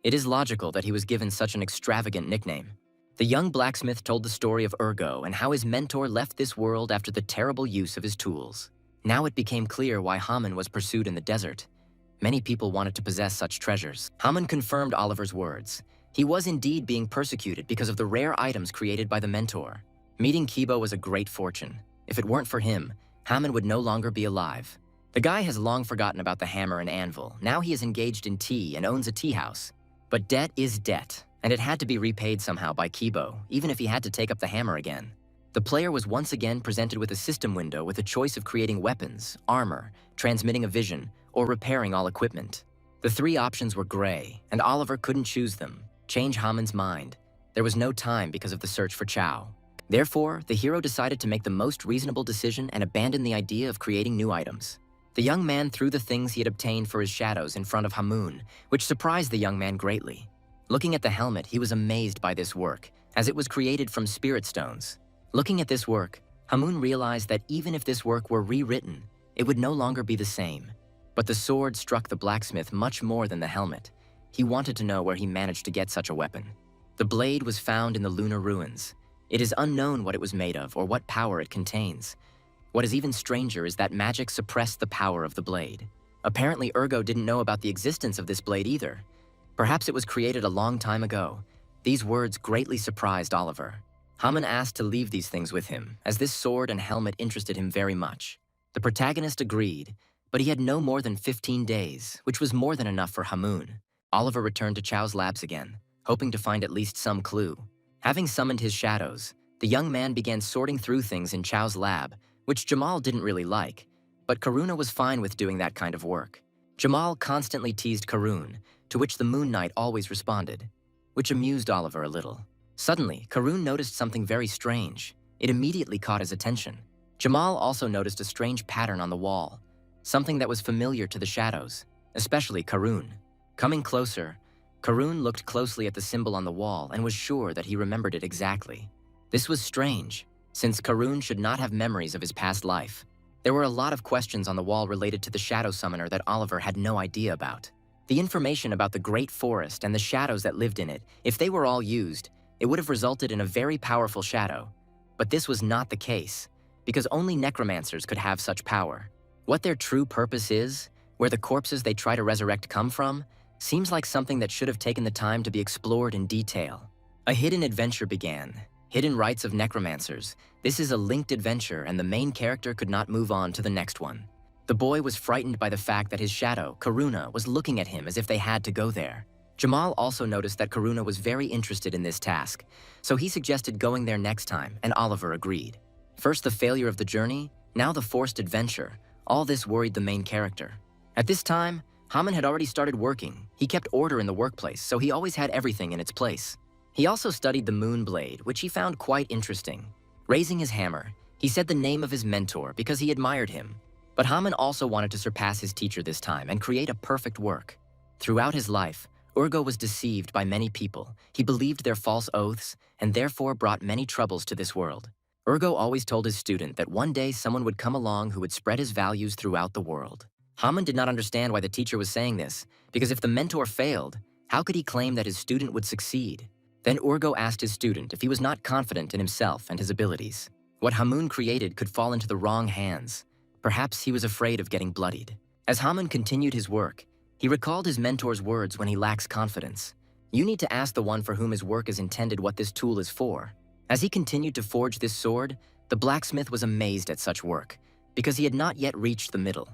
It is logical that he was given such an extravagant nickname. The young blacksmith told the story of Ergo and how his mentor left this world after the terrible use of his tools. Now it became clear why Hamun was pursued in the desert. Many people wanted to possess such treasures. Hamun confirmed Oliver's words. He was indeed being persecuted because of the rare items created by the mentor. Meeting Kibo was a great fortune. If it weren't for him, Hamun would no longer be alive. The guy has long forgotten about the hammer and anvil. Now he is engaged in tea and owns a tea house. But debt is debt, and it had to be repaid somehow by Kibo, even if he had to take up the hammer again. The player was once again presented with a system window with a choice of creating weapons, armor, transmitting a vision, or repairing all equipment. The three options were gray, and Oliver couldn't choose them. Change Hamun's mind. There was no time because of the search for Chao. Therefore, the hero decided to make the most reasonable decision and abandon the idea of creating new items. The young man threw the things he had obtained for his shadows in front of Hamun, which surprised the young man greatly. Looking at the helmet, he was amazed by this work, as it was created from spirit stones. Looking at this work, Hamun realized that even if this work were rewritten, it would no longer be the same. But the sword struck the blacksmith much more than the helmet. He wanted to know where he managed to get such a weapon. The blade was found in the lunar ruins. It is unknown what it was made of or what power it contains. What is even stranger is that magic suppressed the power of the blade. Apparently, Ergo didn't know about the existence of this blade either. Perhaps it was created a long time ago. These words greatly surprised Oliver. Hamun asked to leave these things with him, as this sword and helmet interested him very much. The protagonist agreed, but he had no more than 15 days, which was more than enough for Hamun. Oliver returned to Chao's labs again, hoping to find at least some clue. Having summoned his shadows, the young man began sorting through things in Chao's lab, which Jamal didn't really like, but Karuna was fine with doing that kind of work. Jamal constantly teased Karun, to which the Moon Knight always responded, which amused Oliver a little. Suddenly, Karun noticed something very strange. It immediately caught his attention. Jamal also noticed a strange pattern on the wall, something that was familiar to the shadows, especially Karun. Coming closer, Karun looked closely at the symbol on the wall and was sure that he remembered it exactly. This was strange, since Karun should not have memories of his past life. There were a lot of questions on the wall related to the Shadow Summoner that Oliver had no idea about. The information about the Great Forest and the shadows that lived in it, if they were all used, it would have resulted in a very powerful shadow. But this was not the case, because only necromancers could have such power. What their true purpose is, where the corpses they try to resurrect come from, seems like something that should have taken the time to be explored in detail. A hidden adventure began. Hidden Rites of Necromancers. This is a linked adventure, and the main character could not move on to the next one. The boy was frightened by the fact that his shadow, Karuna, was looking at him as if they had to go there. Jamal also noticed that Karuna was very interested in this task, so he suggested going there next time, and Oliver agreed. First the failure of the journey, now the forced adventure. All this worried the main character. At this time, Hamun had already started working. He kept order in the workplace, so he always had everything in its place. He also studied the moon blade, which he found quite interesting. Raising his hammer, he said the name of his mentor because he admired him. But Hamun also wanted to surpass his teacher this time and create a perfect work. Throughout his life, Urgo was deceived by many people. He believed their false oaths and therefore brought many troubles to this world. Urgo always told his student that one day someone would come along who would spread his values throughout the world. Hamun did not understand why the teacher was saying this, because if the mentor failed, how could he claim that his student would succeed? Then Urgo asked his student if he was not confident in himself and his abilities. What Hamun created could fall into the wrong hands. Perhaps he was afraid of getting bloodied. As Hamun continued his work, he recalled his mentor's words when he lacks confidence. You need to ask the one for whom his work is intended what this tool is for. As he continued to forge this sword, the blacksmith was amazed at such work, because he had not yet reached the middle.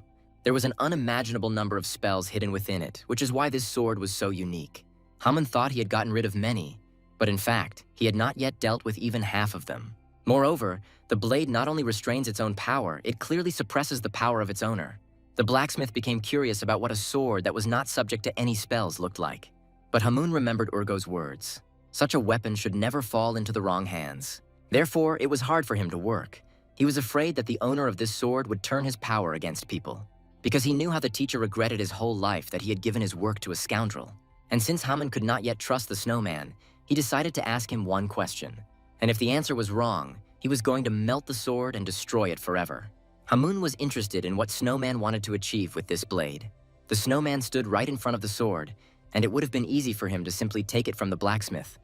There was an unimaginable number of spells hidden within it, which is why this sword was so unique. Hamun thought he had gotten rid of many, but in fact, he had not yet dealt with even half of them. Moreover, the blade not only restrains its own power, it clearly suppresses the power of its owner. The blacksmith became curious about what a sword that was not subject to any spells looked like. But Hamun remembered Urgo's words. Such a weapon should never fall into the wrong hands. Therefore, it was hard for him to work. He was afraid that the owner of this sword would turn his power against people, because he knew how the teacher regretted his whole life that he had given his work to a scoundrel. And since Hamun could not yet trust the Snowman, he decided to ask him one question. And if the answer was wrong, he was going to melt the sword and destroy it forever. Hamun was interested in what Snowman wanted to achieve with this blade. The Snowman stood right in front of the sword, and it would have been easy for him to simply take it from the blacksmith.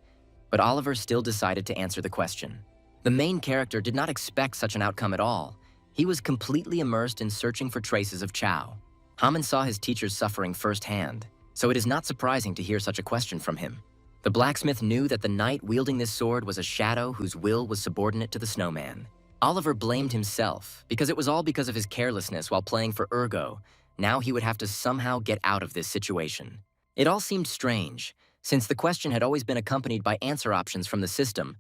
But Oliver still decided to answer the question. The main character did not expect such an outcome at all. He was completely immersed in searching for traces of Chao. Hamun saw his teacher's suffering firsthand, so it is not surprising to hear such a question from him. The blacksmith knew that the knight wielding this sword was a shadow whose will was subordinate to the Snowman. Oliver blamed himself, because it was all because of his carelessness while playing for Urgo. Now he would have to somehow get out of this situation. It all seemed strange, since the question had always been accompanied by answer options from the system,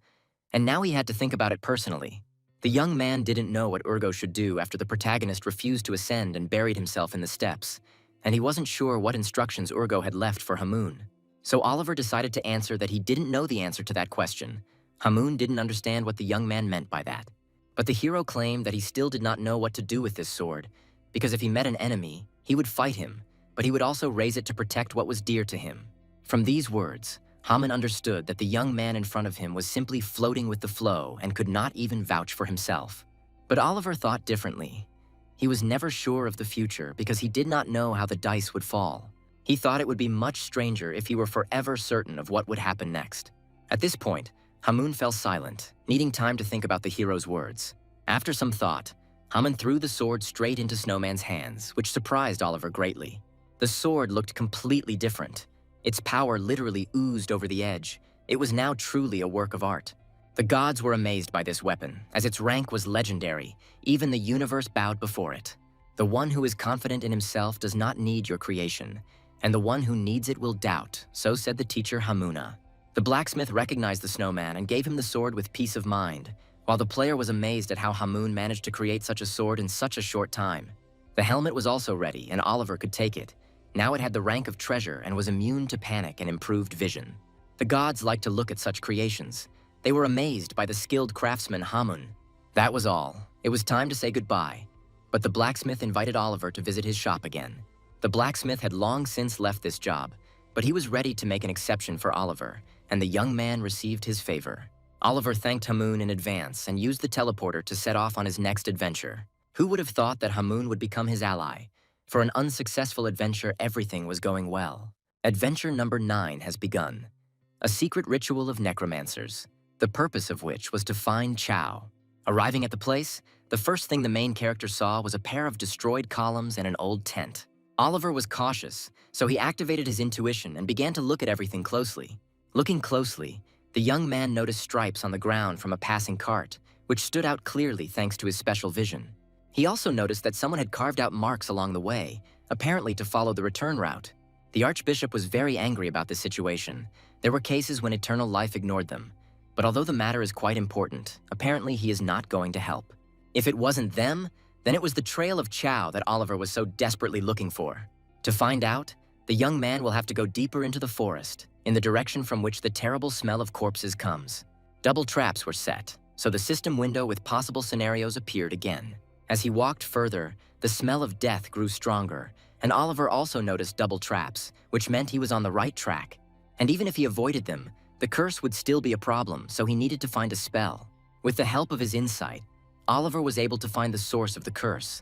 and now he had to think about it personally. The young man didn't know what Urgo should do after the protagonist refused to ascend and buried himself in the steps, and he wasn't sure what instructions Urgo had left for Hamun. So Oliver decided to answer that he didn't know the answer to that question. Hamun didn't understand what the young man meant by that. But the hero claimed that he still did not know what to do with this sword, because if he met an enemy, he would fight him, but he would also raise it to protect what was dear to him. From these words, Hamun understood that the young man in front of him was simply floating with the flow and could not even vouch for himself. But Oliver thought differently. He was never sure of the future because he did not know how the dice would fall. He thought it would be much stranger if he were forever certain of what would happen next. At this point, Hamun fell silent, needing time to think about the hero's words. After some thought, Hamun threw the sword straight into Snowman's hands, which surprised Oliver greatly. The sword looked completely different. Its power literally oozed over the edge. It was now truly a work of art. The gods were amazed by this weapon, as its rank was legendary. Even the universe bowed before it. The one who is confident in himself does not need your creation, and the one who needs it will doubt, so said the teacher Hamuna. The blacksmith recognized the Snowman and gave him the sword with peace of mind, while the player was amazed at how Hamun managed to create such a sword in such a short time. The helmet was also ready, and Oliver could take it. Now it had the rank of treasure and was immune to panic and improved vision. The gods liked to look at such creations. They were amazed by the skilled craftsman Hamun. That was all. It was time to say goodbye. But the blacksmith invited Oliver to visit his shop again. The blacksmith had long since left this job, but he was ready to make an exception for Oliver, and the young man received his favor. Oliver thanked Hamun in advance and used the teleporter to set off on his next adventure. Who would have thought that Hamun would become his ally? For an unsuccessful adventure, everything was going well. Adventure number 9 has begun. A secret ritual of necromancers, the purpose of which was to find Chao. Arriving at the place, the first thing the main character saw was a pair of destroyed columns and an old tent. Oliver was cautious, so he activated his intuition and began to look at everything closely. Looking closely, the young man noticed stripes on the ground from a passing cart, which stood out clearly thanks to his special vision. He also noticed that someone had carved out marks along the way, apparently to follow the return route. The Archbishop was very angry about this situation. There were cases when eternal life ignored them. But although the matter is quite important, apparently he is not going to help. If it wasn't them, then it was the trail of Chao that Oliver was so desperately looking for. To find out, the young man will have to go deeper into the forest, in the direction from which the terrible smell of corpses comes. Double traps were set, so the system window with possible scenarios appeared again. As he walked further, the smell of death grew stronger, and Oliver also noticed double traps, which meant he was on the right track. And even if he avoided them, the curse would still be a problem, so he needed to find a spell. With the help of his insight, Oliver was able to find the source of the curse.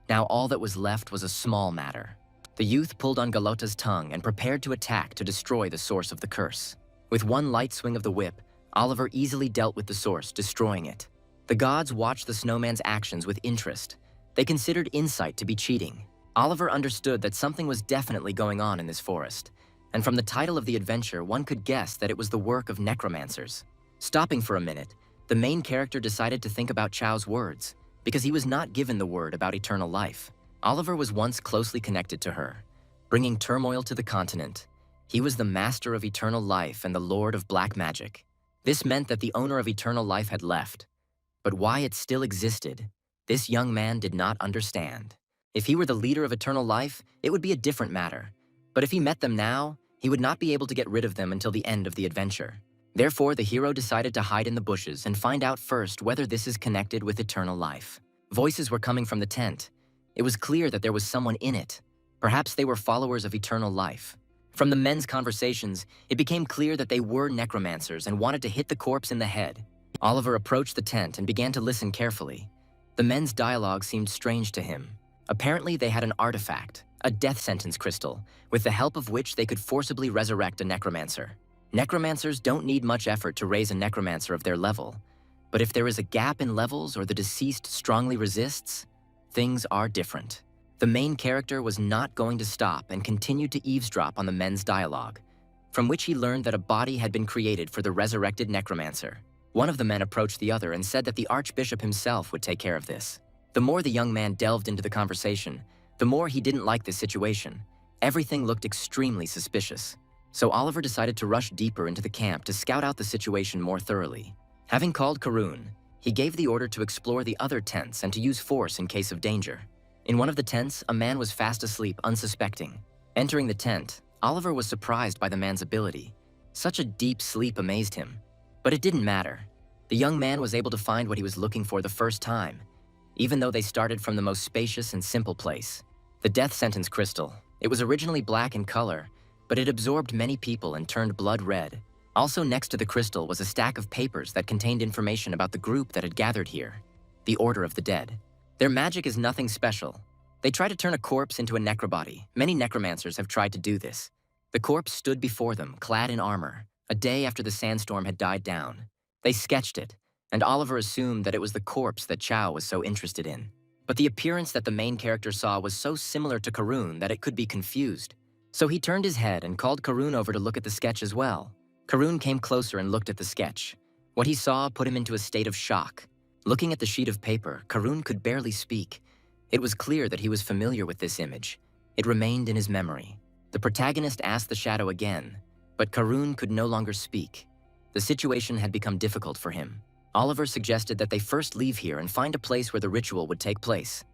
Now all that was left was a small matter. The youth pulled on Galota's tongue and prepared to attack to destroy the source of the curse. With one light swing of the whip, Oliver easily dealt with the source, destroying it. The gods watched the Snowman's actions with interest. They considered insight to be cheating. Oliver understood that something was definitely going on in this forest, and from the title of the adventure, one could guess that it was the work of necromancers. Stopping for a minute, the main character decided to think about Chao's words, because he was not given the word about eternal life. Oliver was once closely connected to her, bringing turmoil to the continent. He was the master of eternal life and the lord of black magic. This meant that the owner of eternal life had left. But why it still existed, this young man did not understand. If he were the leader of eternal life, it would be a different matter. But if he met them now, He would not be able to get rid of them until the end of the adventure. Therefore, the hero decided to hide in the bushes and find out first whether this is connected with eternal life. Voices were coming from the tent. It was clear that there was someone in it. Perhaps they were followers of eternal life. From the men's conversations, it became clear that they were necromancers and wanted to hit the corpse in the head. Oliver approached the tent and began to listen carefully. The men's dialogue seemed strange to him. Apparently, they had an artifact, a death sentence crystal, with the help of which they could forcibly resurrect a necromancer. Necromancers don't need much effort to raise a necromancer of their level, but if there is a gap in levels or the deceased strongly resists, things are different. The main character was not going to stop and continued to eavesdrop on the men's dialogue, from which he learned that a body had been created for the resurrected necromancer. One of the men approached the other and said that the archbishop himself would take care of this. The more the young man delved into the conversation, the more he didn't like this situation. Everything looked extremely suspicious. So Oliver decided to rush deeper into the camp to scout out the situation more thoroughly. Having called Karun, he gave the order to explore the other tents and to use force in case of danger. In one of the tents, a man was fast asleep, unsuspecting. Entering the tent, Oliver was surprised by the man's ability. Such a deep sleep amazed him. But it didn't matter. The young man was able to find what he was looking for the first time, even though they started from the most spacious and simple place. The death sentence crystal. It was originally black in color, but it absorbed many people and turned blood red. Also next to the crystal was a stack of papers that contained information about the group that had gathered here, the Order of the Dead. Their magic is nothing special. They try to turn a corpse into a necrobody. Many necromancers have tried to do this. The corpse stood before them, clad in armor, a day after the sandstorm had died down. They sketched it, and Oliver assumed that it was the corpse that Chow was so interested in. But the appearance that the main character saw was so similar to Karun that it could be confused. So he turned his head and called Karun over to look at the sketch as well. Karun came closer and looked at the sketch. What he saw put him into a state of shock. Looking at the sheet of paper, Karun could barely speak. It was clear that he was familiar with this image. It remained in his memory. The protagonist asked the shadow again, but Karun could no longer speak. The situation had become difficult for him. Oliver suggested that they first leave here and find a place where the ritual would take place.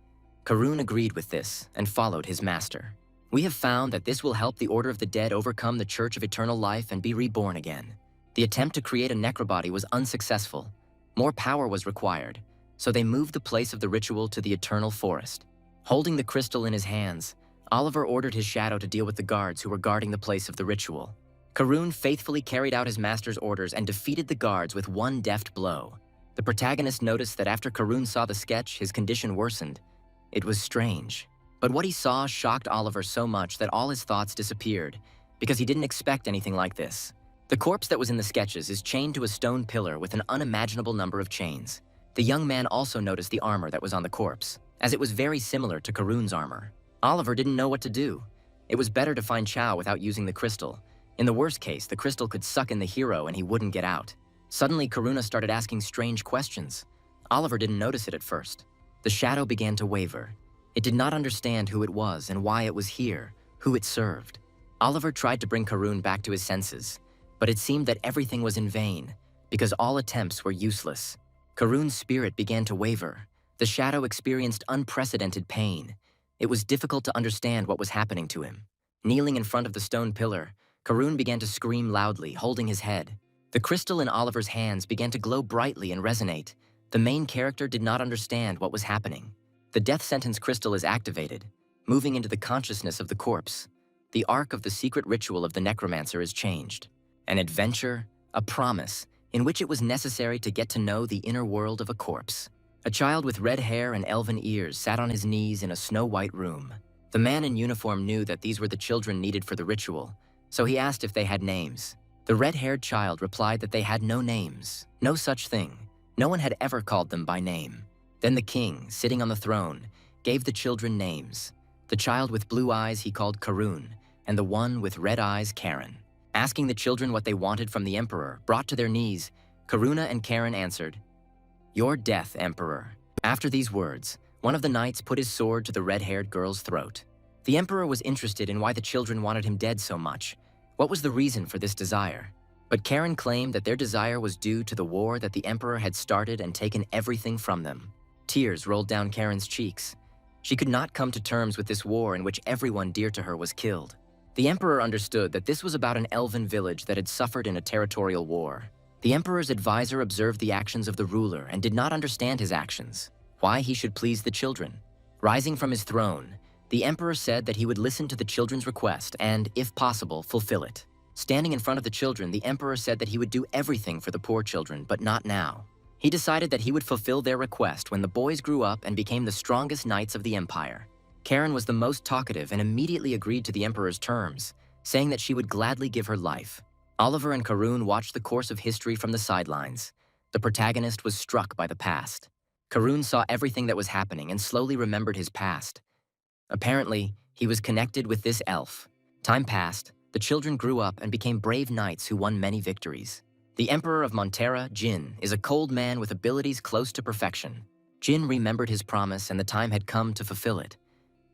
Karun agreed with this and followed his master. We have found that this will help the Order of the Dead overcome the Church of Eternal Life and be reborn again. The attempt to create a necrobody was unsuccessful. More power was required, so they moved the place of the ritual to the Eternal Forest. Holding the crystal in his hands, Oliver ordered his shadow to deal with the guards who were guarding the place of the ritual. Karun faithfully carried out his master's orders and defeated the guards with one deft blow. The protagonist noticed that after Karun saw the sketch, his condition worsened. It was strange. But what he saw shocked Oliver so much that all his thoughts disappeared, because he didn't expect anything like this. The corpse that was in the sketches is chained to a stone pillar with an unimaginable number of chains. The young man also noticed the armor that was on the corpse, as it was very similar to Karun's armor. Oliver didn't know what to do. It was better to find Chow without using the crystal. In the worst case, the crystal could suck in the hero and he wouldn't get out. Suddenly, Karuna started asking strange questions. Oliver didn't notice it at first. The shadow began to waver. It did not understand who it was and why it was here, who it served. Oliver tried to bring Karun back to his senses, but it seemed that everything was in vain, because all attempts were useless. Karun's spirit began to waver. The shadow experienced unprecedented pain. It was difficult to understand what was happening to him. Kneeling in front of the stone pillar, Karun began to scream loudly, holding his head. The crystal in Oliver's hands began to glow brightly and resonate. The main character did not understand what was happening. The death sentence crystal is activated, moving into the consciousness of the corpse. The arc of the secret ritual of the necromancer is changed. An adventure, a promise, in which it was necessary to get to know the inner world of a corpse. A child with red hair and elven ears sat on his knees in a snow-white room. The man in uniform knew that these were the children needed for the ritual, so he asked if they had names. The red-haired child replied that they had no names, no such thing. No one had ever called them by name. Then the king, sitting on the throne, gave the children names. The child with blue eyes he called Karun, and the one with red eyes Karen. Asking the children what they wanted from the emperor, brought to their knees, Karuna and Karen answered, "Your death, Emperor." After these words, one of the knights put his sword to the red-haired girl's throat. The emperor was interested in why the children wanted him dead so much. What was the reason for this desire? But Karen claimed that their desire was due to the war that the emperor had started and taken everything from them. Tears rolled down Karen's cheeks. She could not come to terms with this war in which everyone dear to her was killed. The Emperor understood that this was about an elven village that had suffered in a territorial war. The Emperor's advisor observed the actions of the ruler and did not understand his actions, why he should please the children. Rising from his throne, the Emperor said that he would listen to the children's request and, if possible, fulfill it. Standing in front of the children, the Emperor said that he would do everything for the poor children, but not now. He decided that he would fulfill their request when the boys grew up and became the strongest knights of the empire. Karen was the most talkative and immediately agreed to the Emperor's terms, saying that she would gladly give her life. Oliver and Karun watched the course of history from the sidelines. The protagonist was struck by the past. Karun saw everything that was happening and slowly remembered his past. Apparently, he was connected with this elf. Time passed, the children grew up and became brave knights who won many victories. The Emperor of Montera, Jin, is a cold man with abilities close to perfection. Jin remembered his promise and the time had come to fulfill it.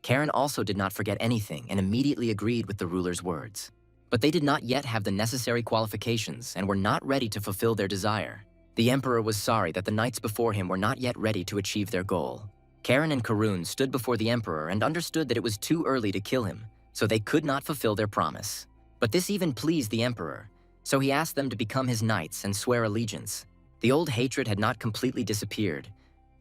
Karen also did not forget anything and immediately agreed with the ruler's words. But they did not yet have the necessary qualifications and were not ready to fulfill their desire. The Emperor was sorry that the knights before him were not yet ready to achieve their goal. Karen and Karun stood before the Emperor and understood that it was too early to kill him, so they could not fulfill their promise. But this even pleased the Emperor, so he asked them to become his knights and swear allegiance. The old hatred had not completely disappeared,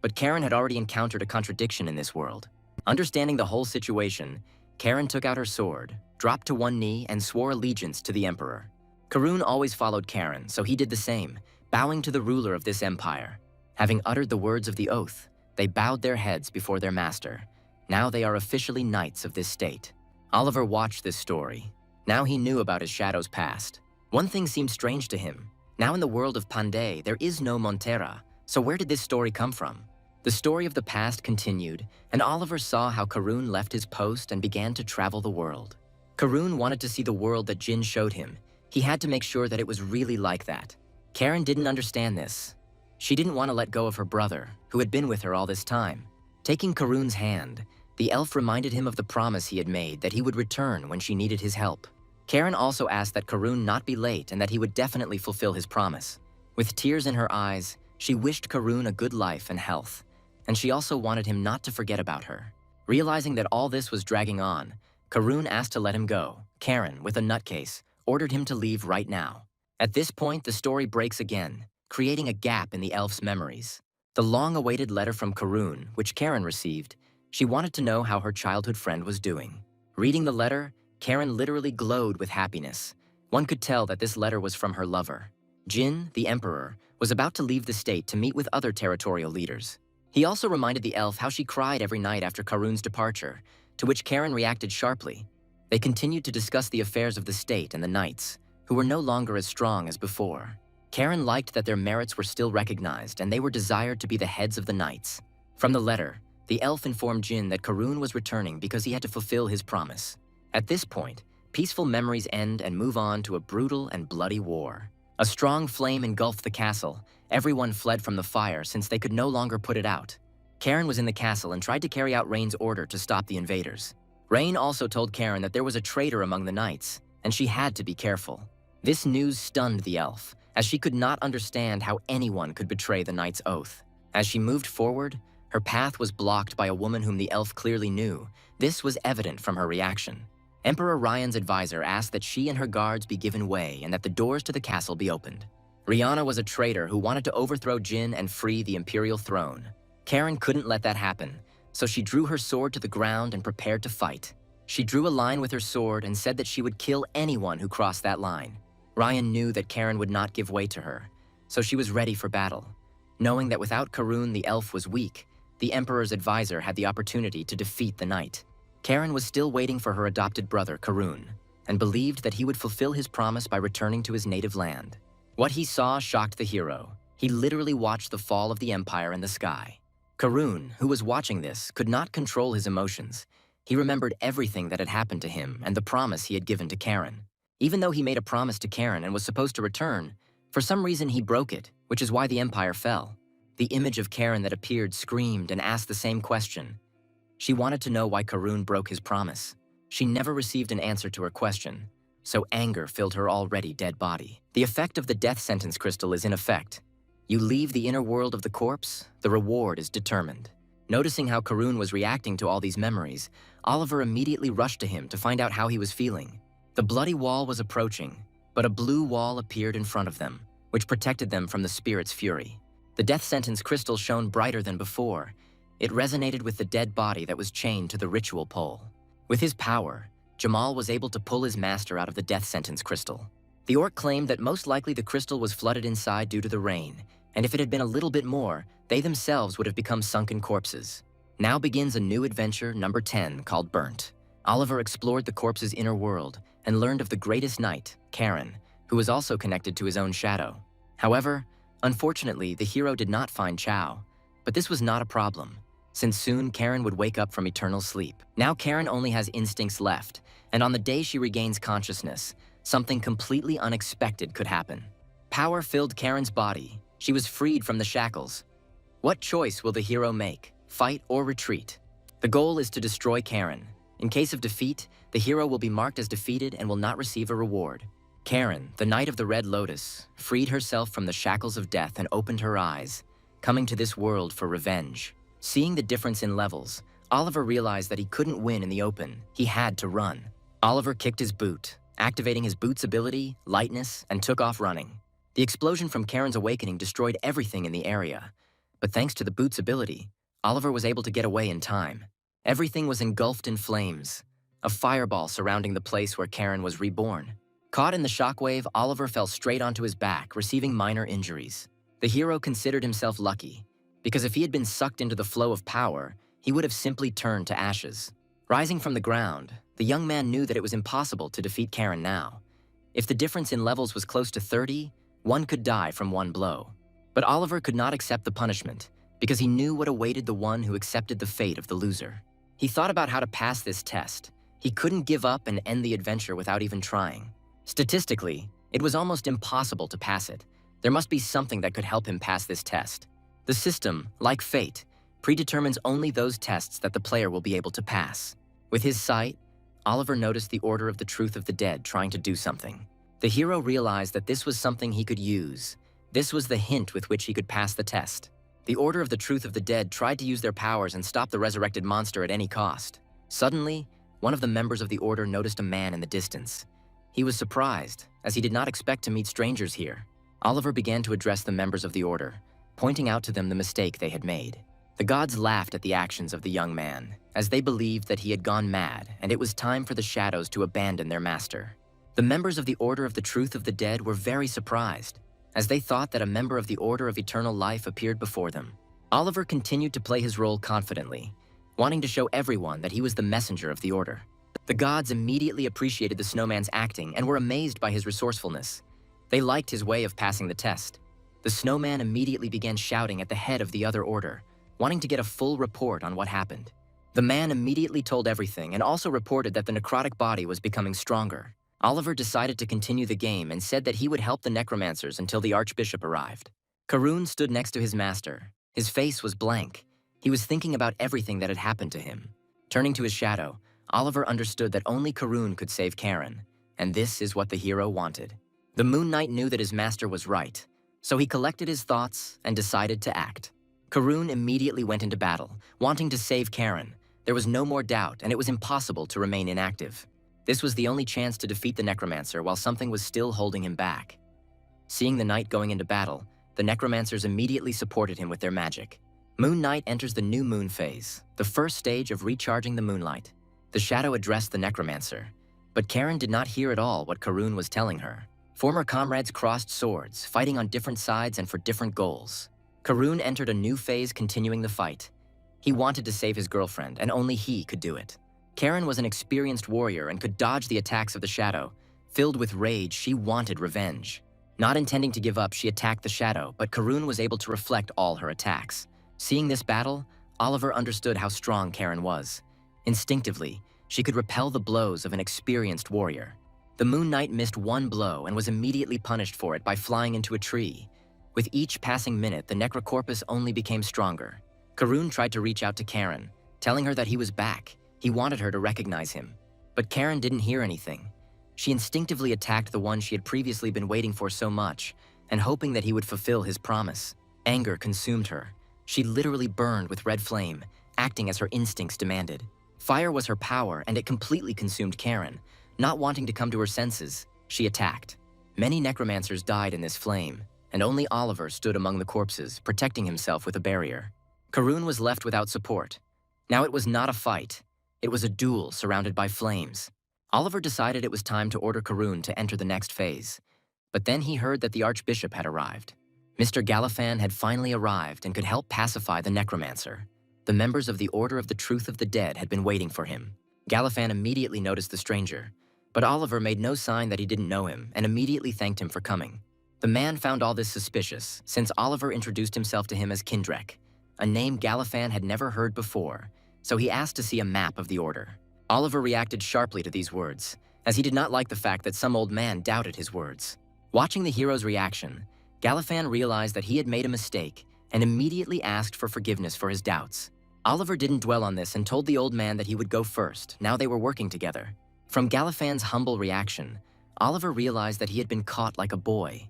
but Karen had already encountered a contradiction in this world. Understanding the whole situation, Karen took out her sword, dropped to one knee, and swore allegiance to the Emperor. Karun always followed Karen, so he did the same, bowing to the ruler of this empire. Having uttered the words of the oath, they bowed their heads before their master. Now they are officially knights of this state. Oliver watched this story. Now he knew about his shadow's past. One thing seemed strange to him. Now in the world of Panday, there is no Montera, so where did this story come from? The story of the past continued, and Oliver saw how Karun left his post and began to travel the world. Karun wanted to see the world that Jin showed him. He had to make sure that it was really like that. Karen didn't understand this. She didn't want to let go of her brother, who had been with her all this time. Taking Karun's hand, the elf reminded him of the promise he had made that he would return when she needed his help. Karen also asked that Karun not be late and that he would definitely fulfill his promise. With tears in her eyes, she wished Karun a good life and health. And she also wanted him not to forget about her. Realizing that all this was dragging on, Karun asked to let him go. Karen, with a nutcase, ordered him to leave right now. At this point, the story breaks again, creating a gap in the elf's memories. The long-awaited letter from Karun, which Karen received, she wanted to know how her childhood friend was doing. Reading the letter, Karen literally glowed with happiness. One could tell that this letter was from her lover. Jin, the Emperor, was about to leave the state to meet with other territorial leaders. He also reminded the elf how she cried every night after Karun's departure, to which Karen reacted sharply. They continued to discuss the affairs of the state and the knights, who were no longer as strong as before. Karen liked that their merits were still recognized and they were desired to be the heads of the knights. From the letter, the elf informed Jin that Karun was returning because he had to fulfill his promise. At this point, peaceful memories end and move on to a brutal and bloody war. A strong flame engulfed the castle. Everyone fled from the fire since they could no longer put it out. Karen was in the castle and tried to carry out Rain's order to stop the invaders. Rain also told Karen that there was a traitor among the knights, and she had to be careful. This news stunned the elf, as she could not understand how anyone could betray the knight's oath. As she moved forward, her path was blocked by a woman whom the elf clearly knew. This was evident from her reaction. Emperor Ryan's advisor asked that she and her guards be given way and that the doors to the castle be opened. Rihanna was a traitor who wanted to overthrow Jin and free the imperial throne. Karen couldn't let that happen, so she drew her sword to the ground and prepared to fight. She drew a line with her sword and said that she would kill anyone who crossed that line. Ryan knew that Karen would not give way to her, so she was ready for battle. Knowing that without Karun the elf was weak, the Emperor's advisor had the opportunity to defeat the knight. Karen was still waiting for her adopted brother, Karun, and believed that he would fulfill his promise by returning to his native land. What he saw shocked the hero. He literally watched the fall of the Empire in the sky. Karun, who was watching this, could not control his emotions. He remembered everything that had happened to him and the promise he had given to Karen. Even though he made a promise to Karen and was supposed to return, for some reason he broke it, which is why the Empire fell. The image of Karen that appeared screamed and asked the same question. She wanted to know why Karun broke his promise. She never received an answer to her question, so anger filled her already dead body. The effect of the death sentence crystal is in effect. You leave the inner world of the corpse, the reward is determined. Noticing how Karun was reacting to all these memories, Oliver immediately rushed to him to find out how he was feeling. The bloody wall was approaching, but a blue wall appeared in front of them, which protected them from the spirit's fury. The death sentence crystal shone brighter than before. It resonated with the dead body that was chained to the ritual pole. With his power, Jamal was able to pull his master out of the death sentence crystal. The orc claimed that most likely the crystal was flooded inside due to the rain, and if it had been a little bit more, they themselves would have become sunken corpses. Now begins a new adventure, number 10, called Burnt. Oliver explored the corpse's inner world and learned of the greatest knight, Karen, who was also connected to his own shadow. However, unfortunately, the hero did not find Chow, but this was not a problem, since soon Karen would wake up from eternal sleep. Now Karen only has instincts left, and on the day she regains consciousness, something completely unexpected could happen. Power filled Karen's body. She was freed from the shackles. What choice will the hero make, fight or retreat? The goal is to destroy Karen. In case of defeat, the hero will be marked as defeated and will not receive a reward. Karen, the Knight of the Red Lotus, freed herself from the shackles of death and opened her eyes, coming to this world for revenge. Seeing the difference in levels, Oliver realized that he couldn't win in the open. He had to run. Oliver kicked his boot, activating his boot's ability, lightness, and took off running. The explosion from Karen's awakening destroyed everything in the area, but thanks to the boot's ability, Oliver was able to get away in time. Everything was engulfed in flames, a fireball surrounding the place where Karen was reborn. Caught in the shockwave, Oliver fell straight onto his back, receiving minor injuries. The hero considered himself lucky, because if he had been sucked into the flow of power, he would have simply turned to ashes. Rising from the ground, the young man knew that it was impossible to defeat Karen now. If the difference in levels was close to 30, one could die from one blow. But Oliver could not accept the punishment, because he knew what awaited the one who accepted the fate of the loser. He thought about how to pass this test. He couldn't give up and end the adventure without even trying. Statistically, it was almost impossible to pass it. There must be something that could help him pass this test. The system, like fate, predetermines only those tests that the player will be able to pass. With his sight, Oliver noticed the Order of the Truth of the Dead trying to do something. The hero realized that this was something he could use. This was the hint with which he could pass the test. The Order of the Truth of the Dead tried to use their powers and stop the resurrected monster at any cost. Suddenly, one of the members of the Order noticed a man in the distance. He was surprised, as he did not expect to meet strangers here. Oliver began to address the members of the Order, pointing out to them the mistake they had made. The gods laughed at the actions of the young man, as they believed that he had gone mad and it was time for the shadows to abandon their master. The members of the Order of the Truth of the Dead were very surprised, as they thought that a member of the Order of Eternal Life appeared before them. Oliver continued to play his role confidently, wanting to show everyone that he was the messenger of the Order. The gods immediately appreciated the snowman's acting and were amazed by his resourcefulness. They liked his way of passing the test. The snowman immediately began shouting at the head of the other order, wanting to get a full report on what happened. The man immediately told everything and also reported that the necrotic body was becoming stronger. Oliver decided to continue the game and said that he would help the necromancers until the archbishop arrived. Karun stood next to his master. His face was blank. He was thinking about everything that had happened to him. Turning to his shadow, Oliver understood that only Karun could save Karen, and this is what the hero wanted. The Moon Knight knew that his master was right, so he collected his thoughts and decided to act. Karun immediately went into battle, wanting to save Karen. There was no more doubt, and it was impossible to remain inactive. This was the only chance to defeat the necromancer while something was still holding him back. Seeing the knight going into battle, the necromancers immediately supported him with their magic. Moon Knight enters the new moon phase, the first stage of recharging the moonlight. The shadow addressed the necromancer, but Karen did not hear at all what Karun was telling her. Former comrades crossed swords, fighting on different sides and for different goals. Karun entered a new phase, continuing the fight. He wanted to save his girlfriend, and only he could do it. Karen was an experienced warrior and could dodge the attacks of the shadow. Filled with rage, she wanted revenge. Not intending to give up, she attacked the shadow, but Karun was able to reflect all her attacks. Seeing this battle, Oliver understood how strong Karen was. Instinctively, she could repel the blows of an experienced warrior. The Moon Knight missed one blow and was immediately punished for it by flying into a tree. With each passing minute, the necrocorpus only became stronger. Karun tried to reach out to Karen, telling her that he was back. He wanted her to recognize him. But Karen didn't hear anything. She instinctively attacked the one she had previously been waiting for so much, and hoping that he would fulfill his promise. Anger consumed her. She literally burned with red flame, acting as her instincts demanded. Fire was her power, and it completely consumed Karen. Not wanting to come to her senses, she attacked. Many necromancers died in this flame, and only Oliver stood among the corpses, protecting himself with a barrier. Karun was left without support. Now it was not a fight. It was a duel surrounded by flames. Oliver decided it was time to order Karun to enter the next phase. But then he heard that the Archbishop had arrived. Mr. Galifan had finally arrived and could help pacify the necromancer. The members of the Order of the Truth of the Dead had been waiting for him. Galifan immediately noticed the stranger, but Oliver made no sign that he didn't know him and immediately thanked him for coming. The man found all this suspicious, since Oliver introduced himself to him as Kindrek, a name Galifan had never heard before, so he asked to see a map of the Order. Oliver reacted sharply to these words, as he did not like the fact that some old man doubted his words. Watching the hero's reaction, Galifan realized that he had made a mistake and immediately asked for forgiveness for his doubts. Oliver didn't dwell on this and told the old man that he would go first, now they were working together. From Galifan's humble reaction, Oliver realized that he had been caught like a boy.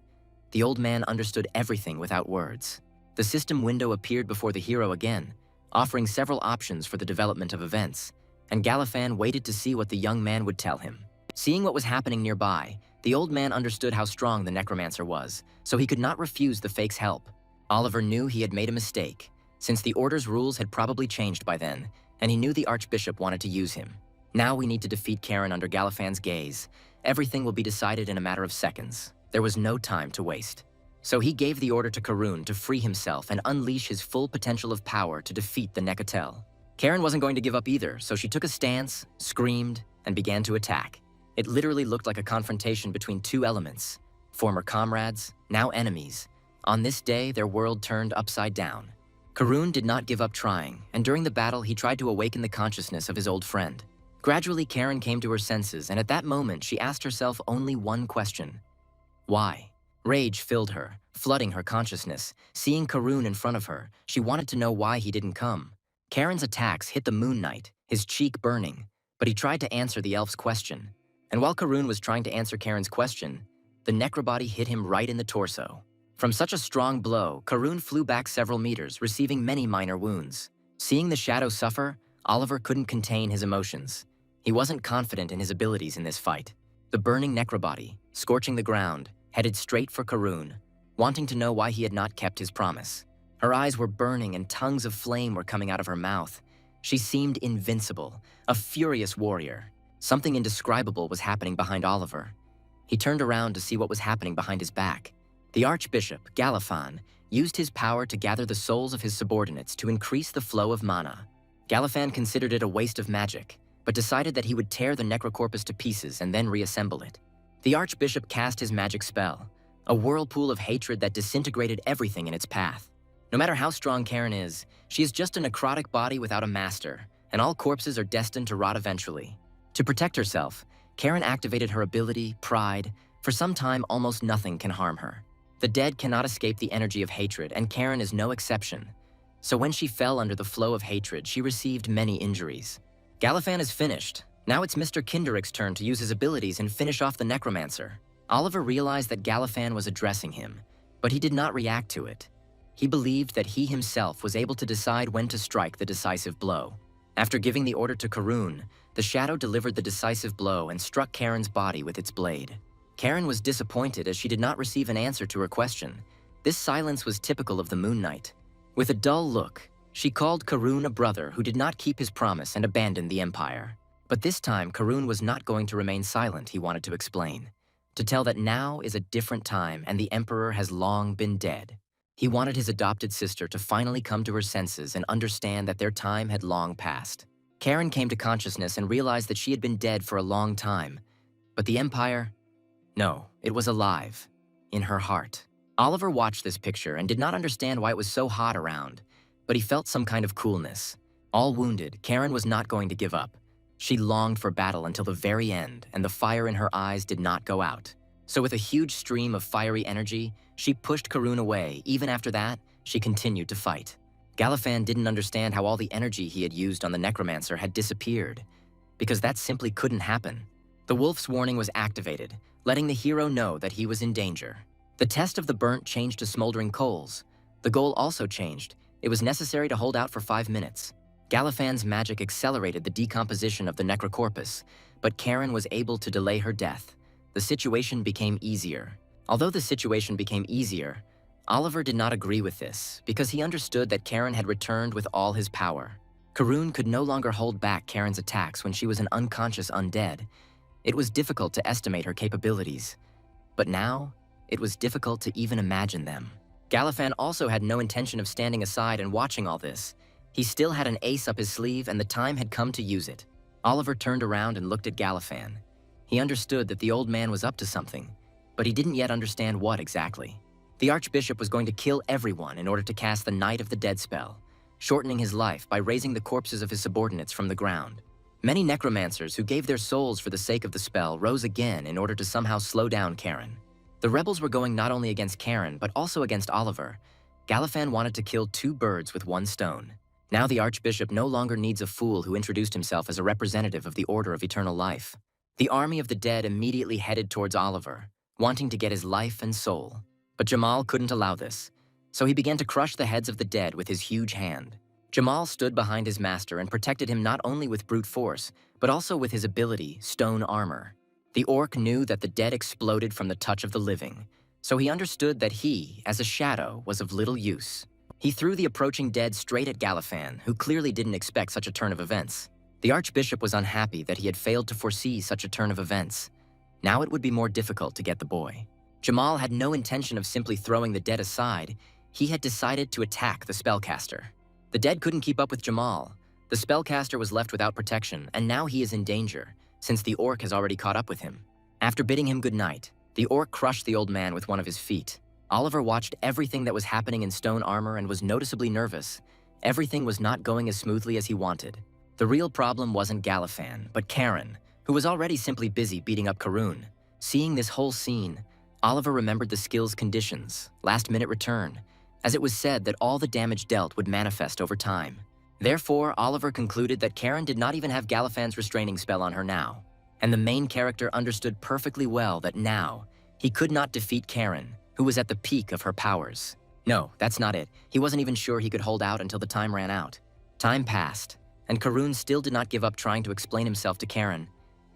The old man understood everything without words. The system window appeared before the hero again, offering several options for the development of events, and Galifan waited to see what the young man would tell him. Seeing what was happening nearby, the old man understood how strong the necromancer was, so he could not refuse the fake's help. Oliver knew he had made a mistake, since the Order's rules had probably changed by then, and he knew the Archbishop wanted to use him. Now we need to defeat Karen under Galifan's gaze. Everything will be decided in a matter of seconds. There was no time to waste. So he gave the order to Karun to free himself and unleash his full potential of power to defeat the Necatel. Karen wasn't going to give up either, so she took a stance, screamed, and began to attack. It literally looked like a confrontation between two elements, former comrades, now enemies. On this day, their world turned upside down. Karun did not give up trying, and during the battle, he tried to awaken the consciousness of his old friend. Gradually, Karen came to her senses, and at that moment, she asked herself only one question. Why? Rage filled her, flooding her consciousness. Seeing Karun in front of her, she wanted to know why he didn't come. Karen's attacks hit the Moon Knight, his cheek burning, but he tried to answer the elf's question. And while Karun was trying to answer Karen's question, the necrobody hit him right in the torso. From such a strong blow, Karun flew back several meters, receiving many minor wounds. Seeing the shadow suffer, Oliver couldn't contain his emotions. He wasn't confident in his abilities in this fight. The burning necrobody, scorching the ground, headed straight for Karun, wanting to know why he had not kept his promise. Her eyes were burning and tongues of flame were coming out of her mouth. She seemed invincible, a furious warrior. Something indescribable was happening behind Oliver. He turned around to see what was happening behind his back. The Archbishop, Galifan, used his power to gather the souls of his subordinates to increase the flow of mana. Galifan considered it a waste of magic, but decided that he would tear the necrocorpus to pieces and then reassemble it. The Archbishop cast his magic spell, a whirlpool of hatred that disintegrated everything in its path. No matter how strong Karen is, she is just a necrotic body without a master, and all corpses are destined to rot eventually. To protect herself, Karen activated her ability, Pride. For some time, almost nothing can harm her. The dead cannot escape the energy of hatred, and Karen is no exception. So when she fell under the flow of hatred, she received many injuries. Galifan is finished. Now it's Mr. Kindrek's turn to use his abilities and finish off the necromancer. Oliver realized that Galifan was addressing him, but he did not react to it. He believed that he himself was able to decide when to strike the decisive blow. After giving the order to Karun, the shadow delivered the decisive blow and struck Karen's body with its blade. Karen was disappointed as she did not receive an answer to her question. This silence was typical of the Moon Knight. With a dull look, she called Karun a brother who did not keep his promise and abandoned the Empire. But this time, Karun was not going to remain silent, he wanted to explain. To tell that now is a different time and the Emperor has long been dead. He wanted his adopted sister to finally come to her senses and understand that their time had long passed. Karen came to consciousness and realized that she had been dead for a long time. But the Empire? No, it was alive. In her heart. Oliver watched this picture and did not understand why it was so hot around, but he felt some kind of coolness. All wounded, Karen was not going to give up. She longed for battle until the very end, and the fire in her eyes did not go out. So with a huge stream of fiery energy, she pushed Karun away. Even after that, she continued to fight. Galifan didn't understand how all the energy he had used on the necromancer had disappeared, because that simply couldn't happen. The wolf's warning was activated, letting the hero know that he was in danger. The test of the burnt changed to smoldering coals. The goal also changed. It was necessary to hold out for 5 minutes. Galifan's magic accelerated the decomposition of the necrocorpus, but Karen was able to delay her death. The situation became easier. Although the situation became easier, Oliver did not agree with this because he understood that Karen had returned with all his power. Karun could no longer hold back Karen's attacks when she was an unconscious undead. It was difficult to estimate her capabilities, but now it was difficult to even imagine them. Galifan also had no intention of standing aside and watching all this. He still had an ace up his sleeve and the time had come to use it. Oliver turned around and looked at Galifan. He understood that the old man was up to something, but he didn't yet understand what exactly. The Archbishop was going to kill everyone in order to cast the Night of the Dead spell, shortening his life by raising the corpses of his subordinates from the ground. Many necromancers who gave their souls for the sake of the spell rose again in order to somehow slow down Karen. The rebels were going not only against Karen, but also against Oliver. Galifan wanted to kill two birds with one stone. Now the Archbishop no longer needs a fool who introduced himself as a representative of the Order of Eternal Life. The army of the dead immediately headed towards Oliver, wanting to get his life and soul. But Jamal couldn't allow this, so he began to crush the heads of the dead with his huge hand. Jamal stood behind his master and protected him not only with brute force, but also with his ability, stone armor. The orc knew that the dead exploded from the touch of the living, so he understood that he, as a shadow, was of little use. He threw the approaching dead straight at Galifan, who clearly didn't expect such a turn of events. The Archbishop was unhappy that he had failed to foresee such a turn of events. Now it would be more difficult to get the boy. Jamal had no intention of simply throwing the dead aside. He had decided to attack the spellcaster. The dead couldn't keep up with Jamal. The spellcaster was left without protection, and now he is in danger, since the orc has already caught up with him. After bidding him goodnight, the orc crushed the old man with one of his feet. Oliver watched everything that was happening in stone armor and was noticeably nervous. Everything was not going as smoothly as he wanted. The real problem wasn't Galifan, but Karen, who was already simply busy beating up Karun. Seeing this whole scene, Oliver remembered the skill's conditions, last-minute return, as it was said that all the damage dealt would manifest over time. Therefore, Oliver concluded that Karen did not even have Galifan's restraining spell on her now, and the main character understood perfectly well that now he could not defeat Karen, who was at the peak of her powers. No, that's not it. He wasn't even sure he could hold out until the time ran out. Time passed, and Karun still did not give up trying to explain himself to Karen.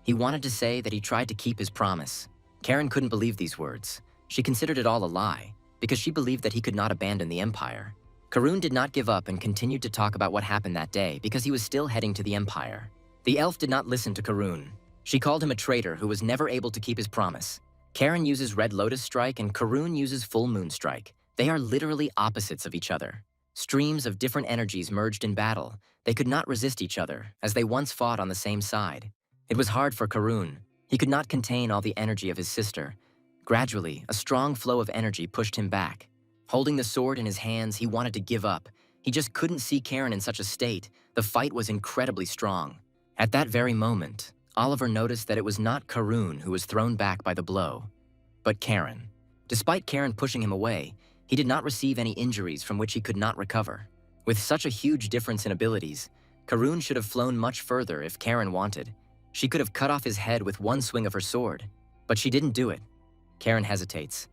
He wanted to say that he tried to keep his promise. Karen couldn't believe these words. She considered it all a lie, because she believed that he could not abandon the Empire. Karun did not give up and continued to talk about what happened that day because he was still heading to the Empire. The elf did not listen to Karun. She called him a traitor who was never able to keep his promise. Karen uses Red Lotus Strike and Karun uses Full Moon Strike. They are literally opposites of each other. Streams of different energies merged in battle. They could not resist each other, as they once fought on the same side. It was hard for Karun. He could not contain all the energy of his sister. Gradually, a strong flow of energy pushed him back. Holding the sword in his hands, he wanted to give up. He just couldn't see Karen in such a state. The fight was incredibly strong. At that very moment, Oliver noticed that it was not Karun who was thrown back by the blow, but Karen. Despite Karen pushing him away, he did not receive any injuries from which he could not recover. With such a huge difference in abilities, Karun should have flown much further if Karen wanted. She could have cut off his head with one swing of her sword, but she didn't do it. Karen hesitates.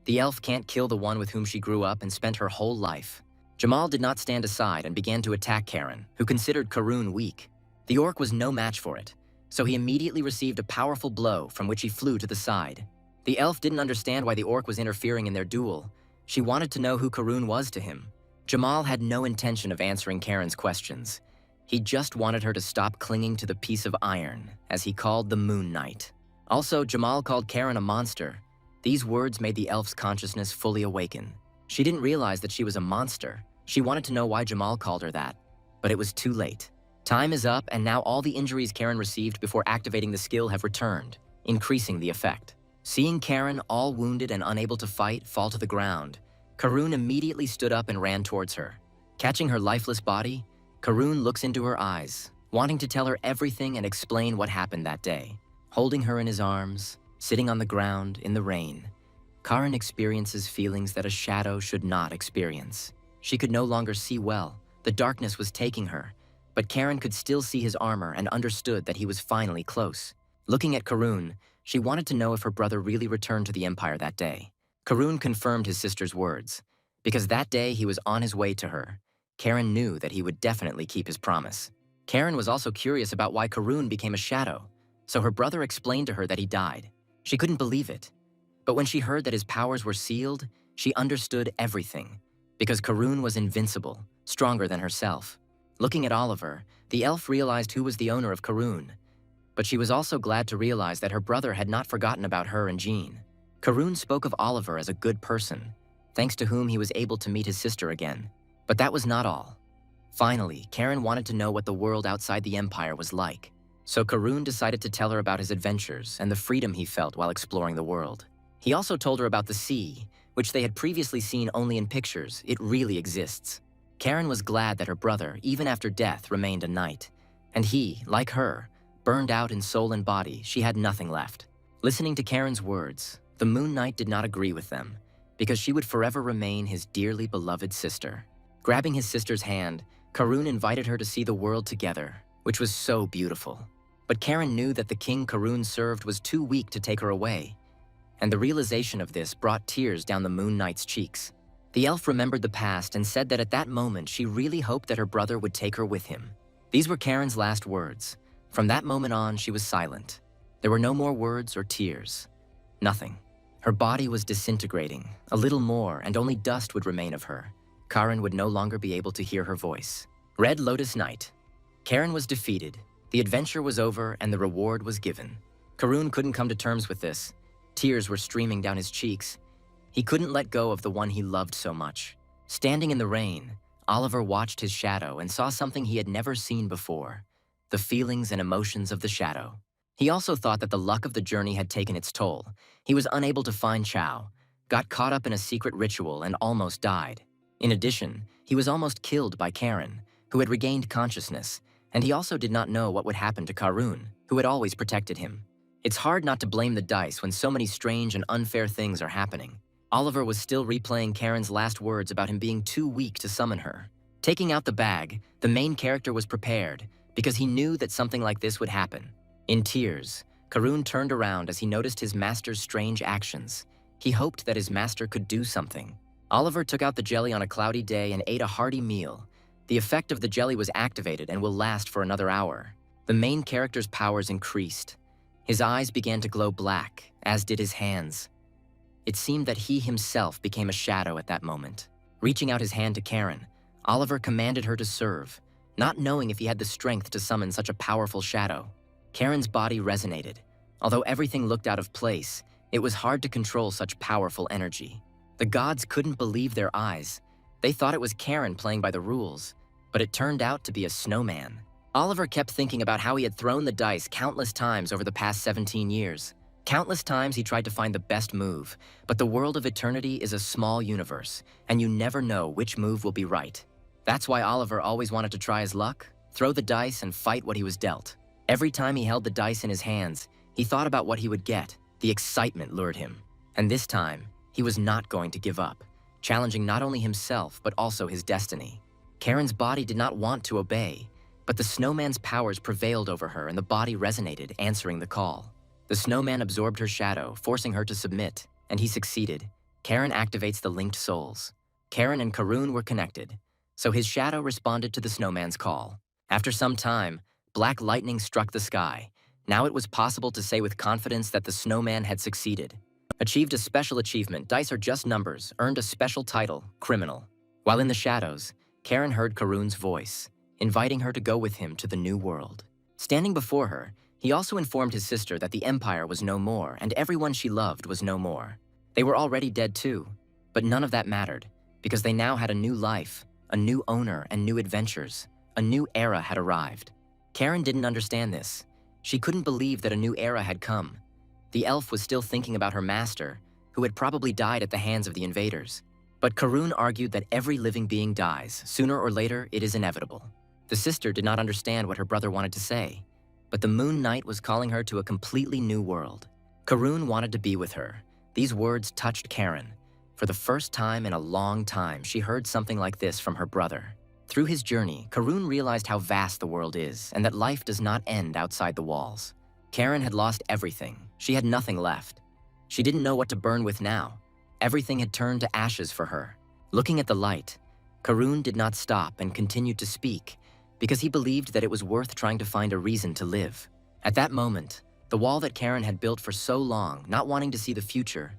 The elf can't kill the one with whom she grew up and spent her whole life. Jamal did not stand aside and began to attack Karen, who considered Karun weak. The orc was no match for it, so he immediately received a powerful blow from which he flew to the side. The elf didn't understand why the orc was interfering in their duel. She wanted to know who Karun was to him. Jamal had no intention of answering Karen's questions. He just wanted her to stop clinging to the piece of iron, as he called the Moon Knight. Also, Jamal called Karen a monster. These words made the elf's consciousness fully awaken. She didn't realize that she was a monster. She wanted to know why Jamal called her that, but it was too late. Time is up, and now all the injuries Karen received before activating the skill have returned, increasing the effect. Seeing Karen, all wounded and unable to fight, fall to the ground, Karun immediately stood up and ran towards her. Catching her lifeless body, Karun looks into her eyes, wanting to tell her everything and explain what happened that day. Holding her in his arms, sitting on the ground in the rain, Karen experiences feelings that a shadow should not experience. She could no longer see well. The darkness was taking her, but Karen could still see his armor and understood that he was finally close. Looking at Karun, she wanted to know if her brother really returned to the Empire that day. Karun confirmed his sister's words. Because that day he was on his way to her, Karen knew that he would definitely keep his promise. Karen was also curious about why Karun became a shadow. so her brother explained to her that he died. She couldn't believe it. But when she heard that his powers were sealed, she understood everything, because Karun was invincible, stronger than herself. Looking at Oliver, the elf realized who was the owner of Karun, but she was also glad to realize that her brother had not forgotten about her and Jean. Karun spoke of Oliver as a good person, thanks to whom he was able to meet his sister again. But that was not all. Finally, Karen wanted to know what the world outside the Empire was like, so Karun decided to tell her about his adventures and the freedom he felt while exploring the world. He also told her about the sea, which they had previously seen only in pictures. It really exists. Karen was glad that her brother, even after death, remained a knight, and he, like her, burned out in soul and body. She had nothing left. Listening to Karen's words, the Moon Knight did not agree with them, because she would forever remain his dearly beloved sister. Grabbing his sister's hand, Karun invited her to see the world together, which was so beautiful. But Karen knew that the king Karun served was too weak to take her away, and the realization of this brought tears down the Moon Knight's cheeks. The elf remembered the past and said that at that moment she really hoped that her brother would take her with him. These were Karen's last words. From that moment on, she was silent. There were no more words or tears. Nothing. Her body was disintegrating, a little more, and only dust would remain of her. Karen would no longer be able to hear her voice. Red Lotus Night. Karen was defeated. The adventure was over and the reward was given. Karun couldn't come to terms with this. Tears were streaming down his cheeks. He couldn't let go of the one he loved so much. Standing in the rain, Oliver watched his shadow and saw something he had never seen before: the feelings and emotions of the shadow. He also thought that the luck of the journey had taken its toll. He was unable to find Chow, got caught up in a secret ritual, and almost died. In addition, he was almost killed by Karen, who had regained consciousness, and he also did not know what would happen to Karun, who had always protected him. It's hard not to blame the dice when so many strange and unfair things are happening. Oliver was still replaying Karen's last words about him being too weak to summon her. Taking out the bag, the main character was prepared, because he knew that something like this would happen. In tears, Karun turned around as he noticed his master's strange actions. He hoped that his master could do something. Oliver took out the jelly on a cloudy day and ate a hearty meal. The effect of the jelly was activated and will last for another hour. The main character's powers increased. His eyes began to glow black, as did his hands. It seemed that he himself became a shadow at that moment. Reaching out his hand to Karen, Oliver commanded her to serve, not knowing if he had the strength to summon such a powerful shadow. Karen's body resonated. Although everything looked out of place, it was hard to control such powerful energy. The gods couldn't believe their eyes. They thought it was Karen playing by the rules, but it turned out to be a snowman. Oliver kept thinking about how he had thrown the dice countless times over the past 17 years. Countless times he tried to find the best move, but the world of eternity is a small universe, and you never know which move will be right. That's why Oliver always wanted to try his luck, throw the dice and fight what he was dealt. Every time he held the dice in his hands, he thought about what he would get. The excitement lured him. And this time, he was not going to give up, challenging not only himself, but also his destiny. Karen's body did not want to obey, but the snowman's powers prevailed over her and the body resonated, answering the call. The snowman absorbed her shadow, forcing her to submit, and he succeeded. Karen activates the linked souls. Karen and Karun were connected, so his shadow responded to the snowman's call. After some time, black lightning struck the sky. Now it was possible to say with confidence that the snowman had succeeded. Achieved a special achievement, dice are just numbers, earned a special title, criminal. While in the shadows, Karen heard Karun's voice, inviting her to go with him to the new world. Standing before her, he also informed his sister that the Empire was no more and everyone she loved was no more. They were already dead too, but none of that mattered, because they now had a new life, a new owner and new adventures. A new era had arrived. Karen didn't understand this. She couldn't believe that a new era had come. The elf was still thinking about her master, who had probably died at the hands of the invaders. But Karun argued that every living being dies. Sooner or later, it is inevitable. The sister did not understand what her brother wanted to say, but the Moon Knight was calling her to a completely new world. Karun wanted to be with her. These words touched Karen. For the first time in a long time, she heard something like this from her brother. Through his journey, Karun realized how vast the world is and that life does not end outside the walls. Karen had lost everything. She had nothing left. She didn't know what to burn with now. Everything had turned to ashes for her. Looking at the light, Karun did not stop and continued to speak because he believed that it was worth trying to find a reason to live. At that moment, The wall that Karen had built for so long, not wanting to see the future,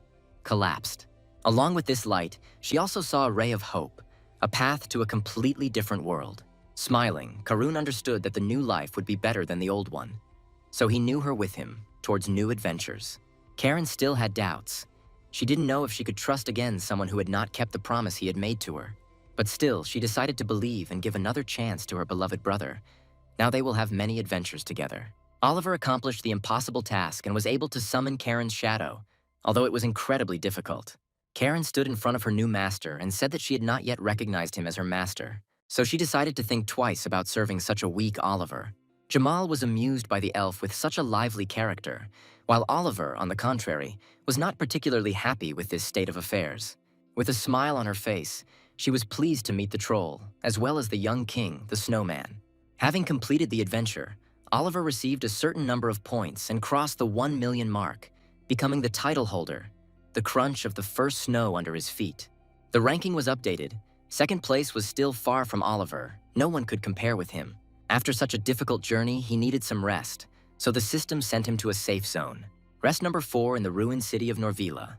collapsed. Along with this light, she also saw a ray of hope, a path to a completely different world. Smiling, Karun understood that the new life would be better than the old one. So he knew her with him, towards new adventures. Karen still had doubts. She didn't know if she could trust again someone who had not kept the promise he had made to her. But still, she decided to believe and give another chance to her beloved brother. Now they will have many adventures together. Oliver accomplished the impossible task and was able to summon Karen's shadow, although it was incredibly difficult. Karen stood in front of her new master and said that she had not yet recognized him as her master, so she decided to think twice about serving such a weak Oliver. Jamal was amused by the elf with such a lively character, while Oliver, on the contrary, was not particularly happy with this state of affairs. With a smile on her face, she was pleased to meet the troll, as well as the young king, the Snowman. Having completed the adventure, Oliver received a certain number of points and crossed the 1 million mark, becoming the title holder, the crunch of the first snow under his feet. The ranking was updated. Second place was still far from Oliver. No one could compare with him. After such a difficult journey, he needed some rest, so the system sent him to a safe zone. Rest number 4 in the ruined city of Norvila.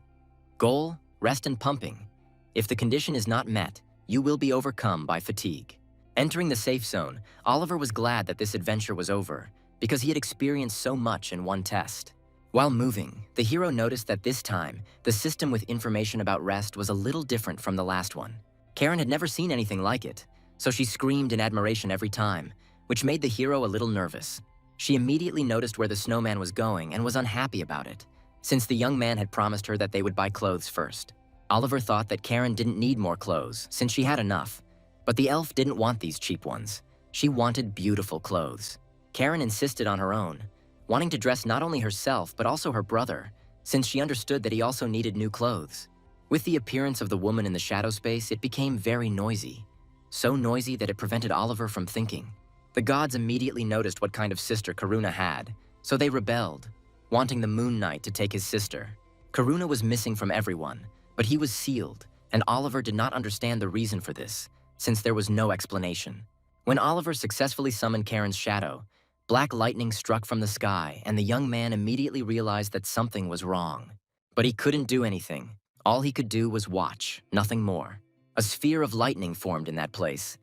Goal, rest and pumping. If the condition is not met, you will be overcome by fatigue. Entering the safe zone, Oliver was glad that this adventure was over, because he had experienced so much in one test. While moving, the hero noticed that this time, the system with information about rest was a little different from the last one. Karen had never seen anything like it, so she screamed in admiration every time, which made the hero a little nervous. She immediately noticed where the snowman was going and was unhappy about it, since the young man had promised her that they would buy clothes first. Oliver thought that Karen didn't need more clothes, since she had enough. But the elf didn't want these cheap ones. She wanted beautiful clothes. Karen insisted on her own, wanting to dress not only herself but also her brother, since she understood that he also needed new clothes. With the appearance of the woman in the shadow space, it became very noisy. So noisy that it prevented Oliver from thinking. The gods immediately noticed what kind of sister Karuna had, so they rebelled, wanting the Moon Knight to take his sister. Karuna was missing from everyone, but he was sealed, and Oliver did not understand the reason for this, since there was no explanation. When Oliver successfully summoned Karen's shadow, black lightning struck from the sky, and the young man immediately realized that something was wrong. But he couldn't do anything. All he could do was watch, nothing more. A sphere of lightning formed in that place.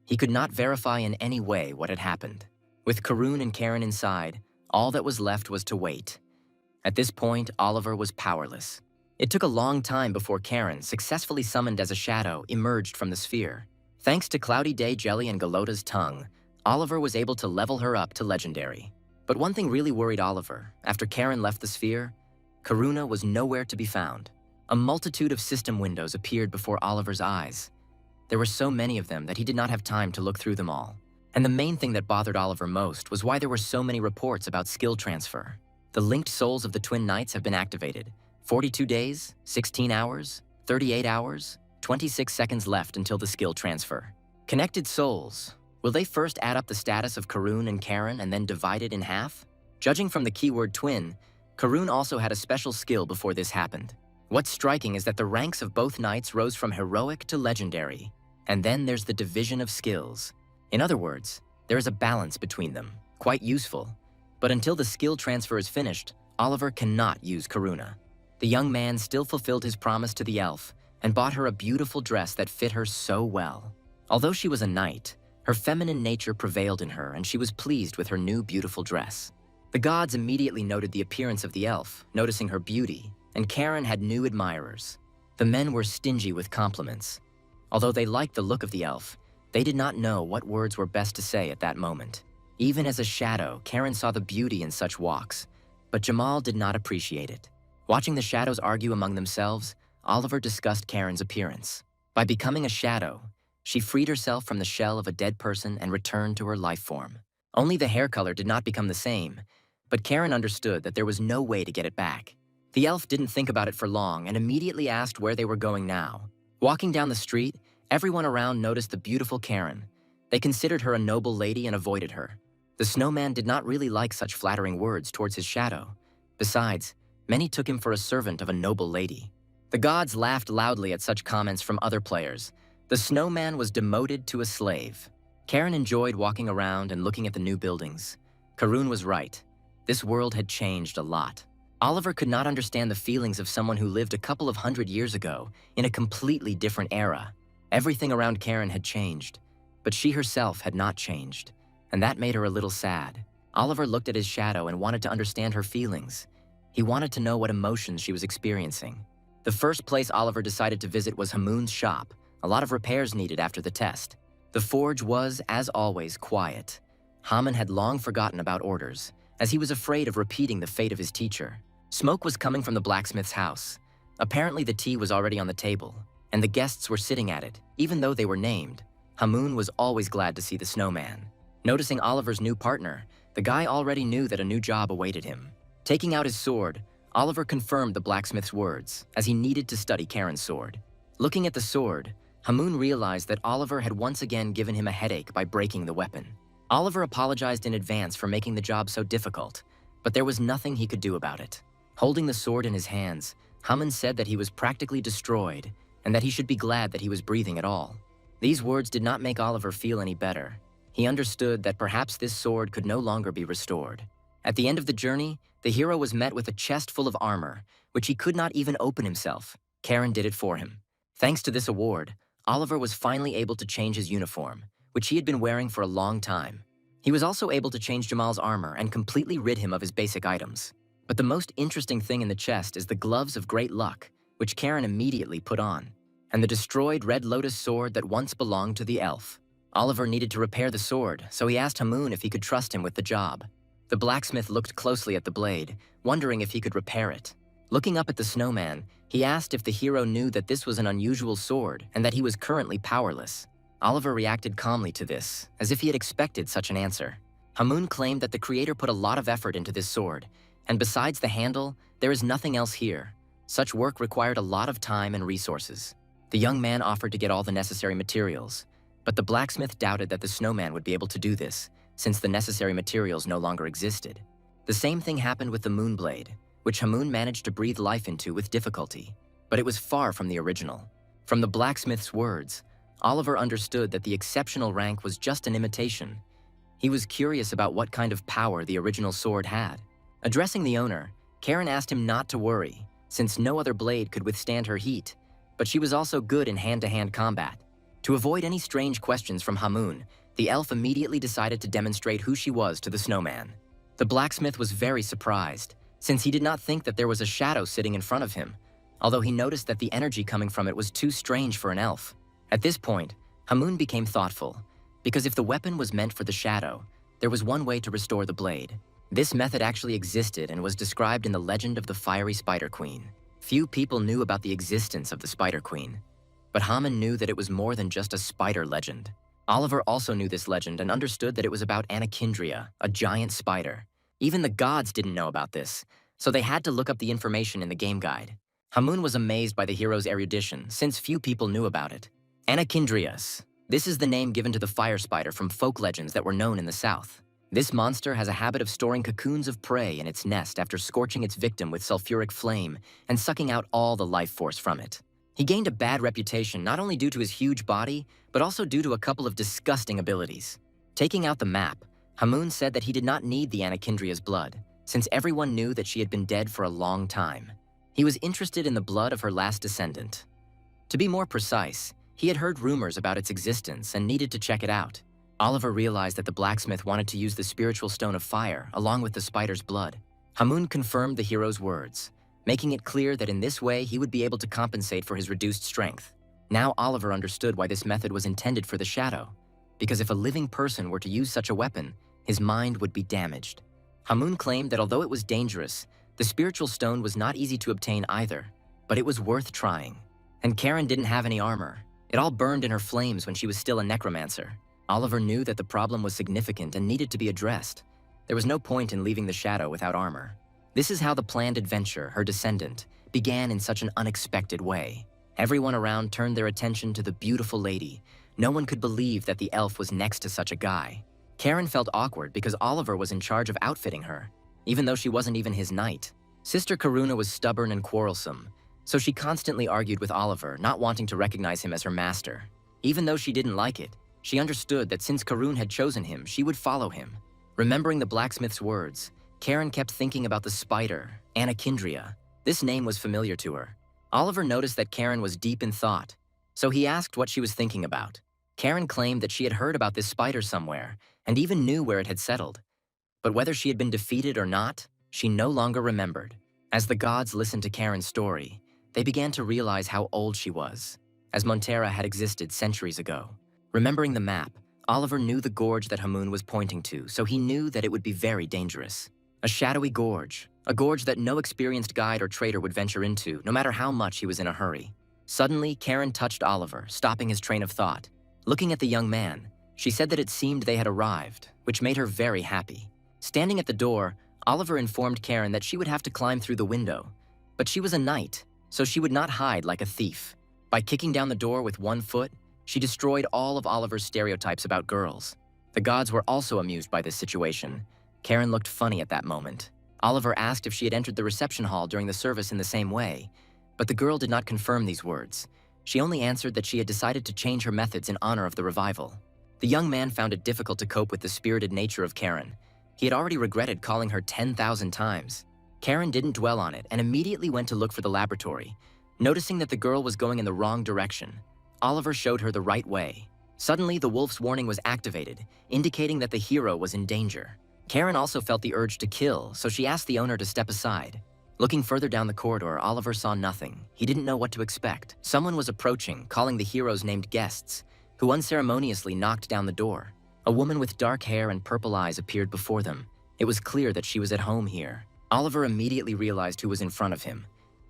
He could not verify in any way what had happened. With Karun and Karen inside, all that was left was to wait. At this point, Oliver was powerless. It took a long time before Karen, successfully summoned as a shadow, emerged from the sphere. Thanks to Cloudy Day Jelly and Galota's tongue, Oliver was able to level her up to legendary. But one thing really worried Oliver. After Karen left the sphere, Karuna was nowhere to be found. A multitude of system windows appeared before Oliver's eyes. There were so many of them that he did not have time to look through them all. And the main thing that bothered Oliver most was why there were so many reports about skill transfer. The linked souls of the twin knights have been activated. 42 days, 16 hours, 38 hours, 26 seconds left until the skill transfer. Connected souls. Will they first add up the status of Karun and Karen and then divide it in half? Judging from the keyword twin, Karun also had a special skill before this happened. What's striking is that the ranks of both knights rose from heroic to legendary. And then there's the division of skills. In other words, there is a balance between them, quite useful. But until the skill transfer is finished, Oliver cannot use Karuna. The young man still fulfilled his promise to the elf and bought her a beautiful dress that fit her so well. Although she was a knight, her feminine nature prevailed in her and she was pleased with her new beautiful dress. The gods immediately noted the appearance of the elf, noticing her beauty, and Karen had new admirers. The men were stingy with compliments. Although they liked the look of the elf, they did not know what words were best to say at that moment. Even as a shadow, Karen saw the beauty in such walks, but Jamal did not appreciate it. Watching the shadows argue among themselves, Oliver discussed Karen's appearance. By becoming a shadow, she freed herself from the shell of a dead person and returned to her life form. Only the hair color did not become the same, but Karen understood that there was no way to get it back. The elf didn't think about it for long and immediately asked where they were going now. Walking down the street, everyone around noticed the beautiful Karen. They considered her a noble lady and avoided her. The snowman did not really like such flattering words towards his shadow. Besides, many took him for a servant of a noble lady. The gods laughed loudly at such comments from other players. The snowman was demoted to a slave. Karen enjoyed walking around and looking at the new buildings. Karun was right. This world had changed a lot. Oliver could not understand the feelings of someone who lived a couple of 100 years ago in a completely different era. Everything around Karen had changed, but she herself had not changed, and that made her a little sad. Oliver looked at his shadow and wanted to understand her feelings. He wanted to know what emotions she was experiencing. The first place Oliver decided to visit was Hamun's shop. A lot of repairs needed after the test. The forge was, as always, quiet. Hamun had long forgotten about orders, as he was afraid of repeating the fate of his teacher. Smoke was coming from the blacksmith's house. Apparently the tea was already on the table, and the guests were sitting at it, even though they were named. Hamun was always glad to see the Snowman. Noticing Oliver's new partner, the guy already knew that a new job awaited him. Taking out his sword, Oliver confirmed the blacksmith's words, as he needed to study Karen's sword. Looking at the sword, Hamun realized that Oliver had once again given him a headache by breaking the weapon. Oliver apologized in advance for making the job so difficult, but there was nothing he could do about it. Holding the sword in his hands, Hamun said that he was practically destroyed and that he should be glad that he was breathing at all. These words did not make Oliver feel any better. He understood that perhaps this sword could no longer be restored. At the end of the journey, the hero was met with a chest full of armor, which he could not even open himself. Karen did it for him. Thanks to this award, Oliver was finally able to change his uniform, which he had been wearing for a long time. He was also able to change Jamal's armor and completely rid him of his basic items. But the most interesting thing in the chest is the gloves of great luck, which Karen immediately put on, and the destroyed Red Lotus sword that once belonged to the elf. Oliver needed to repair the sword, so he asked Hamun if he could trust him with the job. The blacksmith looked closely at the blade, wondering if he could repair it. Looking up at the Snowman, he asked if the hero knew that this was an unusual sword and that he was currently powerless. Oliver reacted calmly to this, as if he had expected such an answer. Hamun claimed that the creator put a lot of effort into this sword, and besides the handle, there is nothing else here. Such work required a lot of time and resources. The young man offered to get all the necessary materials, but the blacksmith doubted that the Snowman would be able to do this, since the necessary materials no longer existed. The same thing happened with the Moonblade, which Hamun managed to breathe life into with difficulty, but it was far from the original. From the blacksmith's words, Oliver understood that the exceptional rank was just an imitation. He was curious about what kind of power the original sword had. Addressing the owner, Karen asked him not to worry, since no other blade could withstand her heat, but she was also good in hand-to-hand combat. To avoid any strange questions from Hamun, the elf immediately decided to demonstrate who she was to the Snowman. The blacksmith was very surprised, since he did not think that there was a shadow sitting in front of him, although he noticed that the energy coming from it was too strange for an elf. At this point, Hamun became thoughtful, because if the weapon was meant for the shadow, there was one way to restore the blade. This method actually existed and was described in the legend of the Fiery Spider Queen. Few people knew about the existence of the Spider Queen, but Hamun knew that it was more than just a spider legend. Oliver also knew this legend and understood that it was about Anicindria, a giant spider. Even the gods didn't know about this, so they had to look up the information in the game guide. Hamun was amazed by the hero's erudition, since few people knew about it. Anicindrias. This is the name given to the fire spider from folk legends that were known in the south. This monster has a habit of storing cocoons of prey in its nest after scorching its victim with sulfuric flame and sucking out all the life force from it. He gained a bad reputation not only due to his huge body, but also due to a couple of disgusting abilities. Taking out the map, Hamun said that he did not need the Anicindria's blood, since everyone knew that she had been dead for a long time. He was interested in the blood of her last descendant. To be more precise, he had heard rumors about its existence and needed to check it out. Oliver realized that the blacksmith wanted to use the spiritual stone of fire along with the spider's blood. Hamun confirmed the hero's words, making it clear that in this way he would be able to compensate for his reduced strength. Now Oliver understood why this method was intended for the shadow, because if a living person were to use such a weapon, his mind would be damaged. Hamun claimed that although it was dangerous, the spiritual stone was not easy to obtain either, but it was worth trying. And Karen didn't have any armor. It all burned in her flames when she was still a necromancer. Oliver knew that the problem was significant and needed to be addressed. There was no point in leaving the shadow without armor. This is how the planned adventure, her descendant, began in such an unexpected way. Everyone around turned their attention to the beautiful lady. No one could believe that the elf was next to such a guy. Karen felt awkward because Oliver was in charge of outfitting her, even though she wasn't even his knight. Sister Karuna was stubborn and quarrelsome, so she constantly argued with Oliver, not wanting to recognize him as her master. Even though she didn't like it, she understood that since Karun had chosen him, she would follow him. Remembering the blacksmith's words, Karen kept thinking about the spider, Anicaps. This name was familiar to her. Oliver noticed that Karen was deep in thought, so he asked what she was thinking about. Karen claimed that she had heard about this spider somewhere and even knew where it had settled. But whether she had been defeated or not, she no longer remembered. As the gods listened to Karen's story, they began to realize how old she was, as Montera had existed centuries ago. Remembering the map, Oliver knew the gorge that Hamun was pointing to, so he knew that it would be very dangerous. A shadowy gorge, a gorge that no experienced guide or trader would venture into, no matter how much he was in a hurry. Suddenly, Karen touched Oliver, stopping his train of thought. Looking at the young man, she said that it seemed they had arrived, which made her very happy. Standing at the door, Oliver informed Karen that she would have to climb through the window. But she was a knight, so she would not hide like a thief. By kicking down the door with one foot, she destroyed all of Oliver's stereotypes about girls. The gods were also amused by this situation. Karen looked funny at that moment. Oliver asked if she had entered the reception hall during the service in the same way, but the girl did not confirm these words. She only answered that she had decided to change her methods in honor of the revival. The young man found it difficult to cope with the spirited nature of Karen. He had already regretted calling her 10,000 times. Karen didn't dwell on it and immediately went to look for the laboratory. Noticing that the girl was going in the wrong direction, Oliver showed her the right way. Suddenly, the wolf's warning was activated, indicating that the hero was in danger. Karen also felt the urge to kill, so she asked the owner to step aside. Looking further down the corridor, Oliver saw nothing. He didn't know what to expect. Someone was approaching, calling the heroes named guests, who unceremoniously knocked down the door. A woman with dark hair and purple eyes appeared before them. It was clear that she was at home here. Oliver immediately realized who was in front of him.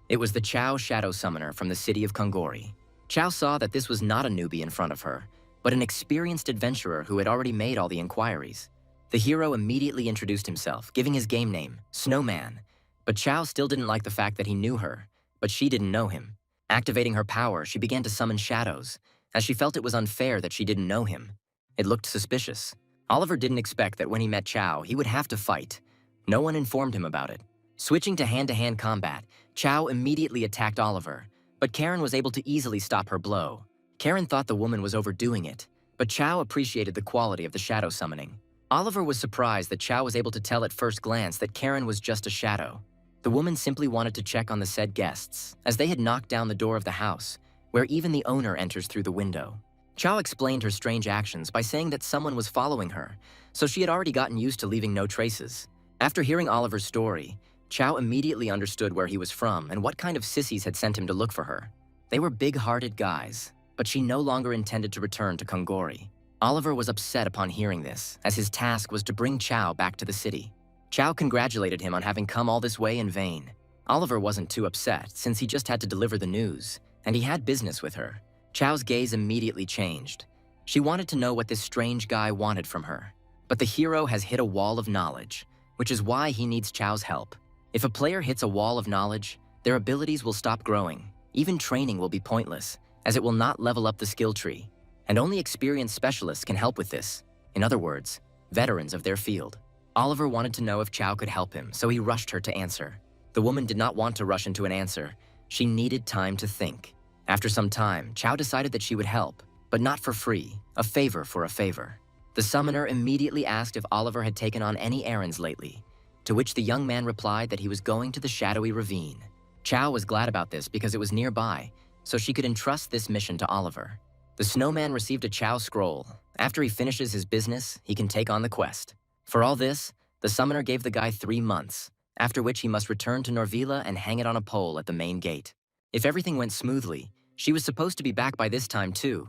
It was the Chao Shadow Summoner from the city of Kungori. Chao saw that this was not a newbie in front of her, but an experienced adventurer who had already made all the inquiries. The hero immediately introduced himself, giving his game name, Snowman. But Chao still didn't like the fact that he knew her, but she didn't know him. Activating her power, she began to summon shadows, as she felt it was unfair that she didn't know him. It looked suspicious. Oliver didn't expect that when he met Chao, he would have to fight. No one informed him about it. Switching to hand-to-hand combat, Chao immediately attacked Oliver, but Karen was able to easily stop her blow. Karen thought the woman was overdoing it, but Chao appreciated the quality of the shadow summoning. Oliver was surprised that Chao was able to tell at first glance that Karen was just a shadow. The woman simply wanted to check on the said guests, as they had knocked down the door of the house, where even the owner enters through the window. Chao explained her strange actions by saying that someone was following her, so she had already gotten used to leaving no traces. After hearing Oliver's story, Chao immediately understood where he was from and what kind of sissies had sent him to look for her. They were big-hearted guys, but she no longer intended to return to Kungori. Oliver was upset upon hearing this, as his task was to bring Chao back to the city. Chao congratulated him on having come all this way in vain. Oliver wasn't too upset, since he just had to deliver the news, and he had business with her. Chao's gaze immediately changed. She wanted to know what this strange guy wanted from her. But the hero has hit a wall of knowledge, which is why he needs Chao's help. If a player hits a wall of knowledge, their abilities will stop growing. Even training will be pointless, as it will not level up the skill tree. And only experienced specialists can help with this. In other words, veterans of their field. Oliver wanted to know if Chao could help him, so he rushed her to answer. The woman did not want to rush into an answer. She needed time to think. After some time, Chao decided that she would help, but not for free, a favor for a favor. The summoner immediately asked if Oliver had taken on any errands lately, to which the young man replied that he was going to the shadowy ravine. Chao was glad about this because it was nearby, so she could entrust this mission to Oliver. The snowman received a Chao scroll. After he finishes his business, he can take on the quest. For all this, the summoner gave the guy 3 months, after which he must return to Norvila and hang it on a pole at the main gate. If everything went smoothly, she was supposed to be back by this time too.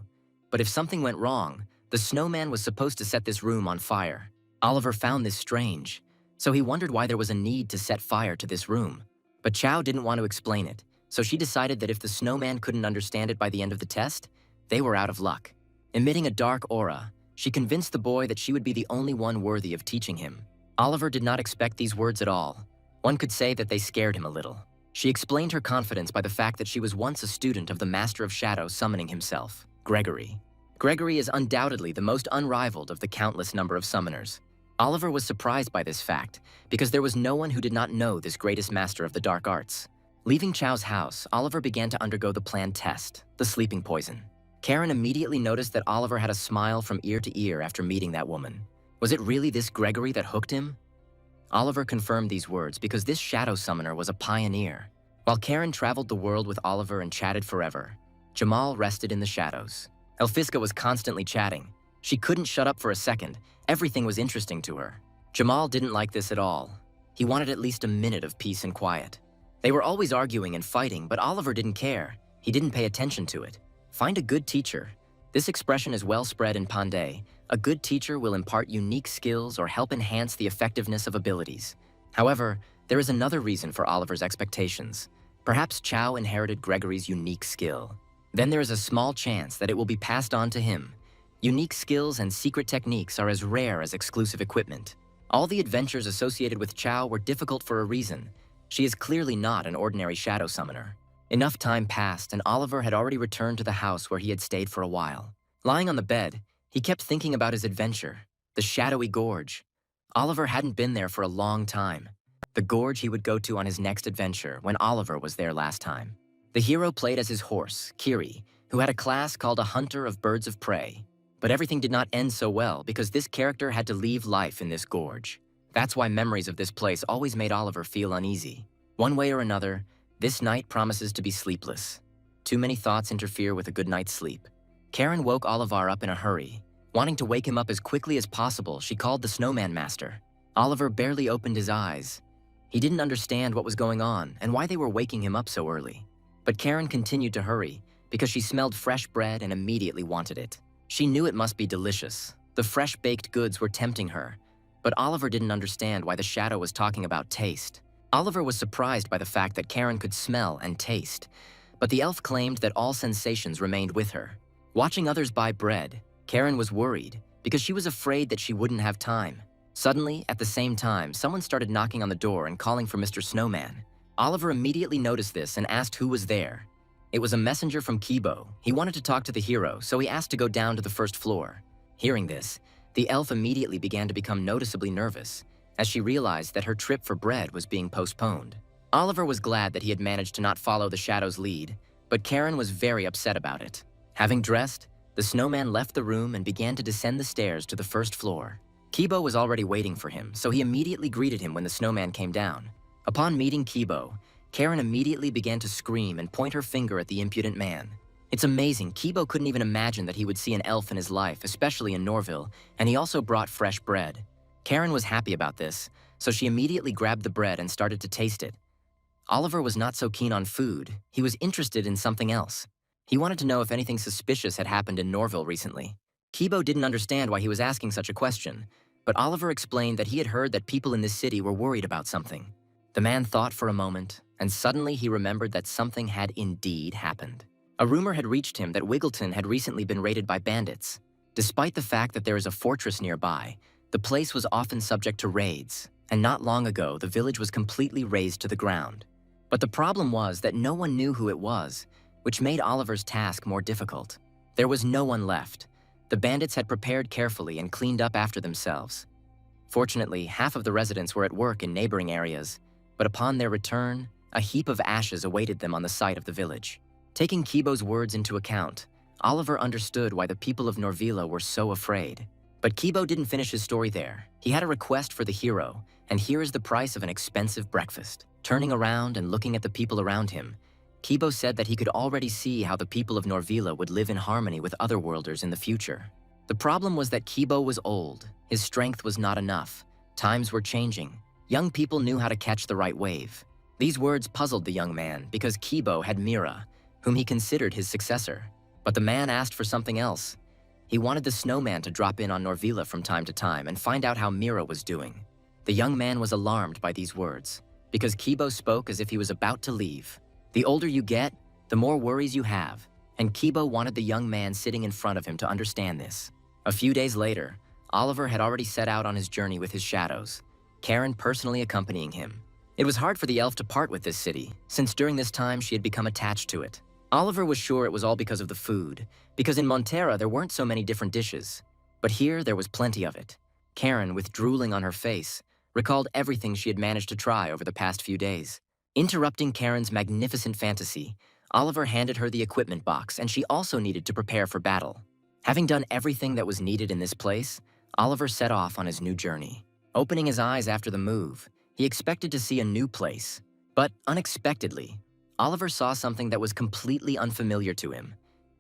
But if something went wrong, the snowman was supposed to set this room on fire. Oliver found this strange, so he wondered why there was a need to set fire to this room. But Chao didn't want to explain it, so she decided that if the snowman couldn't understand it by the end of the test, they were out of luck. Emitting a dark aura, she convinced the boy that she would be the only one worthy of teaching him. Oliver did not expect these words at all. One could say that they scared him a little. She explained her confidence by the fact that she was once a student of the Master of Shadow summoning himself, Gregory. Gregory is undoubtedly the most unrivaled of the countless number of summoners. Oliver was surprised by this fact, because there was no one who did not know this greatest master of the dark arts. Leaving Chao's house, Oliver began to undergo the planned test, the sleeping poison. Karen immediately noticed that Oliver had a smile from ear to ear after meeting that woman. Was it really this Gregory that hooked him? Oliver confirmed these words because this shadow summoner was a pioneer. While Karen traveled the world with Oliver and chatted forever, Jamal rested in the shadows. Elfiska was constantly chatting. She couldn't shut up for a second. Everything was interesting to her. Jamal didn't like this at all. He wanted at least a minute of peace and quiet. They were always arguing and fighting, but Oliver didn't care. He didn't pay attention to it. Find a good teacher. This expression is well spread in Pandey. A good teacher will impart unique skills or help enhance the effectiveness of abilities. However, there is another reason for Oliver's expectations. Perhaps Chow inherited Gregory's unique skill. Then there is a small chance that it will be passed on to him. Unique skills and secret techniques are as rare as exclusive equipment. All the adventures associated with Chow were difficult for a reason. She is clearly not an ordinary shadow summoner. Enough time passed, and Oliver had already returned to the house where he had stayed for a while. Lying on the bed, he kept thinking about his adventure, the shadowy gorge. Oliver hadn't been there for a long time. The gorge he would go to on his next adventure when Oliver was there last time. The hero played as his horse, Kiri, who had a class called a hunter of birds of prey. But everything did not end so well because this character had to leave life in this gorge. That's why memories of this place always made Oliver feel uneasy. One way or another, this night promises to be sleepless. Too many thoughts interfere with a good night's sleep. Karen woke Oliver up in a hurry. Wanting to wake him up as quickly as possible, she called the Snowman master. Oliver barely opened his eyes. He didn't understand what was going on and why they were waking him up so early. But Karen continued to hurry because she smelled fresh bread and immediately wanted it. She knew it must be delicious. The fresh baked goods were tempting her. But Oliver didn't understand why the shadow was talking about taste. Oliver was surprised by the fact that Karen could smell and taste. But the elf claimed that all sensations remained with her. Watching others buy bread, Karen was worried because she was afraid that she wouldn't have time. Suddenly, at the same time, someone started knocking on the door and calling for Mr. Snowman. Oliver immediately noticed this and asked who was there. It was a messenger from Kibo. He wanted to talk to the hero, so he asked to go down to the first floor. Hearing this, the elf immediately began to become noticeably nervous as she realized that her trip for bread was being postponed. Oliver was glad that he had managed to not follow the shadow's lead, but Karen was very upset about it. Having dressed, the snowman left the room and began to descend the stairs to the first floor. Kibo was already waiting for him, so he immediately greeted him when the snowman came down. Upon meeting Kibo, Karen immediately began to scream and point her finger at the impudent man. It's amazing, Kibo couldn't even imagine that he would see an elf in his life, especially in Norville, and he also brought fresh bread. Karen was happy about this, so she immediately grabbed the bread and started to taste it. Oliver was not so keen on food. He was interested in something else. He wanted to know if anything suspicious had happened in Norville recently. Kibo didn't understand why he was asking such a question, but Oliver explained that he had heard that people in this city were worried about something. The man thought for a moment, and suddenly he remembered that something had indeed happened. A rumor had reached him that Wiggleton had recently been raided by bandits. Despite the fact that there is a fortress nearby, the place was often subject to raids, and not long ago the village was completely razed to the ground. But the problem was that no one knew who it was, which made Oliver's task more difficult. There was no one left. The bandits had prepared carefully and cleaned up after themselves. Fortunately, half of the residents were at work in neighboring areas, but upon their return, a heap of ashes awaited them on the site of the village. Taking Kibo's words into account, Oliver understood why the people of Norvila were so afraid. But Kibo didn't finish his story there. He had a request for the hero, and here is the price of an expensive breakfast. Turning around and looking at the people around him, Kibo said that he could already see how the people of Norvila would live in harmony with otherworlders in the future. The problem was that Kibo was old. His strength was not enough. Times were changing. Young people knew how to catch the right wave. These words puzzled the young man because Kibo had Mira, whom he considered his successor. But the man asked for something else. He wanted the snowman to drop in on Norvila from time to time and find out how Mira was doing. The young man was alarmed by these words, because Kibo spoke as if he was about to leave. The older you get, the more worries you have, and Kibo wanted the young man sitting in front of him to understand this. A few days later, Oliver had already set out on his journey with his shadows, Karen personally accompanying him. It was hard for the elf to part with this city, since during this time she had become attached to it. Oliver was sure it was all because of the food, because in Montera there weren't so many different dishes. But here there was plenty of it. Karen, with drooling on her face, recalled everything she had managed to try over the past few days. Interrupting Karen's magnificent fantasy, Oliver handed her the equipment box, and she also needed to prepare for battle. Having done everything that was needed in this place, Oliver set off on his new journey. Opening his eyes after the move, he expected to see a new place. But unexpectedly, Oliver saw something that was completely unfamiliar to him.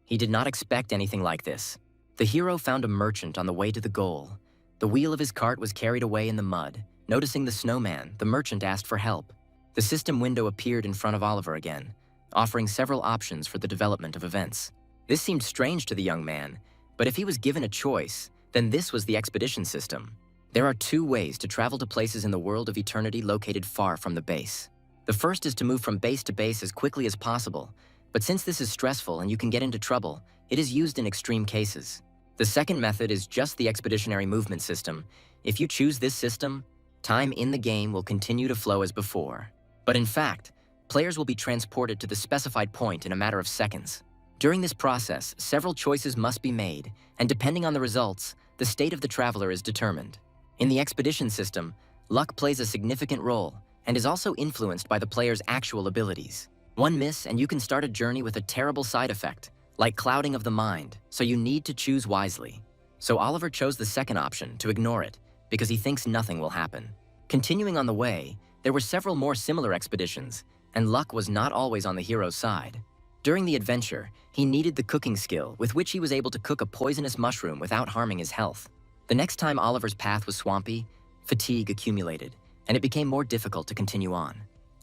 He did not expect anything like this. The hero found a merchant on the way to the goal. The wheel of his cart was carried away in the mud. Noticing the snowman, the merchant asked for help. The system window appeared in front of Oliver again, offering several options for the development of events. This seemed strange to the young man, but if he was given a choice, then this was the expedition system. There are two ways to travel to places in the world of eternity located far from the base. The first is to move from base to base as quickly as possible, but since this is stressful and you can get into trouble, it is used in extreme cases. The second method is just the expeditionary movement system. If you choose this system, time in the game will continue to flow as before. But in fact, players will be transported to the specified point in a matter of seconds. During this process, several choices must be made, and depending on the results, the state of the traveler is determined. In the expedition system, luck plays a significant role and is also influenced by the player's actual abilities. One miss and you can start a journey with a terrible side effect, like clouding of the mind, so you need to choose wisely. So Oliver chose the second option, to ignore it, because he thinks nothing will happen. Continuing on the way, there were several more similar expeditions, and luck was not always on the hero's side. During the adventure, he needed the cooking skill with which he was able to cook a poisonous mushroom without harming his health. The next time Oliver's path was swampy, fatigue accumulated, and it became more difficult to continue on.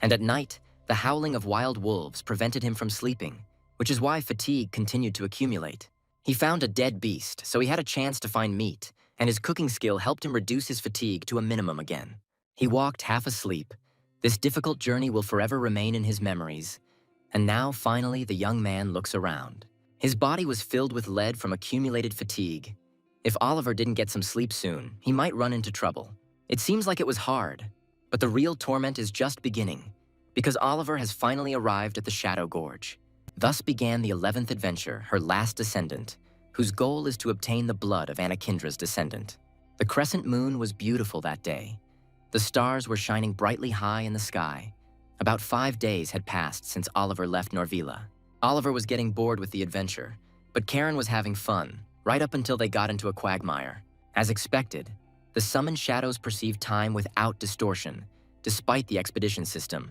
And at night, the howling of wild wolves prevented him from sleeping, which is why fatigue continued to accumulate. He found a dead beast, so he had a chance to find meat, and his cooking skill helped him reduce his fatigue to a minimum again. He walked half asleep. This difficult journey will forever remain in his memories. And now, finally, the young man looks around. His body was filled with lead from accumulated fatigue. If Oliver didn't get some sleep soon, he might run into trouble. It seems like it was hard, but the real torment is just beginning, because Oliver has finally arrived at the Shadow Gorge. Thus began the 11th adventure, her last descendant, whose goal is to obtain the blood of Anakindra's descendant. The crescent moon was beautiful that day. The stars were shining brightly high in the sky. About 5 days had passed since Oliver left Norvila. Oliver was getting bored with the adventure, but Karen was having fun, right up until they got into a quagmire. As expected, the summoned shadows perceived time without distortion, despite the expedition system.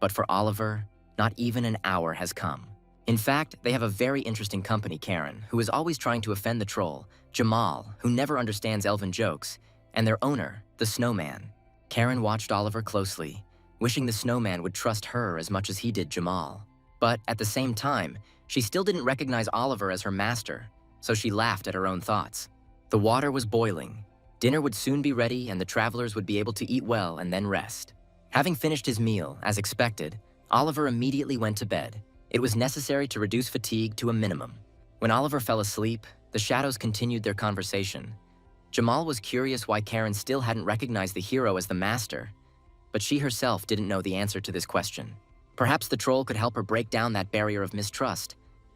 But for Oliver, not even an hour has come. In fact, they have a very interesting company, Karen, who is always trying to offend the troll, Jamal, who never understands elven jokes, and their owner, the Snowman. Karen watched Oliver closely, wishing the Snowman would trust her as much as he did Jamal. But at the same time, she still didn't recognize Oliver as her master, so she laughed at her own thoughts. The water was boiling. Dinner would soon be ready and the travelers would be able to eat well and then rest. Having finished his meal, as expected, Oliver immediately went to bed. It was necessary to reduce fatigue to a minimum. When Oliver fell asleep, the shadows continued their conversation. Jamal was curious why Karen still hadn't recognized the hero as the master, but she herself didn't know the answer to this question. Perhaps the troll could help her break down that barrier of mistrust,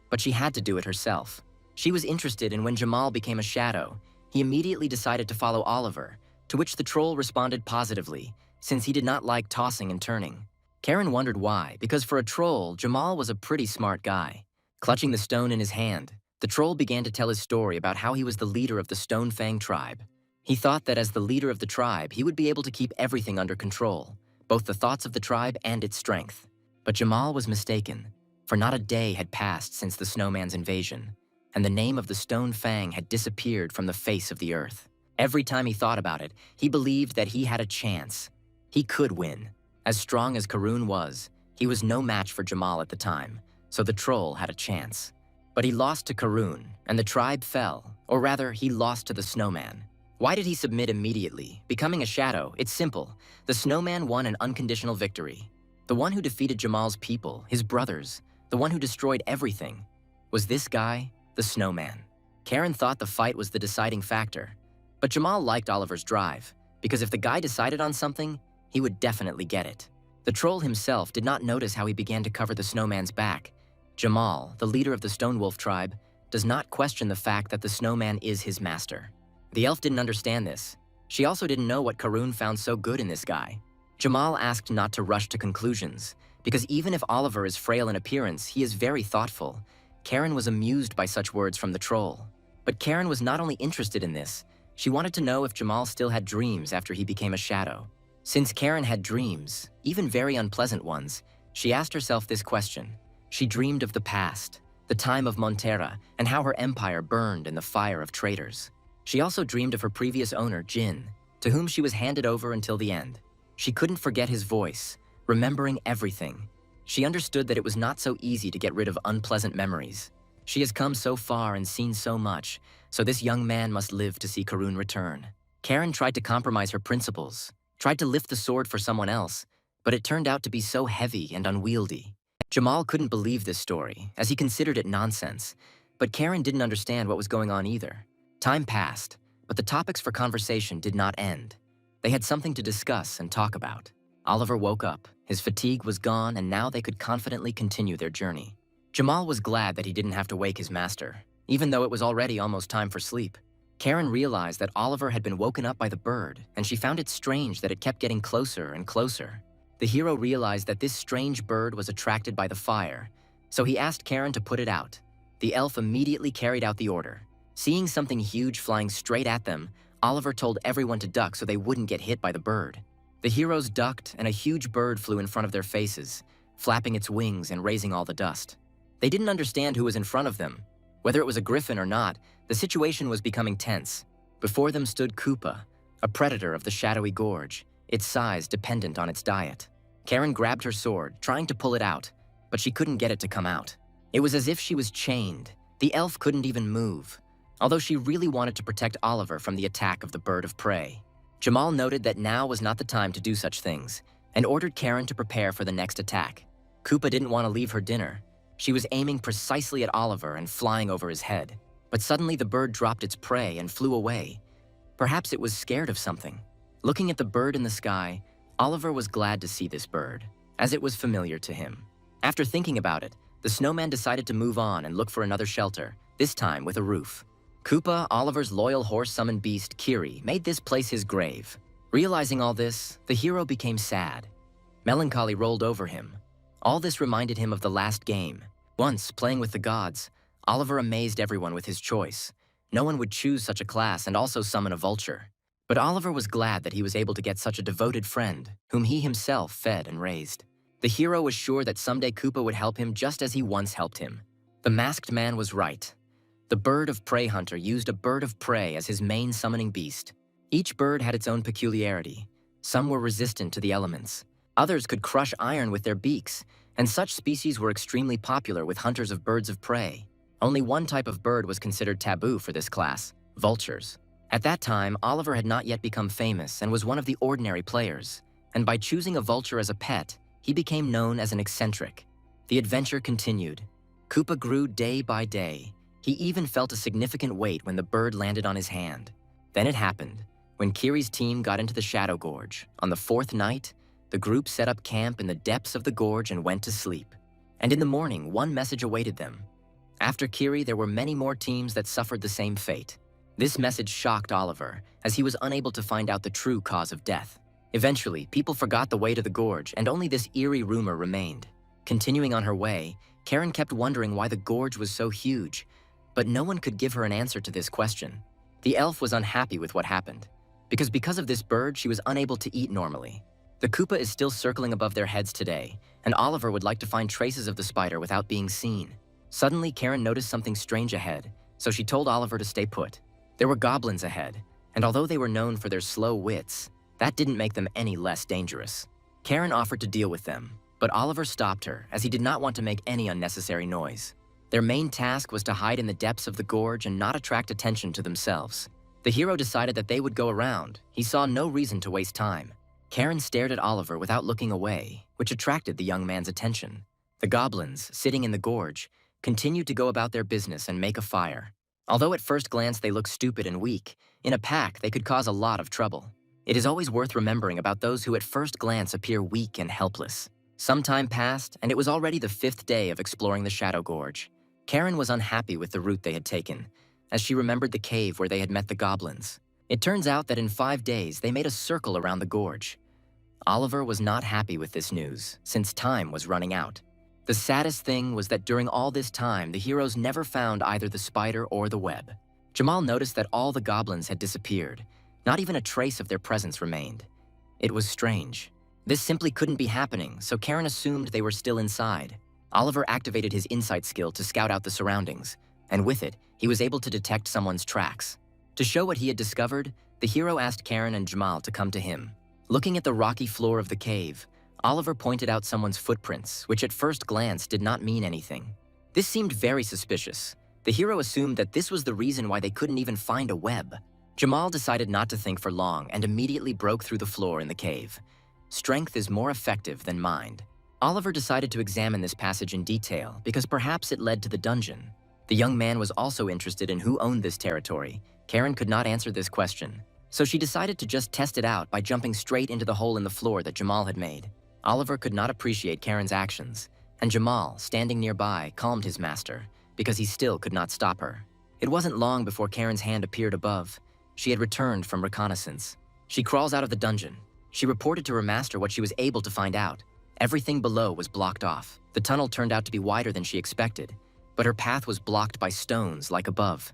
but she had to do it herself. She was interested in when Jamal became a shadow. He immediately decided to follow Oliver, to which the troll responded positively, since he did not like tossing and turning. Karen wondered why, because for a troll, Jamal was a pretty smart guy. Clutching the stone in his hand, the troll began to tell his story about how he was the leader of the Stonefang tribe. He thought that as the leader of the tribe, he would be able to keep everything under control, both the thoughts of the tribe and its strength. But Jamal was mistaken, for not a day had passed since the Snowman's invasion, and the name of the Stonefang had disappeared from the face of the earth. Every time he thought about it, he believed that he had a chance. He could win. As strong as Karun was, he was no match for Jamal at the time, so the troll had a chance. But he lost to Karun, and the tribe fell, or rather, he lost to the Snowman. Why did he submit immediately? Becoming a shadow, it's simple. The Snowman won an unconditional victory. The one who defeated Jamal's people, his brothers, the one who destroyed everything, was this guy, the Snowman. Karen thought the fight was the deciding factor, but Jamal liked Oliver's drive, because if the guy decided on something, he would definitely get it. The troll himself did not notice how he began to cover the Snowman's back. Jamal, the leader of the Stonewolf tribe, does not question the fact that the Snowman is his master. The elf didn't understand this. She also didn't know what Karun found so good in this guy. Jamal asked not to rush to conclusions, because even if Oliver is frail in appearance, he is very thoughtful. Karen was amused by such words from the troll. But Karen was not only interested in this, She wanted to know if Jamal still had dreams after he became a shadow. Since Karen had dreams, even very unpleasant ones, she asked herself this question. She dreamed of the past, the time of Montera, and how her empire burned in the fire of traitors. She also dreamed of her previous owner, Jin, to whom she was handed over until the end. She couldn't forget his voice, remembering everything. She understood that it was not so easy to get rid of unpleasant memories. She has come so far and seen so much, so this young man must live to see Karun return. Karen tried to compromise her principles, tried to lift the sword for someone else, but it turned out to be so heavy and unwieldy. Jamal couldn't believe this story, as he considered it nonsense, but Karen didn't understand what was going on either. Time passed, but the topics for conversation did not end. They had something to discuss and talk about. Oliver woke up, his fatigue was gone, and now they could confidently continue their journey. Jamal was glad that he didn't have to wake his master, even though it was already almost time for sleep. Karen realized that Oliver had been woken up by the bird, and she found it strange that it kept getting closer and closer. The hero realized that this strange bird was attracted by the fire, so he asked Karen to put it out. The elf immediately carried out the order. Seeing something huge flying straight at them, Oliver told everyone to duck so they wouldn't get hit by the bird. The heroes ducked, and a huge bird flew in front of their faces, flapping its wings and raising all the dust. They didn't understand who was in front of them. Whether it was a griffin or not, the situation was becoming tense. Before them stood Koopa, a predator of the shadowy gorge, its size dependent on its diet. Karen grabbed her sword, trying to pull it out, but she couldn't get it to come out. It was as if she was chained. The elf couldn't even move, although she really wanted to protect Oliver from the attack of the bird of prey. Jamal noted that now was not the time to do such things, and ordered Karen to prepare for the next attack. Koopa didn't want to leave her dinner. She was aiming precisely at Oliver and flying over his head. But suddenly the bird dropped its prey and flew away. Perhaps it was scared of something. Looking at the bird in the sky, Oliver was glad to see this bird, as it was familiar to him. After thinking about it, the snowman decided to move on and look for another shelter, this time with a roof. Koopa, Oliver's loyal horse-summoned beast, Kiri, made this place his grave. Realizing all this, the hero became sad. Melancholy rolled over him. All this reminded him of the last game. Once, playing with the gods, Oliver amazed everyone with his choice. No one would choose such a class and also summon a vulture. But Oliver was glad that he was able to get such a devoted friend, whom he himself fed and raised. The hero was sure that someday Koopa would help him just as he once helped him. The masked man was right. The bird of prey hunter used a bird of prey as his main summoning beast. Each bird had its own peculiarity. Some were resistant to the elements. Others could crush iron with their beaks, and such species were extremely popular with hunters of birds of prey. Only one type of bird was considered taboo for this class: vultures. At that time, Oliver had not yet become famous and was one of the ordinary players, and by choosing a vulture as a pet, he became known as an eccentric. The adventure continued. Koopa grew day by day. He even felt a significant weight when the bird landed on his hand. Then it happened. When Kiri's team got into the Shadow Gorge, on the 4th night, the group set up camp in the depths of the gorge and went to sleep. And in the morning, one message awaited them. After Kiri, there were many more teams that suffered the same fate. This message shocked Oliver, as he was unable to find out the true cause of death. Eventually, people forgot the way to the gorge, and only this eerie rumor remained. Continuing on her way, Karen kept wondering why the gorge was so huge, but no one could give her an answer to this question. The elf was unhappy with what happened, because of this bird, she was unable to eat normally. The Koopa is still circling above their heads today, and Oliver would like to find traces of the spider without being seen. Suddenly, Karen noticed something strange ahead, so she told Oliver to stay put. There were goblins ahead, and although they were known for their slow wits, that didn't make them any less dangerous. Karen offered to deal with them, but Oliver stopped her as he did not want to make any unnecessary noise. Their main task was to hide in the depths of the gorge and not attract attention to themselves. The hero decided that they would go around. He saw no reason to waste time. Karen stared at Oliver without looking away, which attracted the young man's attention. The goblins, sitting in the gorge, continued to go about their business and make a fire. Although at first glance they looked stupid and weak, in a pack they could cause a lot of trouble. It is always worth remembering about those who at first glance appear weak and helpless. Some time passed, and it was already the 5th day of exploring the Shadow Gorge. Karen was unhappy with the route they had taken, as she remembered the cave where they had met the goblins. It turns out that in 5 days they made a circle around the gorge. Oliver was not happy with this news, since time was running out. The saddest thing was that during all this time, the heroes never found either the spider or the web. Jamal noticed that all the goblins had disappeared. Not even a trace of their presence remained. It was strange. This simply couldn't be happening, so Karen assumed they were still inside. Oliver activated his insight skill to scout out the surroundings, and with it, he was able to detect someone's tracks. To show what he had discovered, the hero asked Karen and Jamal to come to him. Looking at the rocky floor of the cave, Oliver pointed out someone's footprints, which at first glance did not mean anything. This seemed very suspicious. The hero assumed that this was the reason why they couldn't even find a web. Jamal decided not to think for long and immediately broke through the floor in the cave. Strength is more effective than mind. Oliver decided to examine this passage in detail because perhaps it led to the dungeon. The young man was also interested in who owned this territory. Karen could not answer this question, so she decided to just test it out by jumping straight into the hole in the floor that Jamal had made. Oliver could not appreciate Karen's actions, and Jamal, standing nearby, calmed his master because he still could not stop her. It wasn't long before Karen's hand appeared above. She had returned from reconnaissance. She crawls out of the dungeon. She reported to her master what she was able to find out. Everything below was blocked off. The tunnel turned out to be wider than she expected, but her path was blocked by stones like above.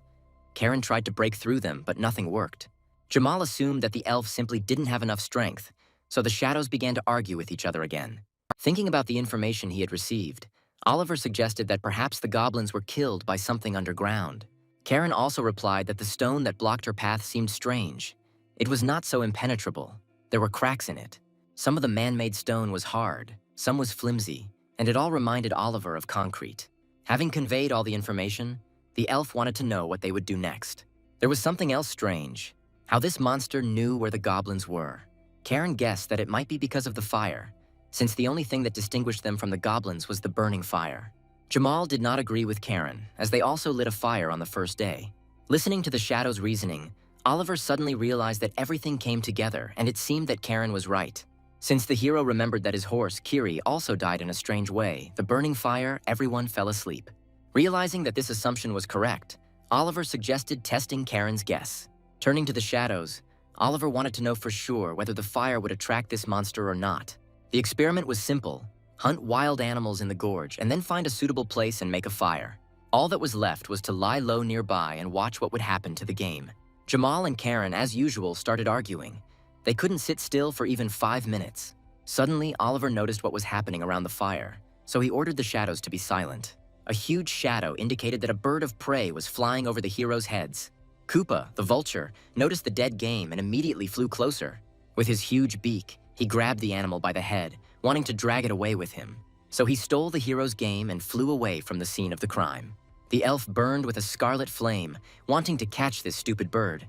Karen tried to break through them, but nothing worked. Jamal assumed that the elf simply didn't have enough strength, so the shadows began to argue with each other again. Thinking about the information he had received, Oliver suggested that perhaps the goblins were killed by something underground. Karen also replied that the stone that blocked her path seemed strange. It was not so impenetrable. There were cracks in it. Some of the man-made stone was hard, some was flimsy, and it all reminded Oliver of concrete. Having conveyed all the information, the elf wanted to know what they would do next. There was something else strange, how this monster knew where the goblins were. Karen guessed that it might be because of the fire, since the only thing that distinguished them from the goblins was the burning fire. Jamal did not agree with Karen, as they also lit a fire on the first day. Listening to the shadow's reasoning, Oliver suddenly realized that everything came together, and it seemed that Karen was right. Since the hero remembered that his horse, Kiri, also died in a strange way, the burning fire, everyone fell asleep. Realizing that this assumption was correct, Oliver suggested testing Karen's guess. Turning to the shadows, Oliver wanted to know for sure whether the fire would attract this monster or not. The experiment was simple: hunt wild animals in the gorge and then find a suitable place and make a fire. All that was left was to lie low nearby and watch what would happen to the game. Jamal and Karen, as usual, started arguing. They couldn't sit still for even 5 minutes. Suddenly, Oliver noticed what was happening around the fire, so he ordered the shadows to be silent. A huge shadow indicated that a bird of prey was flying over the heroes' heads. Koopa, the vulture, noticed the dead game and immediately flew closer. With his huge beak, he grabbed the animal by the head, wanting to drag it away with him. So he stole the hero's game and flew away from the scene of the crime. The elf burned with a scarlet flame, wanting to catch this stupid bird.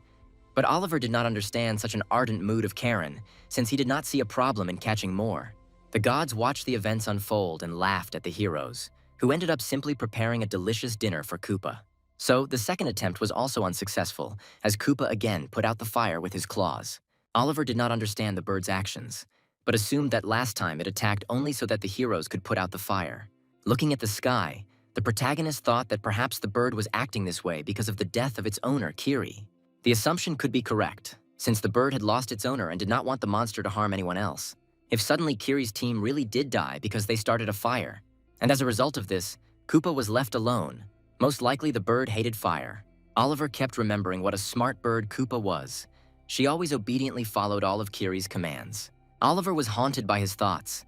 But Oliver did not understand such an ardent mood of Karen, since he did not see a problem in catching more. The gods watched the events unfold and laughed at the heroes, who ended up simply preparing a delicious dinner for Koopa. So the second attempt was also unsuccessful, as Koopa again put out the fire with his claws. Oliver did not understand the bird's actions, but assumed that last time it attacked only so that the heroes could put out the fire. Looking at the sky, the protagonist thought that perhaps the bird was acting this way because of the death of its owner, Kiri. The assumption could be correct, since the bird had lost its owner and did not want the monster to harm anyone else. If suddenly Kiri's team really did die because they started a fire, and as a result of this, Koopa was left alone, most likely the bird hated fire. Oliver kept remembering what a smart bird Koopa was. She always obediently followed all of Kiri's commands. Oliver was haunted by his thoughts.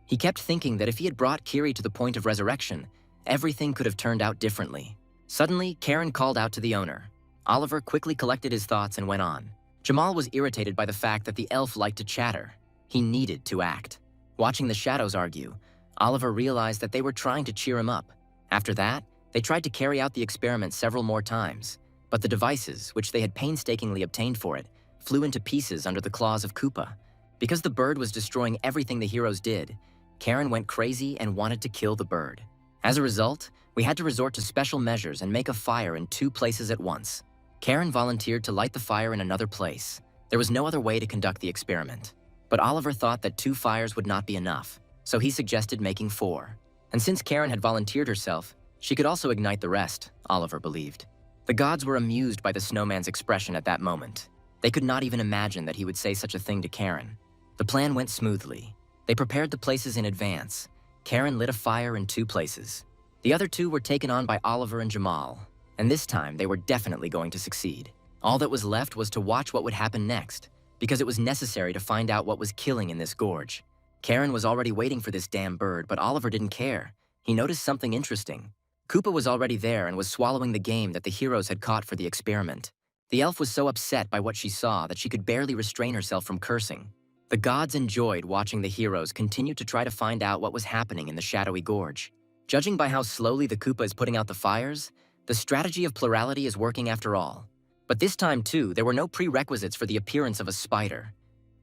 He kept thinking that if he had brought Kiri to the point of resurrection, everything could have turned out differently. Suddenly, Karen called out to the owner. Oliver quickly collected his thoughts and went on. Jamal was irritated by the fact that the elf liked to chatter. He needed to act. Watching the shadows argue, Oliver realized that they were trying to cheer him up. After that, they tried to carry out the experiment several more times, but the devices, which they had painstakingly obtained for it, flew into pieces under the claws of Koopa. Because the bird was destroying everything the heroes did, Karen went crazy and wanted to kill the bird. As a result, we had to resort to special measures and make a fire in 2 places at once. Karen volunteered to light the fire in another place. There was no other way to conduct the experiment. But Oliver thought that 2 fires would not be enough, so he suggested making 4. And since Karen had volunteered herself, she could also ignite the rest, Oliver believed. The gods were amused by the snowman's expression at that moment. They could not even imagine that he would say such a thing to Karen. The plan went smoothly. They prepared the places in advance. Karen lit a fire in 2 places. The other 2 were taken on by Oliver and Jamal. and this time they were definitely going to succeed. All that was left was to watch what would happen next, because it was necessary to find out what was killing in this gorge. Karen was already waiting for this damn bird, but Oliver didn't care. He noticed something interesting. Koopa was already there and was swallowing the game that the heroes had caught for the experiment. The elf was so upset by what she saw that she could barely restrain herself from cursing. The gods enjoyed watching the heroes continue to try to find out what was happening in the shadowy gorge. Judging by how slowly the Koopa is putting out the fires, the strategy of plurality is working after all. But this time too, there were no prerequisites for the appearance of a spider.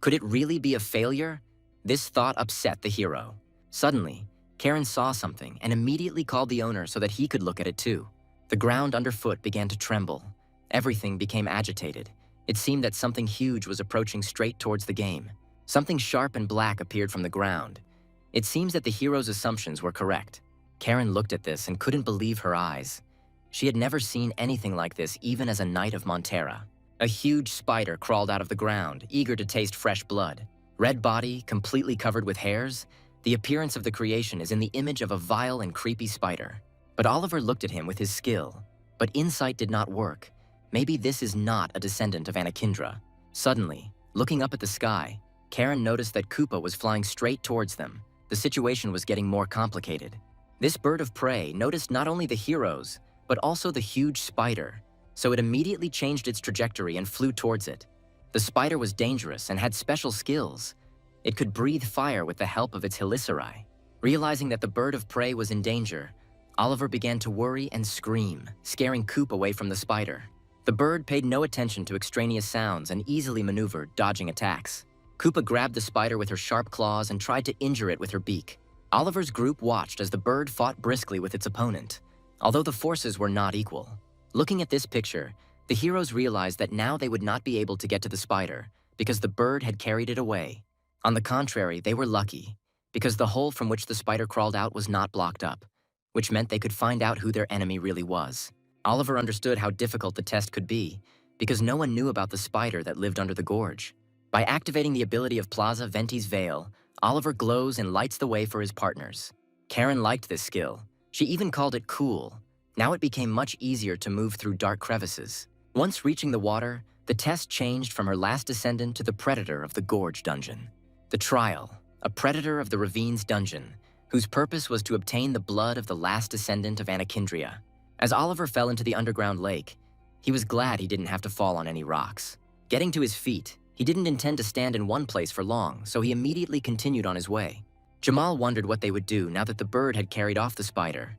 Could it really be a failure? This thought upset the hero. Suddenly, Karen saw something and immediately called the owner so that he could look at it too. The ground underfoot began to tremble. Everything became agitated. It seemed that something huge was approaching straight towards the game. Something sharp and black appeared from the ground. It seems that the hero's assumptions were correct. Karen looked at this and couldn't believe her eyes. She had never seen anything like this even as a knight of Montera. A huge spider crawled out of the ground, eager to taste fresh blood. Red body, completely covered with hairs, the appearance of the creation is in the image of a vile and creepy spider. But Oliver looked at him with his skill. But insight did not work. Maybe this is not a descendant of Anakindra. Suddenly, looking up at the sky, Karen noticed that Koopa was flying straight towards them. The situation was getting more complicated. This bird of prey noticed not only the heroes, but also the huge spider, so it immediately changed its trajectory and flew towards it. The spider was dangerous and had special skills. It could breathe fire with the help of its heliceri. Realizing that the bird of prey was in danger, Oliver began to worry and scream, scaring Coop away from the spider. The bird paid no attention to extraneous sounds and easily maneuvered, dodging attacks. Koopa grabbed the spider with her sharp claws and tried to injure it with her beak. Oliver's group watched as the bird fought briskly with its opponent, although the forces were not equal. Looking at this picture, the heroes realized that now they would not be able to get to the spider because the bird had carried it away. On the contrary, they were lucky, because the hole from which the spider crawled out was not blocked up, which meant they could find out who their enemy really was. Oliver understood how difficult the test could be, because no one knew about the spider that lived under the gorge. By activating the ability of Plaza Venti's Veil, Oliver glows and lights the way for his partners. Karen liked this skill. She even called it cool. Now it became much easier to move through dark crevices. Once reaching the water, the test changed from her last descendant to the predator of the gorge dungeon. The Trial, a predator of the ravines dungeon, whose purpose was to obtain the blood of the last descendant of Anakindria. As Oliver fell into the underground lake, he was glad he didn't have to fall on any rocks. Getting to his feet, he didn't intend to stand in one place for long, so he immediately continued on his way. Jamal wondered what they would do now that the bird had carried off the spider.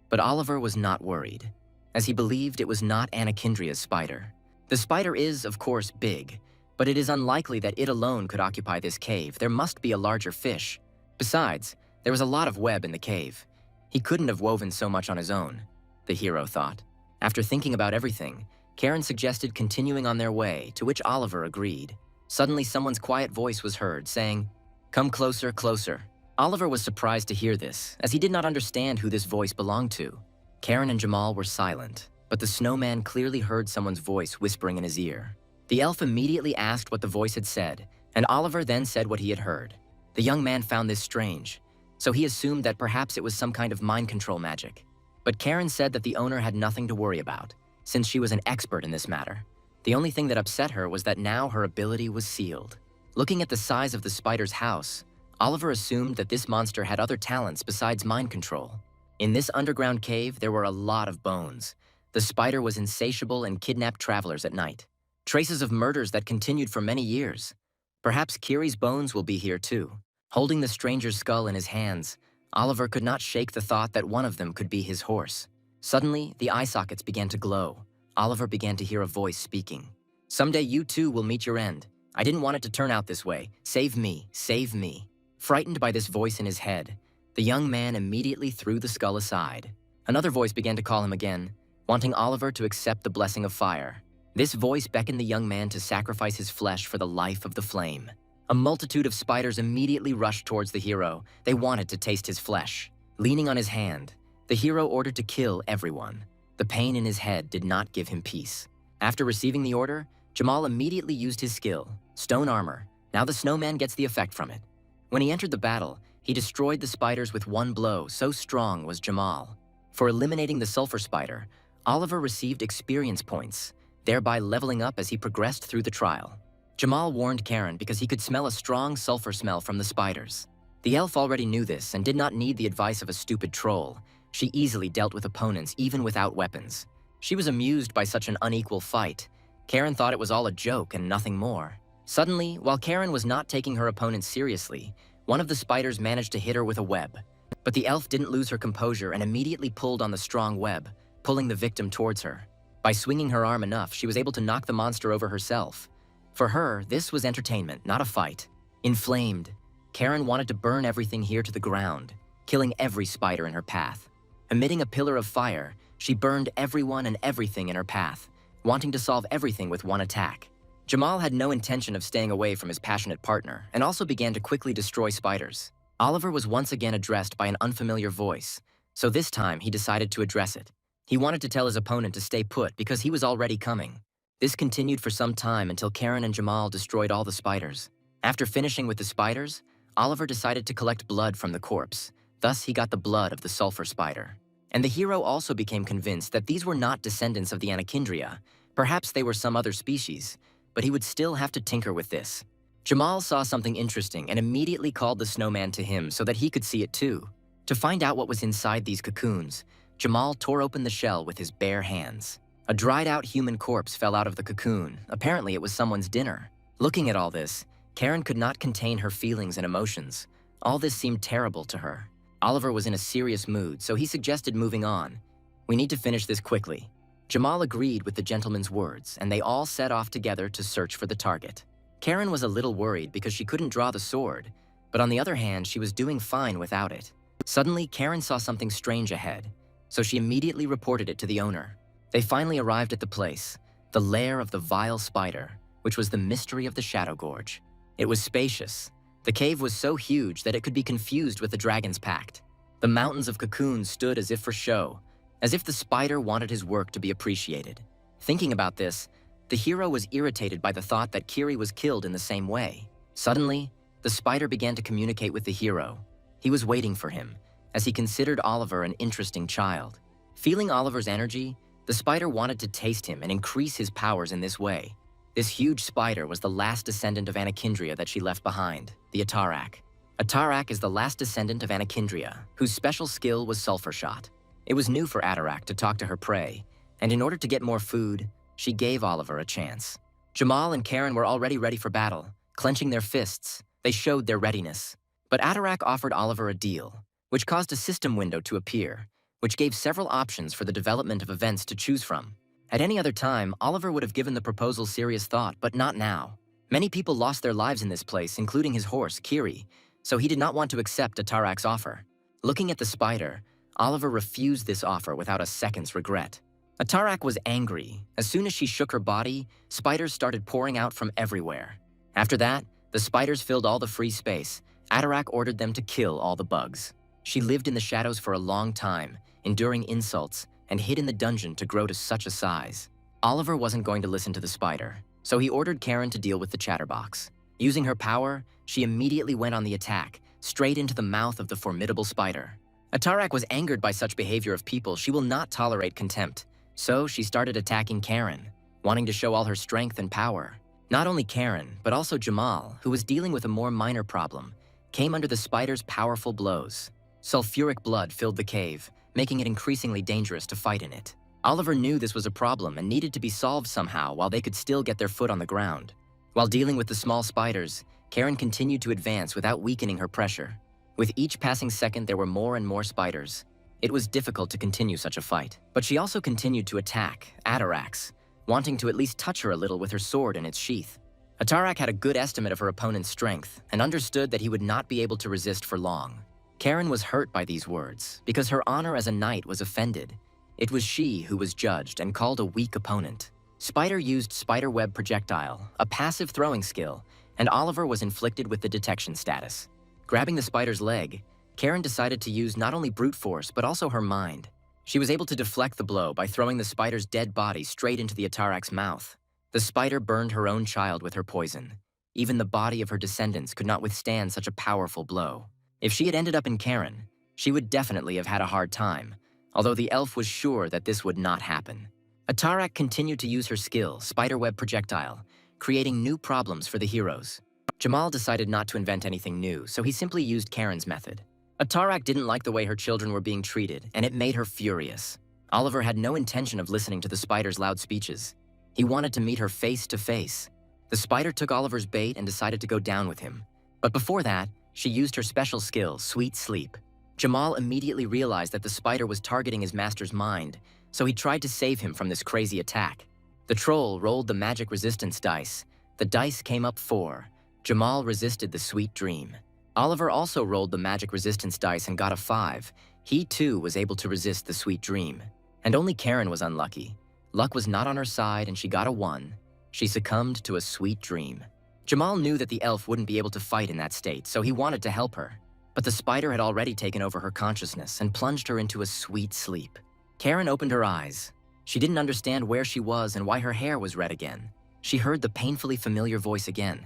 But Oliver was not worried, as he believed it was not Anakindria's spider. The spider is, of course, big, but it is unlikely that it alone could occupy this cave. There must be a larger fish. Besides, there was a lot of web in the cave. He couldn't have woven so much on his own, the hero thought. After thinking about everything, Karen suggested continuing on their way, to which Oliver agreed. Suddenly, someone's quiet voice was heard, saying, "Come closer, closer." Oliver was surprised to hear this, as he did not understand who this voice belonged to. Karen and Jamal were silent, but the Snowman clearly heard someone's voice whispering in his ear. The elf immediately asked what the voice had said, and Oliver then said what he had heard. The young man found this strange, so he assumed that perhaps it was some kind of mind control magic. But Karen said that the owner had nothing to worry about, since she was an expert in this matter. The only thing that upset her was that now her ability was sealed. Looking at the size of the spider's house, Oliver assumed that this monster had other talents besides mind control. In this underground cave, there were a lot of bones. The spider was insatiable and kidnapped travelers at night. Traces of murders that continued for many years. Perhaps Kiri's bones will be here too. Holding the stranger's skull in his hands, Oliver could not shake the thought that one of them could be his horse. Suddenly, the eye sockets began to glow. Oliver began to hear a voice speaking. "Someday you too will meet your end. I didn't want it to turn out this way. Save me, save me." Frightened by this voice in his head, the young man immediately threw the skull aside. Another voice began to call him again, wanting Oliver to accept the blessing of fire. This voice beckoned the young man to sacrifice his flesh for the life of the flame. A multitude of spiders immediately rushed towards the hero. They wanted to taste his flesh. Leaning on his hand, the hero ordered to kill everyone. The pain in his head did not give him peace. After receiving the order, Jamal immediately used his skill, stone armor. Now the snowman gets the effect from it. When he entered the battle, he destroyed the spiders with one blow, so strong was Jamal. For eliminating the sulfur spider, Oliver received experience points, thereby leveling up as he progressed through the trial. Jamal warned Karen because he could smell a strong sulfur smell from the spiders. The elf already knew this and did not need the advice of a stupid troll. She easily dealt with opponents even without weapons. She was amused by such an unequal fight. Karen thought it was all a joke and nothing more. Suddenly, while Karen was not taking her opponent seriously, one of the spiders managed to hit her with a web. But the elf didn't lose her composure and immediately pulled on the strong web, pulling the victim towards her. By swinging her arm enough, she was able to knock the monster over herself. For her, this was entertainment, not a fight. Inflamed, Karen wanted to burn everything here to the ground, killing every spider in her path. Emitting a pillar of fire, she burned everyone and everything in her path, wanting to solve everything with one attack. Jamal had no intention of staying away from his passionate partner and also began to quickly destroy spiders. Oliver was once again addressed by an unfamiliar voice, so this time he decided to address it. He wanted to tell his opponent to stay put because he was already coming. This continued for some time until Karen and Jamal destroyed all the spiders. After finishing with the spiders, Oliver decided to collect blood from the corpse. Thus, he got the blood of the sulfur spider. And the hero also became convinced that these were not descendants of the Anichindria. Perhaps they were some other species, but he would still have to tinker with this. Jamal saw something interesting and immediately called the Snowman to him so that he could see it too. To find out what was inside these cocoons, Jamal tore open the shell with his bare hands. A dried-out human corpse fell out of the cocoon. Apparently, it was someone's dinner. Looking at all this, Karen could not contain her feelings and emotions. All this seemed terrible to her. Oliver was in a serious mood, so he suggested moving on. We need to finish this quickly. Jamal agreed with the gentleman's words, and they all set off together to search for the target. Karen was a little worried because she couldn't draw the sword, but on the other hand, she was doing fine without it. Suddenly, Karen saw something strange ahead, so she immediately reported it to the owner. They finally arrived at the place, the lair of the vile spider, which was the mystery of the Shadow Gorge. It was spacious. The cave was so huge that it could be confused with the Dragon's Pact. The mountains of cocoons stood as if for show, as if the spider wanted his work to be appreciated. Thinking about this, the hero was irritated by the thought that Kiri was killed in the same way. Suddenly, the spider began to communicate with the hero. He was waiting for him, as he considered Oliver an interesting child. Feeling Oliver's energy, the spider wanted to taste him and increase his powers in this way. This huge spider was the last descendant of Anichindria that she left behind, the Atarak. Atarak is the last descendant of Anichindria, whose special skill was sulfur shot. It was new for Atarak to talk to her prey, and in order to get more food, she gave Oliver a chance. Jamal and Karen were already ready for battle. Clenching their fists, they showed their readiness. But Atarak offered Oliver a deal, which caused a system window to appear, which gave several options for the development of events to choose from. At any other time, Oliver would have given the proposal serious thought, but not now. Many people lost their lives in this place, including his horse, Kiri, so he did not want to accept Atarak's offer. Looking at the spider, Oliver refused this offer without a second's regret. Atarak was angry. As soon as she shook her body, spiders started pouring out from everywhere. After that, the spiders filled all the free space. Atarak ordered them to kill all the bugs. She lived in the shadows for a long time, enduring insults, and hid in the dungeon to grow to such a size. Oliver wasn't going to listen to the spider, so he ordered Karen to deal with the chatterbox. Using her power, she immediately went on the attack, straight into the mouth of the formidable spider. Atarak was angered by such behavior of people. She will not tolerate contempt, so she started attacking Karen, wanting to show all her strength and power. Not only Karen, but also Jamal, who was dealing with a more minor problem, came under the spider's powerful blows. Sulfuric blood filled the cave, making it increasingly dangerous to fight in it. Oliver knew this was a problem and needed to be solved somehow while they could still get their foot on the ground. While dealing with the small spiders, Karen continued to advance without weakening her pressure. With each passing second, there were more and more spiders. It was difficult to continue such a fight, but she also continued to attack Atarax, wanting to at least touch her a little with her sword in its sheath. Atarak had a good estimate of her opponent's strength and understood that he would not be able to resist for long. Karen was hurt by these words because her honor as a knight was offended. It was she who was judged and called a weak opponent. Spider used spiderweb projectile, a passive throwing skill, and Oliver was inflicted with the detection status. Grabbing the spider's leg, Karen decided to use not only brute force but also her mind. She was able to deflect the blow by throwing the spider's dead body straight into the Atarak's mouth. The spider burned her own child with her poison. Even the body of her descendants could not withstand such a powerful blow. If she had ended up in Karen, she would definitely have had a hard time, although the elf was sure that this would not happen. Atarak continued to use her skill, spiderweb projectile, creating new problems for the heroes. Jamal decided not to invent anything new, so he simply used Karen's method. Atarak didn't like the way her children were being treated, and it made her furious. Oliver had no intention of listening to the spider's loud speeches. He wanted to meet her face to face. The spider took Oliver's bait and decided to go down with him. But before that, she used her special skill, Sweet Sleep. Jamal immediately realized that the spider was targeting his master's mind, so he tried to save him from this crazy attack. The troll rolled the magic resistance dice. The dice came up 4. Jamal resisted the sweet dream. Oliver also rolled the magic resistance dice and got a 5. He too was able to resist the sweet dream. And only Karen was unlucky. Luck was not on her side and she got a 1. She succumbed to a sweet dream. Jamal knew that the elf wouldn't be able to fight in that state, so he wanted to help her. But the spider had already taken over her consciousness and plunged her into a sweet sleep. Karen opened her eyes. She didn't understand where she was and why her hair was red again. She heard the painfully familiar voice again,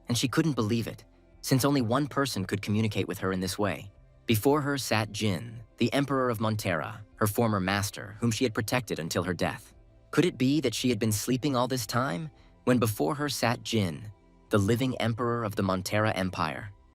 and she couldn't believe it, since only one person could communicate with her in this way. Before her sat Jin, the Emperor of Montera, her former master, whom she had protected until her death. Could it be that she had been sleeping all this time, when before her sat Jin, the living Emperor of the Montera Empire?